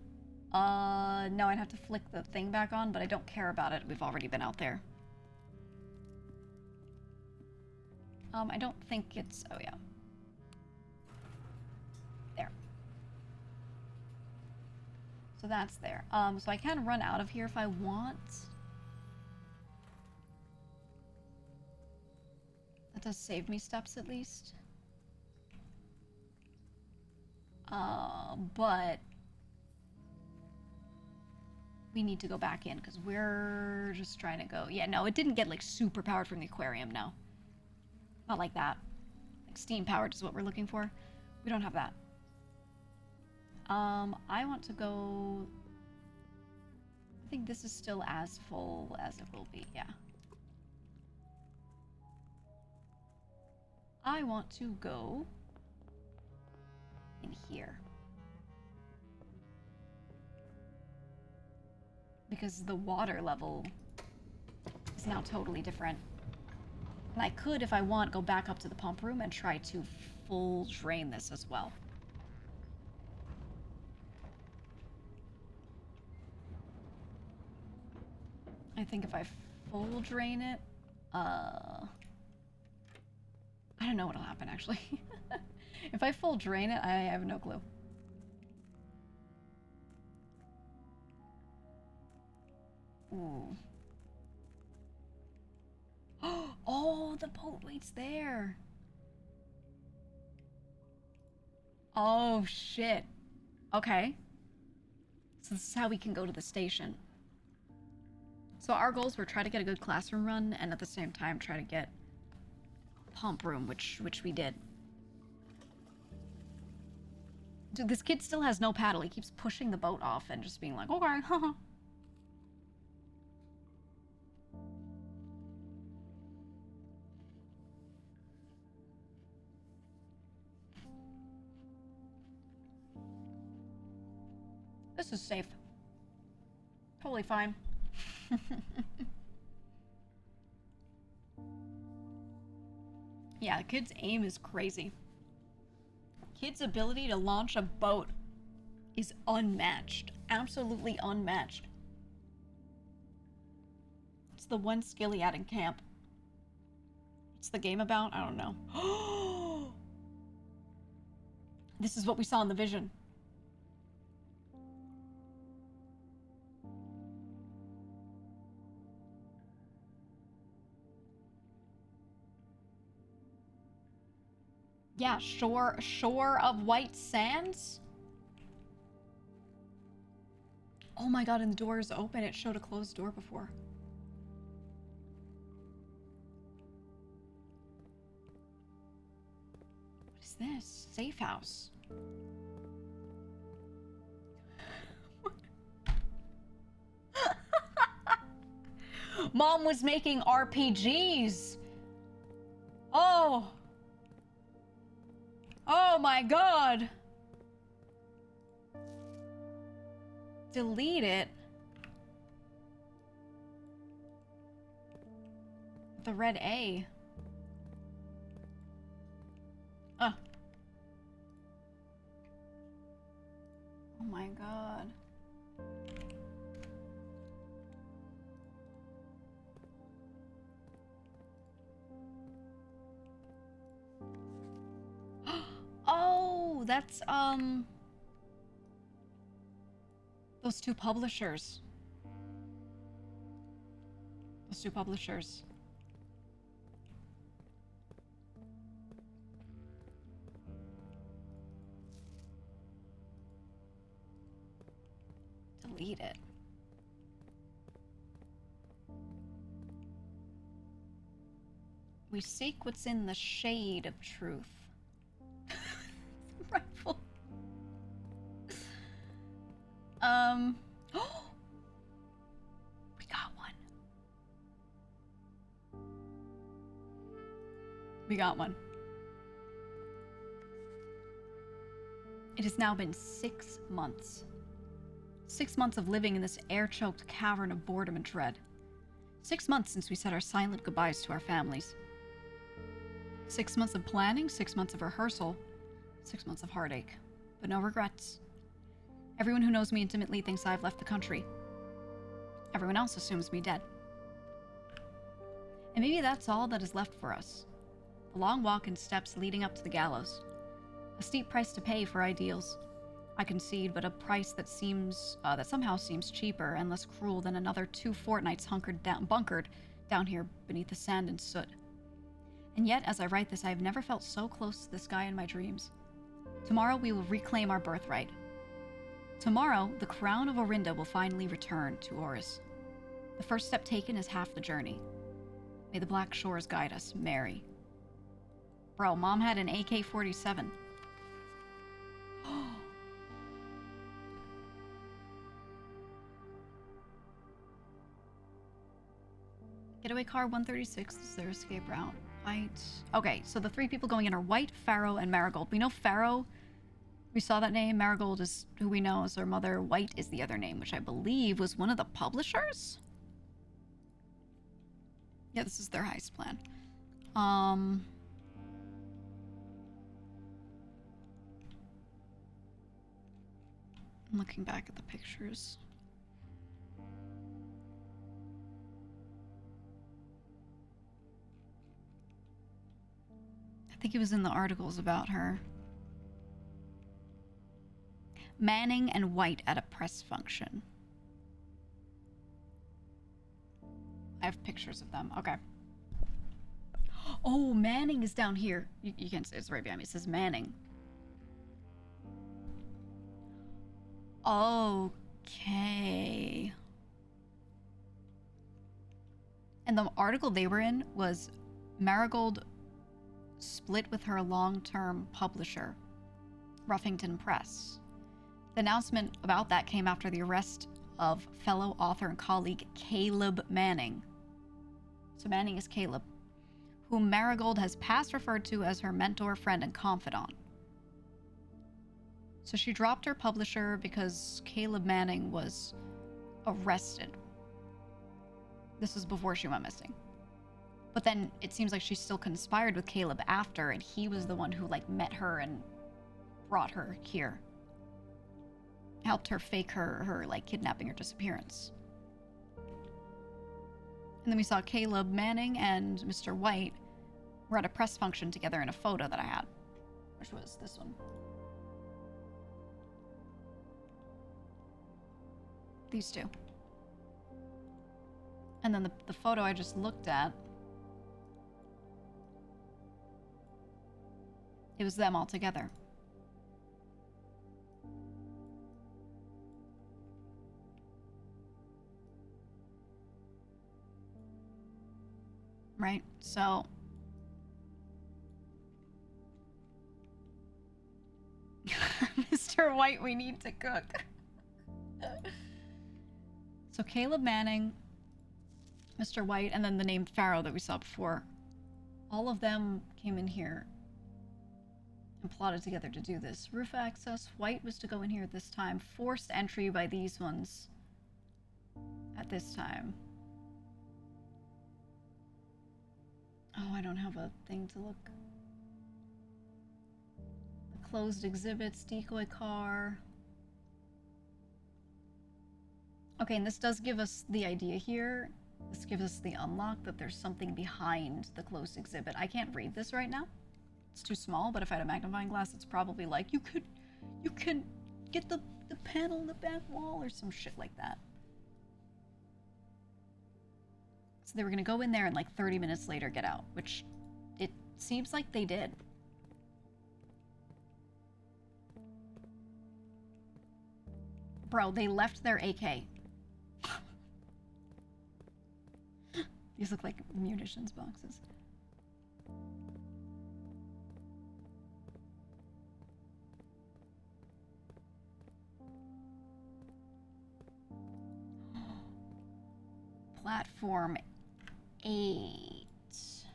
No, I'd have to flick the thing back on, but I don't care about it. We've already been out there. I don't think it's... Oh, yeah. There. So that's there. So I can run out of here if I want. That does save me steps, at least. But... we need to go back in, because we're just trying to go... Yeah, no, it didn't get, like, super powered from the aquarium, no. Not like that. Like, steam powered is what we're looking for. We don't have that. I want to go... I think this is still as full as it will be, yeah. I want to go in here. Because the water level is now totally different. And I could, if I want, go back up to the pump room and try to full drain this as well. I think if I full drain it, I don't know what'll happen, actually. If I full drain it, I have no clue. Ooh. Oh, the boat waits there. Oh, shit. Okay. So this is how we can go to the station. So our goals were try to get a good classroom run, and at the same time try to get pump room, which we did. Dude, this kid still has no paddle. He keeps pushing the boat off and just being like, okay, haha. This is safe. Totally fine. Yeah, the kid's aim is crazy. Kid's ability to launch a boat is unmatched. Absolutely unmatched. It's the one skill he had in camp. What's the game about? I don't know. This is what we saw in the vision. Yeah, shore of white sands? Oh my god, and the door is open. It showed a closed door before. this? Safe house. Mom was making RPGs. Oh. Oh my god. Delete it. The red A. Oh my god. Oh, that's those two publishers. Those two publishers. Delete it. We seek what's in the shade of truth. Rifle. We got one. We got one. It has now been 6 months. 6 months of living in this air-choked cavern of boredom and dread. 6 months since we said our silent goodbyes to our families. 6 months of planning, 6 months of rehearsal, 6 months of heartache, but no regrets. Everyone who knows me intimately thinks I've left the country. Everyone else assumes me dead. And maybe that's all that is left for us. A long walk and steps leading up to the gallows. A steep price to pay for ideals. I concede, but a price that somehow seems cheaper and less cruel than another 2 fortnights bunkered down here beneath the sand and soot. And yet, as I write this, I have never felt so close to this guy in my dreams. Tomorrow we will reclaim our birthright. Tomorrow, the crown of Orinda will finally return to Oris. The first step taken is half the journey. May the Black Shores guide us, Mary. Bro, Mom had an AK-47. Getaway car 136 is their escape route. White. Okay, so the 3 people going in are White, Pharaoh, and Marigold. We know Pharaoh. We saw that name. Marigold is who we know as her mother. White is the other name, which I believe was one of the publishers? Yeah, this is their heist plan. I'm looking back at the pictures. I think it was in the articles about her. Manning and White at a press function. I have pictures of them. Okay. Oh, Manning is down here. You can see it's right behind me. It says Manning. Okay. And the article they were in was Marigold split with her long-term publisher, Ruffington Press. The announcement about that came after the arrest of fellow author and colleague Caleb Manning. So Manning is Caleb, whom Marigold has past referred to as her mentor, friend, and confidant. So she dropped her publisher because Caleb Manning was arrested. This was before she went missing. But then it seems like she still conspired with Caleb after, and he was the one who met her and brought her here. Helped her fake her kidnapping or disappearance. And then we saw Caleb Manning and Mr. White were at a press function together in a photo that I had, which was this one. These two. And then the photo I just looked at, it was them all together. Right? So Mr. White we need to cook. So Caleb Manning, Mr. White, and then the name Pharaoh that we saw before. All of them came in here and plotted together to do this. Roof access. White was to go in here at this time. Forced entry by these ones at this time. Oh, I don't have a thing to look. The closed exhibits, decoy car. Okay, and this does give us the idea here. This gives us the unlock that there's something behind the closed exhibit. I can't read this right now. It's too small, but if I had a magnifying glass, it's probably like, you can get the panel in the back wall or some shit like that. So they were gonna go in there and like 30 minutes later get out, which it seems like they did. Bro, they left their AK. These look like munitions boxes. Platform 8. This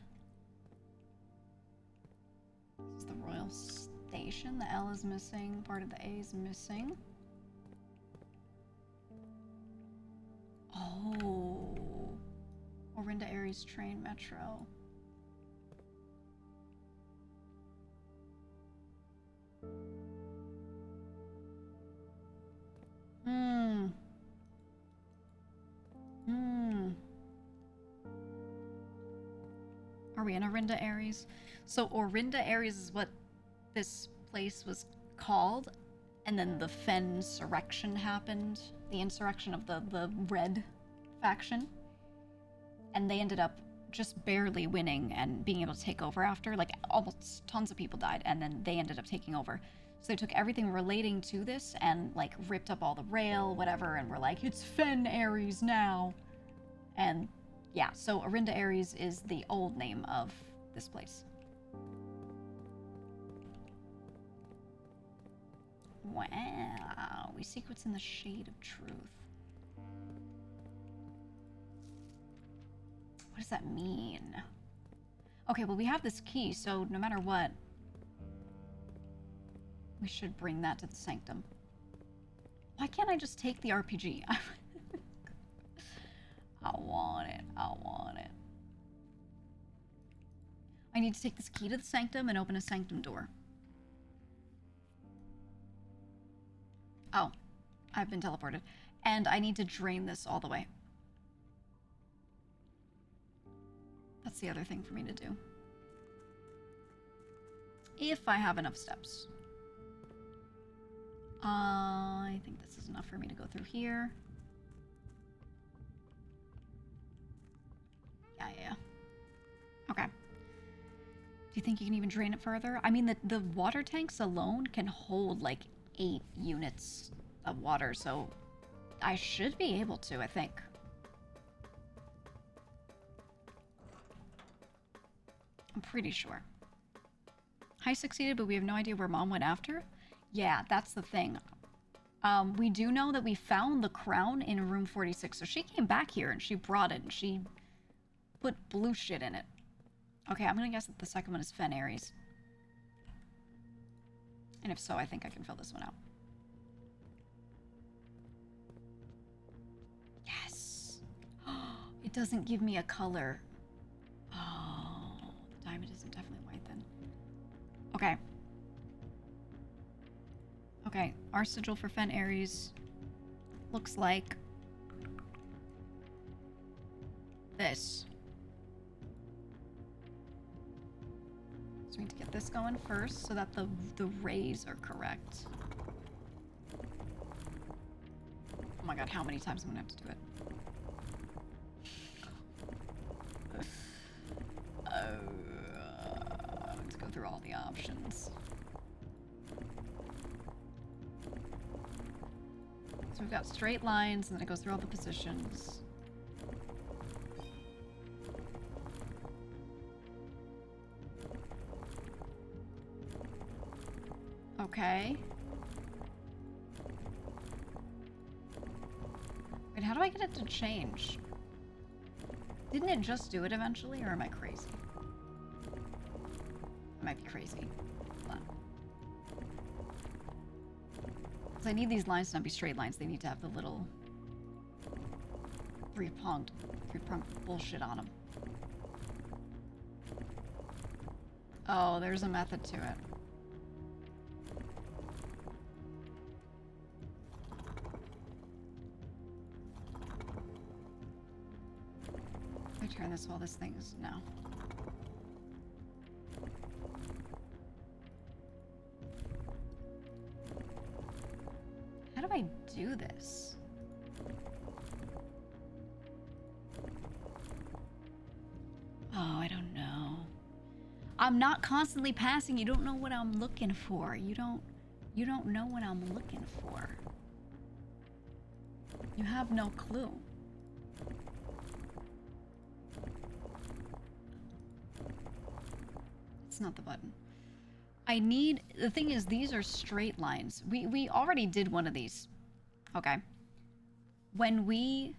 is the Royal Station. The L is missing. Part of the A is missing. Oh. Orinda Aries train metro. Are we in Orinda Aries? So Orinda Aries is what this place was called, and then the Fensurrection happened. The insurrection of the Red faction. And they ended up just barely winning and being able to take over after. Like, almost tons of people died, and then they ended up taking over. So they took everything relating to this and, like, ripped up all the rail, whatever, and were like, it's Fen Aries now. And, yeah, so Orinda Aries is the old name of this place. Wow, we seek what's in the shade of truth. What does that mean? Okay, well, we have this key, so no matter what, we should bring that to the sanctum. Why can't I just take the RPG? I want it. I want it. I need to take this key to the sanctum and open a sanctum door. Oh, I've been teleported. And I need to drain this all the way. That's the other thing for me to do. If I have enough steps. I think this is enough for me to go through here. Yeah. Okay. Do you think you can even drain it further? I mean, the water tanks alone can hold like 8 units of water, so I should be able to, I think. I'm pretty sure. I succeeded, but we have no idea where Mom went after. Yeah, that's the thing. We do know that we found the crown in room 46, so she came back here and she brought it and she put blue shit in it. Okay, I'm gonna guess that the second one is Fen Aries. And if so, I think I can fill this one out. Yes! It doesn't give me a color. Oh, the diamond isn't definitely white then. Okay. Okay, our sigil for Fen Aries looks like this. So we need to get this going first so that the rays are correct. Oh my god, how many times I'm gonna have to do it? Let's go through all the options. So we've got straight lines, and then it goes through all the positions. Okay. I get it to change? Didn't it just do it eventually, or am I crazy? I might be crazy. Hold on. 'Cause I need these lines to not be straight lines. They need to have the little three-pronged bullshit on them. Oh, there's a method to it. I turn this while this thing is no. How do I do this? Oh, I don't know. I'm not constantly passing. You don't know what I'm looking for. You don't know what I'm looking for. You have no clue. It's not the button. I need, the thing is, these are straight lines. We already did one of these. Okay. When we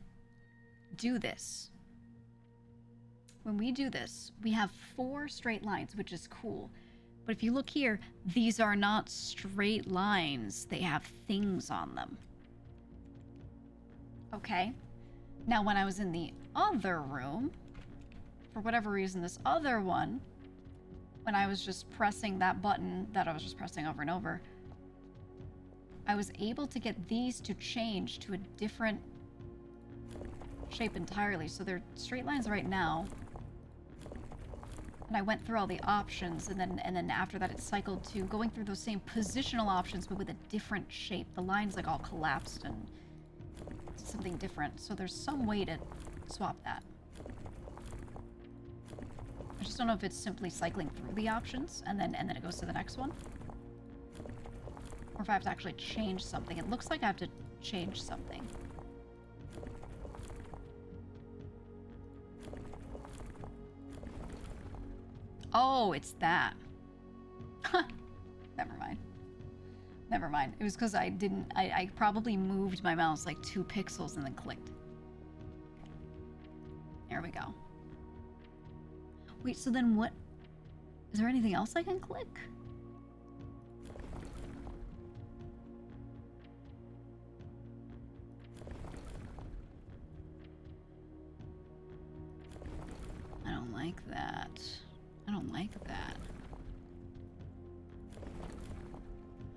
do this, we have 4 straight lines, which is cool. But if you look here, these are not straight lines. They have things on them. Okay. Now, when I was in the other room, for whatever reason, this other one, when I was just pressing that button that I was just pressing over and over, I was able to get these to change to a different shape entirely. So they're straight lines right now. And I went through all the options, and then after that it cycled to going through those same positional options, but with a different shape. The lines like all collapsed and something different. So there's some way to swap that. I just don't know if it's simply cycling through the options and then it goes to the next one, or if I have to actually change something. It looks like I have to change something. Oh, it's that. Never mind. Never mind. It was because I probably moved my mouse like 2 pixels and then clicked. There we go. Wait, so then what? Is there anything else I can click? I don't like that. I don't like that.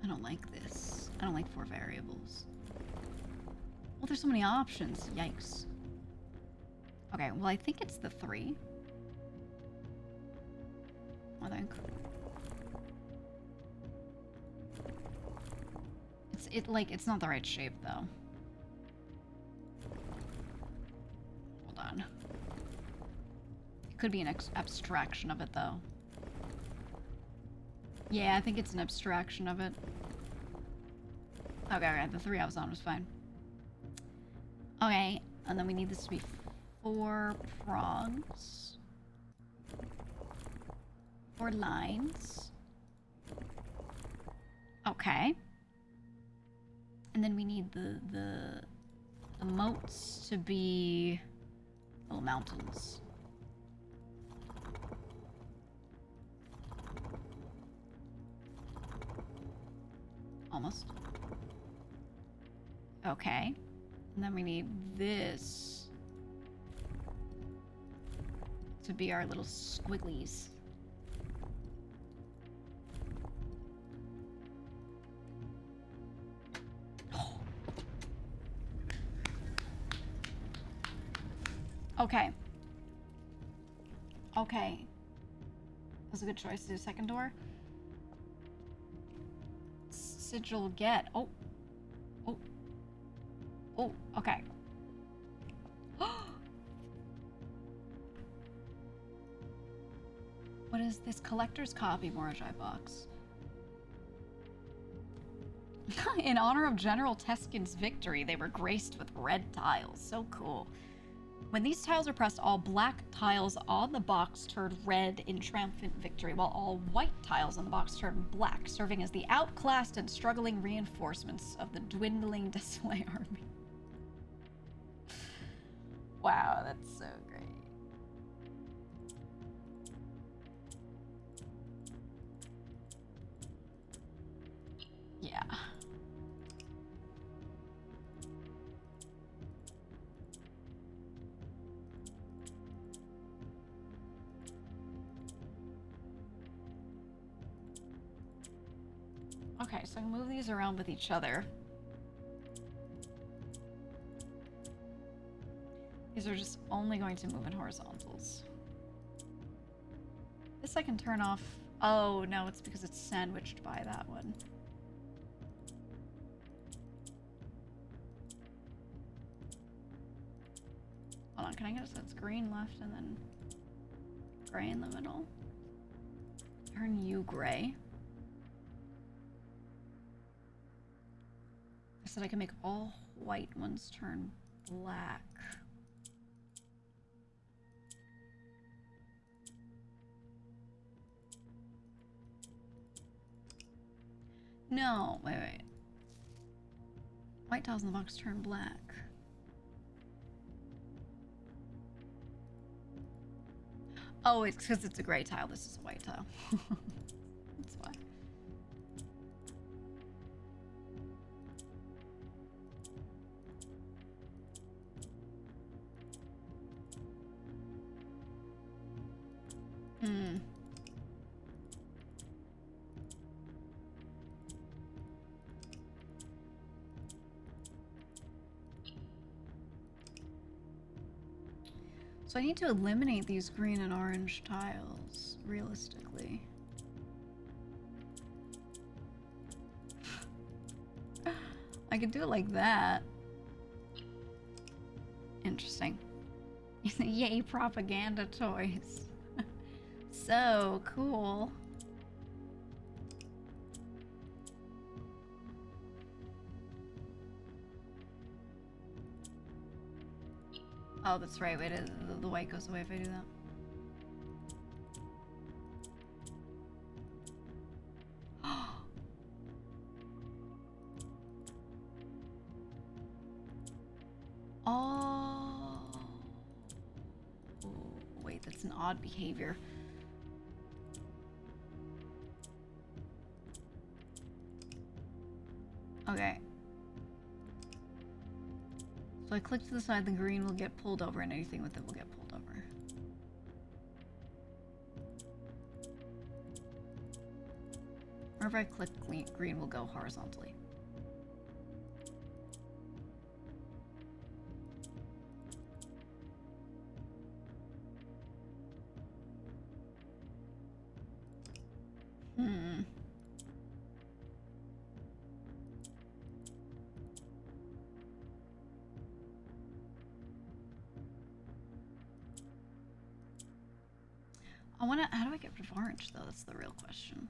I don't like this. I don't like 4 variables. Well, there's so many options. Yikes. Okay, well, I think it's the 3. I think. It's not the right shape, though. Hold on. It could be an abstraction of it, though. Yeah, I think it's an abstraction of it. Okay, the 3 I was on was fine. Okay, and then we need this to be 4 prongs. 4 lines. Okay. And then we need the moats to be little mountains. Almost. Okay. And then we need this to be our little squigglies. Okay. Okay. That's a good choice to do second door. Sigil get. Oh. Oh. Oh, okay. What is this? Collector's copy Morajai box. In honor of General Teskin's victory, they were graced with red tiles. So cool. When these tiles are pressed, all black tiles on the box turn red in triumphant victory, while all white tiles on the box turn black, serving as the outclassed and struggling reinforcements of the dwindling Desolate army. Wow, that's so great. Yeah. Okay, so I move these around with each other. These are just only going to move in horizontals. This I can turn off. Oh, no, it's because it's sandwiched by that one. Hold on, can I get it so it's green left and then gray in the middle? Turn you gray. I said I can make all white ones turn black. No, wait. White tiles in the box turn black. Oh, it's because it's a gray tile. This is a white tile. That's why. Hmm. So I need to eliminate these green and orange tiles, realistically. I could do it like that. Interesting. Yay, propaganda toys. So cool. Oh, that's right. Wait, the white goes away if I do that. Oh. Wait, that's an odd behavior. Okay. So I click to the side, the green will get pulled over, and anything with it will get pulled over. Or if I click green will go horizontally. How do I get rid of orange, though? That's the real question.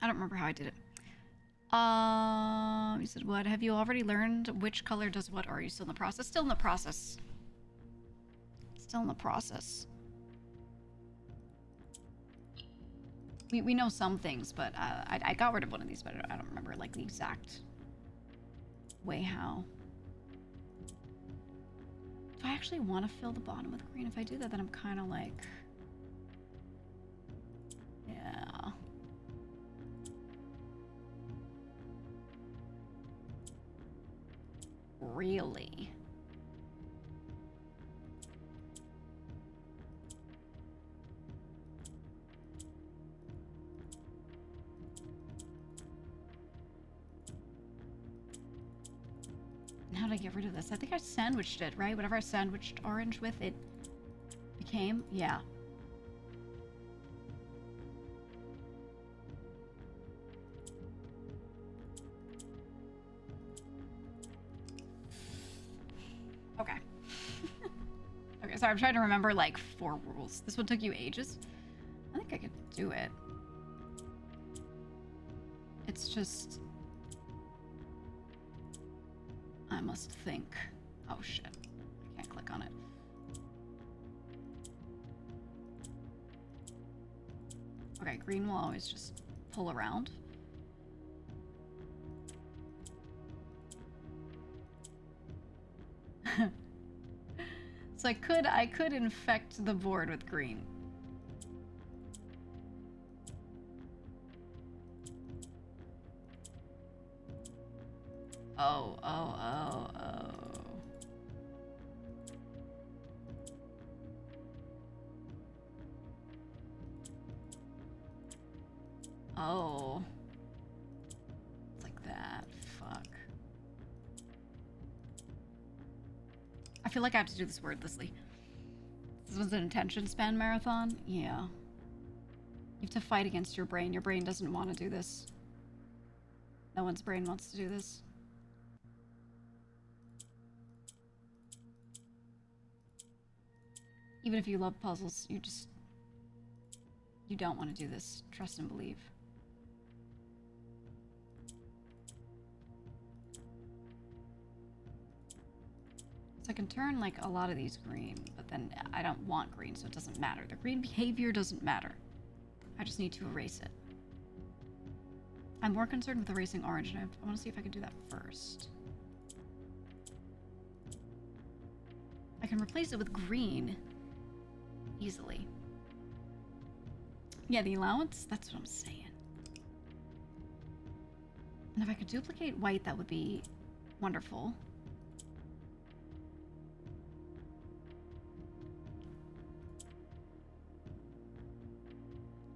I don't remember how I did it. You said what? Have you already learned which color does what? Or are you still in the process? Still in the process. Still in the process. We know some things, but I got rid of one of these, but I don't remember like the exact way how. Do I actually want to fill the bottom with green? If I do that, then I'm kind of like... Yeah. Really? How did I get rid of this? I think I sandwiched it, right? Whatever I sandwiched orange with, it became... Yeah. Okay. Okay, sorry, I'm trying to remember, like, 4 rules. This one took you ages. I think I could do it. It's just... I must think. Oh, shit. I can't click on it. Okay, green will always just pull around. So I could infect the board with green. Oh, oh, oh, oh. Oh. It's like that. Fuck. I feel like I have to do this wordlessly. This was an attention span marathon? Yeah. You have to fight against your brain. Your brain doesn't want to do this. No one's brain wants to do this. Even if you love puzzles, you don't want to do this. Trust and believe. So I can turn like a lot of these green, but then I don't want green, so it doesn't matter. The green behavior doesn't matter. I just need to erase it. I'm more concerned with erasing orange, and I want to see if I can do that first. I can replace it with green easily. Yeah, the allowance, that's what I'm saying. And if I could duplicate white, that would be wonderful.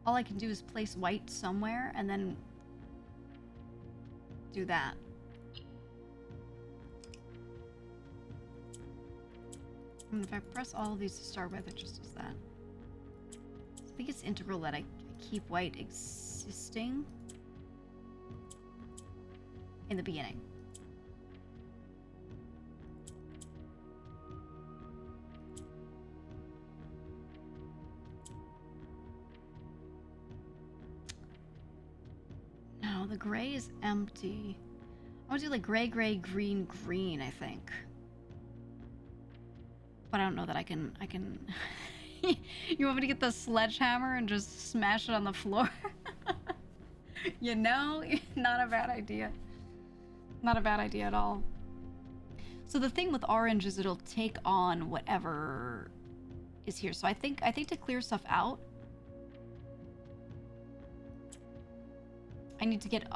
All I can do is place white somewhere and then do that. And if I press all of these to start with, it just does that. I think it's integral that I keep white existing in the beginning. No, the gray is empty. I want to do like gray, gray, green, green, I think. But I don't know that I can... You want me to get the sledgehammer and just smash it on the floor? You know, not a bad idea. Not a bad idea at all. So the thing with orange is it'll take on whatever is here. So I think to clear stuff out, I need to get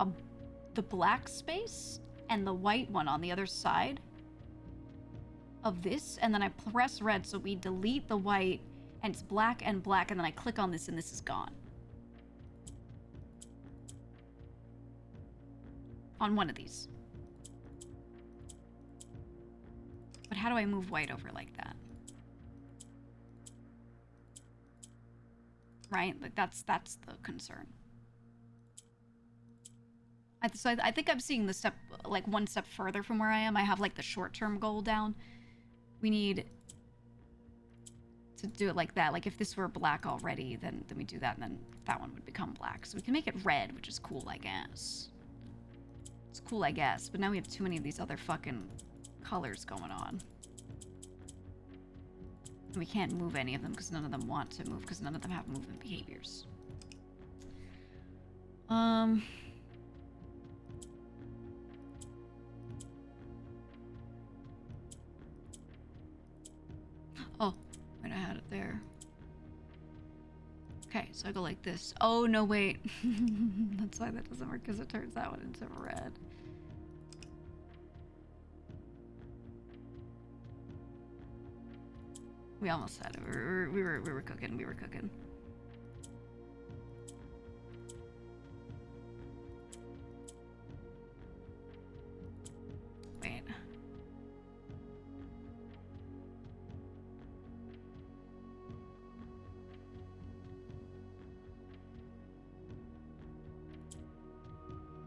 the black space and the white one on the other side of this, and then I press red so we delete the white and it's black, and then I click on this and this is gone. On one of these. But how do I move white over like that? Right? Like that's the concern. So I think I'm seeing the step, like one step further from where I am. I have like the short-term goal down. We need to do it like that. Like if this were black already, then we do that, and then that one would become black. So we can make it red, which is cool, I guess. It's cool, I guess. But now we have too many of these other fucking colors going on. And we can't move any of them because none of them want to move, because none of them have movement behaviors. Oh, wait, I had it there. Okay, so I go like this. Oh, no, wait. That's why that doesn't work, because it turns that one into red. We almost had it. We were cooking. We were cooking. Wait.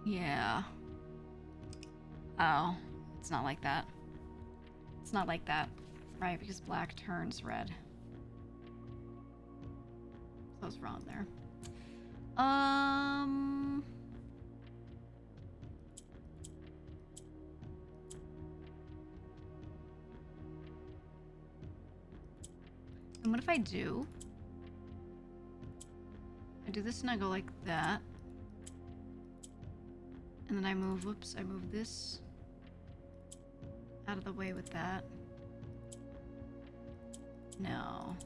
Yeah. Oh, it's not like that. It's not like that. Right, because black turns red. So I was wrong there. And what if I do this and I go like that. And then I move, whoops, I move this out of the way with that. No.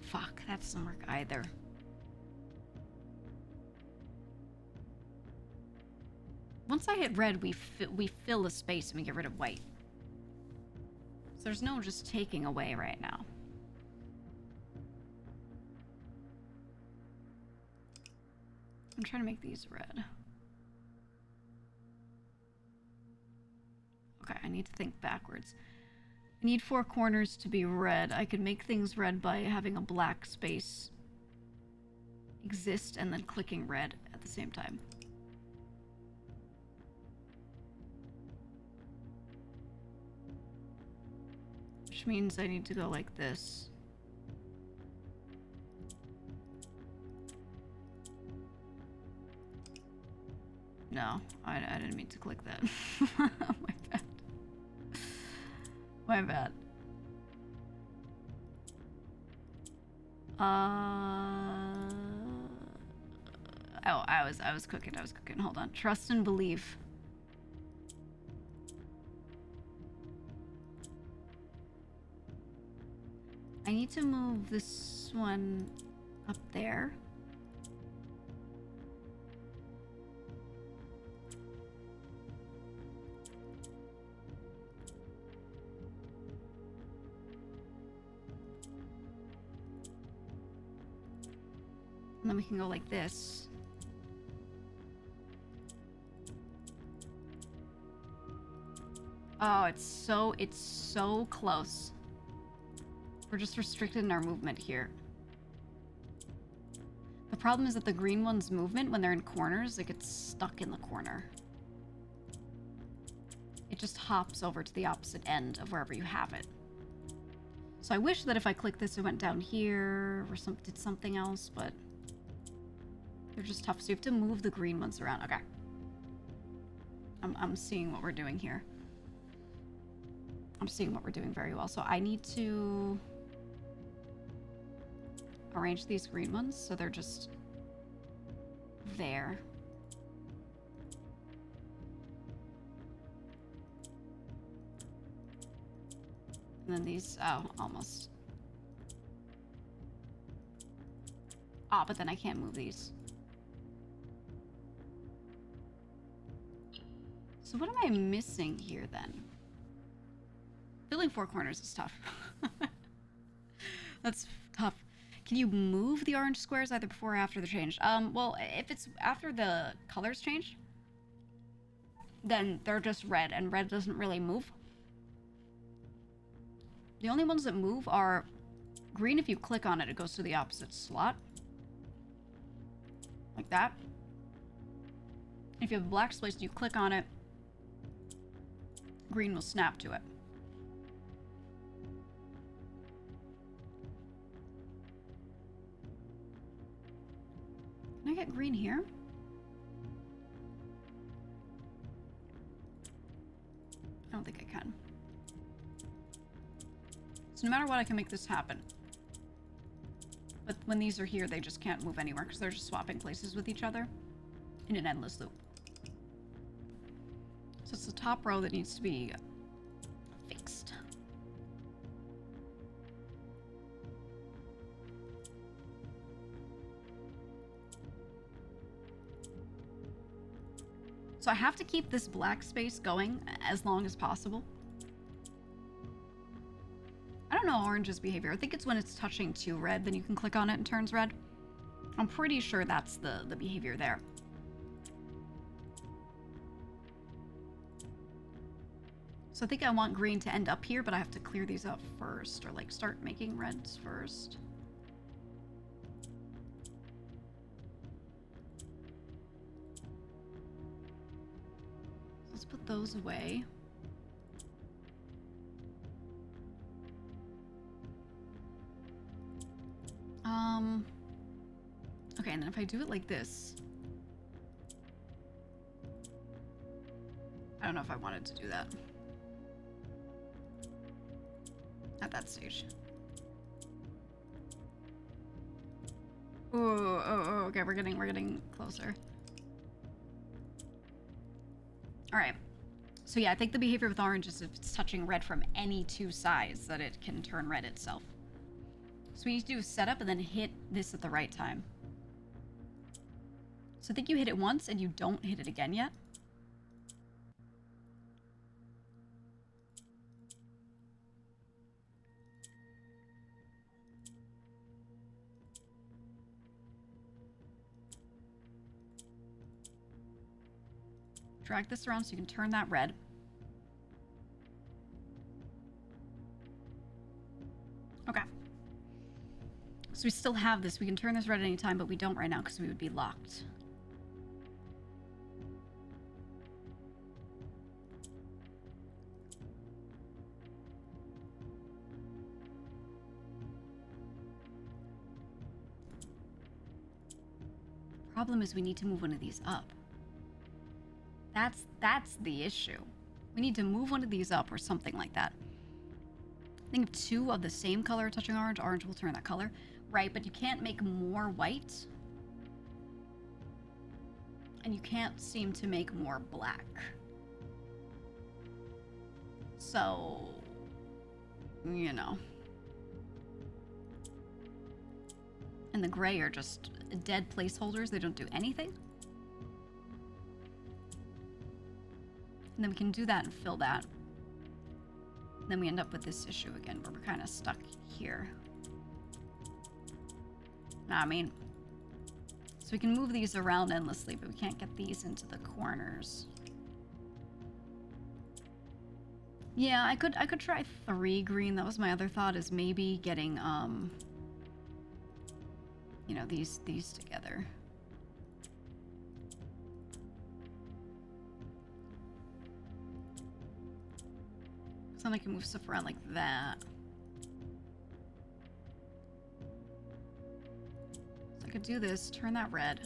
Fuck, that doesn't work either. Once I hit red, we fill the space and we get rid of white. So there's no just taking away right now. I'm trying to make these red. Okay, I need to think backwards. I need 4 corners to be red. I could make things red by having a black space exist and then clicking red at the same time. Which means I need to go like this. No, I didn't mean to click that. My bad. My bad. Oh, I was cooking. Hold on. Trust and believe. I need to move this one up there. And then we can go like this. Oh, it's so close. We're just restricted in our movement here. The problem is that the green one's movement, when they're in corners, it gets stuck in the corner. It just hops over to the opposite end of wherever you have it. So I wish that if I clicked this, it went down here or did something else, but they're just tough. So you have to move the green ones around. Okay. I'm seeing what we're doing here. I'm seeing what we're doing very well. So I need to arrange these green ones so they're just there. And then these, oh, almost. Ah, but then I can't move these. So what am I missing here then? Filling 4 corners is tough. That's tough. Can you move the orange squares either before or after the change? Well, if it's after the colors change, then they're just red, and red doesn't really move. The only ones that move are green. If you click on it, it goes to the opposite slot. Like that. If you have a black space, you click on it, green will snap to it. Can I get green here? I don't think I can. So no matter what, I can make this happen. But when these are here, they just can't move anywhere because they're just swapping places with each other in an endless loop. So it's the top row that needs to be fixed. So I have to keep this black space going as long as possible. I don't know orange's behavior. I think it's when it's touching to red, then you can click on it and it turns red. I'm pretty sure that's the behavior there. So I think I want green to end up here, but I have to clear these out first, or like start making reds first. Let's put those away. Okay, and then if I do it like this, I don't know if I wanted to do that at that stage. Oh, okay, we're getting closer. All right, So yeah, I think the behavior with orange is if it's touching red from any two sides that it can turn red itself. So we need to do a setup and then hit this at the right time. So I think you hit it once and you don't hit it again yet. Drag this around so you can turn that red. Okay. So we still have this. We can turn this red at any time, but we don't right now because we would be locked. Problem is we need to move one of these up. That's the issue. We need to move one of these up or something like that. I think if two of the same color are touching orange, orange will turn that color. Right, but you can't make more white. And you can't seem to make more black. So, you know. And the gray are just dead placeholders. They don't do anything. And then we can do that and fill that. And then we end up with this issue again where we're kind of stuck here. I mean, so we can move these around endlessly, but we can't get these into the corners. Yeah, I could try 3 green. That was my other thought, is maybe getting you know, these together. So then I can move stuff around like that. So I could do this, turn that red.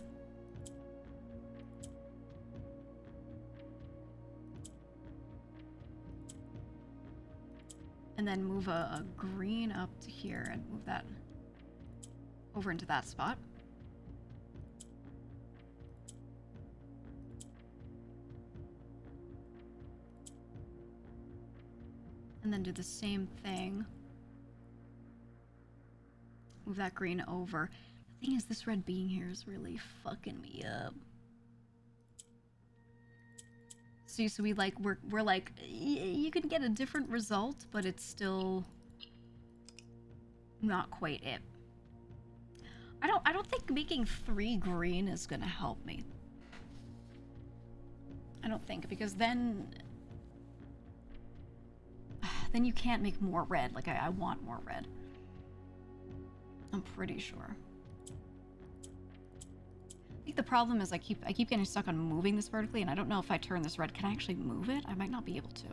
And then move a green up to here and move that over into that spot. And then do the same thing. Move that green over. The thing is, this red being here is really fucking me up. See, so we're like, you can get a different result, but it's still not quite it. I don't think making 3 green is gonna help me. I don't think, because then you can't make more red. Like, I want more red. I'm pretty sure. I think the problem is I keep getting stuck on moving this vertically, and I don't know if I turn this red, can I actually move it? I might not be able to.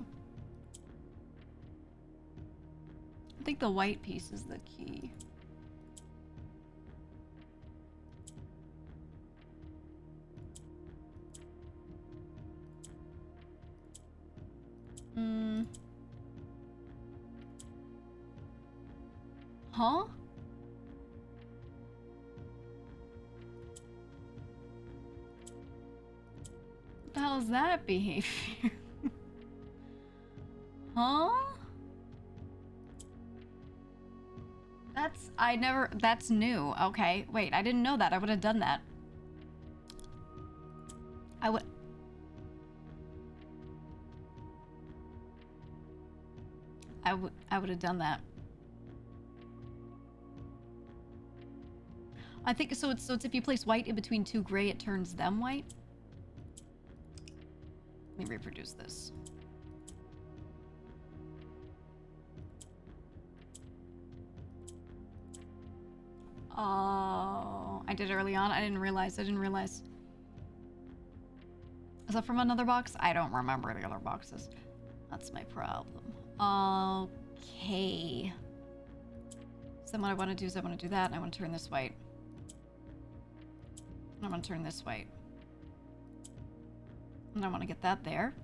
I think the white piece is the key. Huh? What the hell is that behavior? Huh? That's new. Okay, wait, I didn't know that. I would have done that. I would have done that. I think so. It's if you place white in between 2 gray, it turns them white. Let me reproduce this. Oh, I did it early on. I didn't realize. Is that from another box? I don't remember the other boxes. That's my problem. Okay. So then what I want to do is I want to do that, and I want to turn this white. And I want to turn this white. And I want to get that there.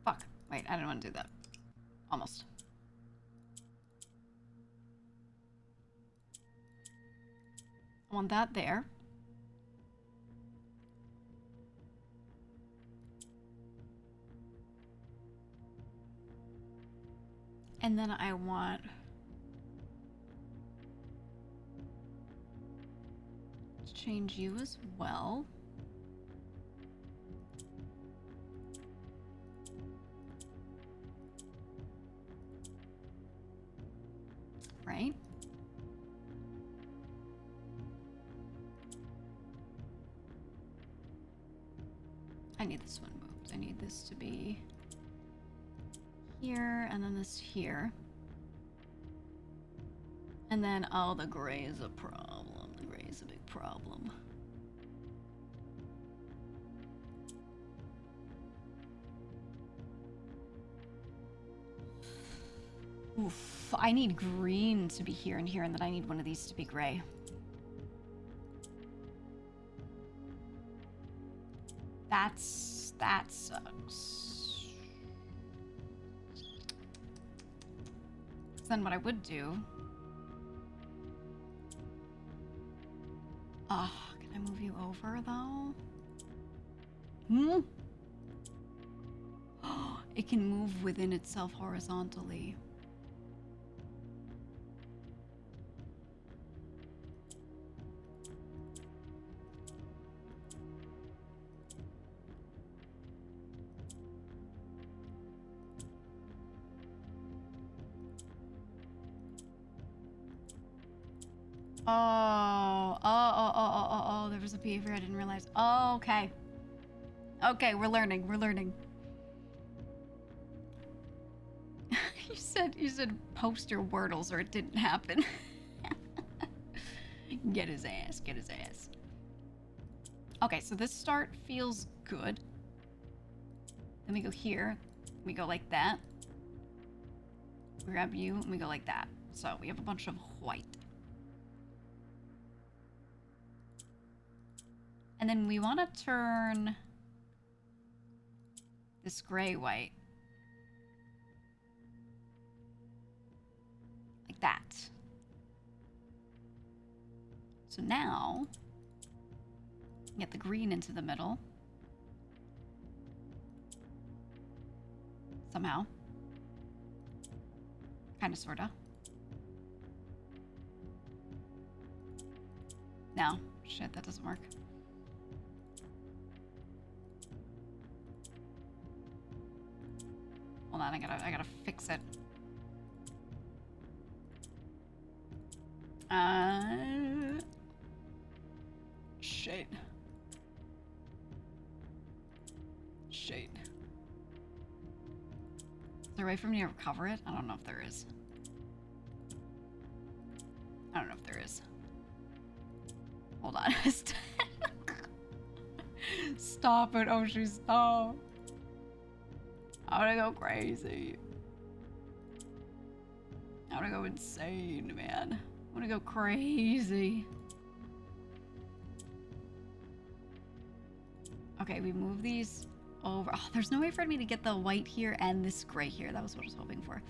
Fuck. Wait, I didn't want to do that. Almost. I want that there. And then I want to change you as well. Right? I need this one moved. I need this to be here, and then this here. And then, oh, the gray is a problem. The gray is a big problem. Oof, I need green to be here and here, and then I need one of these to be gray. That sucks. Then what I would do... can I move you over, though? Hmm? It can move within itself horizontally. Oh, there was a behavior I didn't realize. Oh, okay. Okay, we're learning, you said post your wordles or it didn't happen. Get his ass. Okay, so this start feels good. Then we go here, we go like that. We grab you, and we go like that. So we have a bunch of white. And then we want to turn this gray white like that. So now, get the green into the middle. Somehow. Kinda, sorta. No. Shit, that doesn't work. Hold on, I gotta fix it. Shit. Shit. Is there a way for me to recover it? I don't know if there is. I don't know if there is. Hold on. Stop it, Oshi, stop. I'm gonna go crazy. I'm gonna go insane, man. I'm gonna go crazy. Okay, we move these over. Oh, there's no way for me to get the white here and this gray here. That was what I was hoping for.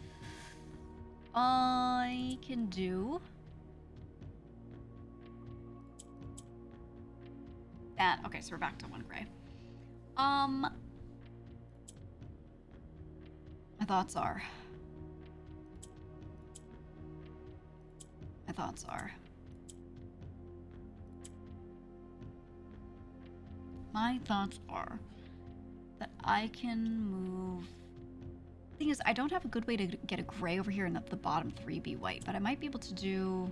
I can do that. Okay, so we're back to one gray. My thoughts are. My thoughts are that I can move. Thing is, I don't have a good way to get a gray over here and the bottom three be white, but I might be able to do.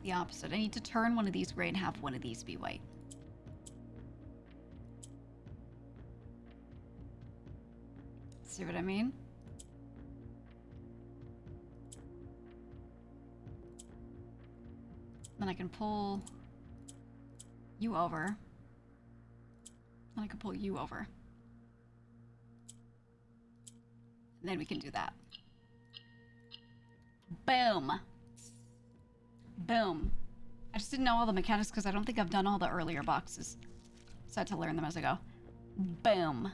The opposite. I need to turn one of these gray and have one of these be white. See what I mean? Then I can pull you over. Then I can pull you over. And then we can do that. Boom. Boom. I just didn't know all the mechanics because I don't think I've done all the earlier boxes. So I had to learn them as I go. Boom.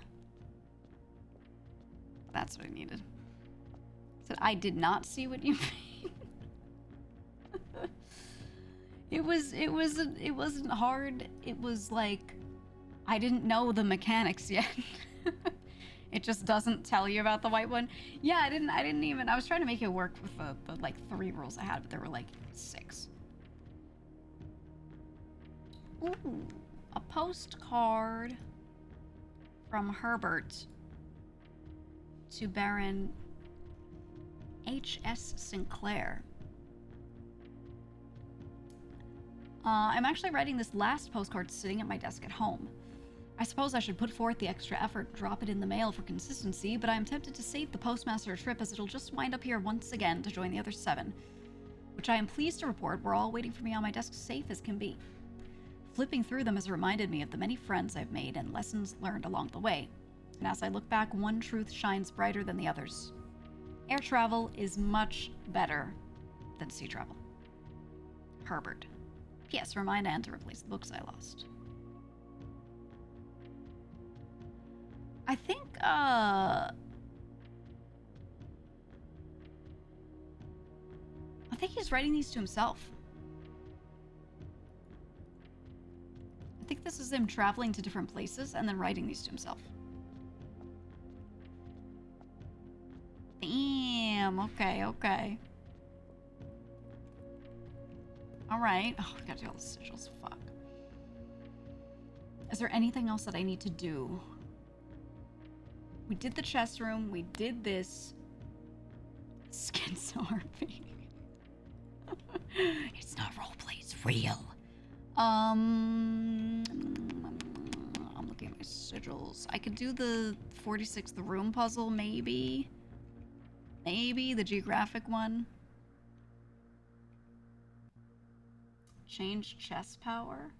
That's what I needed. Said I did not see what you mean. It wasn't hard. It was like I didn't know the mechanics yet. It just doesn't tell you about the white one. Yeah, I didn't even, I was trying to make it work with the like 3 rules I had, but there were like 6. Ooh, a postcard from Herbert to Baron H.S. Sinclair. I'm actually writing this last postcard sitting at my desk at home. I suppose I should put forth the extra effort and drop it in the mail for consistency, but I am tempted to save the postmaster a trip as it'll just wind up here once again to join the other 7, which I am pleased to report were all waiting for me on my desk safe as can be. Flipping through them has reminded me of the many friends I've made and lessons learned along the way, and as I look back, one truth shines brighter than the others. Air travel is much better than sea travel. Herbert. P.S. Remind Anne to replace the books I lost. I think, I think he's writing these to himself. I think this is him traveling to different places and then writing these to himself. Damn, okay, okay. Alright. Oh, I gotta do all the sigils, fuck. Is there anything else that I need to do? We did the chest room, we did this. Schizo RP. It's not roleplay, it's real. I'm looking at my sigils. I could do the 46th room puzzle, maybe. Maybe the geographic one. Change chest power?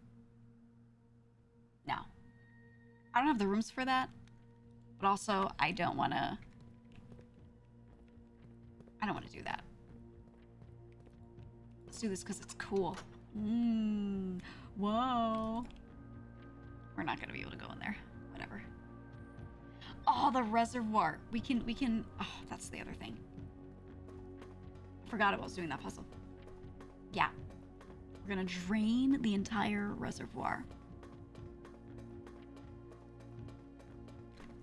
No. I don't have the rooms for that. But also, I don't want to do that. Let's do this because it's cool. Whoa. We're not going to be able to go in there. Whatever. Oh, the reservoir. We can, oh, that's the other thing. I forgot I was doing that puzzle. Yeah. We're going to drain the entire reservoir.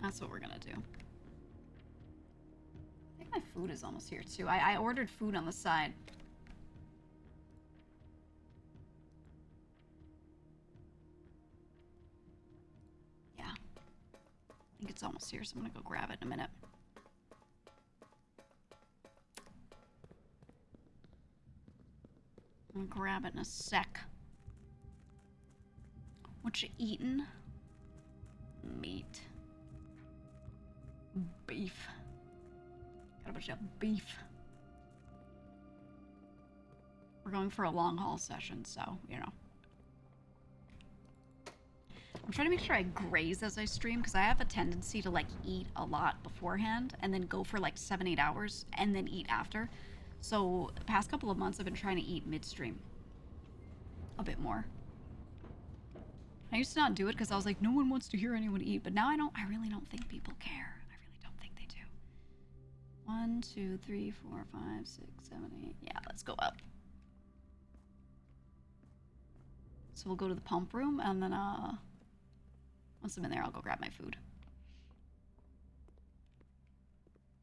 That's what we're gonna do. I think my food is almost here too. I ordered food on the side. Yeah. I think it's almost here, so I'm gonna go grab it in a minute. I'm gonna grab it in a sec. What you eating? Meat. Beef. Got a bunch of beef. We're going for a long haul session, so, you know. I'm trying to make sure I graze as I stream, because I have a tendency to, like, eat a lot beforehand, and then go for, like, 7-8 hours, and then eat after. So, the past couple of months, I've been trying to eat midstream. A bit more. I used to not do it, because I was like, no one wants to hear anyone eat, but now I really don't think people care. 1, 2, 3, 4, 5, 6, 7, 8. Yeah, let's go up. So we'll go to the pump room, and then once I'm in there, I'll go grab my food.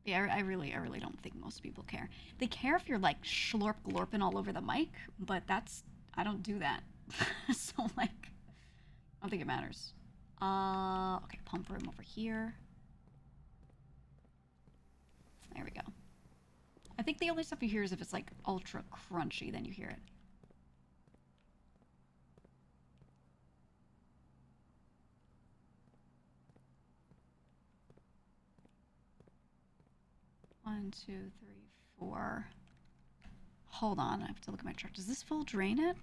Yeah, I really don't think most people care. They care if you're like slurp glorping all over the mic, but I don't do that. So like, I don't think it matters. Okay, pump room over here. There we go. I think the only stuff you hear is if it's like ultra crunchy, then you hear it. One, 2, 3, 4. Hold on, I have to look at my chart. Does this full drain it?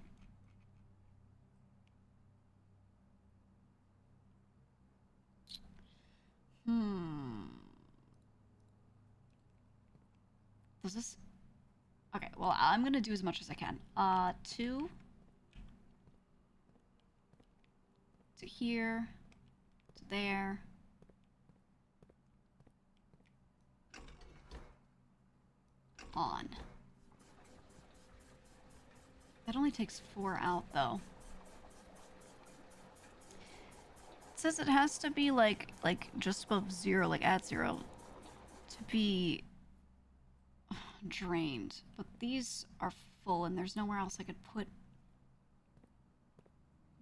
Does this... Okay, well, I'm gonna do as much as I can. 2, to here, to there. On. That only takes 4 out, though. It says it has to be like just above 0, like at 0, to be drained. But these are full, and there's nowhere else I could put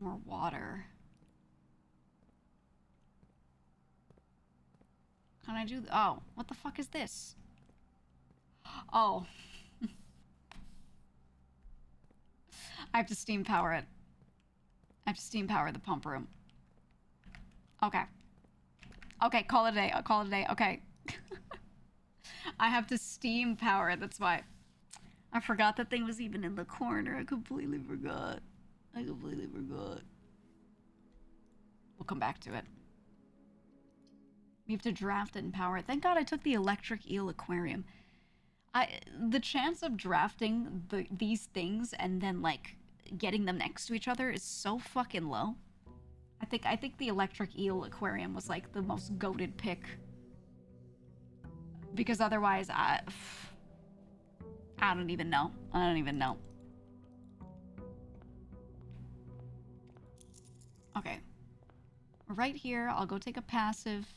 more water. Can I do? Oh, what the fuck is this? Oh. I have to steam power it. I have to steam power the pump room. Okay. Okay, call it a day. I'll call it a day. Okay. I have to steam power it. That's why. I forgot that thing was even in the corner. I completely forgot. We'll come back to it. We have to draft it and power it. Thank God I took the electric eel aquarium. The chance of drafting these things and then like getting them next to each other is so fucking low. I think the electric eel aquarium was like the most goated pick, because otherwise I don't even know. I don't even know. Okay. Right here, I'll go take a passive.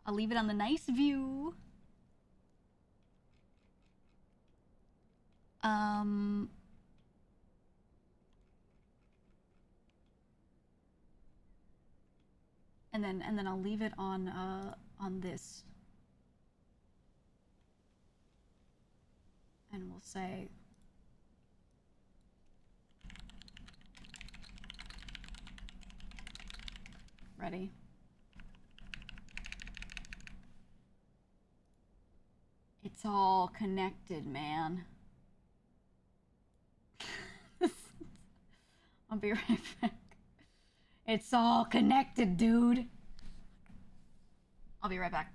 I'll leave it on the nice view. And then I'll leave it on this. And we'll say ready. It's all connected, man. I'll be right back. It's all connected, dude. I'll be right back.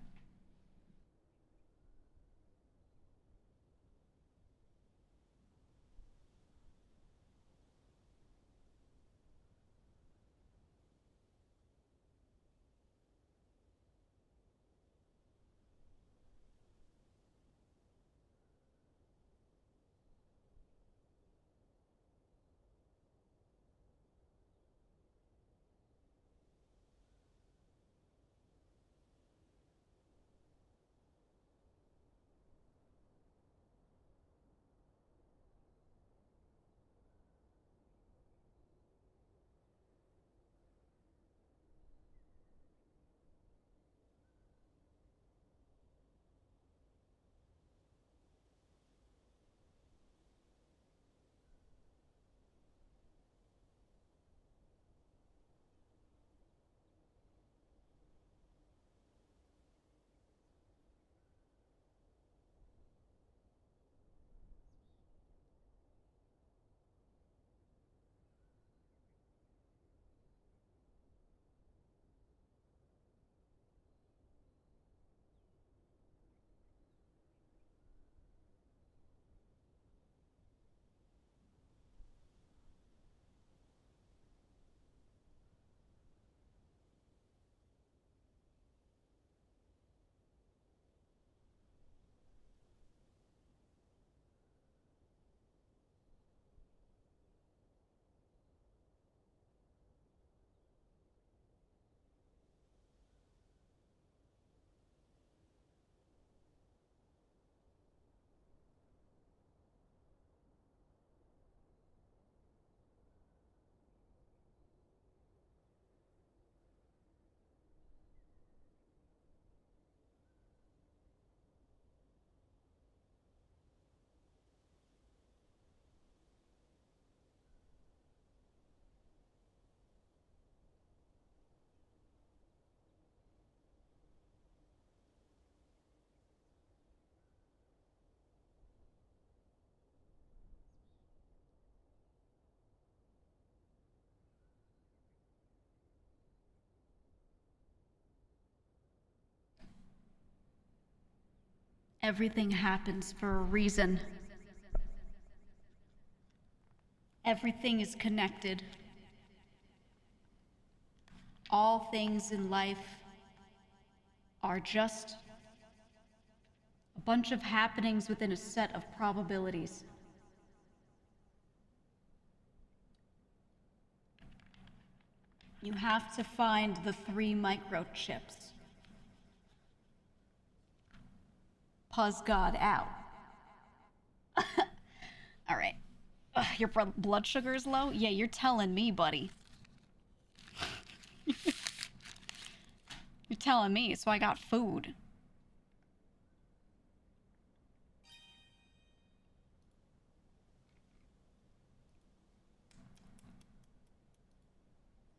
Everything happens for a reason. Everything is connected. All things in life are just a bunch of happenings within a set of probabilities. You have to find the 3 microchips. Puzz God out. All right. Ugh, your blood sugar is low? Yeah, you're telling me, buddy. You're telling me, so I got food.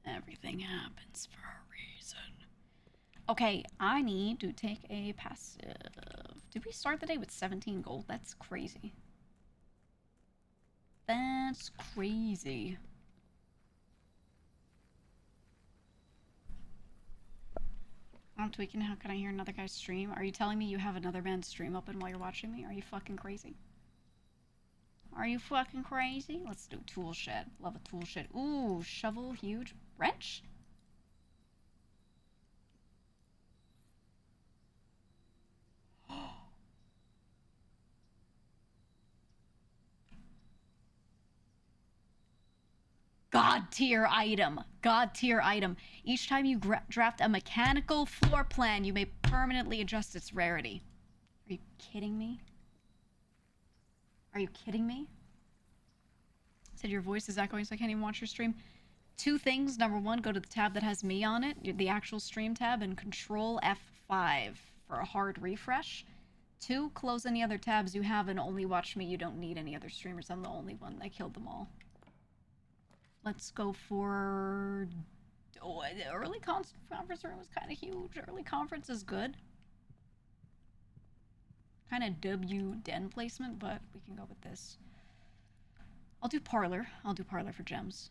Everything happens for a reason. Okay, I need to take a passive. Did we start the day with 17 gold? That's crazy. That's crazy. I'm tweaking. How can I hear another guy's stream? Are you telling me you have another man's stream open while you're watching me? Are you fucking crazy? Are you fucking crazy? Let's do tool shed. Love a tool shed. Ooh, shovel, huge. Wrench? God tier item. God tier item. Each time you draft a mechanical floor plan, you may permanently adjust its rarity. Are you kidding me? Are you kidding me? Said your voice is echoing, so I can't even watch your stream. 2 things. Number 1, go to the tab that has me on it, the actual stream tab, and Control F5 for a hard refresh. 2, close any other tabs you have and only watch me. You don't need any other streamers. I'm the only one that killed them all. Let's go for... Oh, the early conference room was kind of huge. Early conference is good. Kind of W den placement, but we can go with this. I'll do parlor. I'll do parlor for gems.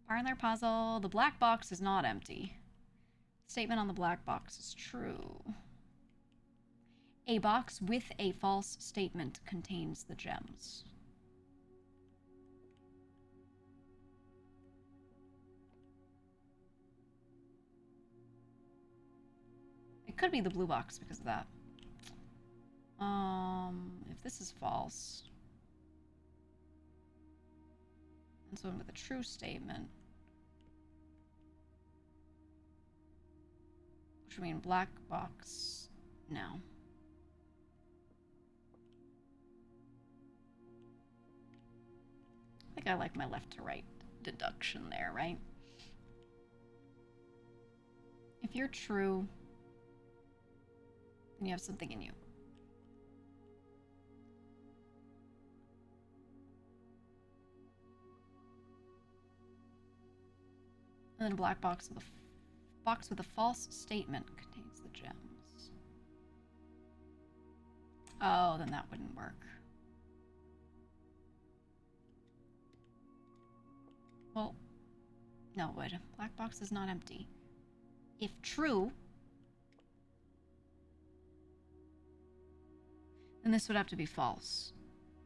Parlor puzzle. The black box is not empty. Statement on the black box is true. A box with a false statement contains the gems. It could be the blue box because of that. If this is false, and so with a true statement, which would mean black box, no. I think I like my left to right deduction there, right? If you're true, then you have something in you. And then a black box with a false statement contains the gems. Oh, then that wouldn't work. Well, no, it would. Black box is not empty. If true, then this would have to be false,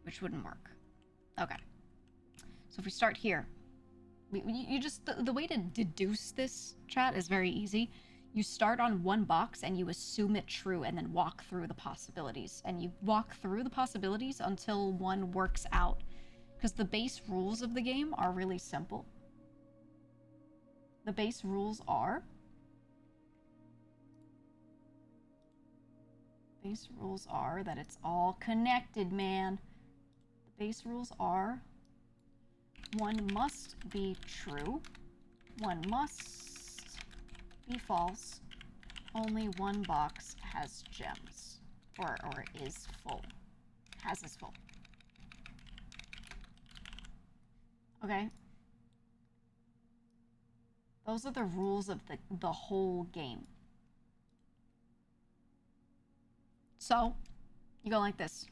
which wouldn't work. Okay. So if we start here, you just, the way to deduce this, chat, is very easy. You start on one box and you assume it true and then walk through the possibilities. And you walk through the possibilities until one works out. Because the base rules of the game are really simple. The base rules are... Base rules are that it's all connected, man. The base rules are... One must be true. One must be false. Only one box has gems. Or is full. Is full. Okay? Those are the rules of the whole game. So, you go like this.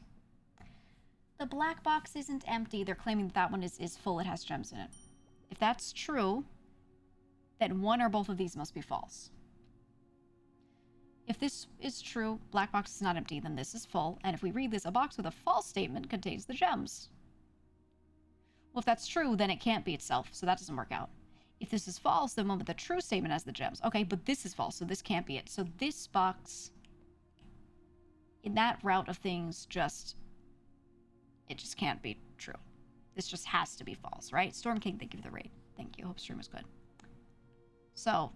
The black box isn't empty. They're claiming that one is full. It has gems in it. If that's true, then one or both of these must be false. If this is true, black box is not empty, then this is full. And if we read this, a box with a false statement contains the gems. Well, if that's true, then it can't be itself, so that doesn't work out. If this is false, then one with the true statement has the gems. Okay, but this is false, so this can't be it. So this box, in that route of things, it just can't be true. This just has to be false, right? Storm King, thank you for the raid. Thank you. Hope stream is good. So,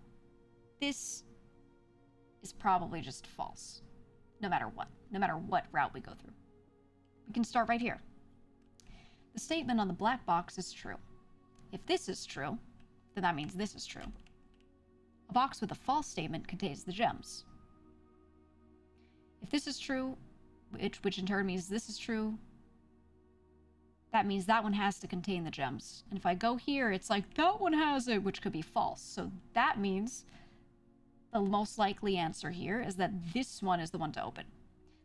this is probably just false. No matter what. No matter what route we go through. We can start right here. The statement on the black box is true. If this is true, then that means this is true. A box with a false statement contains the gems. If this is true, which in turn means this is true, that means that one has to contain the gems. And if I go here, it's like, that one has it, which could be false. So that means the most likely answer here is that this one is the one to open.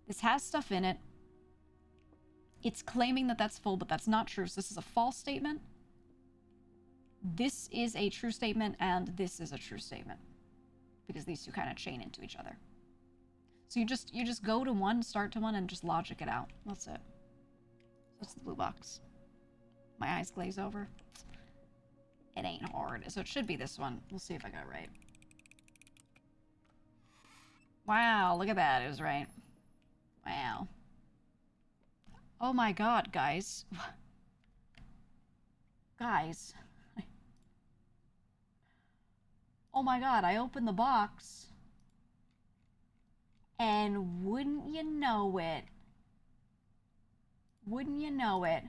This has stuff in it. It's claiming that that's full, but that's not true. So this is a false statement. This is a true statement, and this is a true statement. Because these two kind of chain into each other. So you just go to one, start to one, and just logic it out. That's it. What's the blue box? My eyes glaze over. It ain't hard. So it should be this one. We'll see if I got it right. Wow, look at that. It was right. Wow. Oh my god, guys. Guys. Oh my god, I opened the box. And wouldn't you know it? Wouldn't you know it?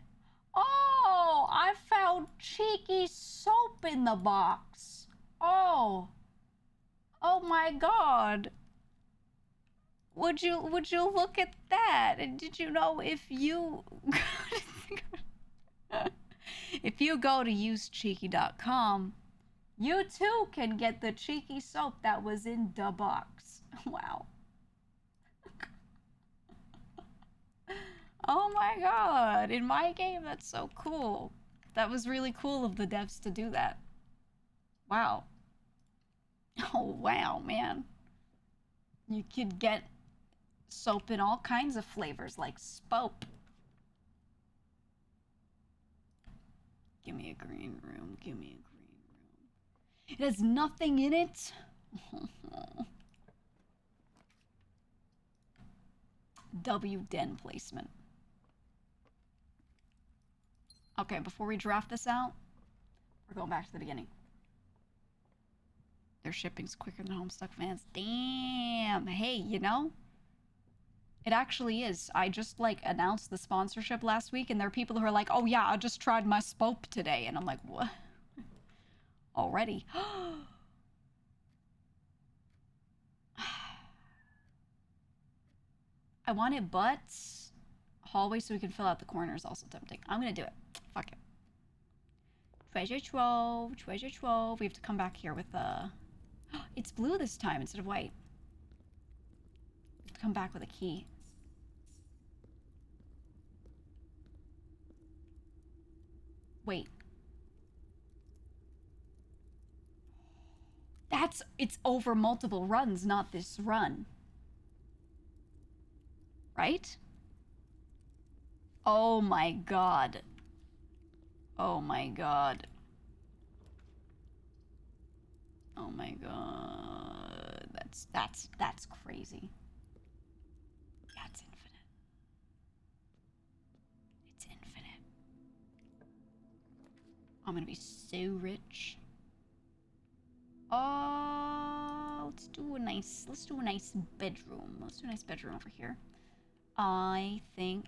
Oh, I found cheeky soap in the box. Oh. Oh my god. Would you look at that? And did you know if you if you go to usecheeky.com, you too can get the cheeky soap that was in the box. Wow. Oh my god, in my game, that's so cool. That was really cool of the devs to do that. Wow. Oh wow, man. You could get soap in all kinds of flavors, like spope. Give me a green room, give me a green room. It has nothing in it. W den placement. Okay, before we draft this out, we're going back to the beginning. Their shipping's quicker than Homestuck fans. Damn. Hey, you know, it actually is. I just, like, announced the sponsorship last week, and there are people who are like, oh, yeah, I just tried my spope today. And I'm like, what? Already? I want it, but hallway so we can fill out the corner is also tempting. I'm going to do it. Fuck it. Treasure trove. Treasure trove. We have to come back here with it's blue this time instead of white. We have to come back with a key. Wait. It's over multiple runs, not this run. Right? Oh my god. Oh my god. Oh my god. That's crazy. That's infinite. It's infinite. I'm gonna be so rich. Oh, let's do a nice bedroom. Let's do a nice bedroom over here. I think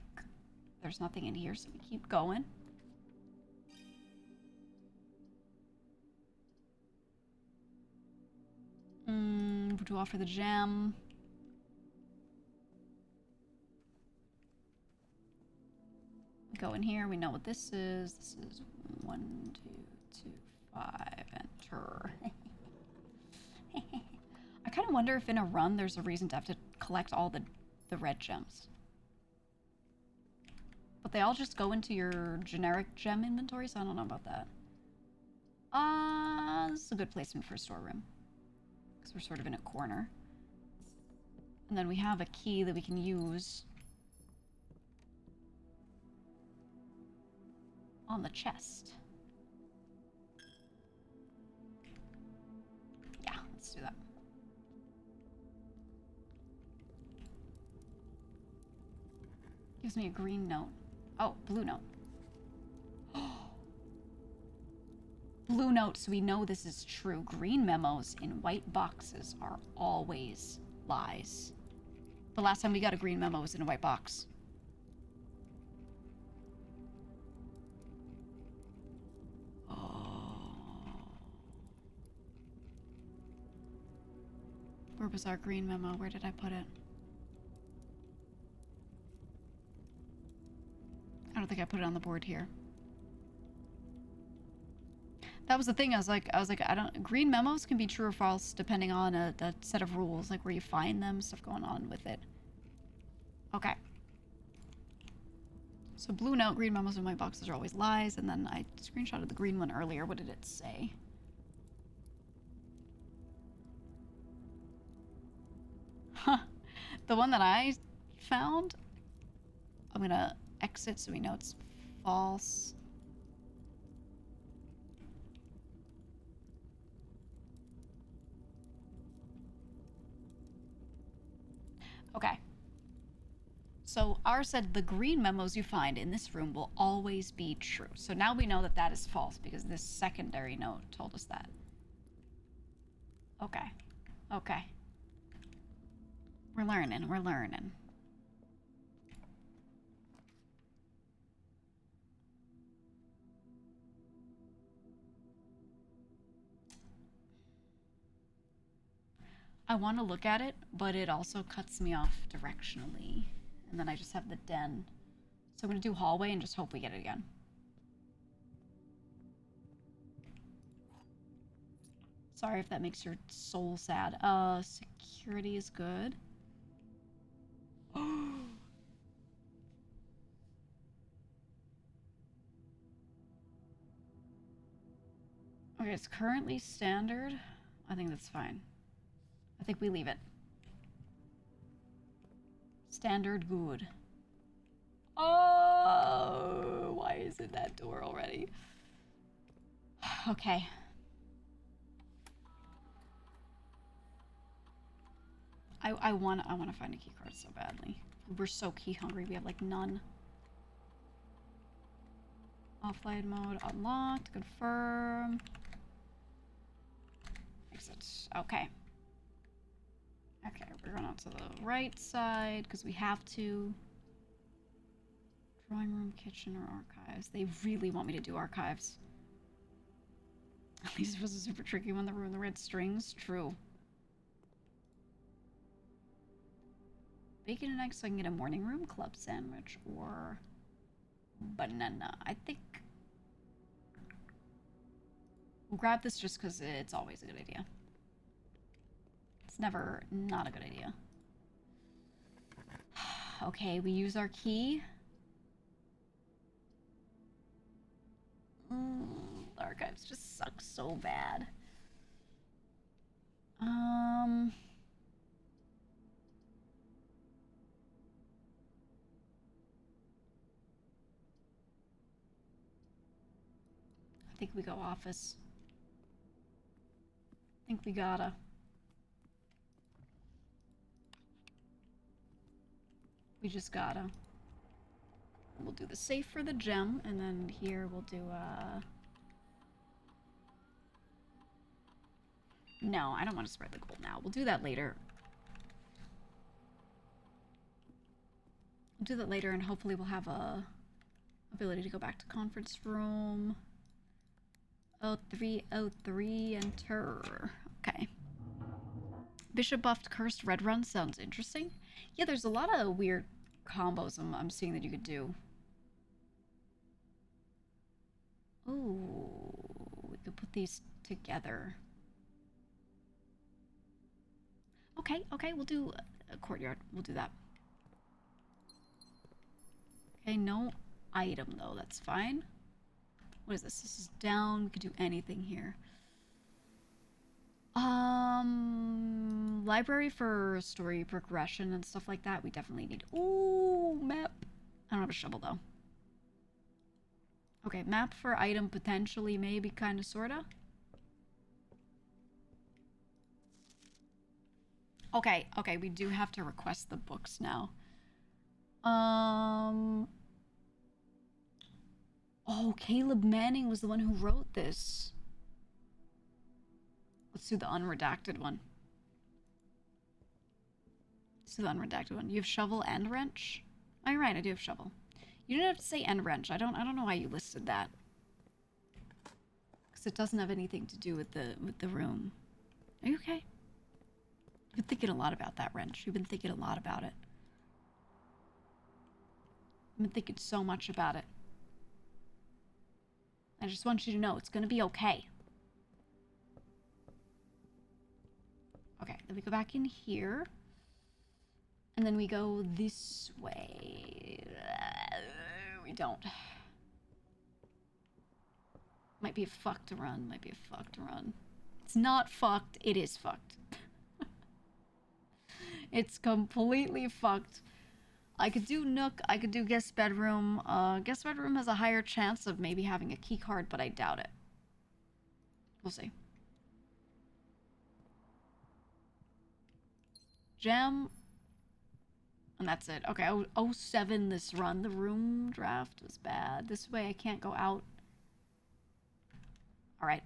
there's nothing in here, so we keep going. To offer the gem. We go in here, we know what this is. This is 1, 2, 2, 5, enter. I kind of wonder if in a run there's a reason to have to collect all the red gems. But they all just go into your generic gem inventory, so I don't know about that. This is a good placement for a storeroom. Because we're sort of in a corner. And then we have a key that we can use on the chest. let's do that. Gives me a green note. Oh, blue note. Blue note, so we know this is true. Green memos in white boxes are always lies. The last time we got a green memo was in a white box. Oh. Where was our green memo? Where did I put it? I don't think I put it on the board here. That was the thing. I was like, I don't. Green memos can be true or false depending on a set of rules, like where you find them, stuff going on with it. Okay. So blue note, green memos in white boxes are always lies, and then I screenshotted the green one earlier. What did it say? Huh. The one that I found. I'm gonna exit so we know it's false. Okay. So ours said the green memos you find in this room will always be true. So now we know that that is false because this secondary note told us that. Okay. Okay. We're learning. We're learning. I want to look at it, but it also cuts me off directionally. And then I just have the den. So I'm going to do hallway and just hope we get it again. Sorry if that makes your soul sad. Security is good. Okay, it's currently standard. I think that's fine. I think we leave it. Standard good. Oh, why is it that door already? Okay. I want to find a key card so badly. We're so key hungry. We have like none. Offline mode unlocked. Confirm. Exit. Okay. Okay, we're going out to the right side because we have to. Drawing room, kitchen, or archives. They really want me to do archives. At least it was a super tricky one. The room, the red strings. True. Bacon and eggs so I can get a morning room club sandwich or banana. I think we'll grab this just because it's always a good idea. It's never not a good idea. Okay, we use our key. The archives just suck so bad. I think we go office. I think we gotta. We just gotta. We'll do the safe for the gem, and then here we'll do, No, I don't want to spread the gold now. We'll do that later. We'll do that later, and hopefully we'll have a ability to go back to conference room. 0303, enter. Okay. Bishop buffed cursed red run sounds interesting. Yeah, there's a lot of weird combos I'm seeing that you could do. Oh, we could put these together. Okay, okay, we'll do a courtyard. We'll do that. Okay, no item though. That's fine. What is this? This is down. We could do anything here. Library for story progression and stuff like that. We definitely need. Ooh, map. I don't have a shovel though. Okay, map for item potentially, maybe, kind of, sorta. Okay, okay, we do have to request the books now. Oh, Caleb Manning was the one who wrote this. Let's do the unredacted one. Let's do the unredacted one. You have shovel and wrench? Oh, you're right, I do have shovel. You didn't have to say and wrench. I don't know why you listed that. Because it doesn't have anything to do with the room. Are you okay? You've been thinking a lot about that wrench. You've been thinking a lot about it. I've been thinking so much about it. I just want you to know it's gonna be okay. Okay, then we go back in here. And then we go this way. We don't. Might be a fucked run. Might be a fucked run. It's not fucked. It is fucked. It's completely fucked. I could do Nook. I could do guest bedroom. Guest bedroom has a higher chance of maybe having a key card, but I doubt it. We'll see. Gem. And that's it. Okay, 07 this run. The room draft was bad. This way I can't go out. Alright.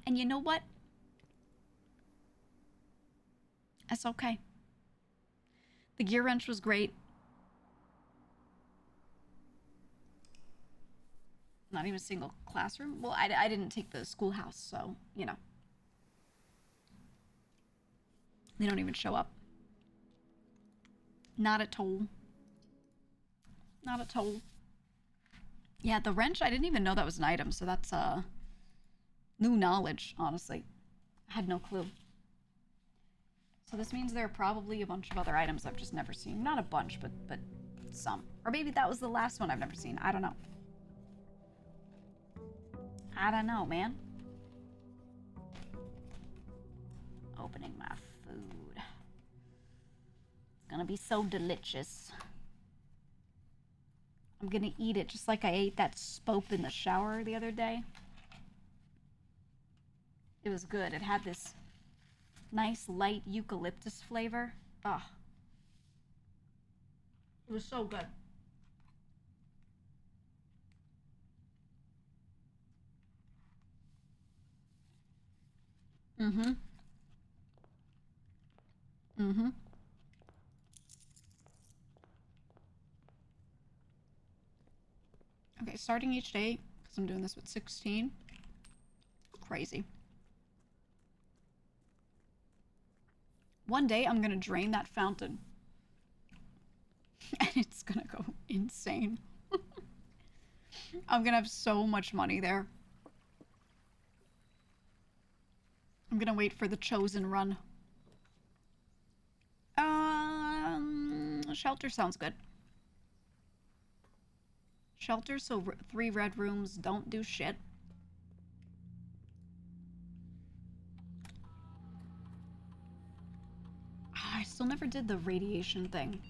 And you know what? That's okay. The gear wrench was great. Not even a single classroom. Well, I didn't take the schoolhouse, so, you know. They don't even show up. Not at all. Not at all. Yeah, the wrench, I didn't even know that was an item, so that's new knowledge, honestly. I had no clue. So this means there are probably a bunch of other items I've just never seen. Not a bunch, but some. Or maybe that was the last one I've never seen. I don't know. I don't know, man. Opening my food. It's gonna be so delicious. I'm gonna eat it just like I ate that spope in the shower the other day. It was good. It had this nice light eucalyptus flavor. Ah. It was so good. Mm-hmm. Mm-hmm. Okay, starting each day, because I'm doing this with 16. Crazy. One day I'm gonna drain that fountain. And it's gonna go insane. I'm gonna have so much money there. I'm gonna wait for the chosen run. Shelter sounds good. Shelter, so 3 red rooms don't do shit. I still never did the radiation thing.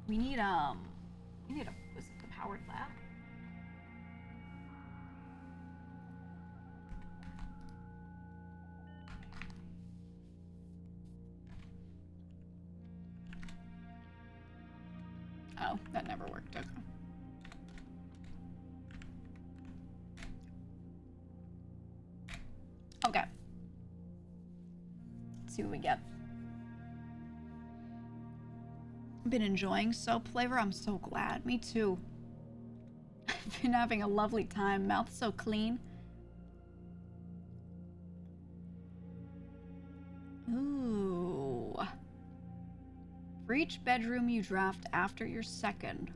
We need a, was it the powered lab? Oh, that never worked. Okay. Okay. Let's see what we get. I've been enjoying soap flavor. I'm so glad. Me too. I've been having a lovely time. Mouth so clean. Ooh. For each bedroom you draft after your second.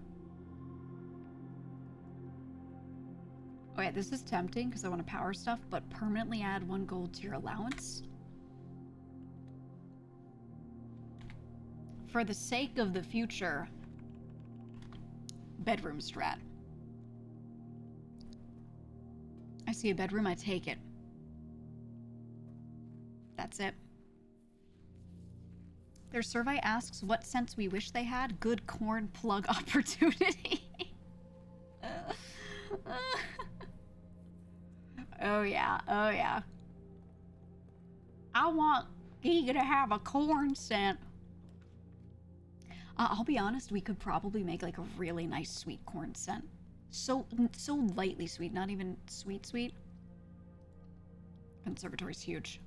Okay, this is tempting because I want to power stuff, but permanently add 1 gold to your allowance. For the sake of the future, bedroom strat. I see a bedroom, I take it. That's it. Their survey asks what scents we wish they had. Good corn plug opportunity. Oh yeah, oh yeah. I want Giga to have a corn scent. I'll be honest, we could probably make like a really nice sweet corn scent. So lightly sweet, not even sweet sweet. Conservatory's huge.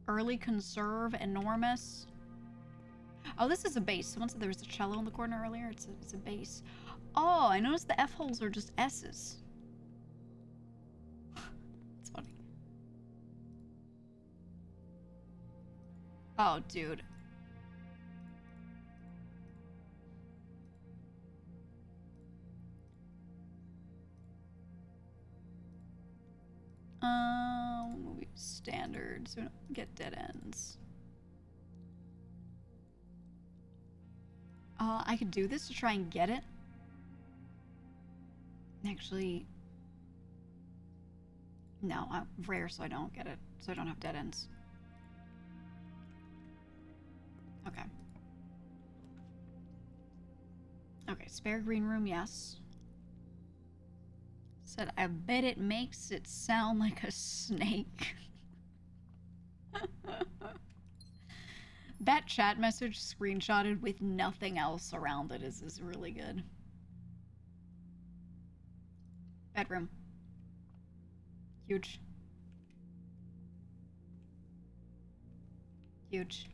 Early conserve, enormous. Oh, this is a bass. Someone said there was a cello in the corner earlier. It's a bass. Oh, I noticed the F holes are just S's. It's funny. Oh, dude. Movie standard, so we don't get dead ends. I could do this to try and get it. Actually, no, I'm rare, so I don't get it. So I don't have dead ends. Okay. Okay, spare green room, yes. Said, I bet it makes it sound like a snake. That chat message screenshotted with nothing else around it is really good. Bedroom. Huge. Huge.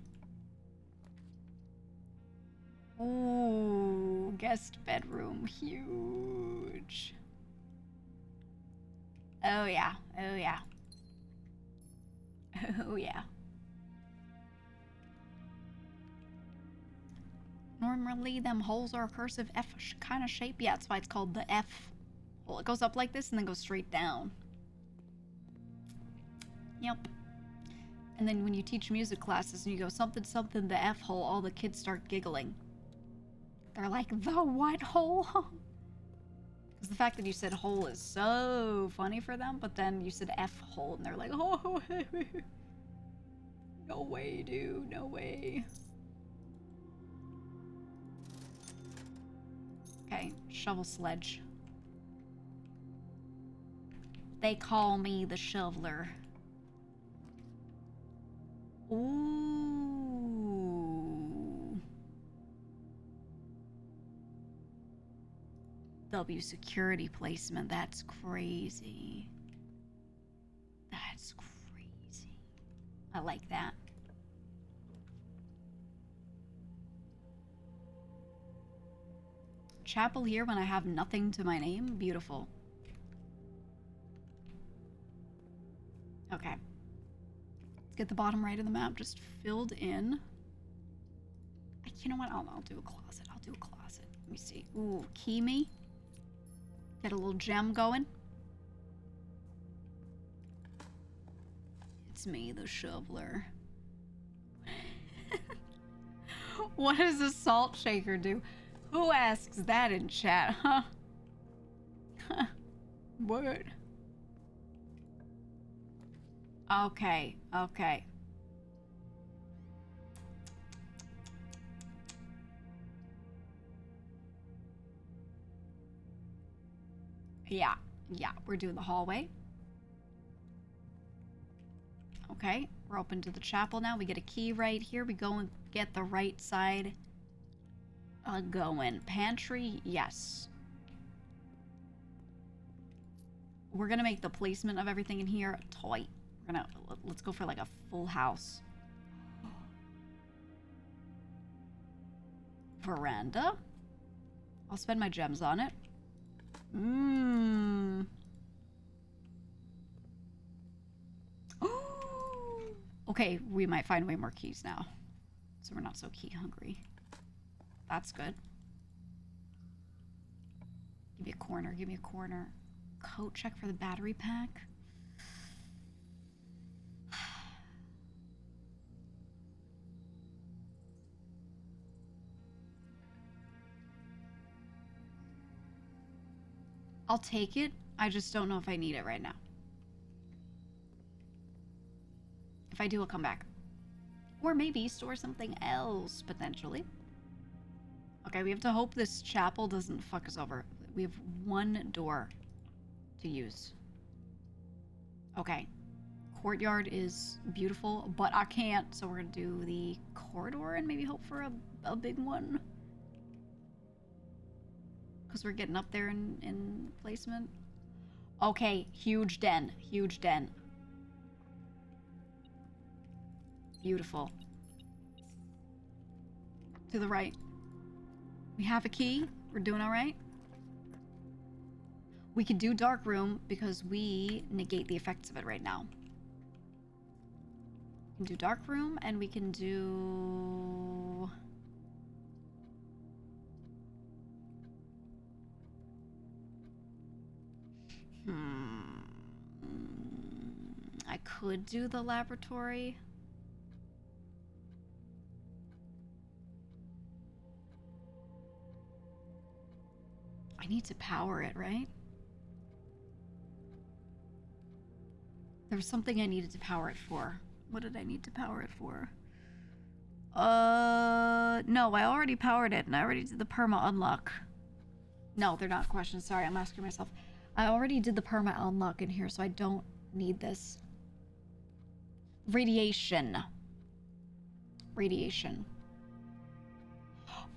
Ooh, guest bedroom. Huge. Oh yeah. Oh yeah. Oh yeah. Normally, them holes are a cursive F kind of shape. Yeah, that's why it's called the F hole. It goes up like this and then goes straight down. Yep. And then when you teach music classes and you go something something the F hole, all the kids start giggling. They're like, the what hole? Because the fact that you said hole is so funny for them, but then you said F hole and they're like, oh, no way, dude, no way. Okay, shovel sledge. They call me the shoveler. Ooh. W security placement. That's crazy. That's crazy. I like that. Chapel here when I have nothing to my name? Beautiful. Okay. Let's get the bottom right of the map just filled in. You know what? I'll do a closet. I'll do a closet. Let me see. Ooh, key me. Get a little gem going. It's me, the shoveler. What does a salt shaker do? Who asks that in chat, huh? What? Okay, okay. Yeah, we're doing the hallway. Okay, we're open to the chapel now. We get a key right here. We go and get the right side going. Pantry, yes. We're gonna make the placement of everything in here tight. Let's go for like a full house. Veranda. I'll spend my gems on it. Mmm. Okay, we might find way more keys now. So we're not so key hungry. That's good. Give me a corner, give me a corner. Coat check for the battery pack. I'll take it. I just don't know if I need it right now. If I do, I'll come back. Or maybe store something else, potentially. Okay, we have to hope this chapel doesn't fuck us over. We have one door to use. Okay. Courtyard is beautiful, but I can't, so we're gonna do the corridor and maybe hope for a big one. Because we're getting up there in placement. Okay, huge den. Huge den. Beautiful. To the right. We have a key. We're doing alright. We could do dark room because we negate the effects of it right now. We can do dark room and we can do... I could do the laboratory. I need to power it, right? There was something I needed to power it for. What did I need to power it for? No, I already powered it and I already did the perma unlock. No, they're not questions. Sorry, I'm asking myself. I already did the perma unlock in here, so I don't need this. Radiation. Radiation.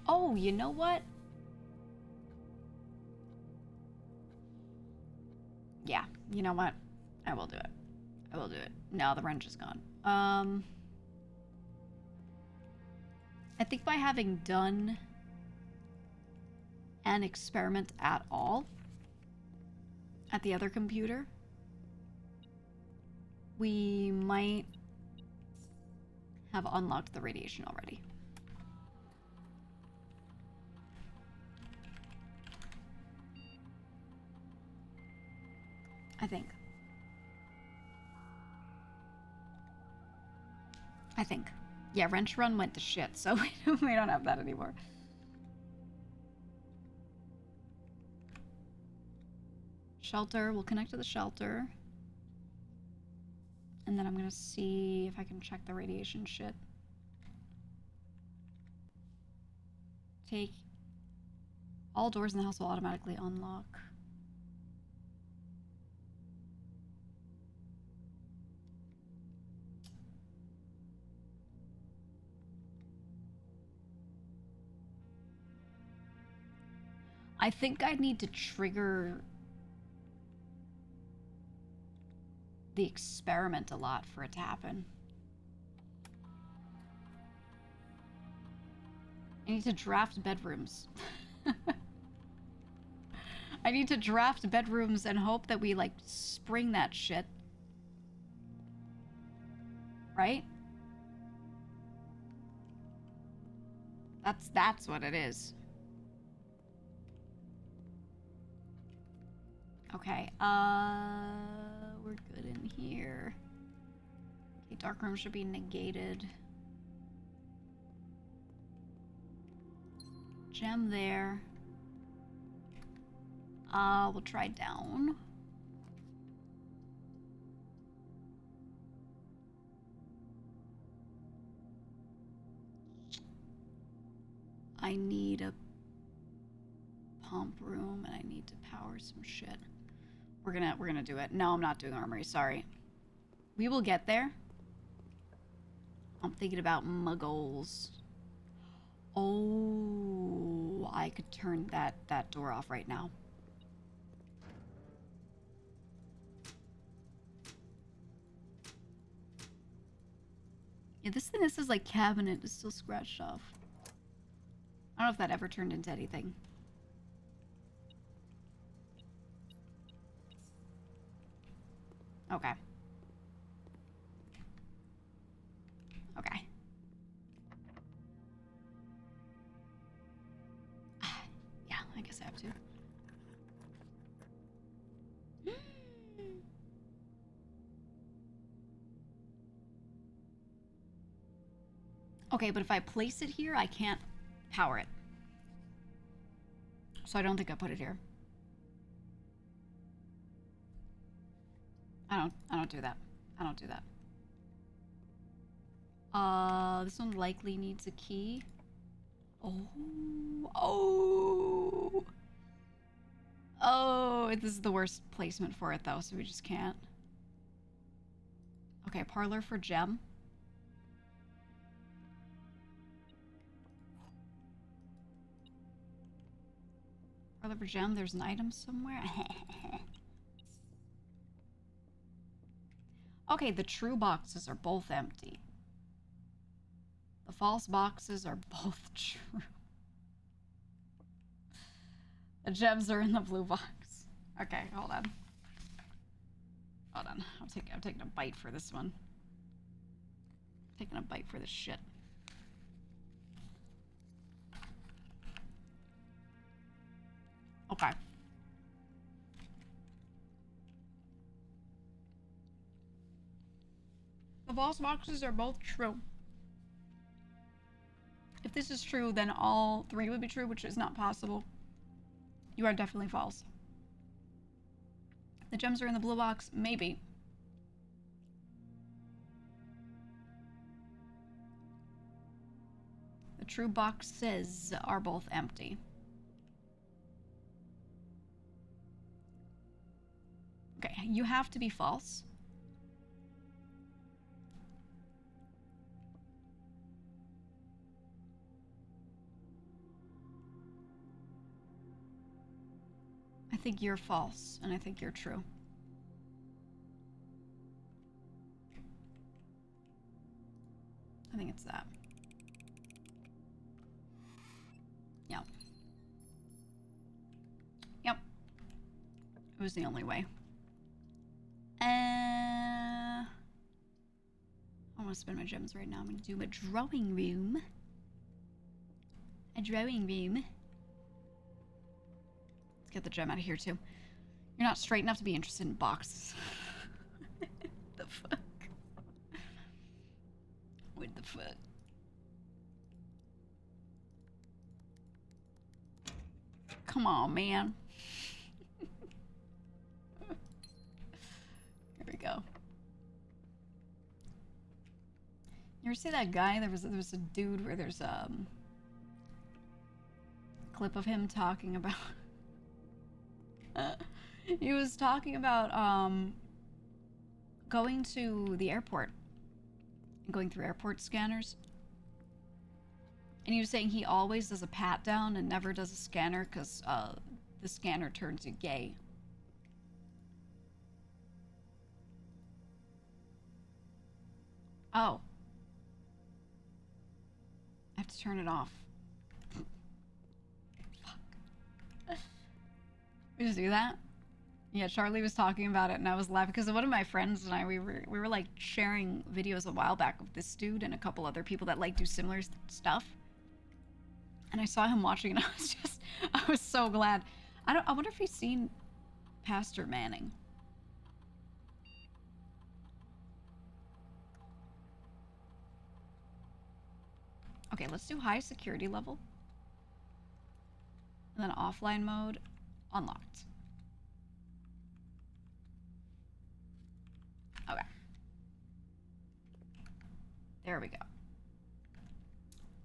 Oh, you know what? Yeah, you know what? I will do it. I will do it. No, the wrench is gone. I think by having done an experiment at all at the other computer, we might have unlocked the radiation already. I think. Yeah, wrench run went to shit, so we don't have that anymore. Shelter, we'll connect to the shelter. And then I'm gonna see if I can check the radiation shit. Take all doors in the house will automatically unlock. I think I need to trigger the experiment a lot for it to happen. I need to draft bedrooms. I need to draft bedrooms and hope that we, like, spring that shit. Right? That's what it is. Okay, we're good in here. Okay, dark room should be negated. Gem there. We'll try down. I need a pump room and I need to power some shit. We're gonna do it. No, I'm not doing armory, sorry. We will get there. I'm thinking about my goals. Oh, I could turn that door off right now. Yeah, this is like cabinet is still scratched off. I don't know if that ever turned into anything. Okay. Okay. Yeah, I guess I have to. Okay, but if I place it here, I can't power it. So I don't think I put it here. I don't do that. I don't do that. This one likely needs a key. Oh, this is the worst placement for it though, so we just can't. Okay, parlor for gem. Parlor for gem, there's an item somewhere. Okay, the true boxes are both empty. The false boxes are both true. The gems are in the blue box. Okay, hold on. Hold on. I'm taking a bite for this one. Taking a bite for this shit. Okay. The false boxes are both true. If this is true, then all three would be true, which is not possible. You are definitely false. The gems are in the blue box? Maybe. The true boxes are both empty. Okay, you have to be false. I think you're false, and I think you're true. I think it's that. Yep. Yep. It was the only way. I want to spend my gems right now. I'm going to do a drawing room. A drawing room. Let's get the gem out of here, too. You're not straight enough to be interested in boxes. The fuck? What the fuck? Come on, man. Here we go. You ever see that guy? There was a dude where there's a clip of him talking about. He was talking about going to the airport and going through airport scanners. And he was saying he always does a pat down and never does a scanner because the scanner turns you gay. Oh. I have to turn it off. Fuck. We just do that? Yeah, Charlie was talking about it and I was laughing because one of my friends and I, we were like sharing videos a while back of this dude and a couple other people that like do similar stuff. And I saw him watching and I was so glad. I wonder if he's seen Pastor Manning. Okay, let's do high security level. And then offline mode, unlocked. Okay. There we go.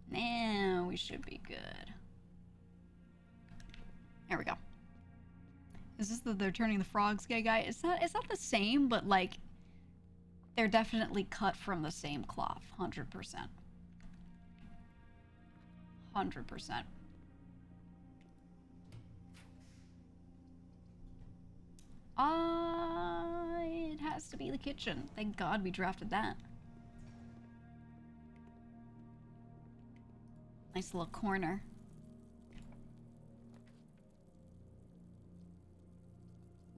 Now we should be good. There we go. Is this they're turning the frogs gay guy? It's not the same, but like they're definitely cut from the same cloth. 100%. 100%. It has to be the kitchen. Thank God we drafted that. Nice little corner.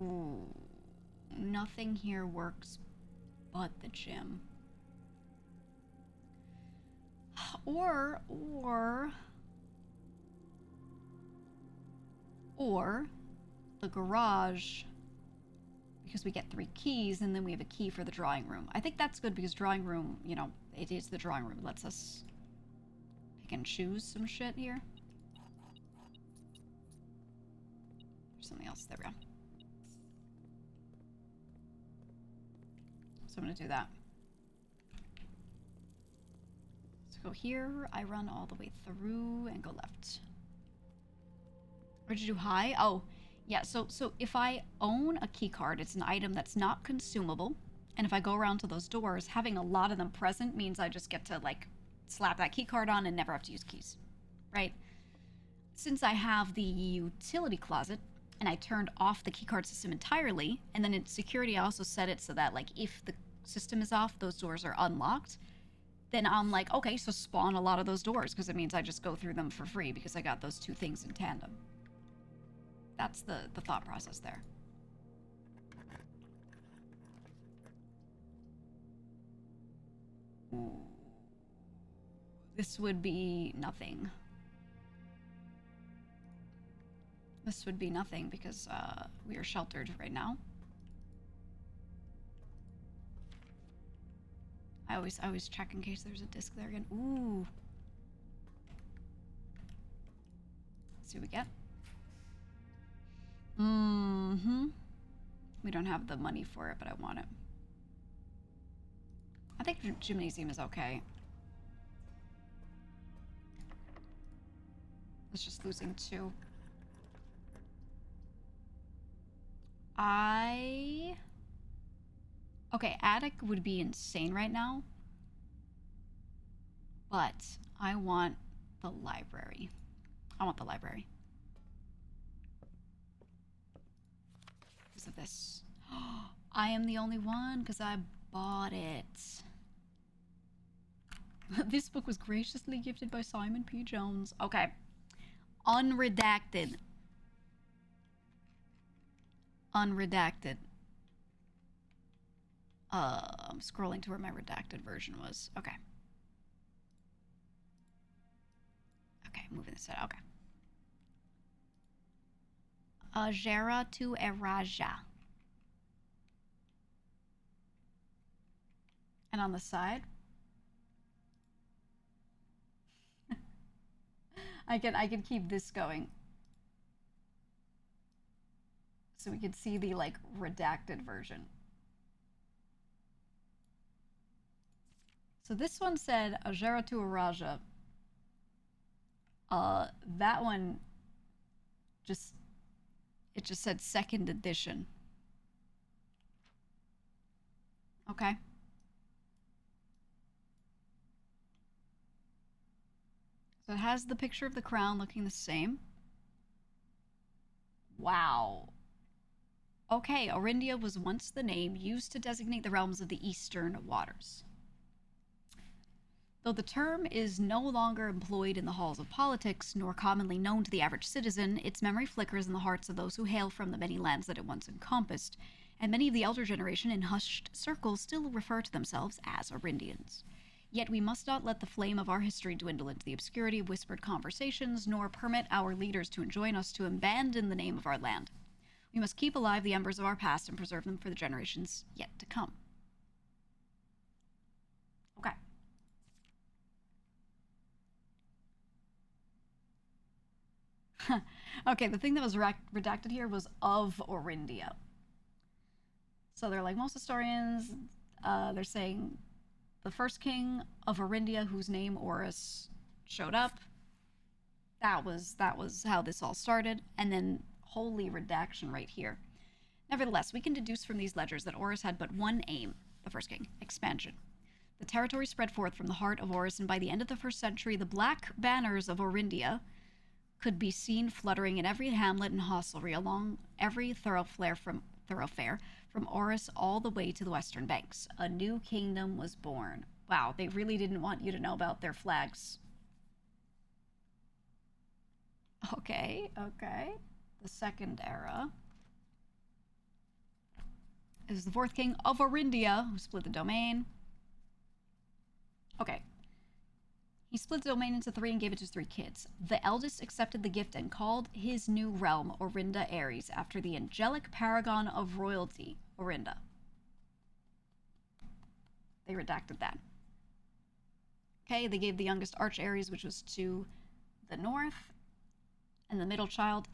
Ooh, nothing here works but the gym. Or the garage, because we get 3 keys and then we have a key for the drawing room. I think that's good because drawing room, you know, it is the drawing room. It lets us pick and choose some shit here. There's something else. There we go. So I'm going to do that. So go here. I run all the way through and go left. Or did you do high? Oh, yeah. So if I own a key card, it's an item that's not consumable And if I go around to those doors, having a lot of them present means I just get to, like, slap that key card on and never have to use keys, right? Since I have the utility closet and I turned off the keycard system entirely, and then in security I also set it so that, like, if the system is off, those doors are unlocked, then I'm like, okay, so spawn a lot of those doors, because it means I just go through them for free because I got those two things in tandem. That's the thought process there. Ooh. This would be nothing. This would be nothing because we are sheltered right now. I always check in case there's a disc there again. Ooh. Let's see what we get. We don't have the money for it, but I want it. I think gymnasium is okay. It's just losing 2. Okay, attic would be insane right now. But I want the library. I want the library. Because of this. I am the only one because I bought it. This book was graciously gifted by Simon P. Jones. Okay. Unredacted. Unredacted. I'm scrolling to where my redacted version was. Okay. Okay, moving this out. Okay. Ajera to Eraja. And on the side, I can keep this going. So we could see the, like, redacted version. So this one said Ajera to Araja. That one just said 2nd edition. Okay. So it has the picture of the crown looking the same. Wow. Okay, Orindia was once the name used to designate the realms of the eastern waters. Though the term is no longer employed in the halls of politics, nor commonly known to the average citizen, its memory flickers in the hearts of those who hail from the many lands that it once encompassed, and many of the elder generation in hushed circles still refer to themselves as Orindians. Yet we must not let the flame of our history dwindle into the obscurity of whispered conversations, nor permit our leaders to enjoin us to abandon the name of our land. We must keep alive the embers of our past and preserve them for the generations yet to come. Okay. Okay, the thing that was redacted here was of Orindia. So they're like, most historians, they're saying the first king of Orindia, whose name Horus showed up, that was how this all started, and then holy redaction right here. Nevertheless, we can deduce from these ledgers that Horus had but one aim, the first king, expansion. The territory spread forth from the heart of Horus, and by the end of the 1st century, the black banners of Orindia could be seen fluttering in every hamlet and hostelry along every thoroughfare from Horus all the way to the western banks. A new kingdom was born. Wow, they really didn't want you to know about their flags. Okay. The 2nd era is the 4th king of Orindia, who split the domain. Okay. He split the domain into 3 and gave it to his 3 kids. The eldest accepted the gift and called his new realm Orinda Ares, after the angelic paragon of royalty, Orinda. They redacted that. Okay, they gave the youngest Arch Ares, which was to the north, and the middle child,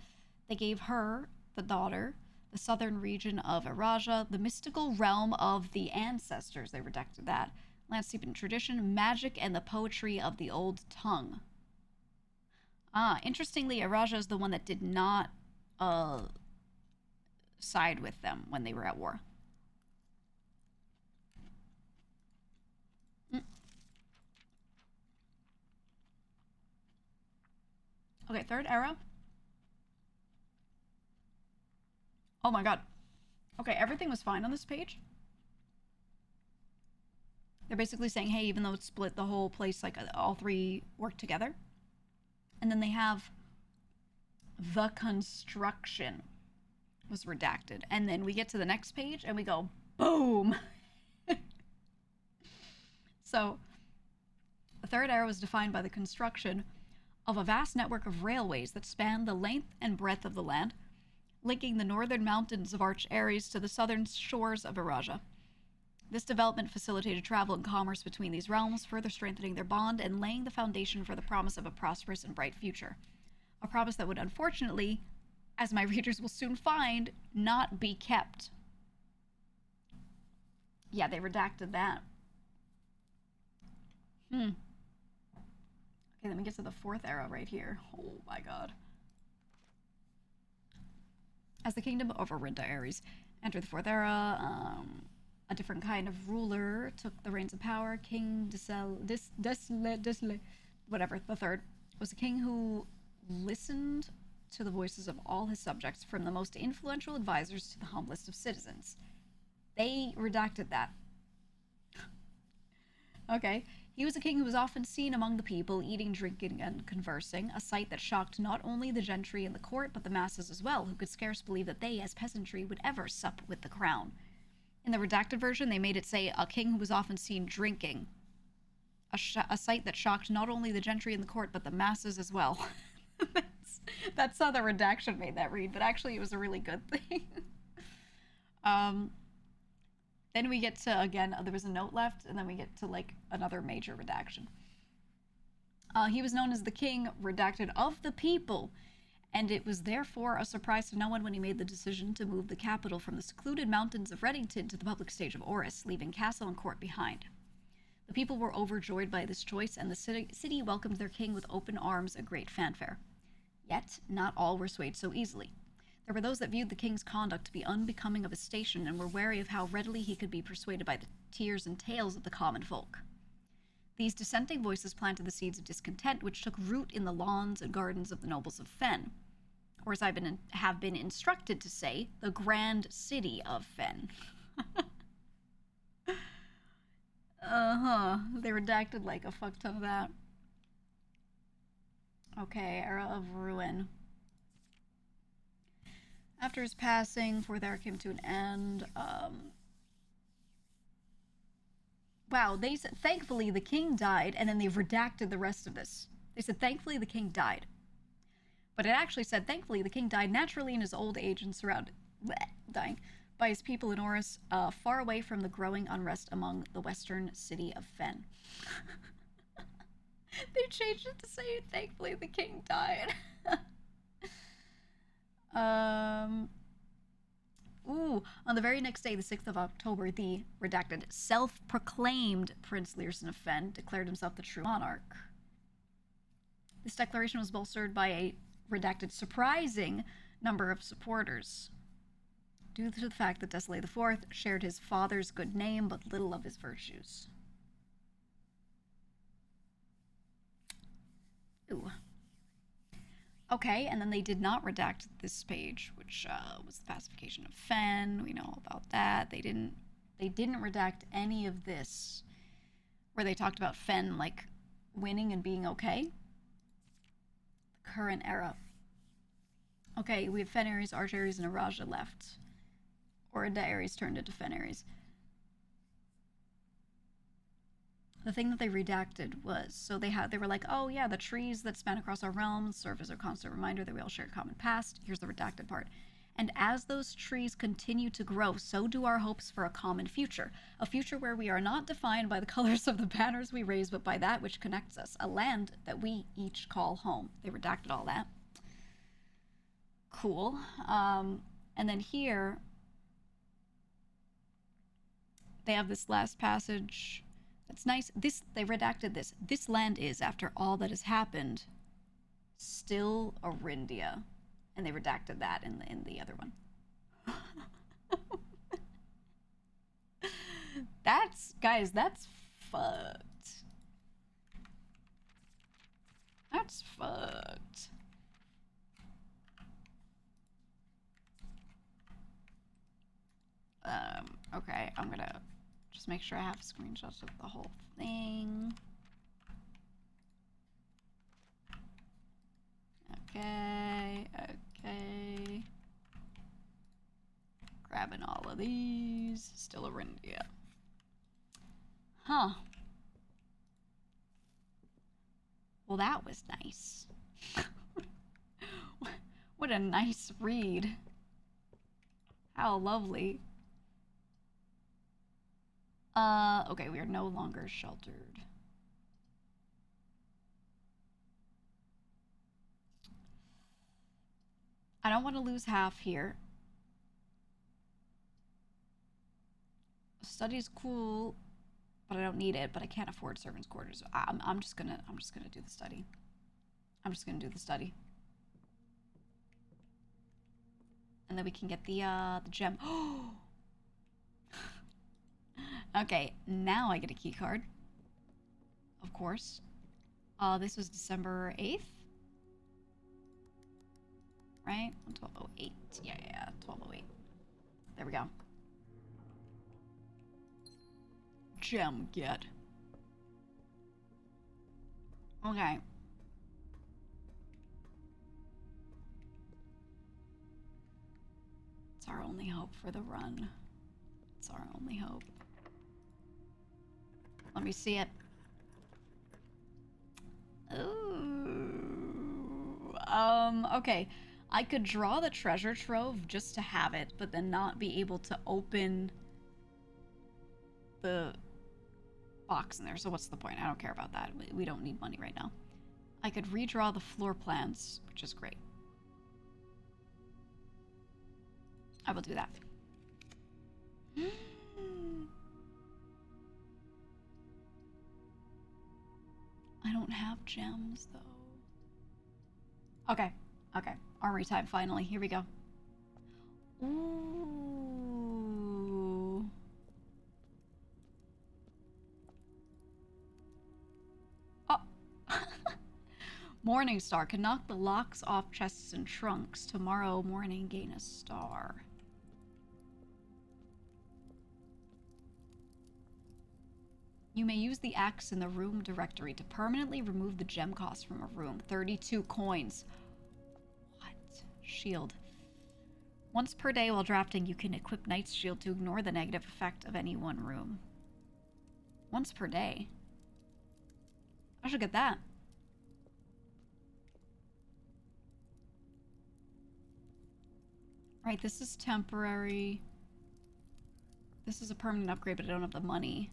they gave her, the daughter, the southern region of Eraja, the mystical realm of the ancestors. They redacted that. Land steeped in tradition, magic, and the poetry of the old tongue. Interestingly, Eraja is the one that did not side with them when they were at war. Okay, third era. Oh my god. Okay, everything was fine on this page. They're basically saying, hey, even though it's split, the whole place, like, all three work together. And then they have the construction was redacted. And then we get to the next page and we go, boom. So, the third era was defined by the construction of a vast network of railways that spanned the length and breadth of the land, linking the northern mountains of Arch Ares to the southern shores of Eurasia. This development facilitated travel and commerce between these realms, further strengthening their bond and laying the foundation for the promise of a prosperous and bright future. A promise that would unfortunately, as my readers will soon find, not be kept. Yeah, they redacted that. Okay, let me get to the fourth era right here. Oh my god. As the kingdom of Orinda Ares entered the fourth era, a different kind of ruler took the reins of power. King Desle, whatever, the third, was a king who listened to the voices of all his subjects, from the most influential advisors to the humblest of citizens. They redacted that. Okay. He was a king who was often seen among the people, eating, drinking, and conversing, a sight that shocked not only the gentry and the court, but the masses as well, who could scarce believe that they, as peasantry, would ever sup with the crown. In the redacted version, they made it say, a king who was often seen drinking, a sight that shocked not only the gentry and the court, but the masses as well. That's how the redaction made that read, but actually it was a really good thing. Then we get to, again, there was a note left, and then we get to, like, another major redaction. He was known as the king, redacted, of the people, and it was therefore a surprise to no one when he made the decision to move the capital from the secluded mountains of Reddington to the public stage of Oris, leaving castle and court behind. The people were overjoyed by this choice, and the city welcomed their king with open arms and great fanfare. Yet, not all were swayed so easily. There were those that viewed the king's conduct to be unbecoming of his station and were wary of how readily he could be persuaded by the tears and tales of the common folk. These dissenting voices planted the seeds of discontent which took root in the lawns and gardens of the nobles of Fen, or as I have been instructed to say, the grand city of Fen. They redacted like a fuck ton of that. Okay, era of ruin. After his passing, fourth era came to an end. Wow, they said, thankfully the king died, and then they redacted the rest of this. They said, thankfully the king died. But it actually said, thankfully the king died naturally in his old age and surrounded, dying, by his people in Oris, far away from the growing unrest among the western city of Fen. They changed it to say, thankfully the king died. On the very next day, the 6th of October, the redacted self-proclaimed Prince Learson of Fen declared himself the true monarch. This declaration was bolstered by a redacted surprising number of supporters, due to the fact that Deslay IV shared his father's good name but little of his virtues. Ooh. Okay, and then they did not redact this page, which was the pacification of Fen. We know all about that. They didn't redact any of this, where they talked about Fen, like, winning and being okay. The current era. Okay, we have Fen Ares, Arch Ares, and Araja left. Orinda Ares turned into Fen Ares. The thing that they redacted was, so they were like, oh yeah, the trees that span across our realms serve as a constant reminder that we all share a common past. Here's the redacted part. And as those trees continue to grow, so do our hopes for a common future. A future where we are not defined by the colors of the banners we raise, but by that which connects us. A land that we each call home. They redacted all that. Cool. And then here, they have this last passage. That's nice. They redacted this. This land is, after all that has happened, still Orindia. And they redacted that in the other one. Guys, that's fucked. That's fucked. I'm gonna just make sure I have screenshots of the whole thing. Okay, okay. Grabbing all of these. Still Arindia. Huh. Well, that was nice. What a nice read. How lovely. Okay, we are no longer sheltered. I don't want to lose half here. Study's cool, but I don't need it. But I can't afford servants' quarters. I'm just gonna do the study. I'm just gonna do the study, and then we can get the gem. Okay, now I get a key card. Of course. This was December 8th. Right? 1208. Yeah, 1208. There we go. Gem get. Okay. It's our only hope for the run. It's our only hope. Let me see it. Ooh. Okay. I could draw the treasure trove just to have it, but then not be able to open the box in there. So what's the point? I don't care about that. We don't need money right now. I could redraw the floor plans, which is great. I will do that. I don't have gems, though. Okay. Okay. Armory time, finally. Here we go. Ooh. Oh. Morning star. Can knock the locks off chests and trunks. Tomorrow morning, gain a star. You may use the axe in the room directory to permanently remove the gem cost from a room. 32 coins. What? Shield. Once per day while drafting, you can equip Knight's Shield to ignore the negative effect of any one room. Once per day? I should get that. Right, this is temporary. This is a permanent upgrade, but I don't have the money.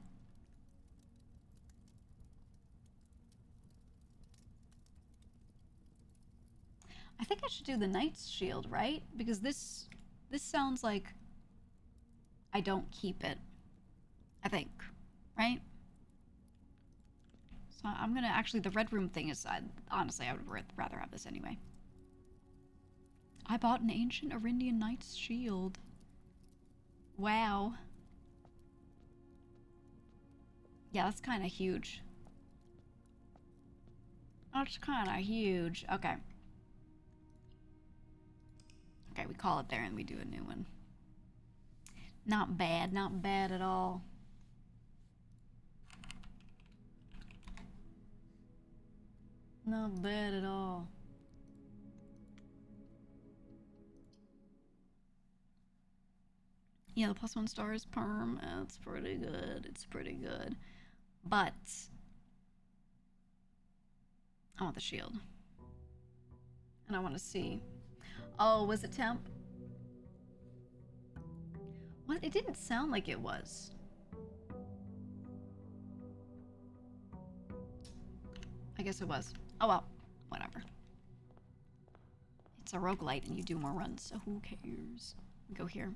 I think I should do the Knight's Shield, right? Because this sounds like I don't keep it. I think, right? So I'm gonna actually, the red room thing is, honestly, I would rather have this anyway. I bought an ancient Arindian Knight's Shield. Wow. Yeah, that's kind of huge. That's kind of huge. Okay. Okay, we call it there and we do a new one. Not bad, not bad at all. Not bad at all. Yeah, the +1 star is perm. It's pretty good. It's pretty good. But I want the shield. And I want to see. Oh, was it temp? What? It didn't sound like it was. I guess it was. Oh well, whatever. It's a roguelite and you do more runs, so who cares? Go here.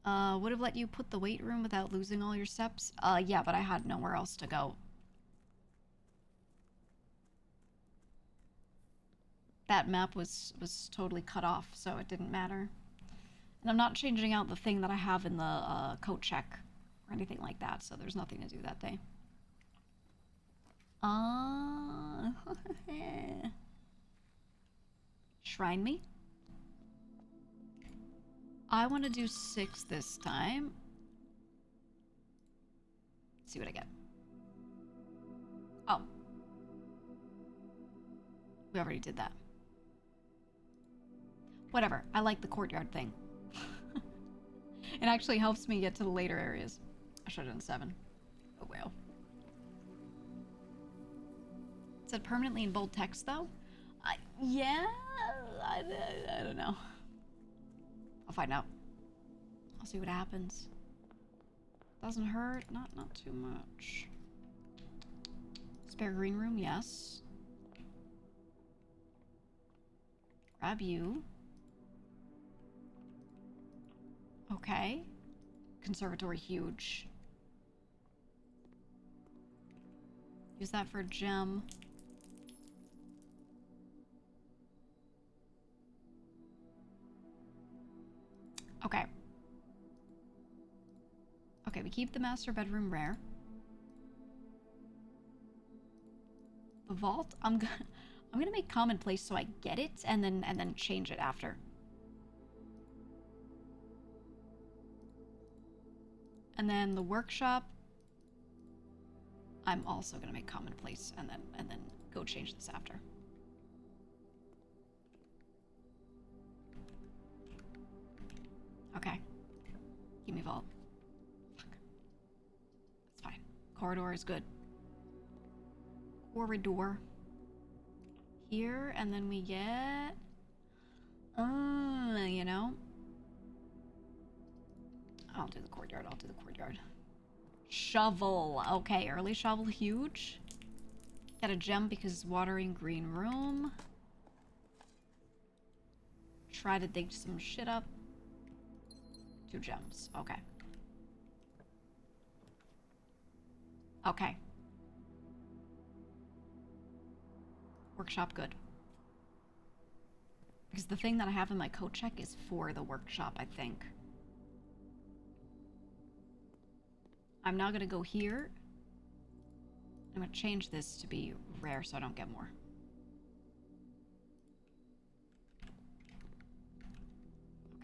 Would have let you put the weight room without losing all your steps? Yeah, but I had nowhere else to go. That map was totally cut off, so it didn't matter. And I'm not changing out the thing that I have in the coat check or anything like that, so there's nothing to do that day. Shrine me? I want to do 6 this time. Let's see what I get. Oh. We already did that. Whatever. I like the courtyard thing. It actually helps me get to the later areas. I should have done 7. Oh well. It said permanently in bold text though? Yeah, I don't know. I'll find out. I'll see what happens. Doesn't hurt, not too much. Spare green room, yes. Grab you. Okay. Conservatory, huge. Use that for a gem. Okay. Okay, we keep the master bedroom rare. The vault, I'm gonna make commonplace so I get it and then change it after. And then the workshop, I'm also gonna make commonplace and then go change this after. Okay. Give me vault. Fuck. That's fine. Corridor is good. Corridor. Here, and then we get... you know? I'll do the courtyard, I'll do the courtyard. Shovel. Okay, early shovel, huge. Get a gem because watering green room. Try to dig some shit up. 2 gems. Okay. Okay. Workshop, good. Because the thing that I have in my code check is for the workshop, I think. I'm now gonna go here. I'm gonna change this to be rare so I don't get more.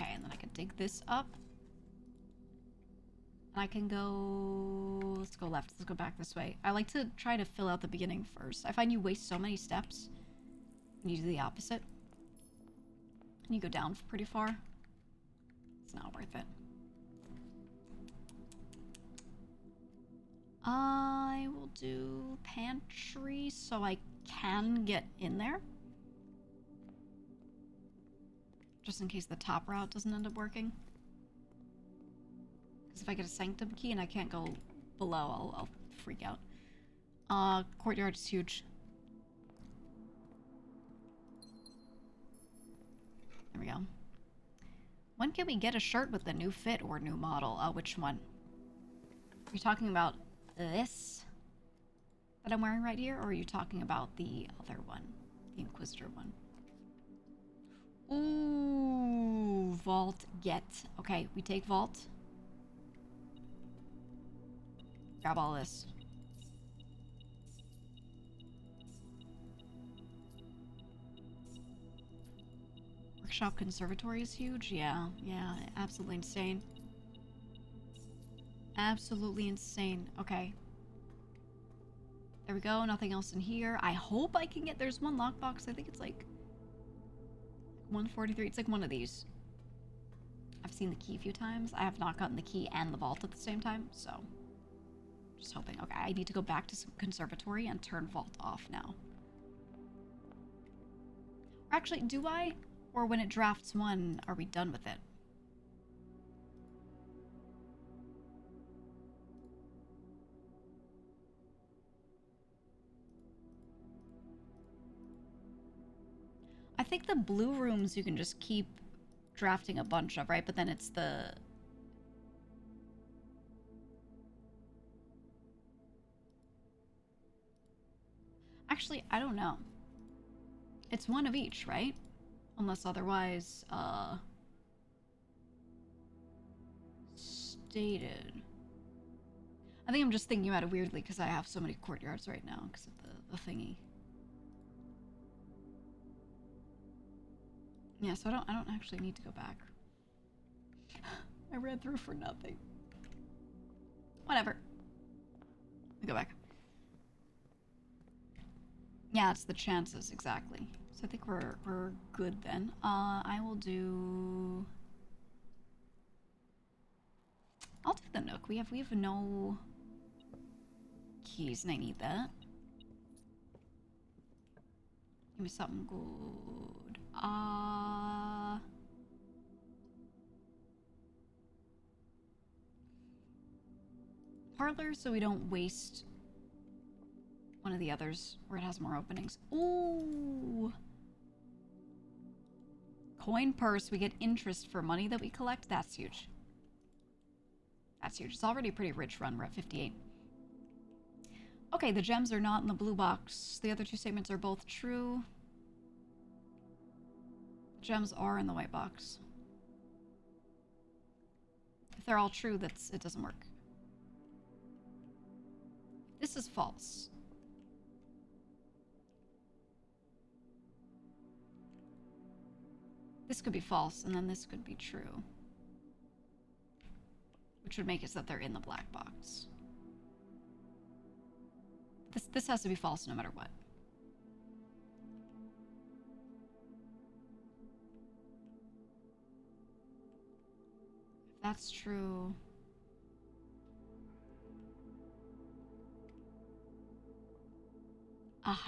Okay, and then I can dig this up. And I can go... Let's go left. Let's go back this way. I like to try to fill out the beginning first. I find you waste so many steps when you do the opposite. And you go down pretty far. It's not worth it. I will do pantry so I can get in there. Just in case the top route doesn't end up working. Because if I get a sanctum key and I can't go below, I'll freak out. Courtyard is huge. There we go. When can we get a shirt with the new fit or new model? Which one? Are you talking about this that I'm wearing right here, or are you talking about the other one, the Inquisitor one? Ooh, vault get. Okay, we take vault. Grab all this. Workshop conservatory is huge. Yeah, absolutely insane. Absolutely insane. Okay. There we go. Nothing else in here. I hope I can get... There's one lockbox. I think it's like 143. It's like one of these. I've seen the key a few times. I have not gotten the key and the vault at the same time, so... Just hoping. Okay, I need to go back to some conservatory and turn vault off now. Or actually, do I? Or when it drafts one, are we done with it? I think the blue rooms you can just keep drafting a bunch of, right? But then it's the... Actually, I don't know. It's one of each, right? Unless otherwise, stated. I think I'm just thinking about it weirdly because I have so many courtyards right now because of the thingy. Yeah, so I don't actually need to go back. I ran through for nothing. Whatever. Let me go back. Yeah, it's the chances, exactly. So I think we're good then. I will do... I'll do the Nook. We have no keys, and I need that. Give me something good. Parlor, so we don't waste one of the others where it has more openings. Ooh! Coin purse. We get interest for money that we collect. That's huge. That's huge. It's already a pretty rich run. We're at 58. Okay, the gems are not in the blue box. The other two statements are both true. Gems are in the white box. If they're all true, it doesn't work. This is false. This could be false, and then this could be true. Which would make it so that they're in the black box. This has to be false no matter what. If that's true...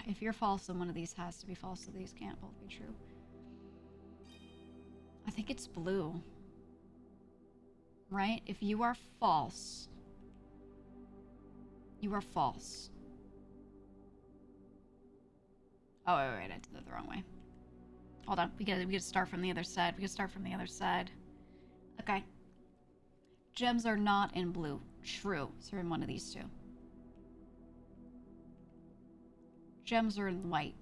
if you're false, then one of these has to be false, so these can't both be true. I think it's blue. Right? If you are false... You are false. Oh, wait, I did that the wrong way. Hold on, we gotta start from the other side. We gotta start from the other side. Okay. Gems are not in blue. True. So we're in one of these two. Gems are in white.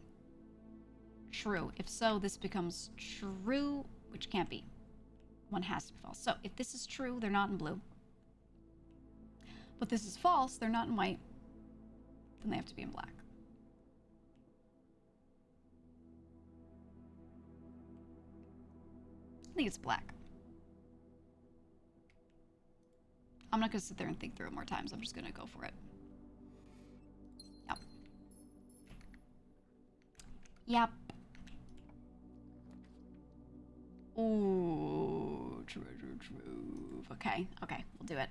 True. If so, this becomes true, which can't be. One has to be false. So if this is true, they're not in blue. But this is false, they're not in white. Then they have to be in black. I think it's black. I'm not going to sit there and think through it more times. I'm just going to go for it. Yep. Yep. Ooh, treasure trove. Okay, okay, we'll do it.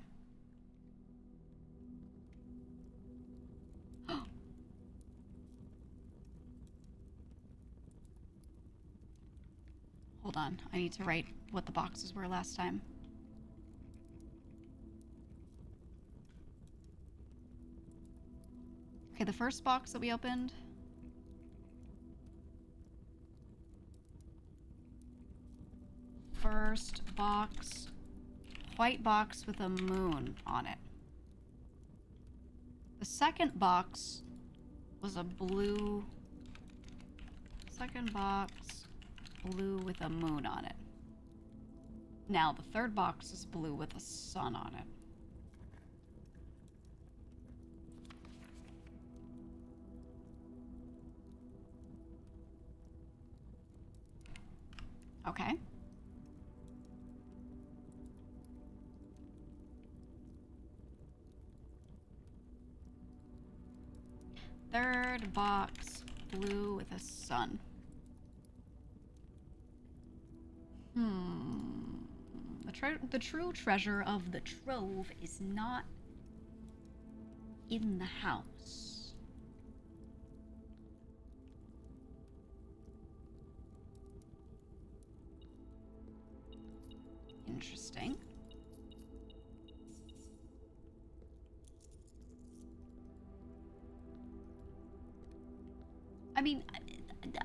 Hold on, I need to write what the boxes were last time. Okay, the first box that we opened. First box, white box with a moon on it. The second box was a blue. Second box, blue with a moon on it. Now the third box is blue with a sun on it. Okay. Third box, blue with a sun. The true treasure of the trove is not in the house. Interesting. I mean,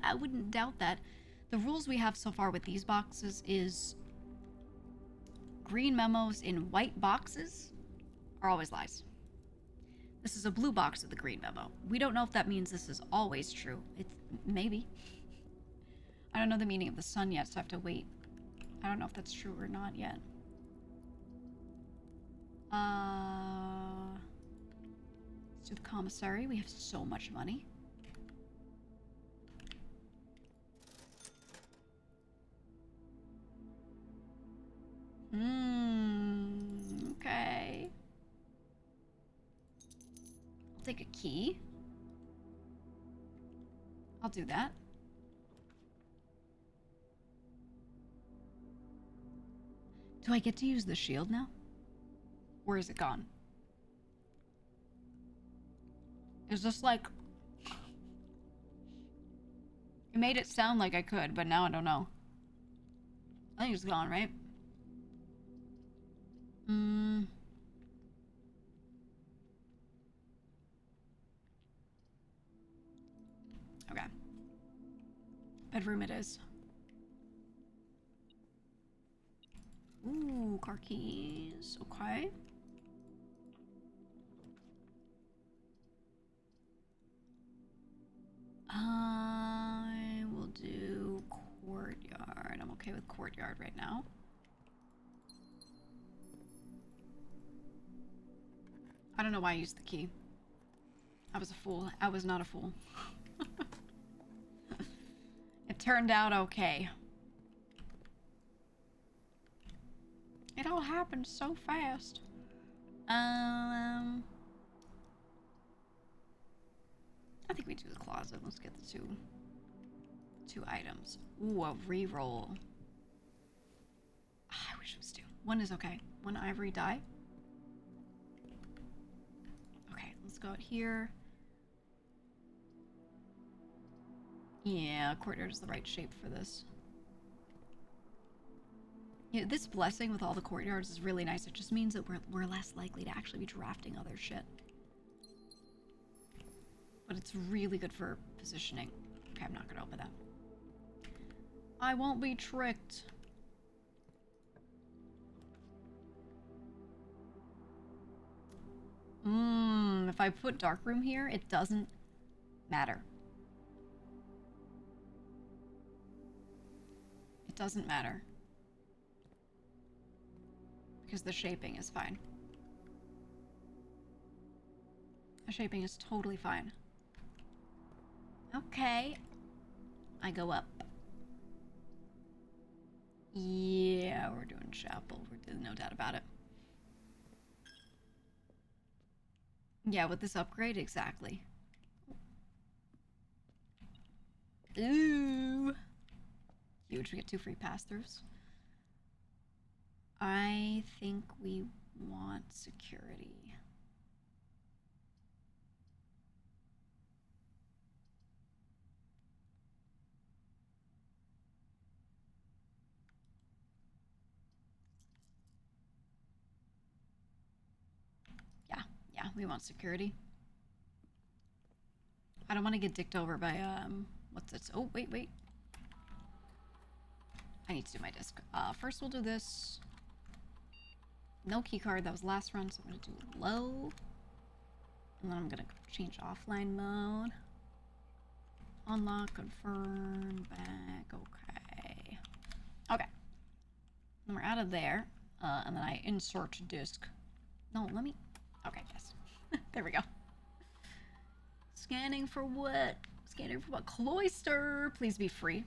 I wouldn't doubt that. The rules we have so far with these boxes is green memos in white boxes are always lies. This is a blue box with a green memo. We don't know if that means this is always true. It's maybe. I don't know the meaning of the sun yet, so I have to wait. I don't know if that's true or not yet. Let's do the commissary. We have so much money. take a key. I'll do that. Do I get to use the shield now? Or is it gone? It's just like... It made it sound like I could, but now I don't know. I think it's gone, right? Okay. Bedroom it is. Ooh, car keys. Okay. I will do courtyard. I'm okay with courtyard right now. I don't know why I used the key. I was a fool. I was not a fool. It turned out okay. It all happened so fast. I think we do the closet. Let's get the two items. Ooh, a reroll. I wish it was 2. 1 is okay. 1 ivory die. Okay, let's go out here. Yeah, courtyard is the right shape for this. Yeah, this blessing with all the courtyards is really nice. It just means that we're less likely to actually be drafting other shit. But it's really good for positioning. Okay, I'm not gonna open that. I won't be tricked. If I put dark room here, it doesn't matter. It doesn't matter. Because the shaping is fine. The shaping is totally fine. Okay. I go up. Yeah, we're doing chapel. There's no doubt about it. Yeah, with this upgrade, exactly. Ooh. Huge. We get 2 free pass-throughs. I think we want security. Yeah, we want security. I don't want to get dicked over by, what's this? Oh, wait. I need to do my disc. First we'll do this. No key card, that was last run, so I'm gonna do low. And then I'm gonna change offline mode. Unlock, confirm, back, okay. Okay. Then we're out of there. And then I insert disc. No, let me... Okay, yes. There we go. Scanning for what? Scanning for what? Cloister! Please be free.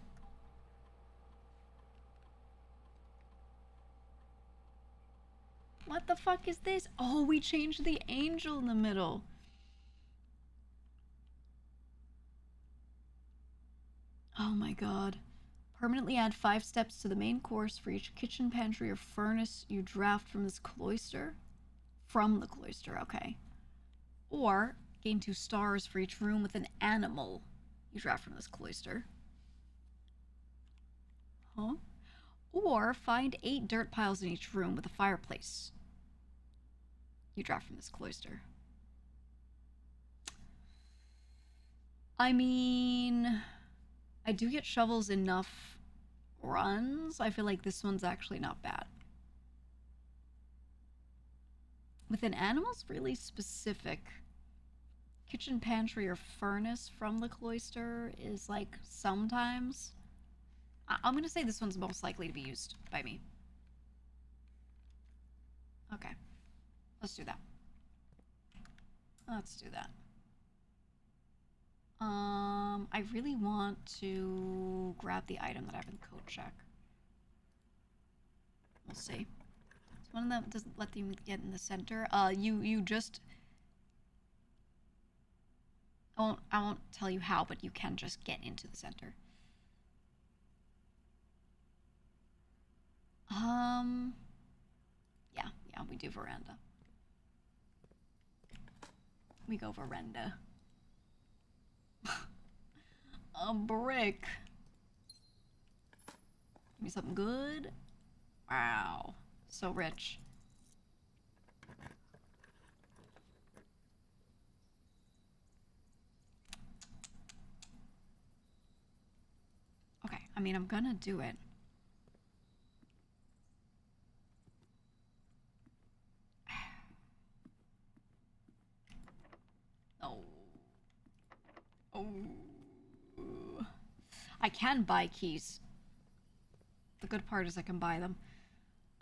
What the fuck is this? Oh, we changed the angel in the middle. Oh my god. Permanently add 5 steps to the main course for each kitchen, pantry, or furnace you draft from this cloister. From the cloister, okay. Or gain 2 stars for each room with an animal you draft from this cloister. Huh? Or find 8 dirt piles in each room with a fireplace you draft from this cloister. I mean, I do get shovels enough runs. I feel like this one's actually not bad. With an animal's really specific. Kitchen, pantry, or furnace from the cloister is like sometimes. I'm gonna say this one's most likely to be used by me. Okay. Let's do that. Let's do that. I really want to grab the item that I have in code check. We'll see. It's one of them doesn't let you get in the center. You just... I won't tell you how, but you can just get into the center. Yeah, we do veranda. We go veranda. A brick. Give me something good. Wow. So rich. Okay, I mean, I'm gonna do it. Oh. Oh. I can buy keys. The good part is I can buy them.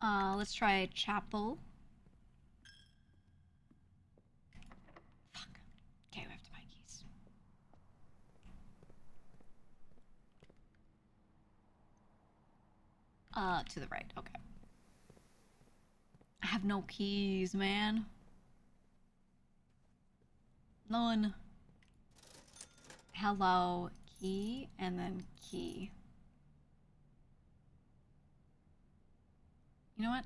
Let's try chapel. Fuck. Okay, we have to buy keys. To the right. Okay. I have no keys, man. None. Hello, key, and then key. You know what?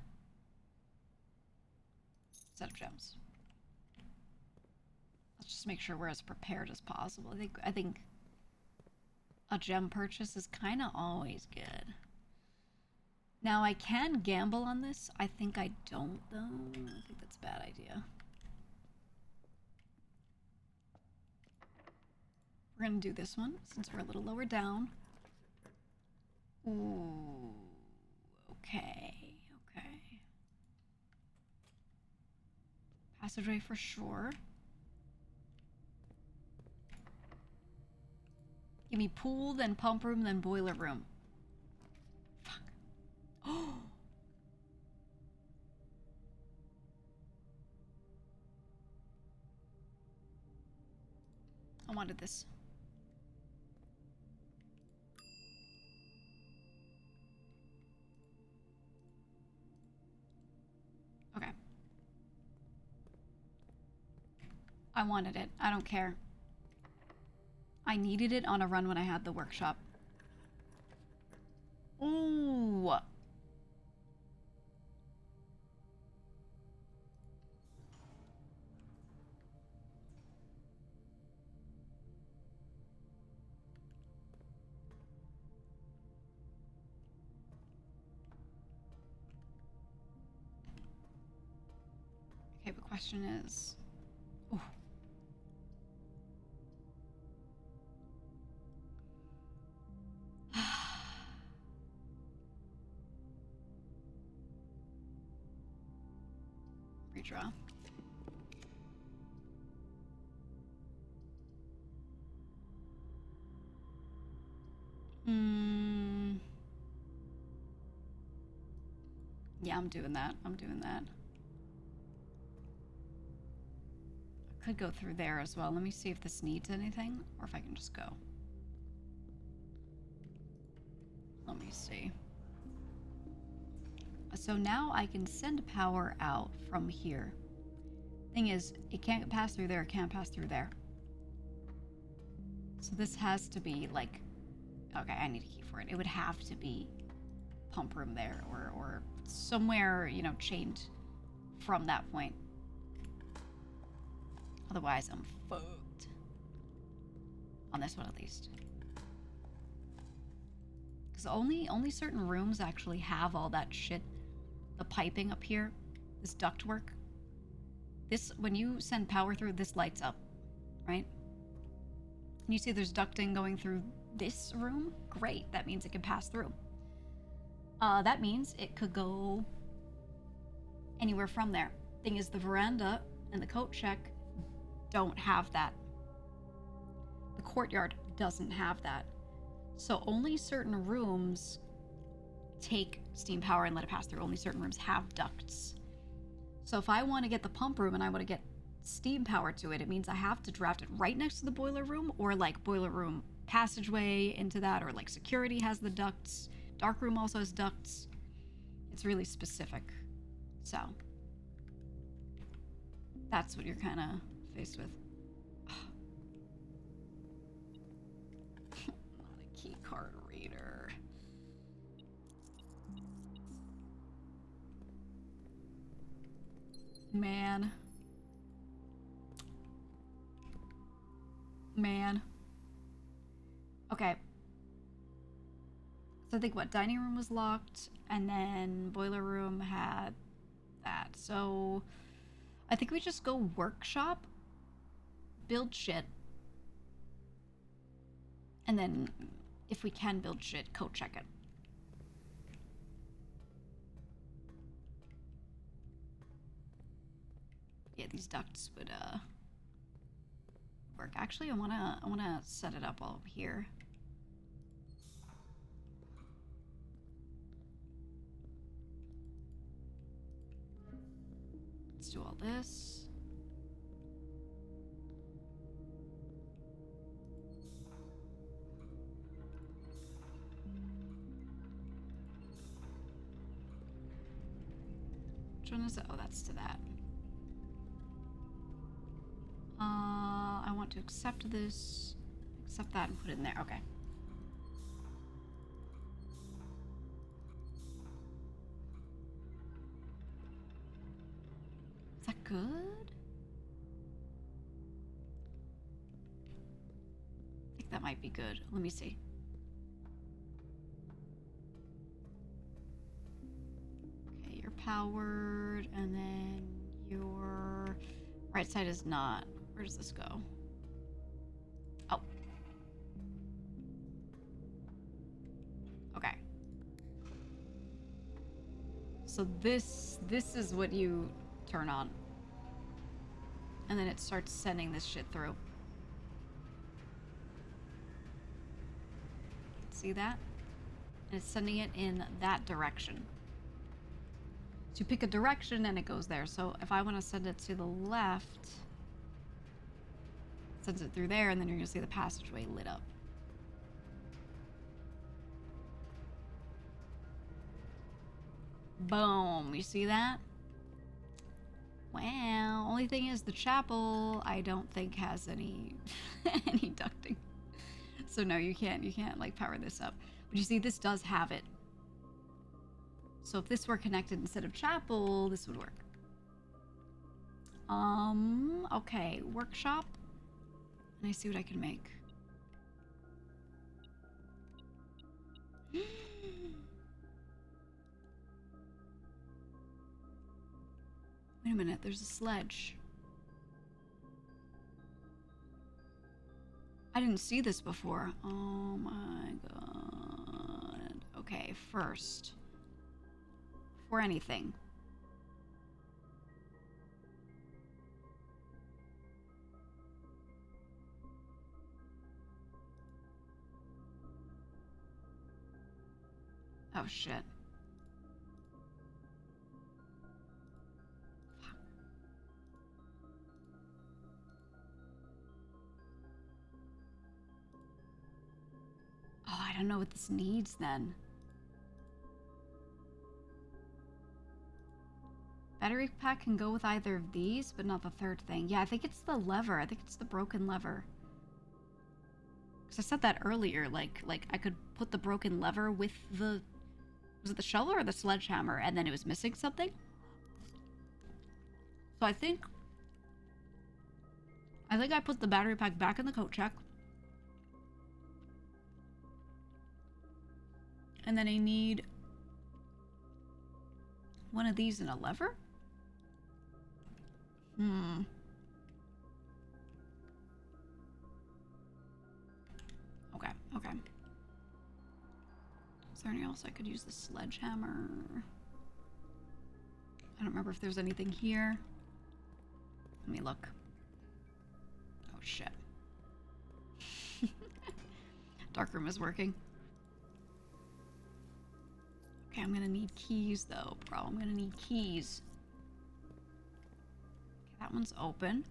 Set of gems. Let's just make sure we're as prepared as possible. I think a gem purchase is kind of always good. Now I can gamble on this. I think I don't though. I think that's a bad idea. We're gonna do this one since we're a little lower down. Ooh. Okay. Okay. Passageway for sure. Give me pool, then pump room, then boiler room. Fuck. Oh. I wanted this. Okay. I wanted it. I don't care. I needed it on a run when I had the workshop. Ooh. Okay, the question is... Ooh. Redraw. Yeah, I'm doing that. I'm doing that. I could go through there as well. Let me see if this needs anything, or if I can just go. Let me see. So now I can send power out from here. Thing is, it can't pass through there, it can't pass through there. So this has to be like... Okay, I need a key for it. It would have to be pump room there, or somewhere, you know, chained from that point. Otherwise, I'm fucked. On this one, at least. Because only certain rooms actually have all that shit. The piping up here. This ductwork. This, when you send power through, this lights up. Right? And you see there's ducting going through this room? Great. That means it can pass through. That means it could go anywhere from there. Thing is, the veranda and the coat check don't have that. The courtyard doesn't have that. So only certain rooms take steam power and let it pass through. Only certain rooms have ducts. So if I want to get the pump room and I want to get steam power to it, it means I have to draft it right next to the boiler room, or like boiler room passageway into that, or like security has the ducts. Dark room also has ducts. It's really specific. So that's what you're kind of faced with. Man. Man. Okay. So I think what, dining room was locked, and then boiler room had that. So I think we just go workshop, build shit, and then if we can build shit, code check it. Yeah, these ducts would work. Actually, I wanna set it up all here. Let's do all this. Which one is it? Oh, that's to that. I want to accept this, accept that, and put it in there. Okay. Is that good? I think that might be good. Let me see. Okay, you're powered, and then your right side is not. Where does this go? Oh. Okay. So this is what you turn on. And then it starts sending this shit through. See that? And it's sending it in that direction. So you pick a direction and it goes there. So if I want to send it to the left, it sends it through there, and then you're going to see the passageway lit up. Boom. You see that? Wow. Only thing is the chapel I don't think has any any ducting. So no, you can't like power this up. But you see, this does have it. So if this were connected instead of chapel, this would work. Okay, workshop. And I see what I can make. Wait a minute, there's a sledge. I didn't see this before. Oh my god. Okay, first. For anything. Oh shit. Oh, I don't know what this needs then. Battery pack can go with either of these, but not the third thing. Yeah, I think it's the lever. I think it's the broken lever. Because I said that earlier, like I could put the broken lever with the... Was it the shovel or the sledgehammer? And then it was missing something? So I think I put the battery pack back in the coat check. And then I need one of these and a lever? Okay, okay. Is there anything else I could use the sledgehammer? I don't remember if there's anything here. Let me look. Oh shit. Darkroom is working. Okay, I'm gonna need keys though, bro. I'm gonna need keys. Okay, that one's open.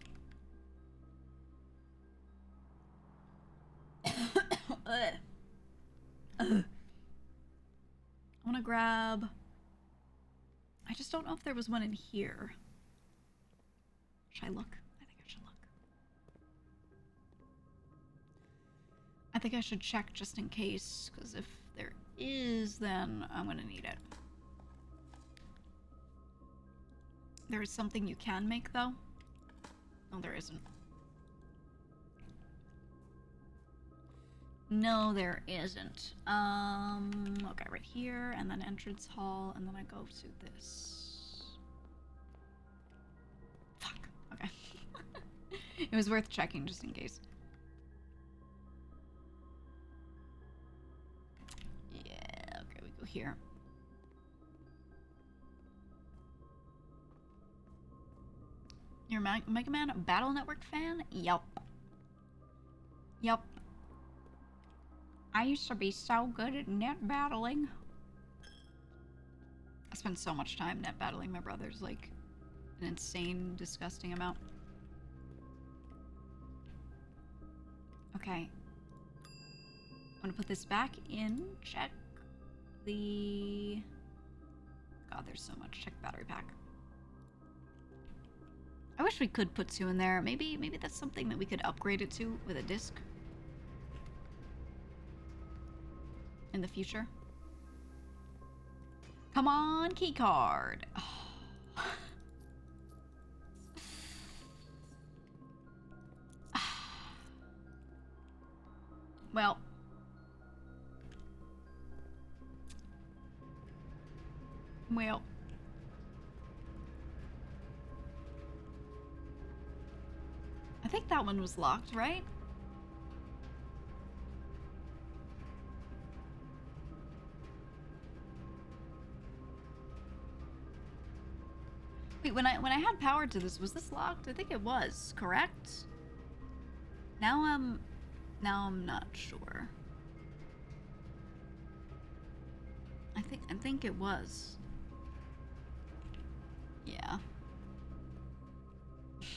I wanna grab... I just don't know if there was one in here. Should I look? I think I should look. I think I should check just in case, because if there is, then I'm gonna need it. There is something you can make, though. No, there isn't. No, there isn't. Okay, right here, and then entrance hall, and then I go to this. Fuck. Okay. It was worth checking just in case. Yeah, okay, we go here. You're a Mega Man Battle Network fan? Yup. Yup. I used to be so good at net battling. I spent so much time net battling my brothers, like an insane, disgusting amount. Okay. I'm gonna put this back in. Check the... God, there's so much. Check battery pack. I wish we could put 2 in there. Maybe that's something that we could upgrade it to with a disc. In the future. Come on, key card. Oh. Well. Well. I think that one was locked, right? Wait, when I had power to this, was this locked? I think it was, correct? Now I'm not sure. I think it was. Yeah.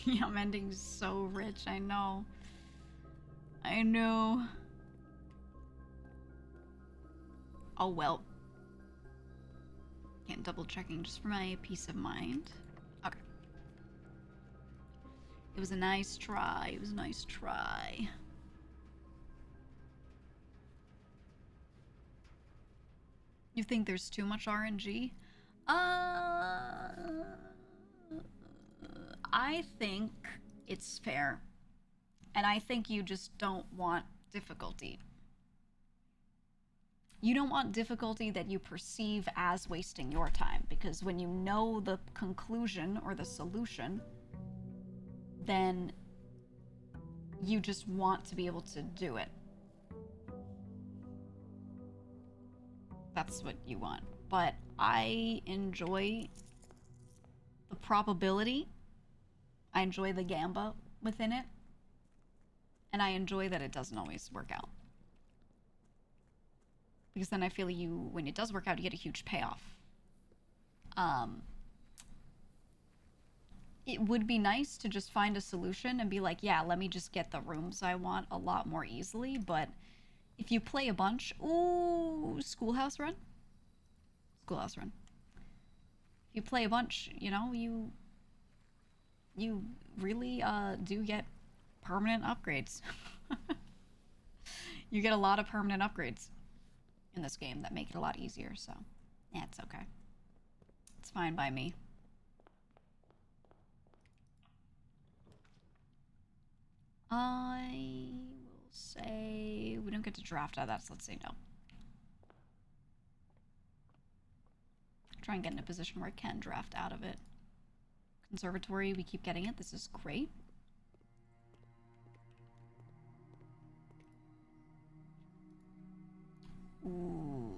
Yeah, I'm ending so rich, I know. I know. Oh well. Can't double checking just for my peace of mind. Okay. It was a nice try. It was a nice try. You think there's too much RNG? I think it's fair. And I think you just don't want difficulty. You don't want difficulty that you perceive as wasting your time, because when you know the conclusion or the solution, then you just want to be able to do it. That's what you want. But I enjoy the probability. I enjoy the gamba within it. And I enjoy that it doesn't always work out. Because then I feel when it does work out, you get a huge payoff. It would be nice to just find a solution and be like, yeah, let me just get the rooms I want a lot more easily. But if you play a bunch, ooh, Schoolhouse Run? Schoolhouse Run. If you play a bunch, you know, you really do get permanent upgrades. You get a lot of permanent upgrades in this game that make it a lot easier, so yeah, it's okay. It's fine by me. I will say we don't get to draft out of that, so let's say no. Try and get in a position where I can draft out of it. Conservatory, we keep getting it. This is great. Ooh.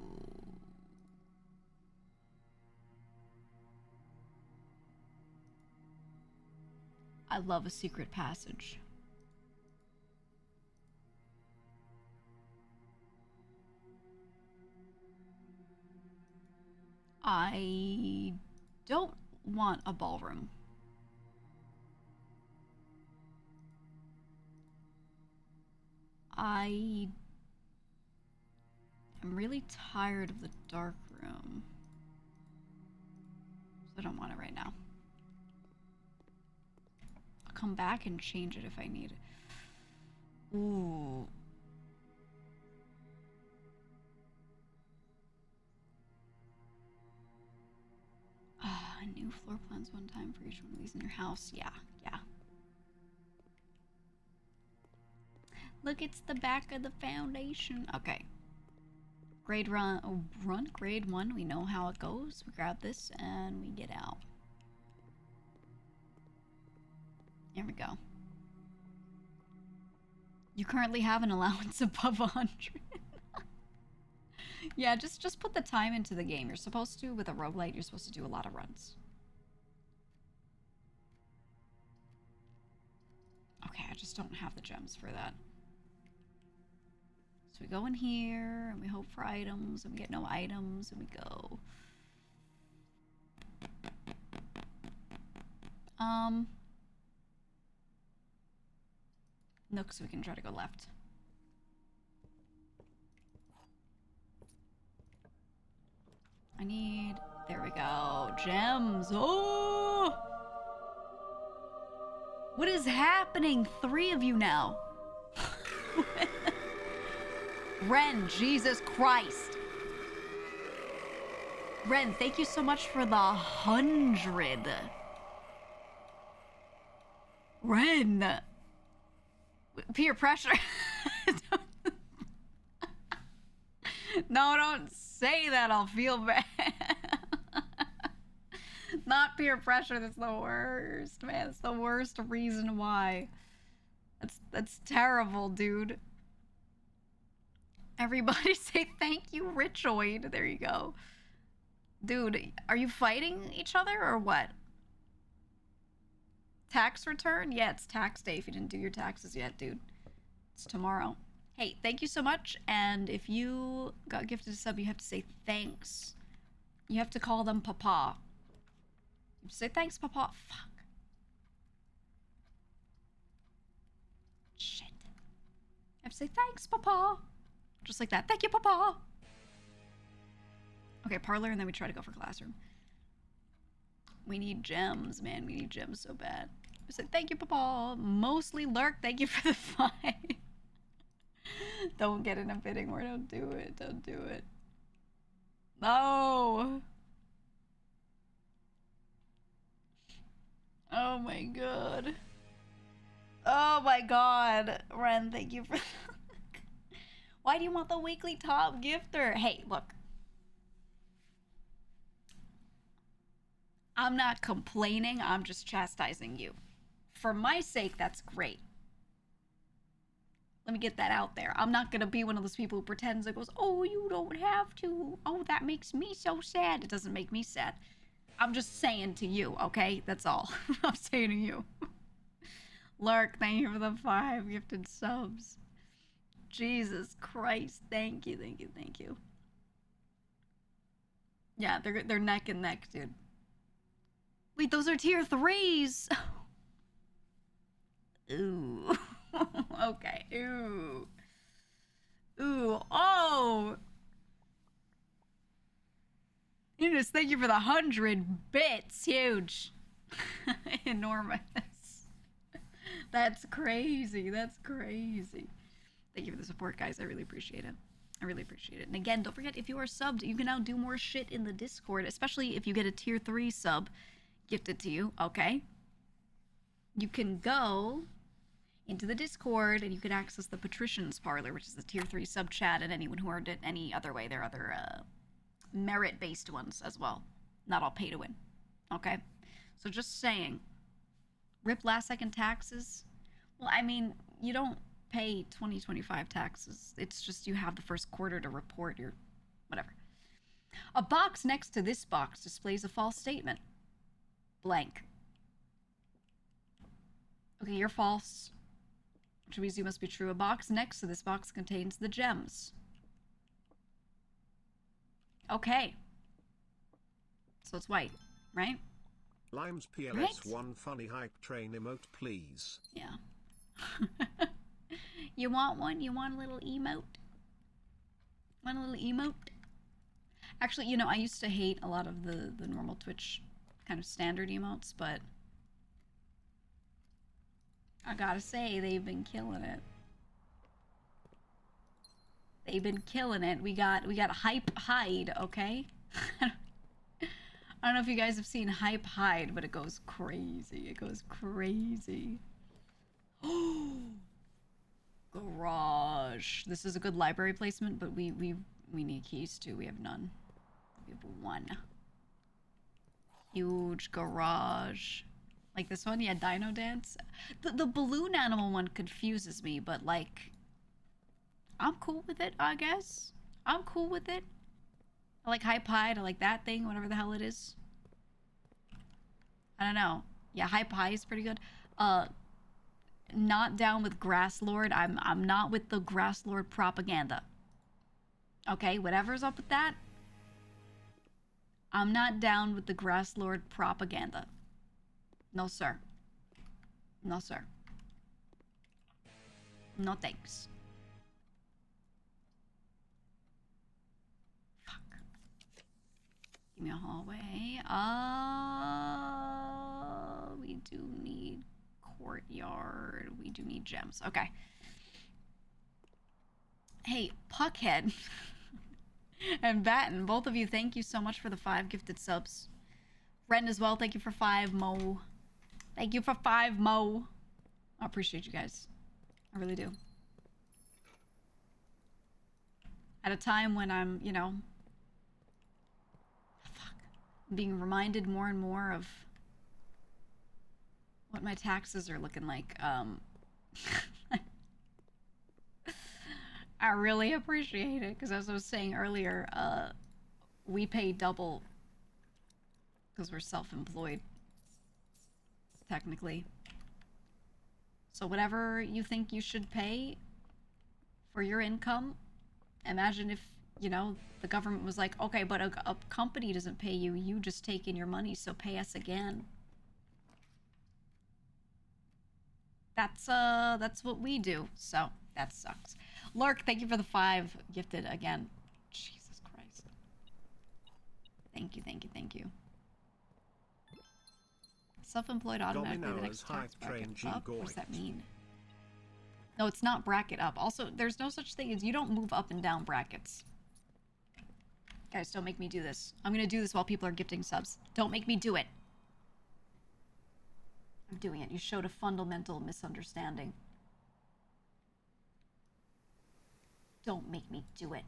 I love a secret passage. I don't want a ballroom. I am really tired of the dark room. So I don't want it right now. I'll come back and change it if I need it. Ooh. New floor plans one time for each one of these in your house. Yeah, yeah. Look, it's the back of the foundation. Okay. Grade run, grade 1. We know how it goes. We grab this and we get out. Here we go. You currently have an allowance above 100. Yeah, just put the time into the game. You're supposed to, with a roguelite, you're supposed to do a lot of runs. Okay, I just don't have the gems for that. So we go in here, and we hope for items, and we get no items, and we go. Nook, so we can try to go left. I need... There we go. Gems. Oh! What is happening? 3 of you now. Ren, Jesus Christ. Ren, thank you so much for the 100. Ren. Peer pressure. No, don't say that. I'll feel bad. Not peer pressure. That's the worst, man. That's the worst reason why. That's terrible, dude. Everybody say thank you, Richoid. There you go. Dude, are you fighting each other or what? Tax return? Yeah, it's tax day if you didn't do your taxes yet, dude. It's tomorrow. Hey, thank you so much. And if you got gifted a sub, you have to say thanks. You have to call them Papa. You say thanks, Papa. Fuck. Shit. I have to say thanks, Papa. Just like that. Thank you, Papa. Okay, parlor, and then we try to go for classroom. We need gems, man. We need gems so bad. I said, thank you, Papa. Mostly lurk. Thank you for the 5. Don't get in a bidding war. Don't do it. Don't do it. No. Oh my god. Oh my god. Ren, thank you for... Why do you want the weekly top gifter? Hey, look. I'm not complaining. I'm just chastising you. For my sake, that's great. Let me get that out there. I'm not going to be one of those people who pretends and goes, oh, you don't have to. Oh, that makes me so sad. It doesn't make me sad. I'm just saying to you, okay? That's all. I'm saying to you. Lurk, thank you for the 5 gifted subs. Jesus Christ. Thank you, thank you, thank you. Yeah, they're neck and neck, dude. Wait, those are tier 3s. Ooh. Okay. Ooh. Ooh. Oh. Enos, thank you for the 100 bits. Huge. Enormous. That's crazy. That's crazy. Thank you for the support, guys. I really appreciate it. I really appreciate it. And again, don't forget, if you are subbed, you can now do more shit in the Discord, especially if you get a tier 3 sub gifted to you, okay? You can go into the Discord and you can access the Patrician's Parlor, which is the tier 3 sub chat, and anyone who earned it any other way. There are other merit-based ones as well. Not all pay to win, okay? So just saying, rip last second taxes. Well, I mean, you don't pay 2025 taxes. It's just you have the first quarter to report your whatever. A box next to this box displays a false statement. Blank. Okay, you're false, which means you must be true. A box next to this box contains the gems. Okay. So it's white, right? Limes PLS Right? 1 funny hype train emote, please. Yeah. You want one? You want a little emote? Want a little emote? Actually, you know, I used to hate a lot of the normal Twitch kind of standard emotes, but I gotta say, they've been killing it. They've been killing it. We got a hype hide, okay? I don't know if you guys have seen Hype Hide, but it goes crazy. It goes crazy. Garage. This is a good library placement, but we need keys too. We have none. We have one. Huge garage. Like this one, yeah, Dino Dance. The balloon animal one confuses me, but like, I'm cool with it, I guess. I'm cool with it. I like Hype Hide. I like that thing, whatever the hell it is. I don't know. Yeah, Hype High is pretty good. Not down with Grass Lord. I'm not with the Grass Lord propaganda. Okay, whatever's up with that. I'm not down with the Grass Lord propaganda. No, sir. No, sir. No thanks. Fuck. Give me a hallway. We do need courtyard. We do need gems. Okay. Hey, Puckhead and Batten, both of you, thank you so much for the 5 gifted subs. Ren as well, thank you for 5, Mo. Thank you for 5, Mo. I appreciate you guys. I really do. At a time when I'm, you know, being reminded more and more of what my taxes are looking like. I really appreciate it, because as I was saying earlier, we pay double because we're self-employed, technically. So whatever you think you should pay for your income, imagine if, you know, the government was like, okay, but a company doesn't pay you, you just take in your money, so pay us again. That's what we do, so that sucks. Lark, thank you for the 5 gifted again. Jesus Christ. Thank you, thank you, thank you. Self-employed automatically the next tax bracket up? What does that mean? No, it's not bracket up. Also, there's no such thing as you don't move up and down brackets. Guys, don't make me do this. I'm gonna do this while people are gifting subs. Don't make me do it. I'm doing it. You showed a fundamental misunderstanding. Don't make me do it.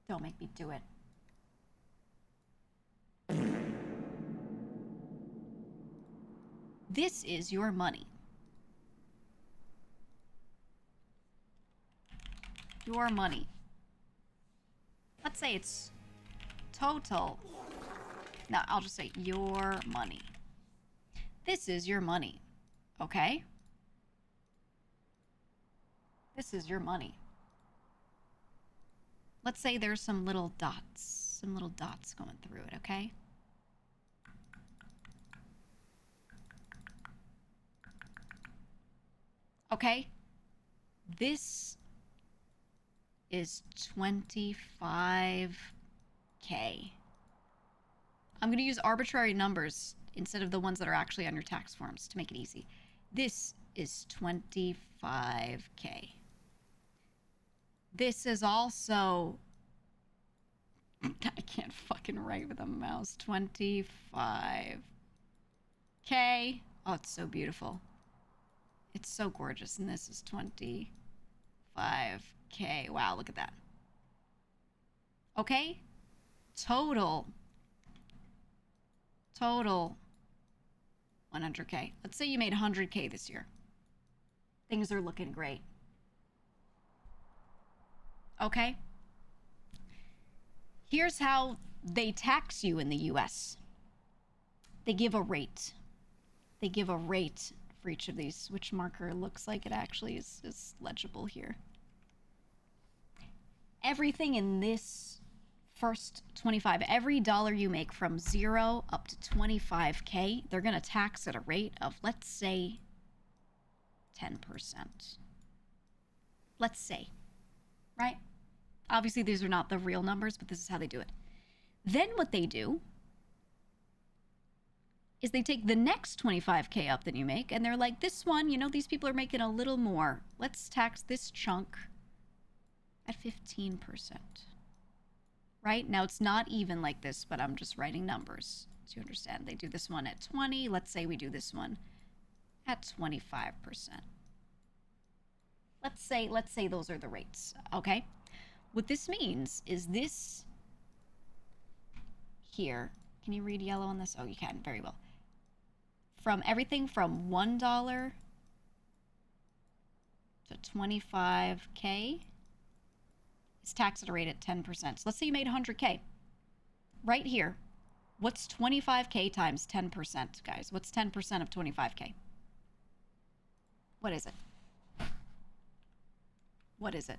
Don't make me do it. This is your money. Your money. Let's say it's total. No, I'll just say your money. This is your money. Okay? This is your money. Let's say there's some little dots. Some little dots going through it, okay? Okay? This is 25K. I'm going to use arbitrary numbers instead of the ones that are actually on your tax forms to make it easy. This is 25K. This is also... I can't fucking write with a mouse. 25K. Oh, it's so beautiful. It's so gorgeous. And this is 25K. Wow, look at that. Okay? Total 100K. Let's say you made 100K this year. Things are looking great. Okay? Here's how they tax you in the US. They give a rate. They give a rate for each of these. Which marker looks like it actually is legible here. Everything in this first 25, every dollar you make from 0 up to 25K, they're going to tax at a rate of, let's say, 10%. Let's say, right? Obviously, these are not the real numbers, but this is how they do it. Then what they do is they take the next 25K up that you make, and they're like, this one, you know, these people are making a little more. Let's tax this chunk at 15%. right? Now, it's not even like this, but I'm just writing numbers so you understand. They do this one at 20. Let's say we do this one at 25%. Let's say those are the rates, okay? What this means is this here. Can you read yellow on this? Oh, you can. Very well. From everything from $1 to 25K is taxed at a rate at 10%. So let's say you made 100K. Right here, what's 25K times 10%, guys? What's 10% of 25K? What is it? What is it?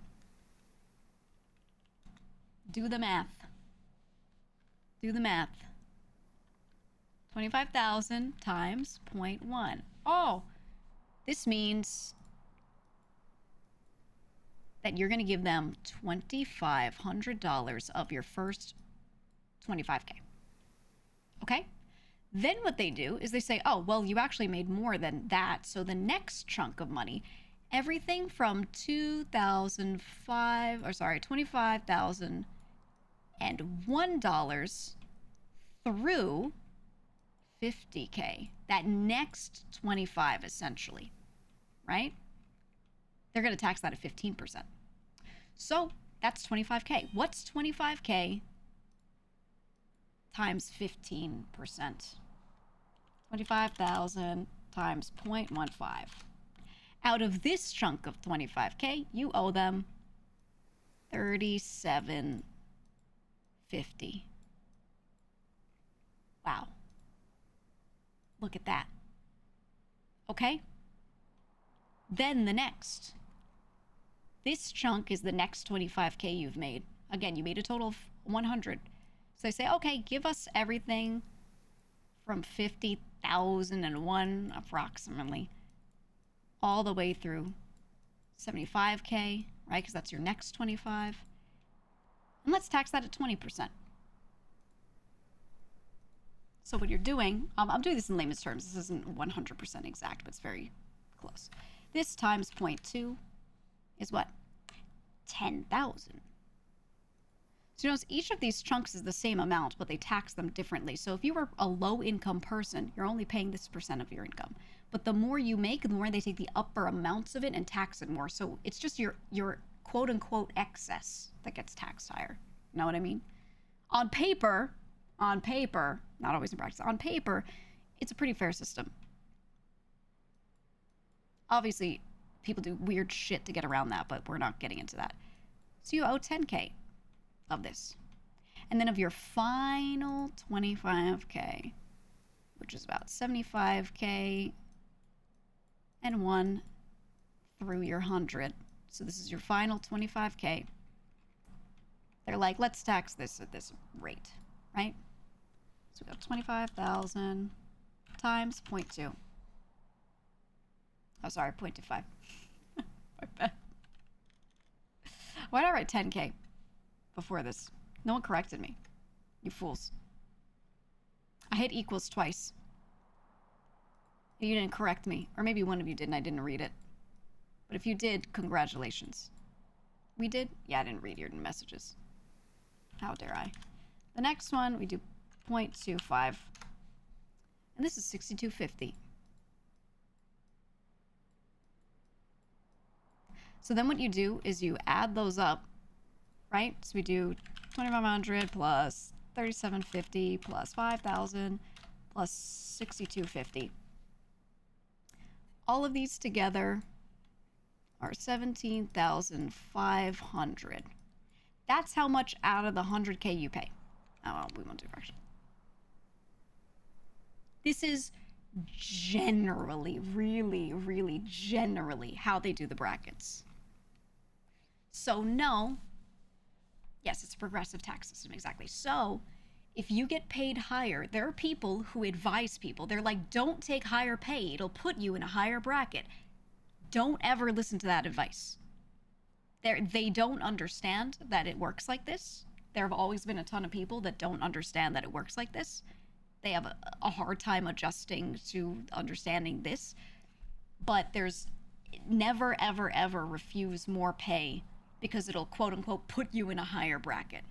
Do the math. Do the math. 25,000 times 0.1. Oh, this means that you're going to give them $2,500 of your first 25K. Okay? Then what they do is they say, oh, well, you actually made more than that. So the next chunk of money, everything from $25,001 through 50K, that next 25 essentially, right? They're going to tax that at 15%. So that's 25K. What's 25K times 15%? 25,000 times 0.15. Out of this chunk of 25K, you owe them $37.50. Wow. Look at that. Okay? Then the next. This chunk is the next 25K you've made. Again, you made a total of 100. So they say, okay, give us everything from 50,001 approximately all the way through 75K, right? Because that's your next 25. And let's tax that at 20%. So what you're doing, I'm doing this in layman's terms. This isn't 100% exact, but it's very close. This times 0.2 is what? 10,000. So you notice each of these chunks is the same amount, but they tax them differently. So if you were a low-income person, you're only paying this percent of your income. But the more you make, the more they take the upper amounts of it and tax it more. So it's just your quote-unquote excess that gets taxed higher. You know what I mean? On paper, not always in practice, on paper, it's a pretty fair system. Obviously, people do weird shit to get around that, but we're not getting into that. So you owe 10K of this. And then of your final 25K, which is about 75K and 1 through your 100. So this is your final 25K. They're like, let's tax this at this rate, right? So we got 25,000 times 0.2. Oh, sorry, 0.25. My bad. Why did I write 10K before this? No one corrected me. You fools. I hit equals twice. You didn't correct me. Or maybe one of you did and I didn't read it. But if you did, congratulations. We did? Yeah, I didn't read your messages. How dare I? The next one, we do 0.25. And this is 62.50. So then what you do is you add those up, right? So we do 2,500 plus 3,750 plus 5,000 plus 6,250. All of these together are 17,500. That's how much out of the 100K you pay. Oh, well, we won't do fraction. This is generally, really generally how they do the brackets. So no, yes, it's a progressive tax system, exactly. So if you get paid higher, there are people who advise people. They're like, don't take higher pay. It'll put you in a higher bracket. Don't ever listen to that advice. They don't understand that it works like this. There have always been a ton of people that don't understand that it works like this. They have a hard time adjusting to understanding this. But there's never, ever refuse more pay because it'll quote unquote put you in a higher bracket.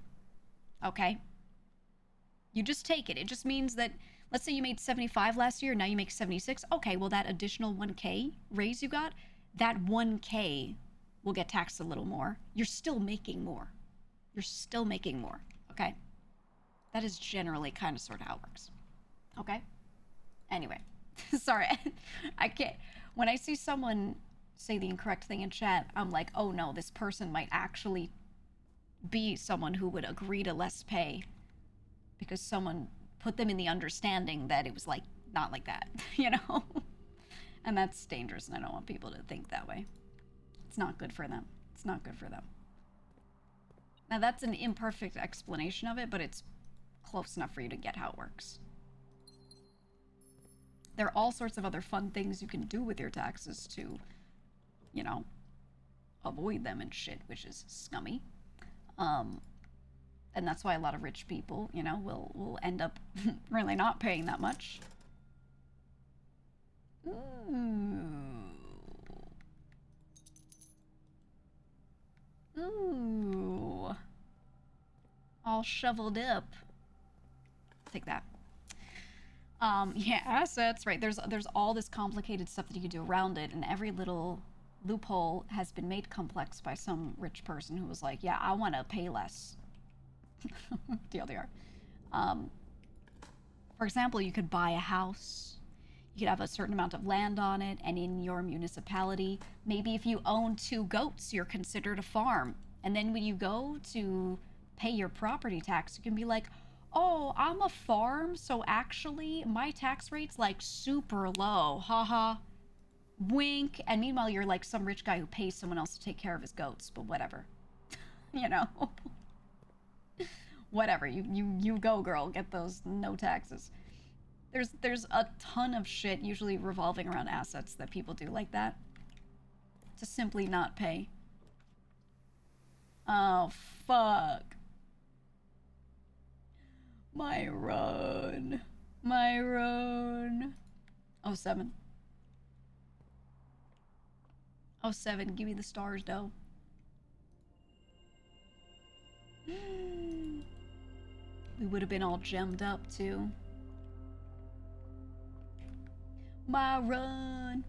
Okay? You just take it. It just means that, let's say you made 75 last year, now you make 76. Okay, well, that additional 1K raise you got, that 1K will get taxed a little more. You're still making more. You're still making more. Okay? That is generally kind of sort of how it works. Okay? Anyway. Sorry. I can't. When I see someone say the incorrect thing in chat, I'm like, oh no, this person might actually be someone who would agree to less pay because someone put them in the understanding that it was like not like that, you know? And that's dangerous, and I don't want people to think that way. It's not good for them. It's not good for them. Now that's an imperfect explanation of it, but it's close enough for you to get how it works. There are all sorts of other fun things you can do with your taxes to, you know, avoid them and shit, which is scummy. And that's why a lot of rich people, you know, will end up really not paying that much. Ooh. Ooh. All shoveled up. Take that. Yeah, assets, right. There's all this complicated stuff that you can do around it, and every little loophole has been made complex by some rich person who was like, yeah, I want to pay less. TLDR. For example, you could buy a house. You could have a certain amount of land on it, and in your municipality, maybe if you own 2 goats, you're considered a farm. And then when you go to pay your property tax, you can be like, oh, I'm a farm, so actually my tax rate's like super low. Haha. Wink. And meanwhile, you're like some rich guy who pays someone else to take care of his goats, but whatever. You know? Whatever. You go, girl. Get those no taxes. There's a ton of shit usually revolving around assets that people do like that. To simply not pay. Oh, fuck. My run. My run. Oh, 7. Oh, 7. Give me the stars, though. We would have been all gemmed up, too. My run.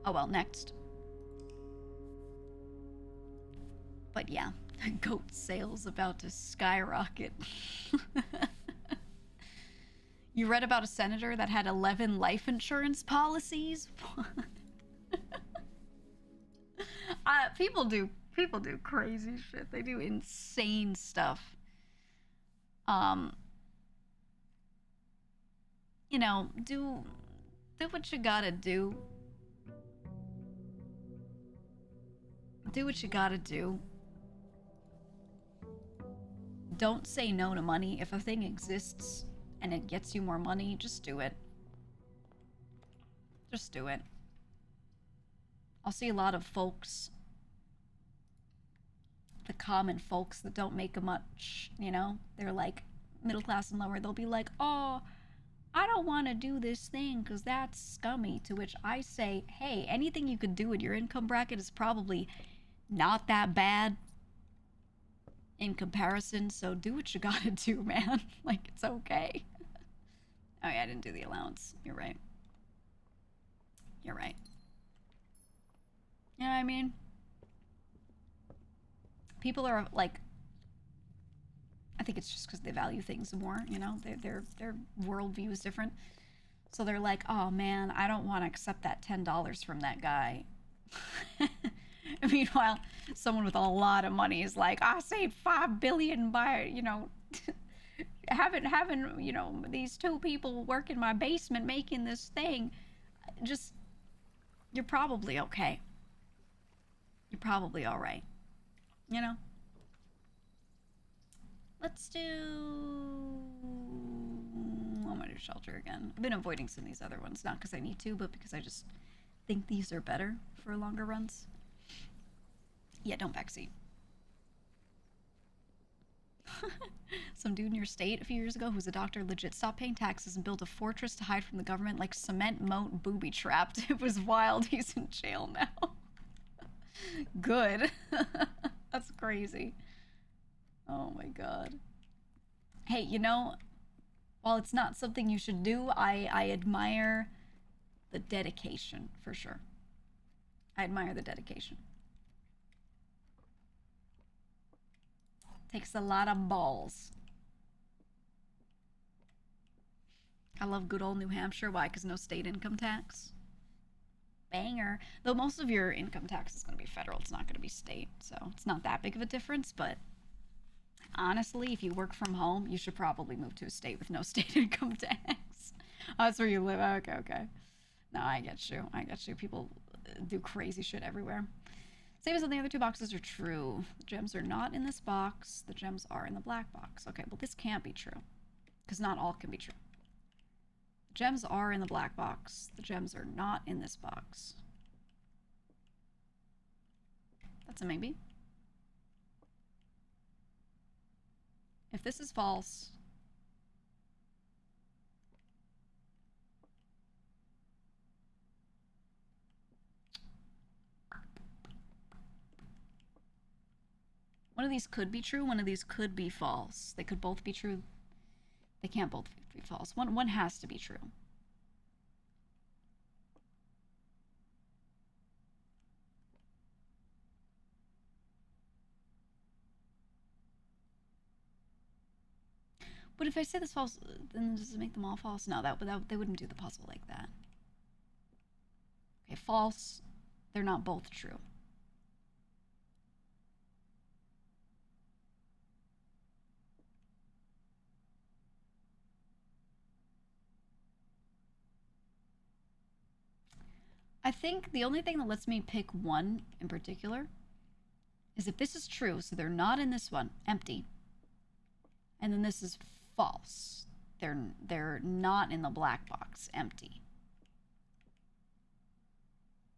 Oh, well, next. But yeah, goat sales about to skyrocket. You read about a senator that had 11 life insurance policies? People do crazy shit. They do insane stuff. You know, do what you gotta do. Do what you gotta do. Don't say no to money. If a thing exists and it gets you more money, just do it. Just do it. I'll see a lot of folks, the common folks that don't make much, you know? They're like middle class and lower. They'll be like, oh, I don't want to do this thing because that's scummy. To which I say, hey, anything you could do in your income bracket is probably not that bad in comparison, so do what you gotta do, man. Like, it's okay. Oh yeah, I didn't do the allowance. You're right. You're right. You know what I mean? People are like, I think it's just because they value things more, you know? Their worldview is different. So they're like, oh man, I don't want to accept that $10 from that guy. Meanwhile, someone with a lot of money is like, I saved $5 billion by, you know, having, you know, these 2 people work in my basement making this thing. Just, you're probably okay. You're probably all right. You know? Let's do... I'm gonna do shelter again. I've been avoiding some of these other ones, not because I need to, but because I just think these are better for longer runs. Yeah, don't backseat. Some dude in your state a few years ago who was a doctor legit stopped paying taxes and built a fortress to hide from the government like cement moat booby trapped. It was wild. He's in jail now. Good. That's crazy. Oh Oh my god. Hey, you know, while it's not something you should do, I admire the dedication, for sure. I admire the dedication. Takes a lot of balls. I love good old New Hampshire. Why? Because no state income tax. Banger. Though most of your income tax is going to be federal. It's not going to be state. So it's not that big of a difference. But honestly, if you work from home, you should probably move to a state with no state income tax. Oh, that's where you live. Okay, okay. No, I get you. I get you. People do crazy shit everywhere. Same as on the other two boxes are true. The gems are not in this box. The gems are in the black box. Okay, well, this can't be true. Because not all can be true. The gems are in the black box. The gems are not in this box. That's a maybe. If this is false, one of these could be true, one of these could be false. They could both be true. They can't both be false. One has to be true. But if I say this false, then does it make them all false? No, they wouldn't do the puzzle like that. Okay, false. They're not both true. I think the only thing that lets me pick one in particular is if this is true, so they're not in this one, empty. And then this is false. They're not in the black box, empty.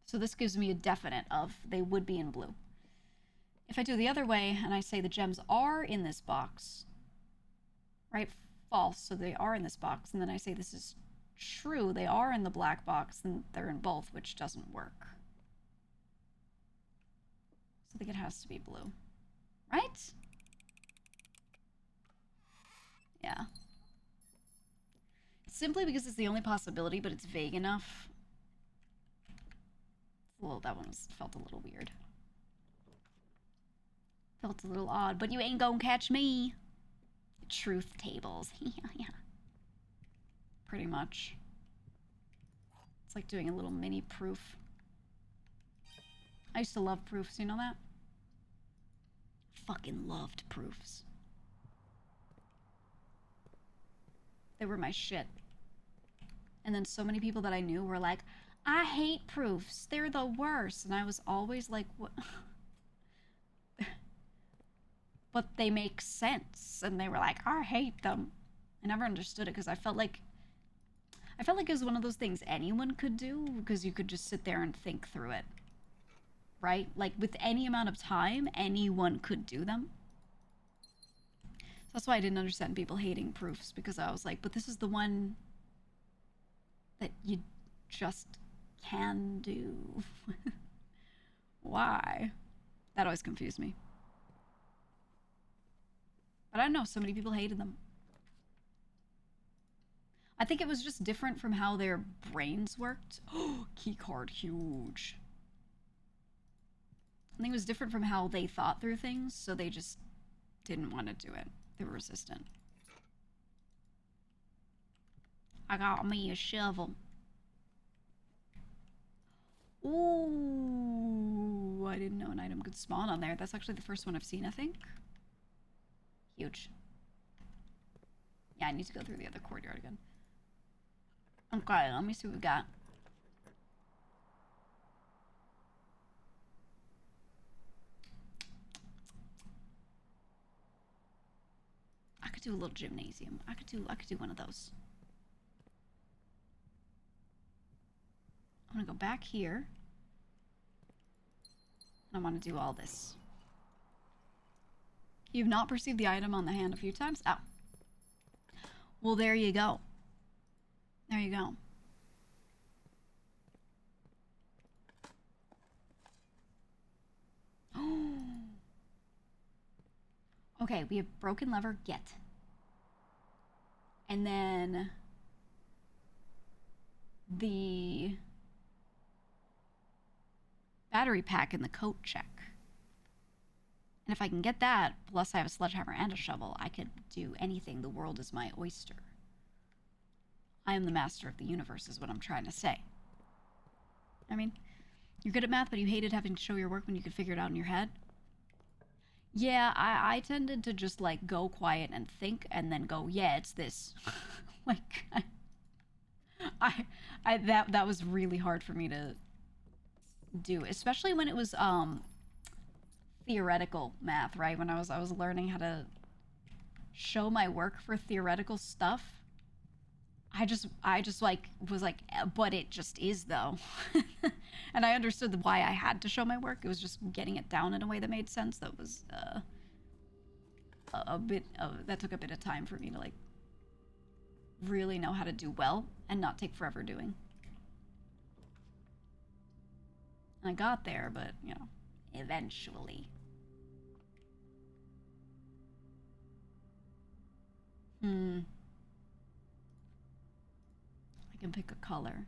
So this gives me a definite of they would be in blue. If I do the other way and I say the gems are in this box, right? False, so they are in this box. And then I say this is true, they are in the black box, then they're in both, which doesn't work. So I think it has to be blue, right? Yeah. Simply because it's the only possibility, but it's vague enough. Well, that one felt a little weird. Felt a little odd, but you ain't gonna catch me. Truth tables. Yeah. Pretty much. It's like doing a little mini proof. I used to love proofs, you know that? Fucking loved proofs. They were my shit. And then so many people that I knew were like, I hate proofs. They're the worst. And I was always like, what? But they make sense. And they were like, I hate them. I never understood it because I felt like it was one of those things anyone could do because you could just sit there and think through it. Right? Like with any amount of time, anyone could do them. So that's why I didn't understand people hating proofs because I was like, but this is the one that you just can do. Why? That always confused me. But I don't know, so many people hated them. I think it was just different from how their brains worked. Oh, key card, huge. I think it was different from how they thought through things, so they just didn't want to do it. They were resistant. I got me a shovel. Ooh, I didn't know an item could spawn on there. That's actually the first one I've seen, I think. Huge. Yeah, I need to go through the other courtyard again. Okay, let me see what we got. I could do a little gymnasium. I could do one of those. I'm gonna go back here. And I want to do all this. You've not perceived the item on the hand a few times? Oh. Well, there you go. There you go. Okay, we have broken lever, get. And then the battery pack in the coat check. And if I can get that, plus I have a sledgehammer and a shovel, I could do anything. The world is my oyster. I am the master of the universe, is what I'm trying to say. I mean, you're good at math, but you hated having to show your work when you could figure it out in your head. Yeah, I tended to just, like, go quiet and think, and then go, yeah, it's this. Like, that was really hard for me to do, especially when it was, theoretical math, right? When I was learning how to show my work for theoretical stuff. I just like was like, but it just is though. And I understood why I had to show my work. It was just getting it down in a way that made sense. That was a bit of, that took a bit of time for me to like really know how to do well and not take forever doing. And I got there, but you know, eventually. I can pick a color.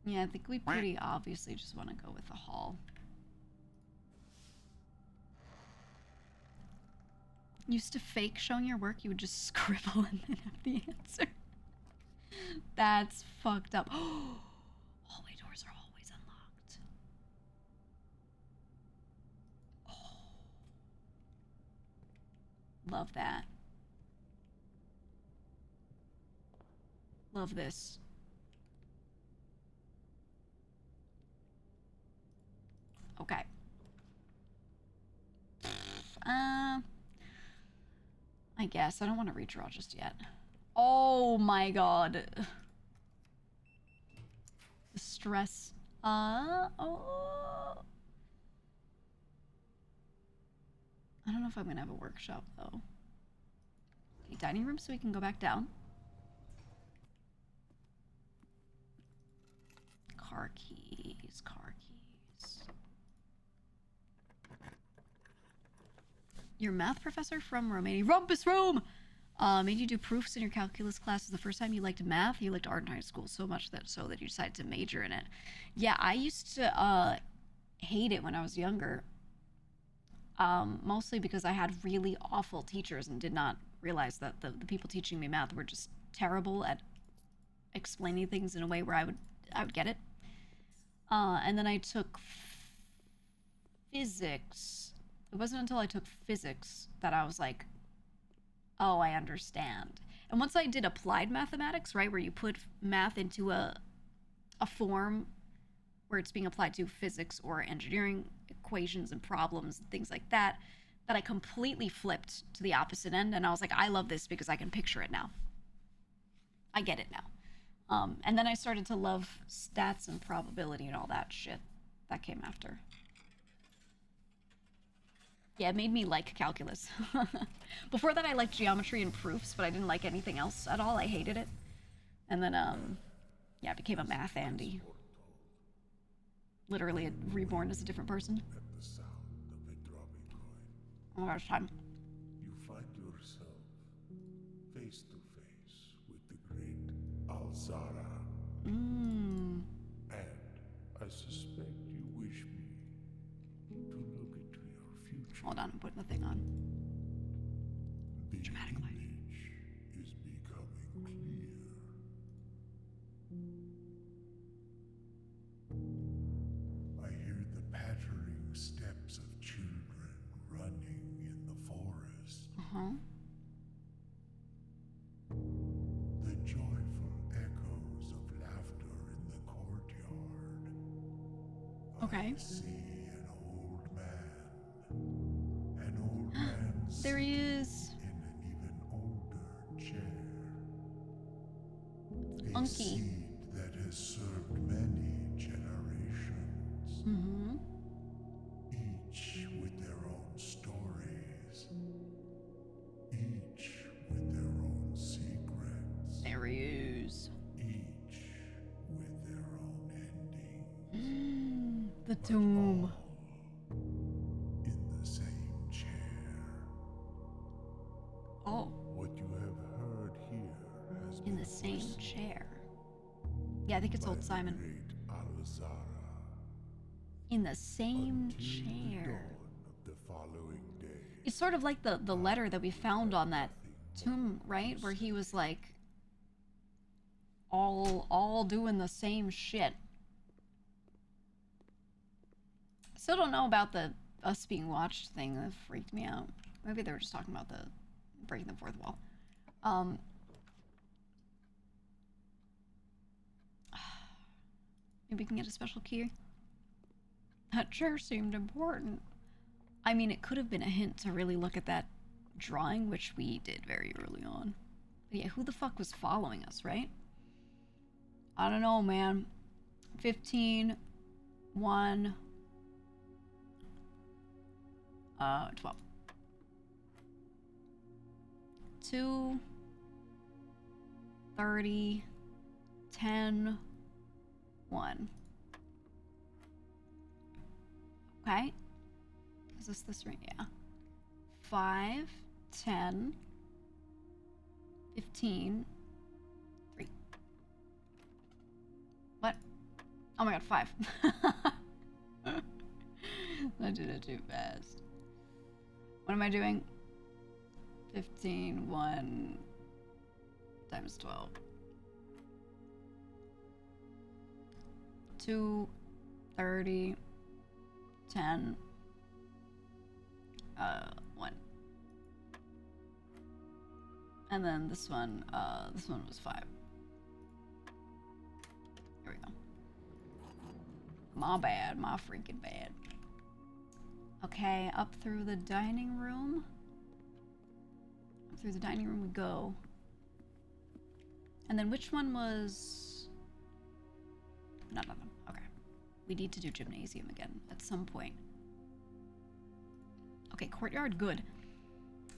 Yeah, I think we pretty obviously just want to go with the hall. Used to fake showing your work, you would just scribble and then have the answer. That's fucked up. Hallway doors are always unlocked. Oh. Love that. Love this. Okay. I guess. I don't want to redraw just yet. Oh my god. The stress. Oh. I don't know if I'm gonna have a workshop though. Okay, dining room so we can go back down. Car keys, car keys. Your math professor from Romania, Rumpus Rome, made you do proofs in your calculus classes the first time you liked math. You liked art in high school so much that you decided to major in it. Yeah, I used to hate it when I was younger. Mostly because I had really awful teachers and did not realize that the people teaching me math were just terrible at explaining things in a way where I would get it. And then I took physics. It wasn't until I took physics that I was like, oh, I understand. And once I did applied mathematics, right, where you put math into a form where it's being applied to physics or engineering equations and problems and things like that, that I completely flipped to the opposite end. And I was like, I love this because I can picture it now. I get it now. And then I started to love stats and probability and all that shit that came after. Yeah, it made me like calculus. Before that, I liked geometry and proofs, but I didn't like anything else at all. I hated it. And then, yeah, I became a math Andy. Literally reborn as a different person. Oh my gosh, time. You find yourself face to face with the great Alzara. And I suspect you wish me to look into your future. Hold on, I'm putting the thing on. The Dramatic light. image is becoming clear. I hear the pattering steps of children running in the forest. The joyful echoes of laughter in the courtyard. Okay. I see an old man. An old man There he is. in an even older chair. A Unky. seed that has served many generations. Each with their own stories. Each with their own secrets. There he is. Each with The tomb. In the same chair. Oh, What you have heard here has in been the same foreseen chair. Yeah, I think it's by old the Simon. great Alzara. In the same Until the chair. dawn of the following day. It's sort of like the letter that we found on that tomb, right? to Where he say. was like all doing the same shit. Still don't know about the us being watched thing. That freaked me out. Maybe they were just talking about the breaking the fourth wall. Maybe we can get a special key. That chair seemed important. I mean, it could have been a hint to really look at that drawing, which we did very early on. But yeah, who the fuck was following us, right? I don't know, man. 15, 1, 12. 2, 30, 10, 1. Okay. Is this right? Yeah. 5, 10, 15, 3. What? Oh my god, 5. I did it too fast. What am I doing? 15, 1 times 12. 2, 30, 10, 1. And then this one was 5. Here we go. My bad, my freaking bad. Okay, up through the dining room. Up through the dining room we go. And then which one was... None of them. Okay. We need to do gymnasium again at some point. Okay, courtyard, good.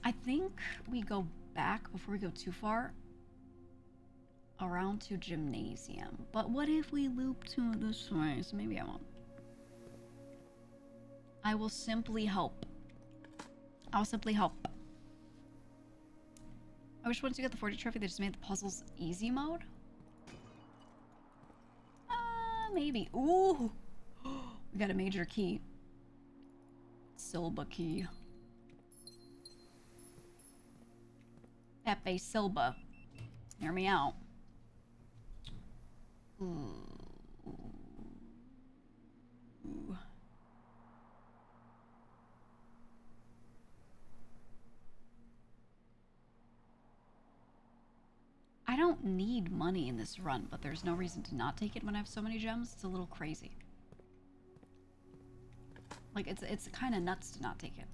I think we go back before we go too far around to gymnasium. But what if we loop to this way? So maybe I won't. I will simply help. I'll simply help. I wish once you get the 40 trophy, they just made the puzzles easy mode. Maybe. Ooh! We got a major key. Silba key. Pepe Silba. Hear me out. Ooh. Ooh. I don't need money in this run, but there's no reason to not take it when I have so many gems. It's a little crazy. Like, it's kind of nuts to not take it.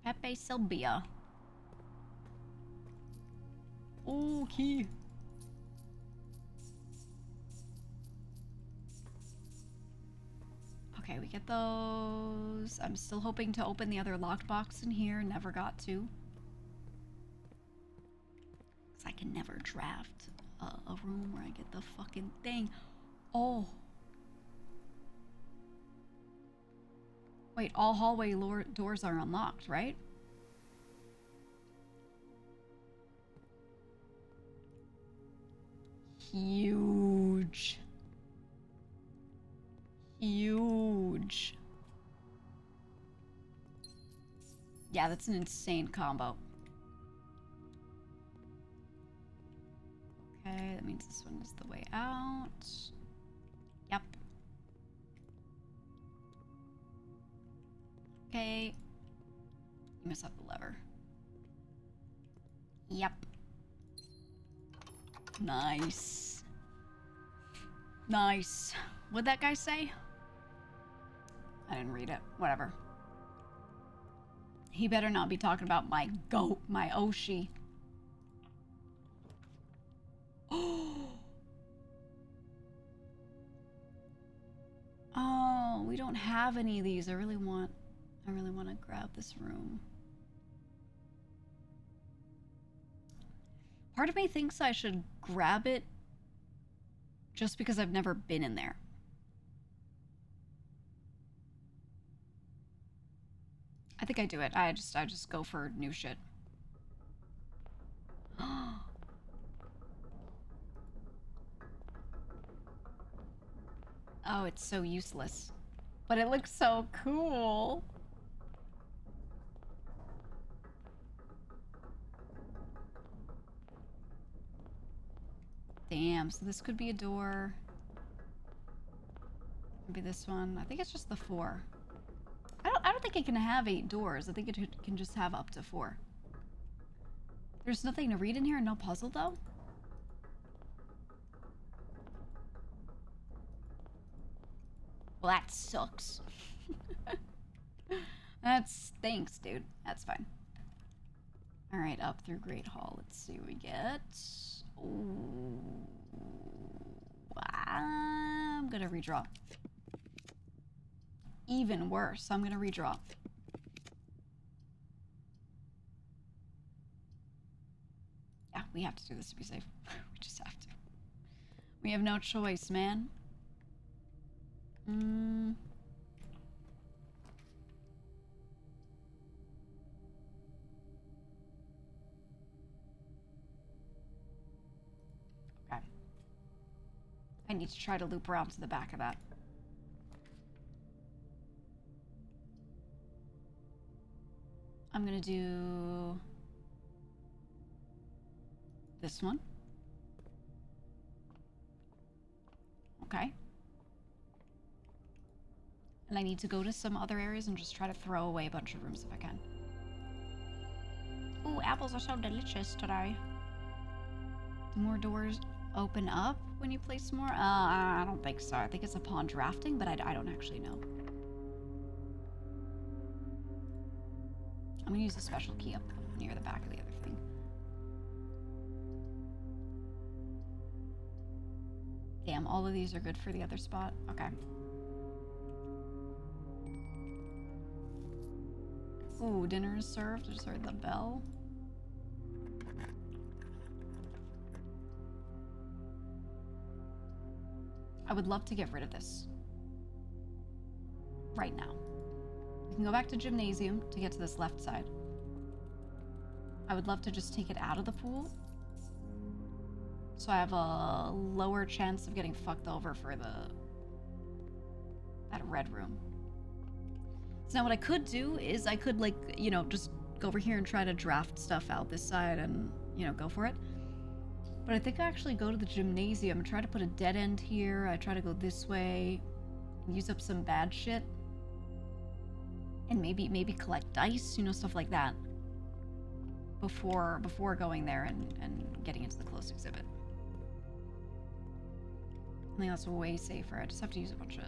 Pepe Silbia. Oh, key. Okay, we get those. I'm still hoping to open the other locked box in here. Never got to. Because I can never draft a room where I get the fucking thing. Oh. Wait, all hallway doors are unlocked, right? Huge. Huge. Yeah, that's an insane combo. Okay, that means this one is the way out. Yep. Okay. You mess up the lever. Yep. Nice. Nice. What'd that guy say? I didn't read it. Whatever. He better not be talking about my goat, my Oshi. Oh, we don't have any of these. I really want to grab this room. Part of me thinks I should grab it just because I've never been in there. think I do it. I just go for new shit. Oh, it's so useless. But it looks so cool. Damn, so this could be a door. Maybe this one. I think it's just the 4. I don't think it can have 8 doors. I think it can just have up to 4. There's nothing to read in here, no puzzle though? Well, that sucks. That stinks, dude. That's fine. Alright, up through Great Hall. Let's see what we get. Ooh. I'm gonna redraw. Even worse, I'm gonna redraw. Yeah, we have to do this to be safe. We just have to. We have no choice, man. Okay. I need to try to loop around to the back of that. I'm gonna do this one. Okay. And I need to go to some other areas and just try to throw away a bunch of rooms if I can. Ooh, apples are so delicious today. Do more doors open up when you place more? I don't think so. I think it's upon drafting, but I don't actually know. I'm gonna use a special key up near the back of the other thing. Damn, all of these are good for the other spot? Okay. Ooh, dinner is served. I just heard the bell. I would love to get rid of this. Right now. We can go back to gymnasium to get to this left side. I would love to just take it out of the pool. So I have a lower chance of getting fucked over for that red room. So now what I could do is I could, like, you know, just go over here and try to draft stuff out this side and, you know, go for it. But I think I actually go to the gymnasium, try to put a dead end here. I try to go this way, use up some bad shit. And maybe collect dice, you know, stuff like that. Before going there and getting into the closed exhibit. I think that's way safer. I just have to use a bunch of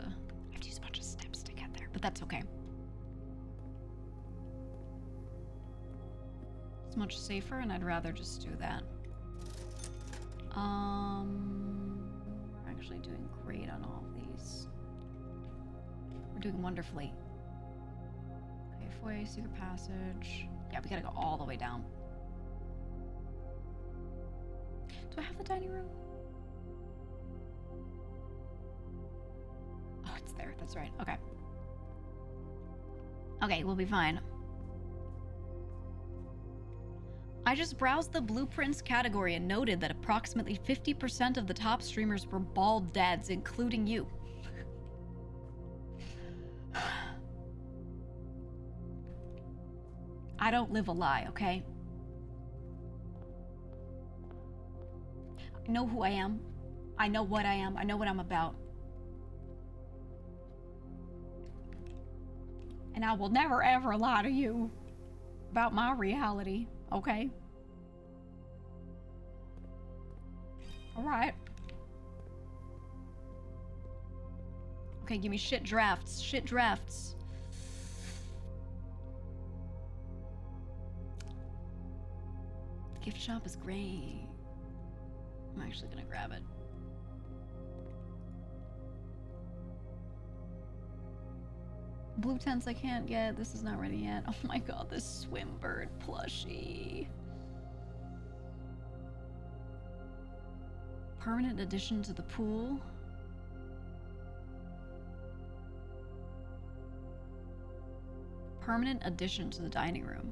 steps to get there, but that's okay. It's much safer, and I'd rather just do that. We're actually doing great on all of these. We're doing wonderfully. Okay, foyer, secret passage. Yeah, we gotta go all the way down. Do I have the dining room? Oh, it's there. That's right. Okay. Okay, we'll be fine. I just browsed the blueprints category and noted that approximately 50% of the top streamers were bald dads, including you. I don't live a lie, okay? I know who I am. I know what I am. I know what I'm about. And I will never ever lie to you about my reality, okay? Alright. Okay, give me shit drafts. Shit drafts. Gift shop is great. I'm actually gonna grab it. Blue tents I can't get. This is not ready yet. Oh my god, this swim bird plushie. Permanent addition to the pool. permanent addition to the dining room.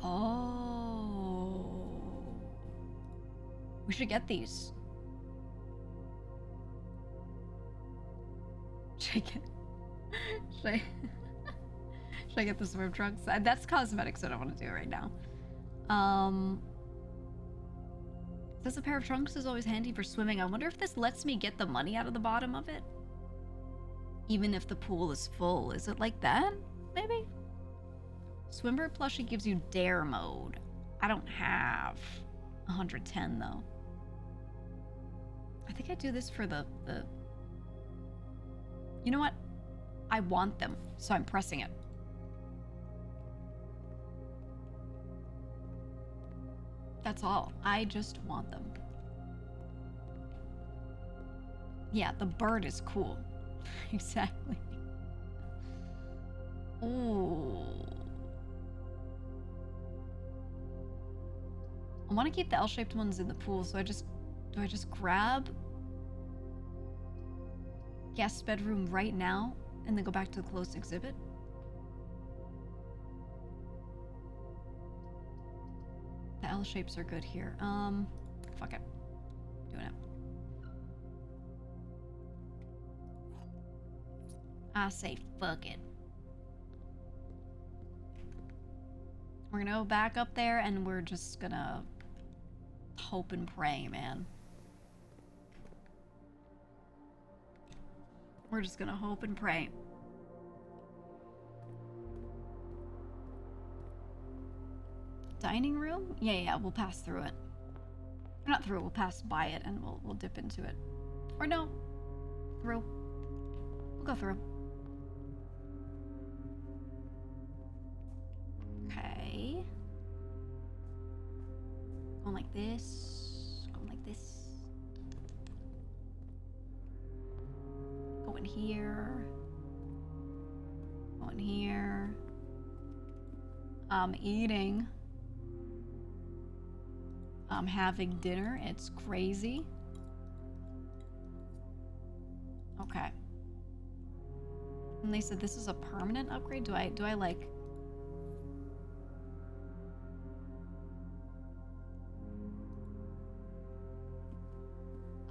Oh. We should get these. Should I get... Should I... Should I get the swim trunks? That's cosmetics, I don't want to do it right now. Says a pair of trunks is always handy for swimming. I wonder if this lets me get the money out of the bottom of it. Even if the pool is full. Is it like that? Maybe? Swimmer plushie gives you dare mode. I don't have 110 though. I think I do this for the... You know what? I want them, so I'm pressing it. That's all. I just want them. Yeah, the bird is cool. Exactly. Ooh. I want to keep the L-shaped ones in the pool, so do I just grab guest bedroom right now and then go back to the closed exhibit? The L shapes are good here. Fuck it. Doing it. I say fuck it. We're gonna go back up there and we're just gonna hope and pray, man. We're just gonna hope and pray. Dining room? Yeah, we'll pass through it. Not through, we'll pass by it and we'll dip into it. Or no. Through. We'll go through. Okay. Going like this. Going like this. Going here. Going here. I'm eating. I'm having dinner. It's crazy. Okay. And they said this is a permanent upgrade. Do I like...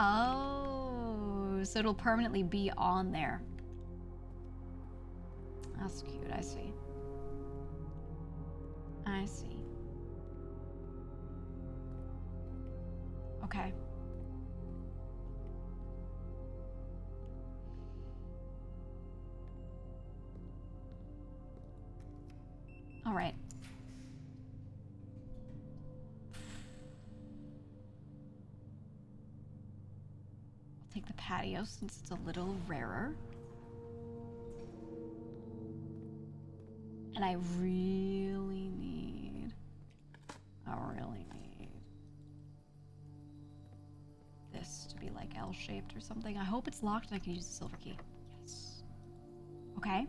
Oh, so it'll permanently be on there. That's cute. I see. I see. Okay. All right. I'll take the patio since it's a little rarer. And I really need this to be like L-shaped or something. I hope it's locked and I can use the silver key. Yes. Okay.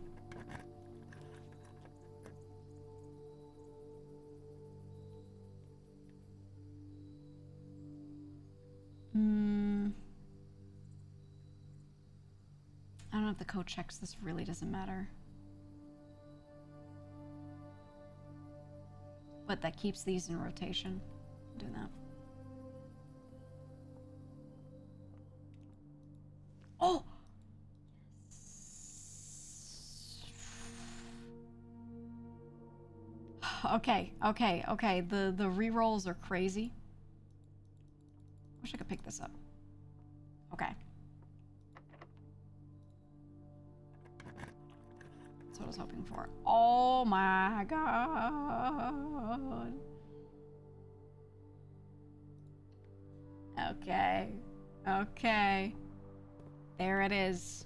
I don't know if the code checks. This really doesn't matter. But that keeps these in rotation. I'm doing that. Oh! Okay. The re-rolls are crazy. Wish I could pick this up. Okay. That's what I was hoping for. Oh my god. Okay. There it is.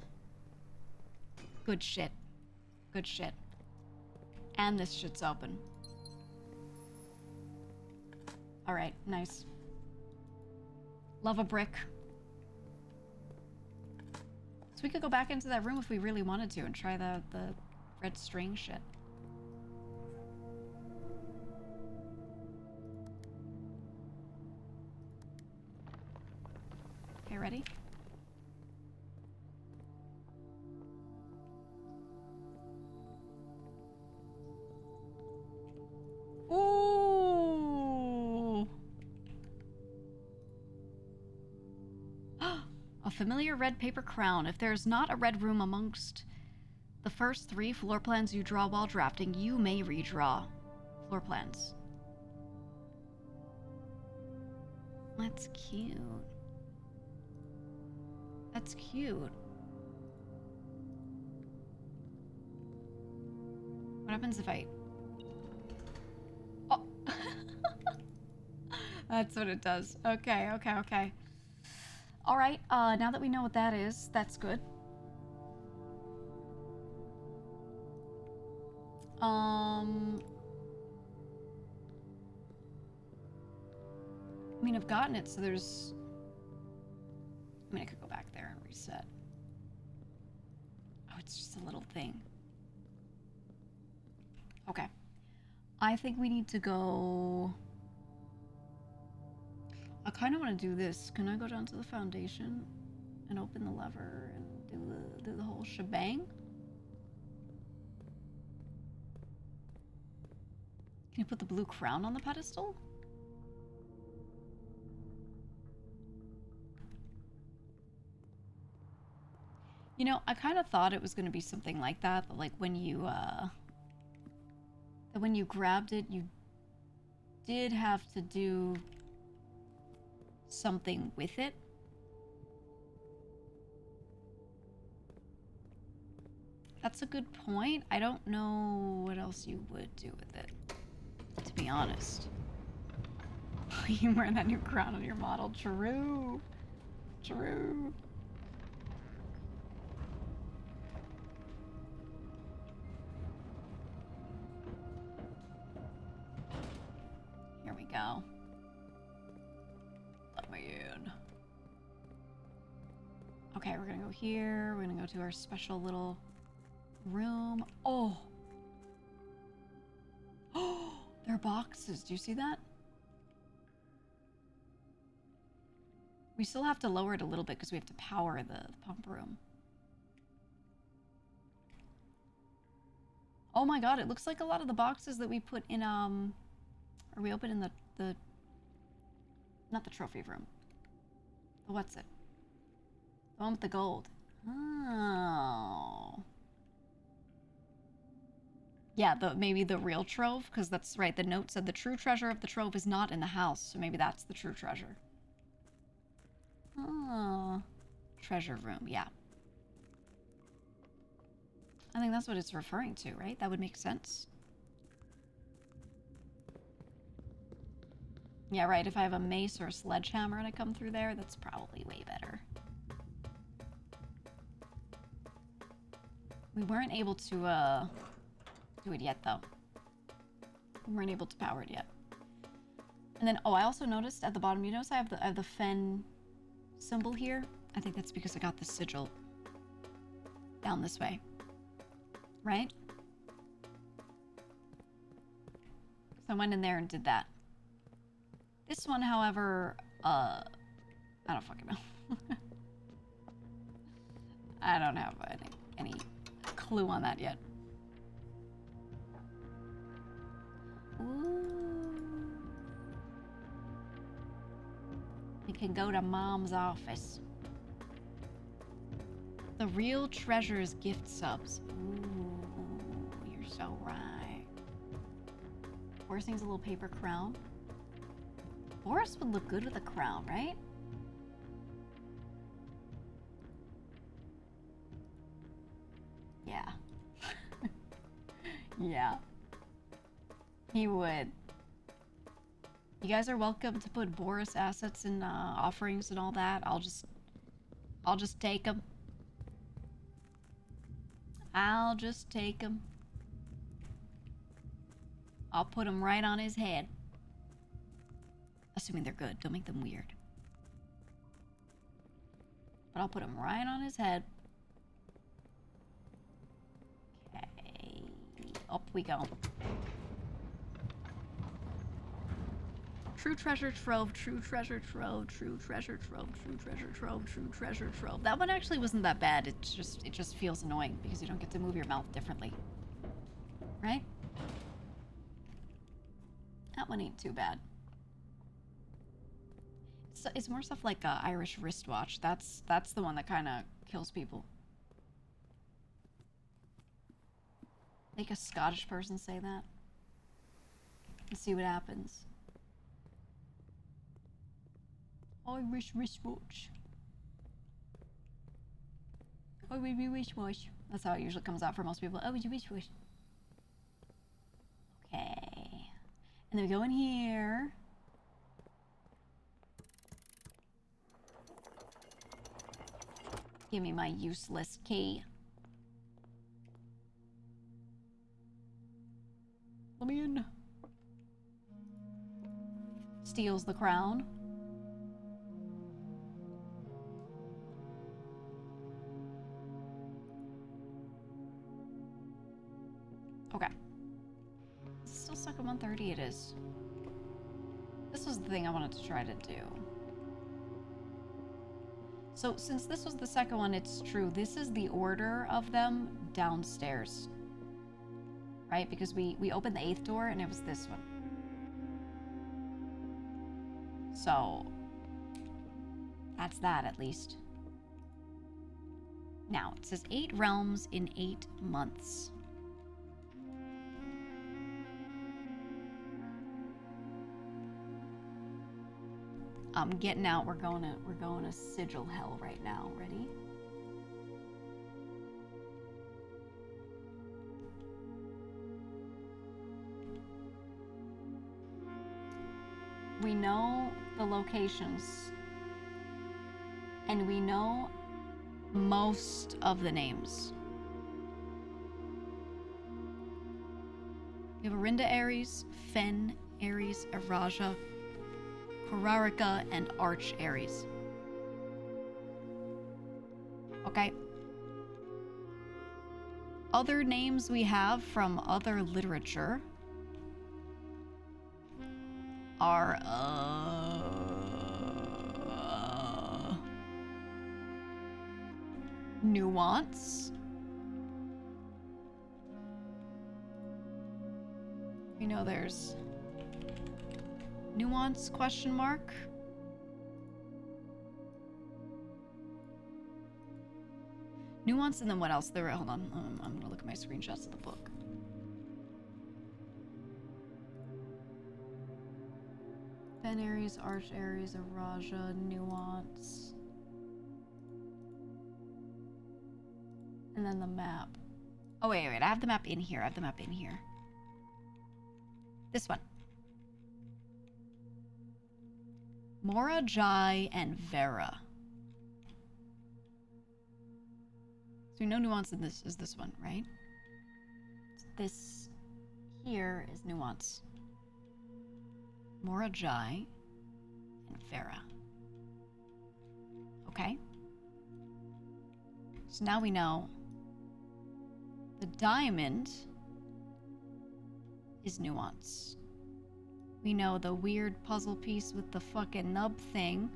Good shit. And this shit's open. Alright, nice. Love a brick. So we could go back into that room if we really wanted to and try the red string shit. Okay, ready? A familiar red paper crown. If there's not a red room amongst the first 3 floor plans you draw while drafting, you may redraw floor plans. That's cute. That's cute. What happens if I... Oh! That's what it does. Okay, okay, okay. Alright, now that we know what that is, that's good. I mean, I've gotten it, so there's... I mean, I could go back there and reset. Oh, it's just a little thing. Okay. I think we need to go... I kind of want to do this. Can I go down to the foundation and open the lever and do the whole shebang? Can you put the blue crown on the pedestal? You know, I kind of thought it was going to be something like that, but like when you grabbed it, you did have to do something with it. That's a good point. I don't know what else you would do with it, to be honest. You wear that new crown on your model. True. True. Here we go. Let me in. Okay, we're gonna go here. We're gonna go to our special little room. Oh! Oh! They're boxes. Do you see that? We still have to lower it a little bit because we have to power the pump room. Oh my god, it looks like a lot of the boxes that we put in, or we opened in the not the trophy room. The what's it? The one with the gold. Oh. Yeah, maybe the real trove, because that's right. The note said the true treasure of the trove is not in the house, so maybe that's the true treasure. Oh. Treasure room, yeah. I think that's what it's referring to, right? That would make sense. Yeah, right. If I have a mace or a sledgehammer and I come through there, that's probably way better. We weren't able to, do it yet, though. We weren't able to power it yet. And then, oh, I also noticed at the bottom, you notice I have the Fen symbol here? I think that's because I got the sigil down this way. Right? So I went in there and did that. This one, however, I don't fucking know. I don't have any clue on that yet. Ooh. You can go to Mom's office. The real treasures gift subs. Ooh, you're so right. Boris needs a little paper crown. Boris would look good with a crown, right? Yeah. Yeah. He would. You guys are welcome to put Boris assets in offerings and all that. I'll just take them. I'll just take them. I'll put them right on his head. Assuming they're good. Don't make them weird. But I'll put them right on his head. Okay. Up we go. True treasure trove, true treasure trove, true treasure trove, true treasure trove, true treasure trove. That one actually wasn't that bad. It just feels annoying because you don't get to move your mouth differently. Right? That one ain't too bad. it's more stuff like Irish wristwatch. That's the one that kind of kills people. Make a Scottish person say that and see what happens. Irish wristwatch. Irish wristwatch. That's how it usually comes out for most people. Irish wristwatch. Okay. And then we go in here. Give me my useless key. Let me in. Steals the crown. Okay. Is it still stuck at 130? It is. This was the thing I wanted to try to do. So since this was the second one, it's true. This is the order of them downstairs. Right? Because we opened the 8th door and it was this one. So that's that at least. Now it says 8 realms in 8 months. I'm getting out. We're going to sigil hell right now. Ready? We know the locations, and we know most of the names. We have Arinda Ares, Fen Ares, Araja, Korarika, and Arch Ares. Okay. Other names we have from other literature are Nuance. We know there's Nuance question mark. Nuance, and then what else? There. Hold on. I'm gonna look at my screenshots of the book. Fen Ares, Arch Ares, Araja, Nuance. And then the map. Oh, wait. I have the map in here. This one. Mora, Jai, and Vera. So we know Nuance in this is this one, right? So this here is Nuance. Mora, Jai, and Vera. Okay? So now we know the diamond is Nuance. We know the weird puzzle piece with the fucking nub thing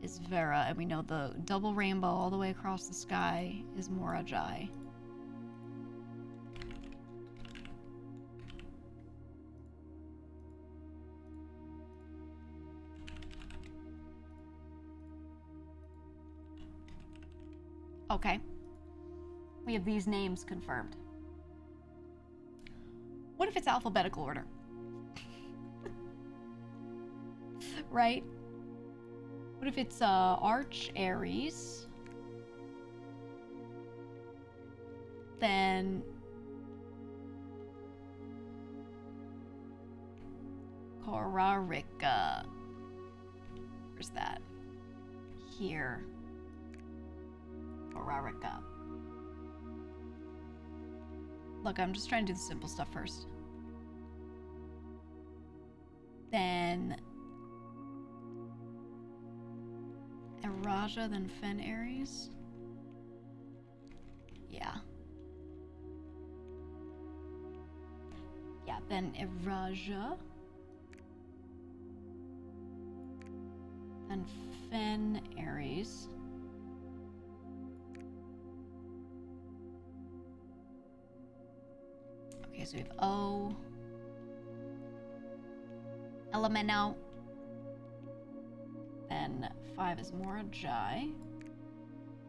is Vera, and we know the double rainbow all the way across the sky is Morajai. Okay. We have these names confirmed. What if it's alphabetical order? Right? What if it's Arch Ares? Then Korarika. Where's that? Here. Korarika. Look, I'm just trying to do the simple stuff first. Then Araja, then Fen Ares. Yeah. Yeah, then Araja. Then Fen Ares. Okay, so we have O. 'Elemento. then 5 is Morajai.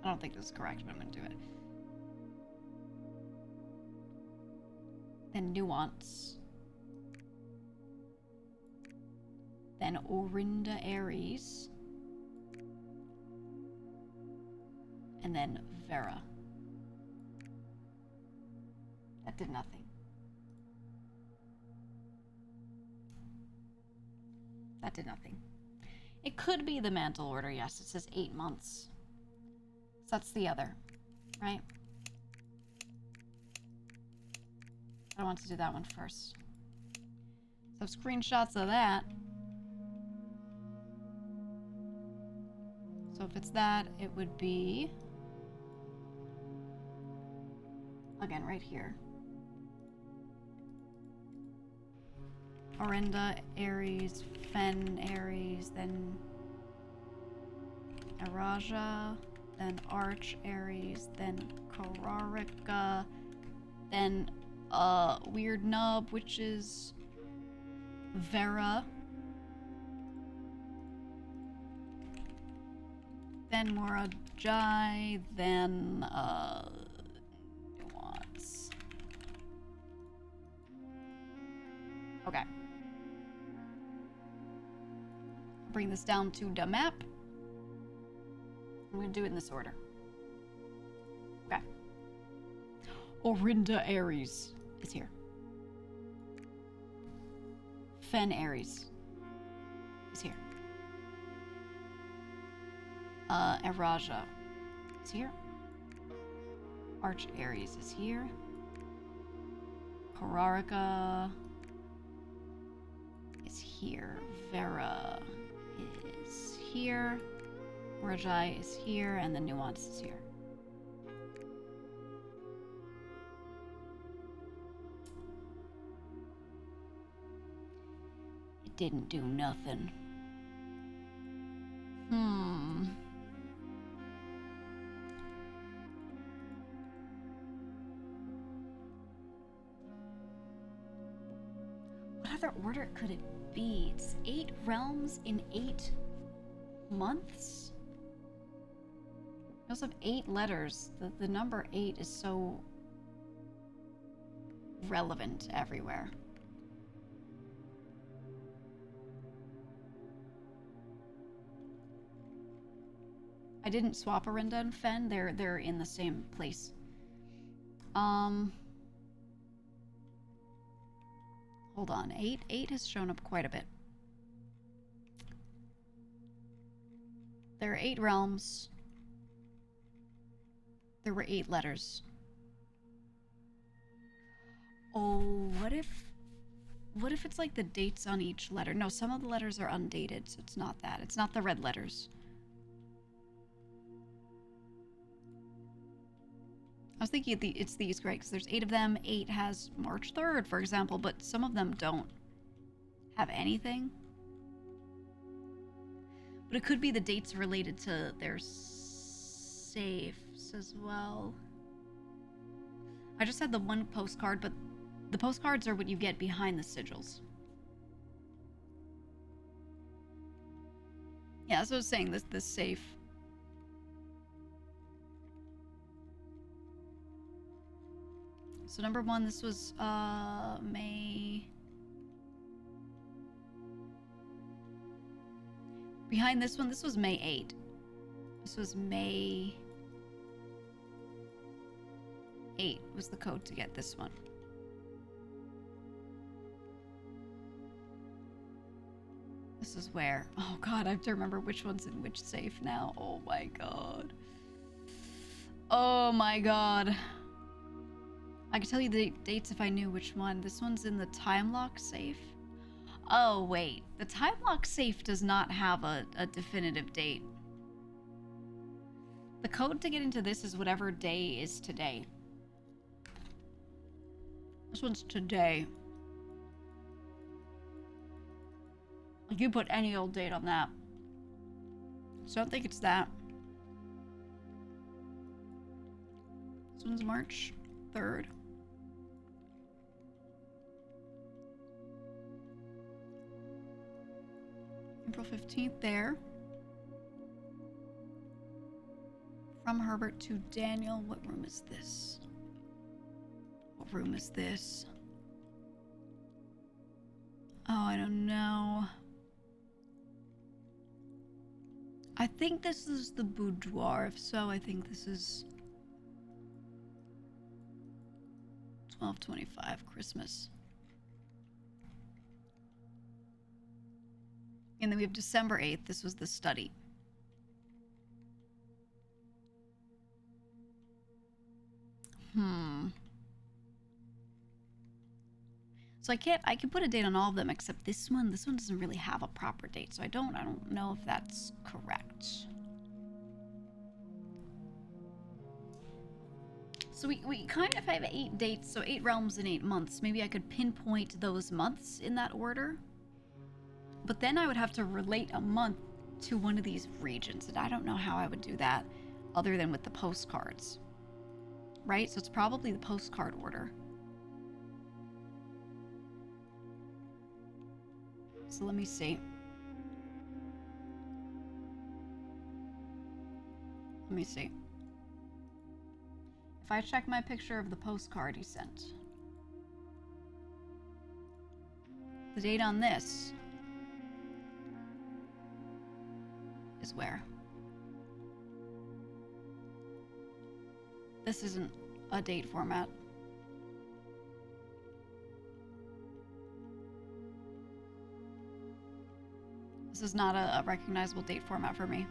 I don't think this is correct, but I'm gonna do it. Then Nuance. Then Orinda Aries. And then Vera. That did nothing. That did nothing. It could be the mantle order, yes. It says 8 months. So that's the other, right? I want to do that one first. So screenshots of that. So if it's that, it would be, again, right here. Orinda, Aries, Fen, Aries, then Araja, then Arch, Aries, then Kararika, then Weird Nub, which is Vera, then Morajai, then Nuance. Okay. Bring this down to the map. I'm gonna do it in this order. Okay. Orinda Aries is here. Fen Aries is here. Araja is here. Arch Aries is here. Kararika is here. Vera is here. Morajai is here, and the Nuance is here. It didn't do nothing. What other order could it be? It's 8 realms in 8 months? We also have 8 letters. The number 8 is so relevant everywhere. I didn't swap Orinda and Fen. They're in the same place. Hold on. 8 has shown up quite a bit. There are 8 realms. There were 8 letters. Oh, what if it's like the dates on each letter? No, some of the letters are undated, so it's not that. It's not the red letters. I was thinking it's these, right? Because there's 8 of them. 8 has March 3rd, for example, but some of them don't have anything. But it could be the dates related to their safes as well. I just had the one postcard, but the postcards are what you get behind the sigils. Yeah, that's what I was saying, this safe. So number 1, this was May. Behind this one, this was May 8. This was May 8 was the code to get this one. This is where, oh god, I have to remember which one's in which safe now. Oh my god. Oh my god. I could tell you the dates if I knew which one. This one's in the time lock safe. Oh wait, the time lock safe does not have a definitive date. The code to get into this is whatever day is today. This one's today. Like, you put any old date on that. So I don't think it's that. This one's March 3rd. April 15th there. From Herbert to Daniel. What room is this? What room is this? Oh, I don't know. I think this is the boudoir. If so, I think this is 12/25 Christmas. And then we have December 8th. This was the study. So I can put a date on all of them except this one. This one doesn't really have a proper date, so I don't know if that's correct. So we kind of have 8 dates, so 8 realms in 8 months. Maybe I could pinpoint those months in that order. But then I would have to relate a month to one of these regions, and I don't know how I would do that other than with the postcards. Right? So it's probably the postcard order. So let me see. Let me see. If I check my picture of the postcard he sent, the date on this is where? This isn't a date format. This is not a recognizable date format for me.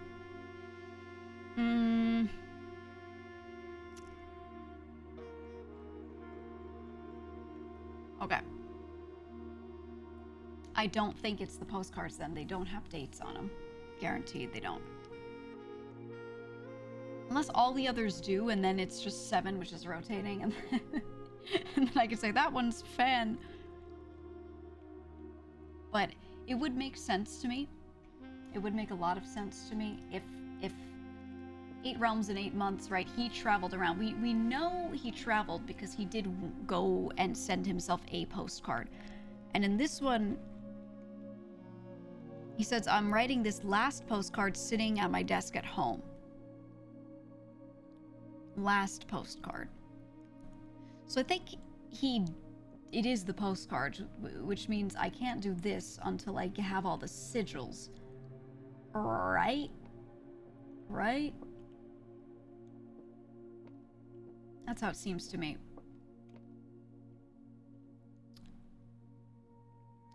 Okay. I don't think it's the postcards then. They don't have dates on them. Guaranteed they don't. Unless all the others do, and then it's just 7, which is rotating, and then I could say that one's fan. But it would make sense to me. It would make a lot of sense to me if 8 realms in 8 months, right? He traveled around. We know he traveled because he did go and send himself a postcard. And in this one, he says, I'm writing this last postcard sitting at my desk at home. Last postcard. So I think it is the postcard, which means I can't do this until I have all the sigils. Right? Right? That's how it seems to me.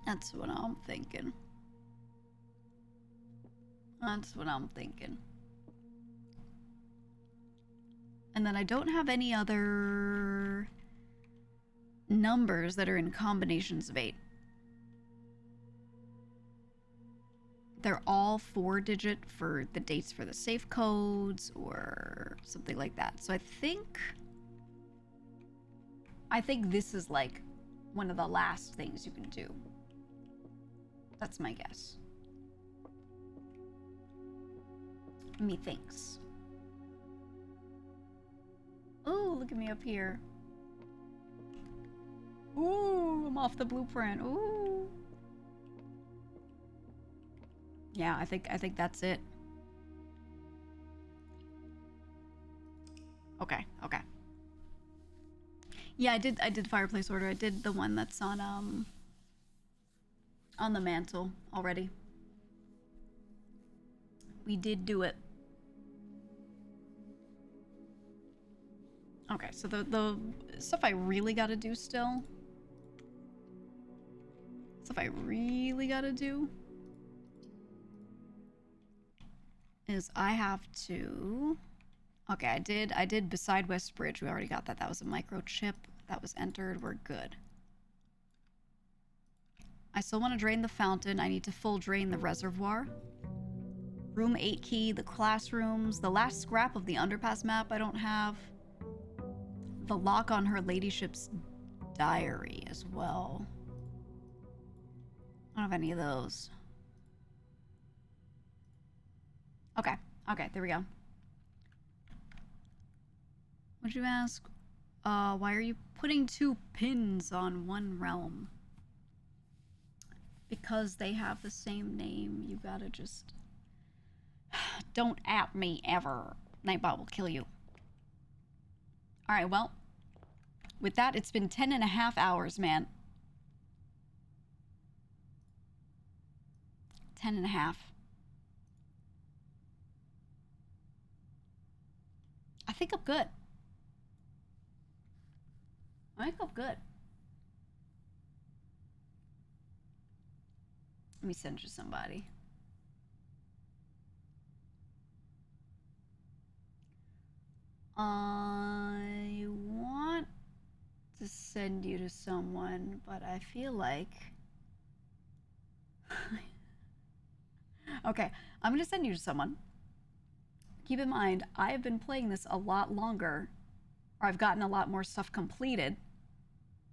That's what I'm thinking. That's what I'm thinking. And then I don't have any other numbers that are in combinations of 8. They're all 4-digit for the dates for the safe codes or something like that. So I think this is like one of the last things you can do. That's my guess. Methinks. Ooh, look at me up here. Ooh, I'm off the blueprint. Ooh. Yeah, I think that's it. Okay. Yeah, I did fireplace order. I did the one that's on the mantle already. We did do it. Okay, so the stuff I really gotta do still. Stuff I really gotta do is I have to... Okay, I did beside West Bridge. We already got that. That was a microchip. That was entered. We're good. I still want to drain the fountain. I need to full drain the reservoir. Room 8 key, the classrooms, the last scrap of the underpass map I don't have. The lock on her ladyship's diary as well. I don't have any of those. Okay, there we go. What'd you ask? Why are you putting 2 pins on one realm? Because they have the same name. You gotta just... Don't at me ever. Nightbot will kill you. Alright, well. With that, it's been 10.5 hours, man. 10.5. I think I'm good. I think I'm good. Let me send you somebody. I want to send you to someone, but I feel like... Okay, I'm going to send you to someone. Keep in mind, I have been playing this a lot longer, or I've gotten a lot more stuff completed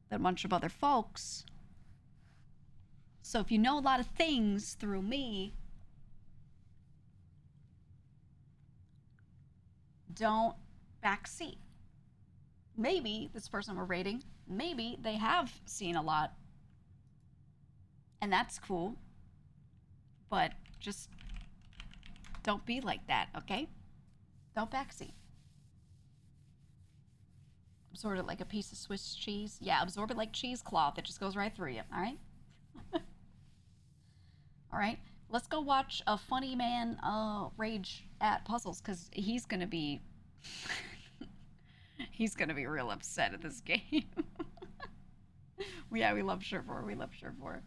than a bunch of other folks. So if you know a lot of things through me, don't backseat. Maybe this person we're rating, maybe they have seen a lot, and that's cool, but just don't be like that, okay? Don't backseat. Absorb it like a piece of Swiss cheese. Yeah, absorb it like cheesecloth. It just goes right through you, all right? All right, let's go watch a funny man rage at puzzles, because he's gonna be he's gonna be real upset at this game. Yeah, we love Sherfor. We love Sherfor.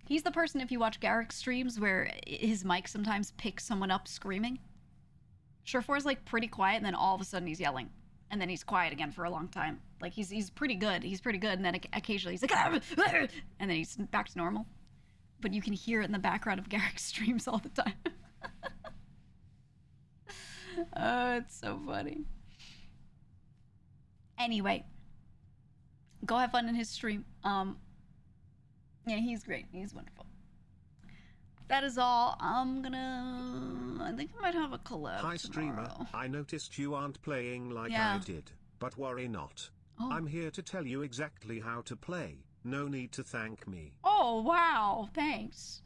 He's the person, if you watch Garrick's streams, where his mic sometimes picks someone up screaming. Sherfor's like pretty quiet, and then all of a sudden he's yelling, and then he's quiet again for a long time. Like he's pretty good. He's pretty good, and then occasionally he's like, and then he's back to normal. But you can hear it in the background of Garrick's streams all the time. Oh, it's so funny. Anyway, go have fun in his stream. Yeah, he's great. He's wonderful. That is all. I think I might have a collab Hi tomorrow. streamer, I noticed you aren't playing like Yeah. I did, but worry not. Oh. I'm here to tell you exactly how to play. No need to thank me. Oh, wow. Thanks.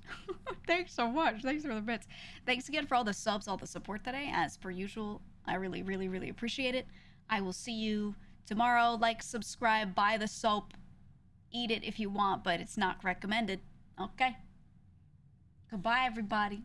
Thanks so much. Thanks for the bits. Thanks again for all the subs, all the support today. As per usual, I really, really, really appreciate it. I will see you tomorrow. Like, subscribe, buy the soap. Eat it if you want, but it's not recommended. Okay? Goodbye, everybody.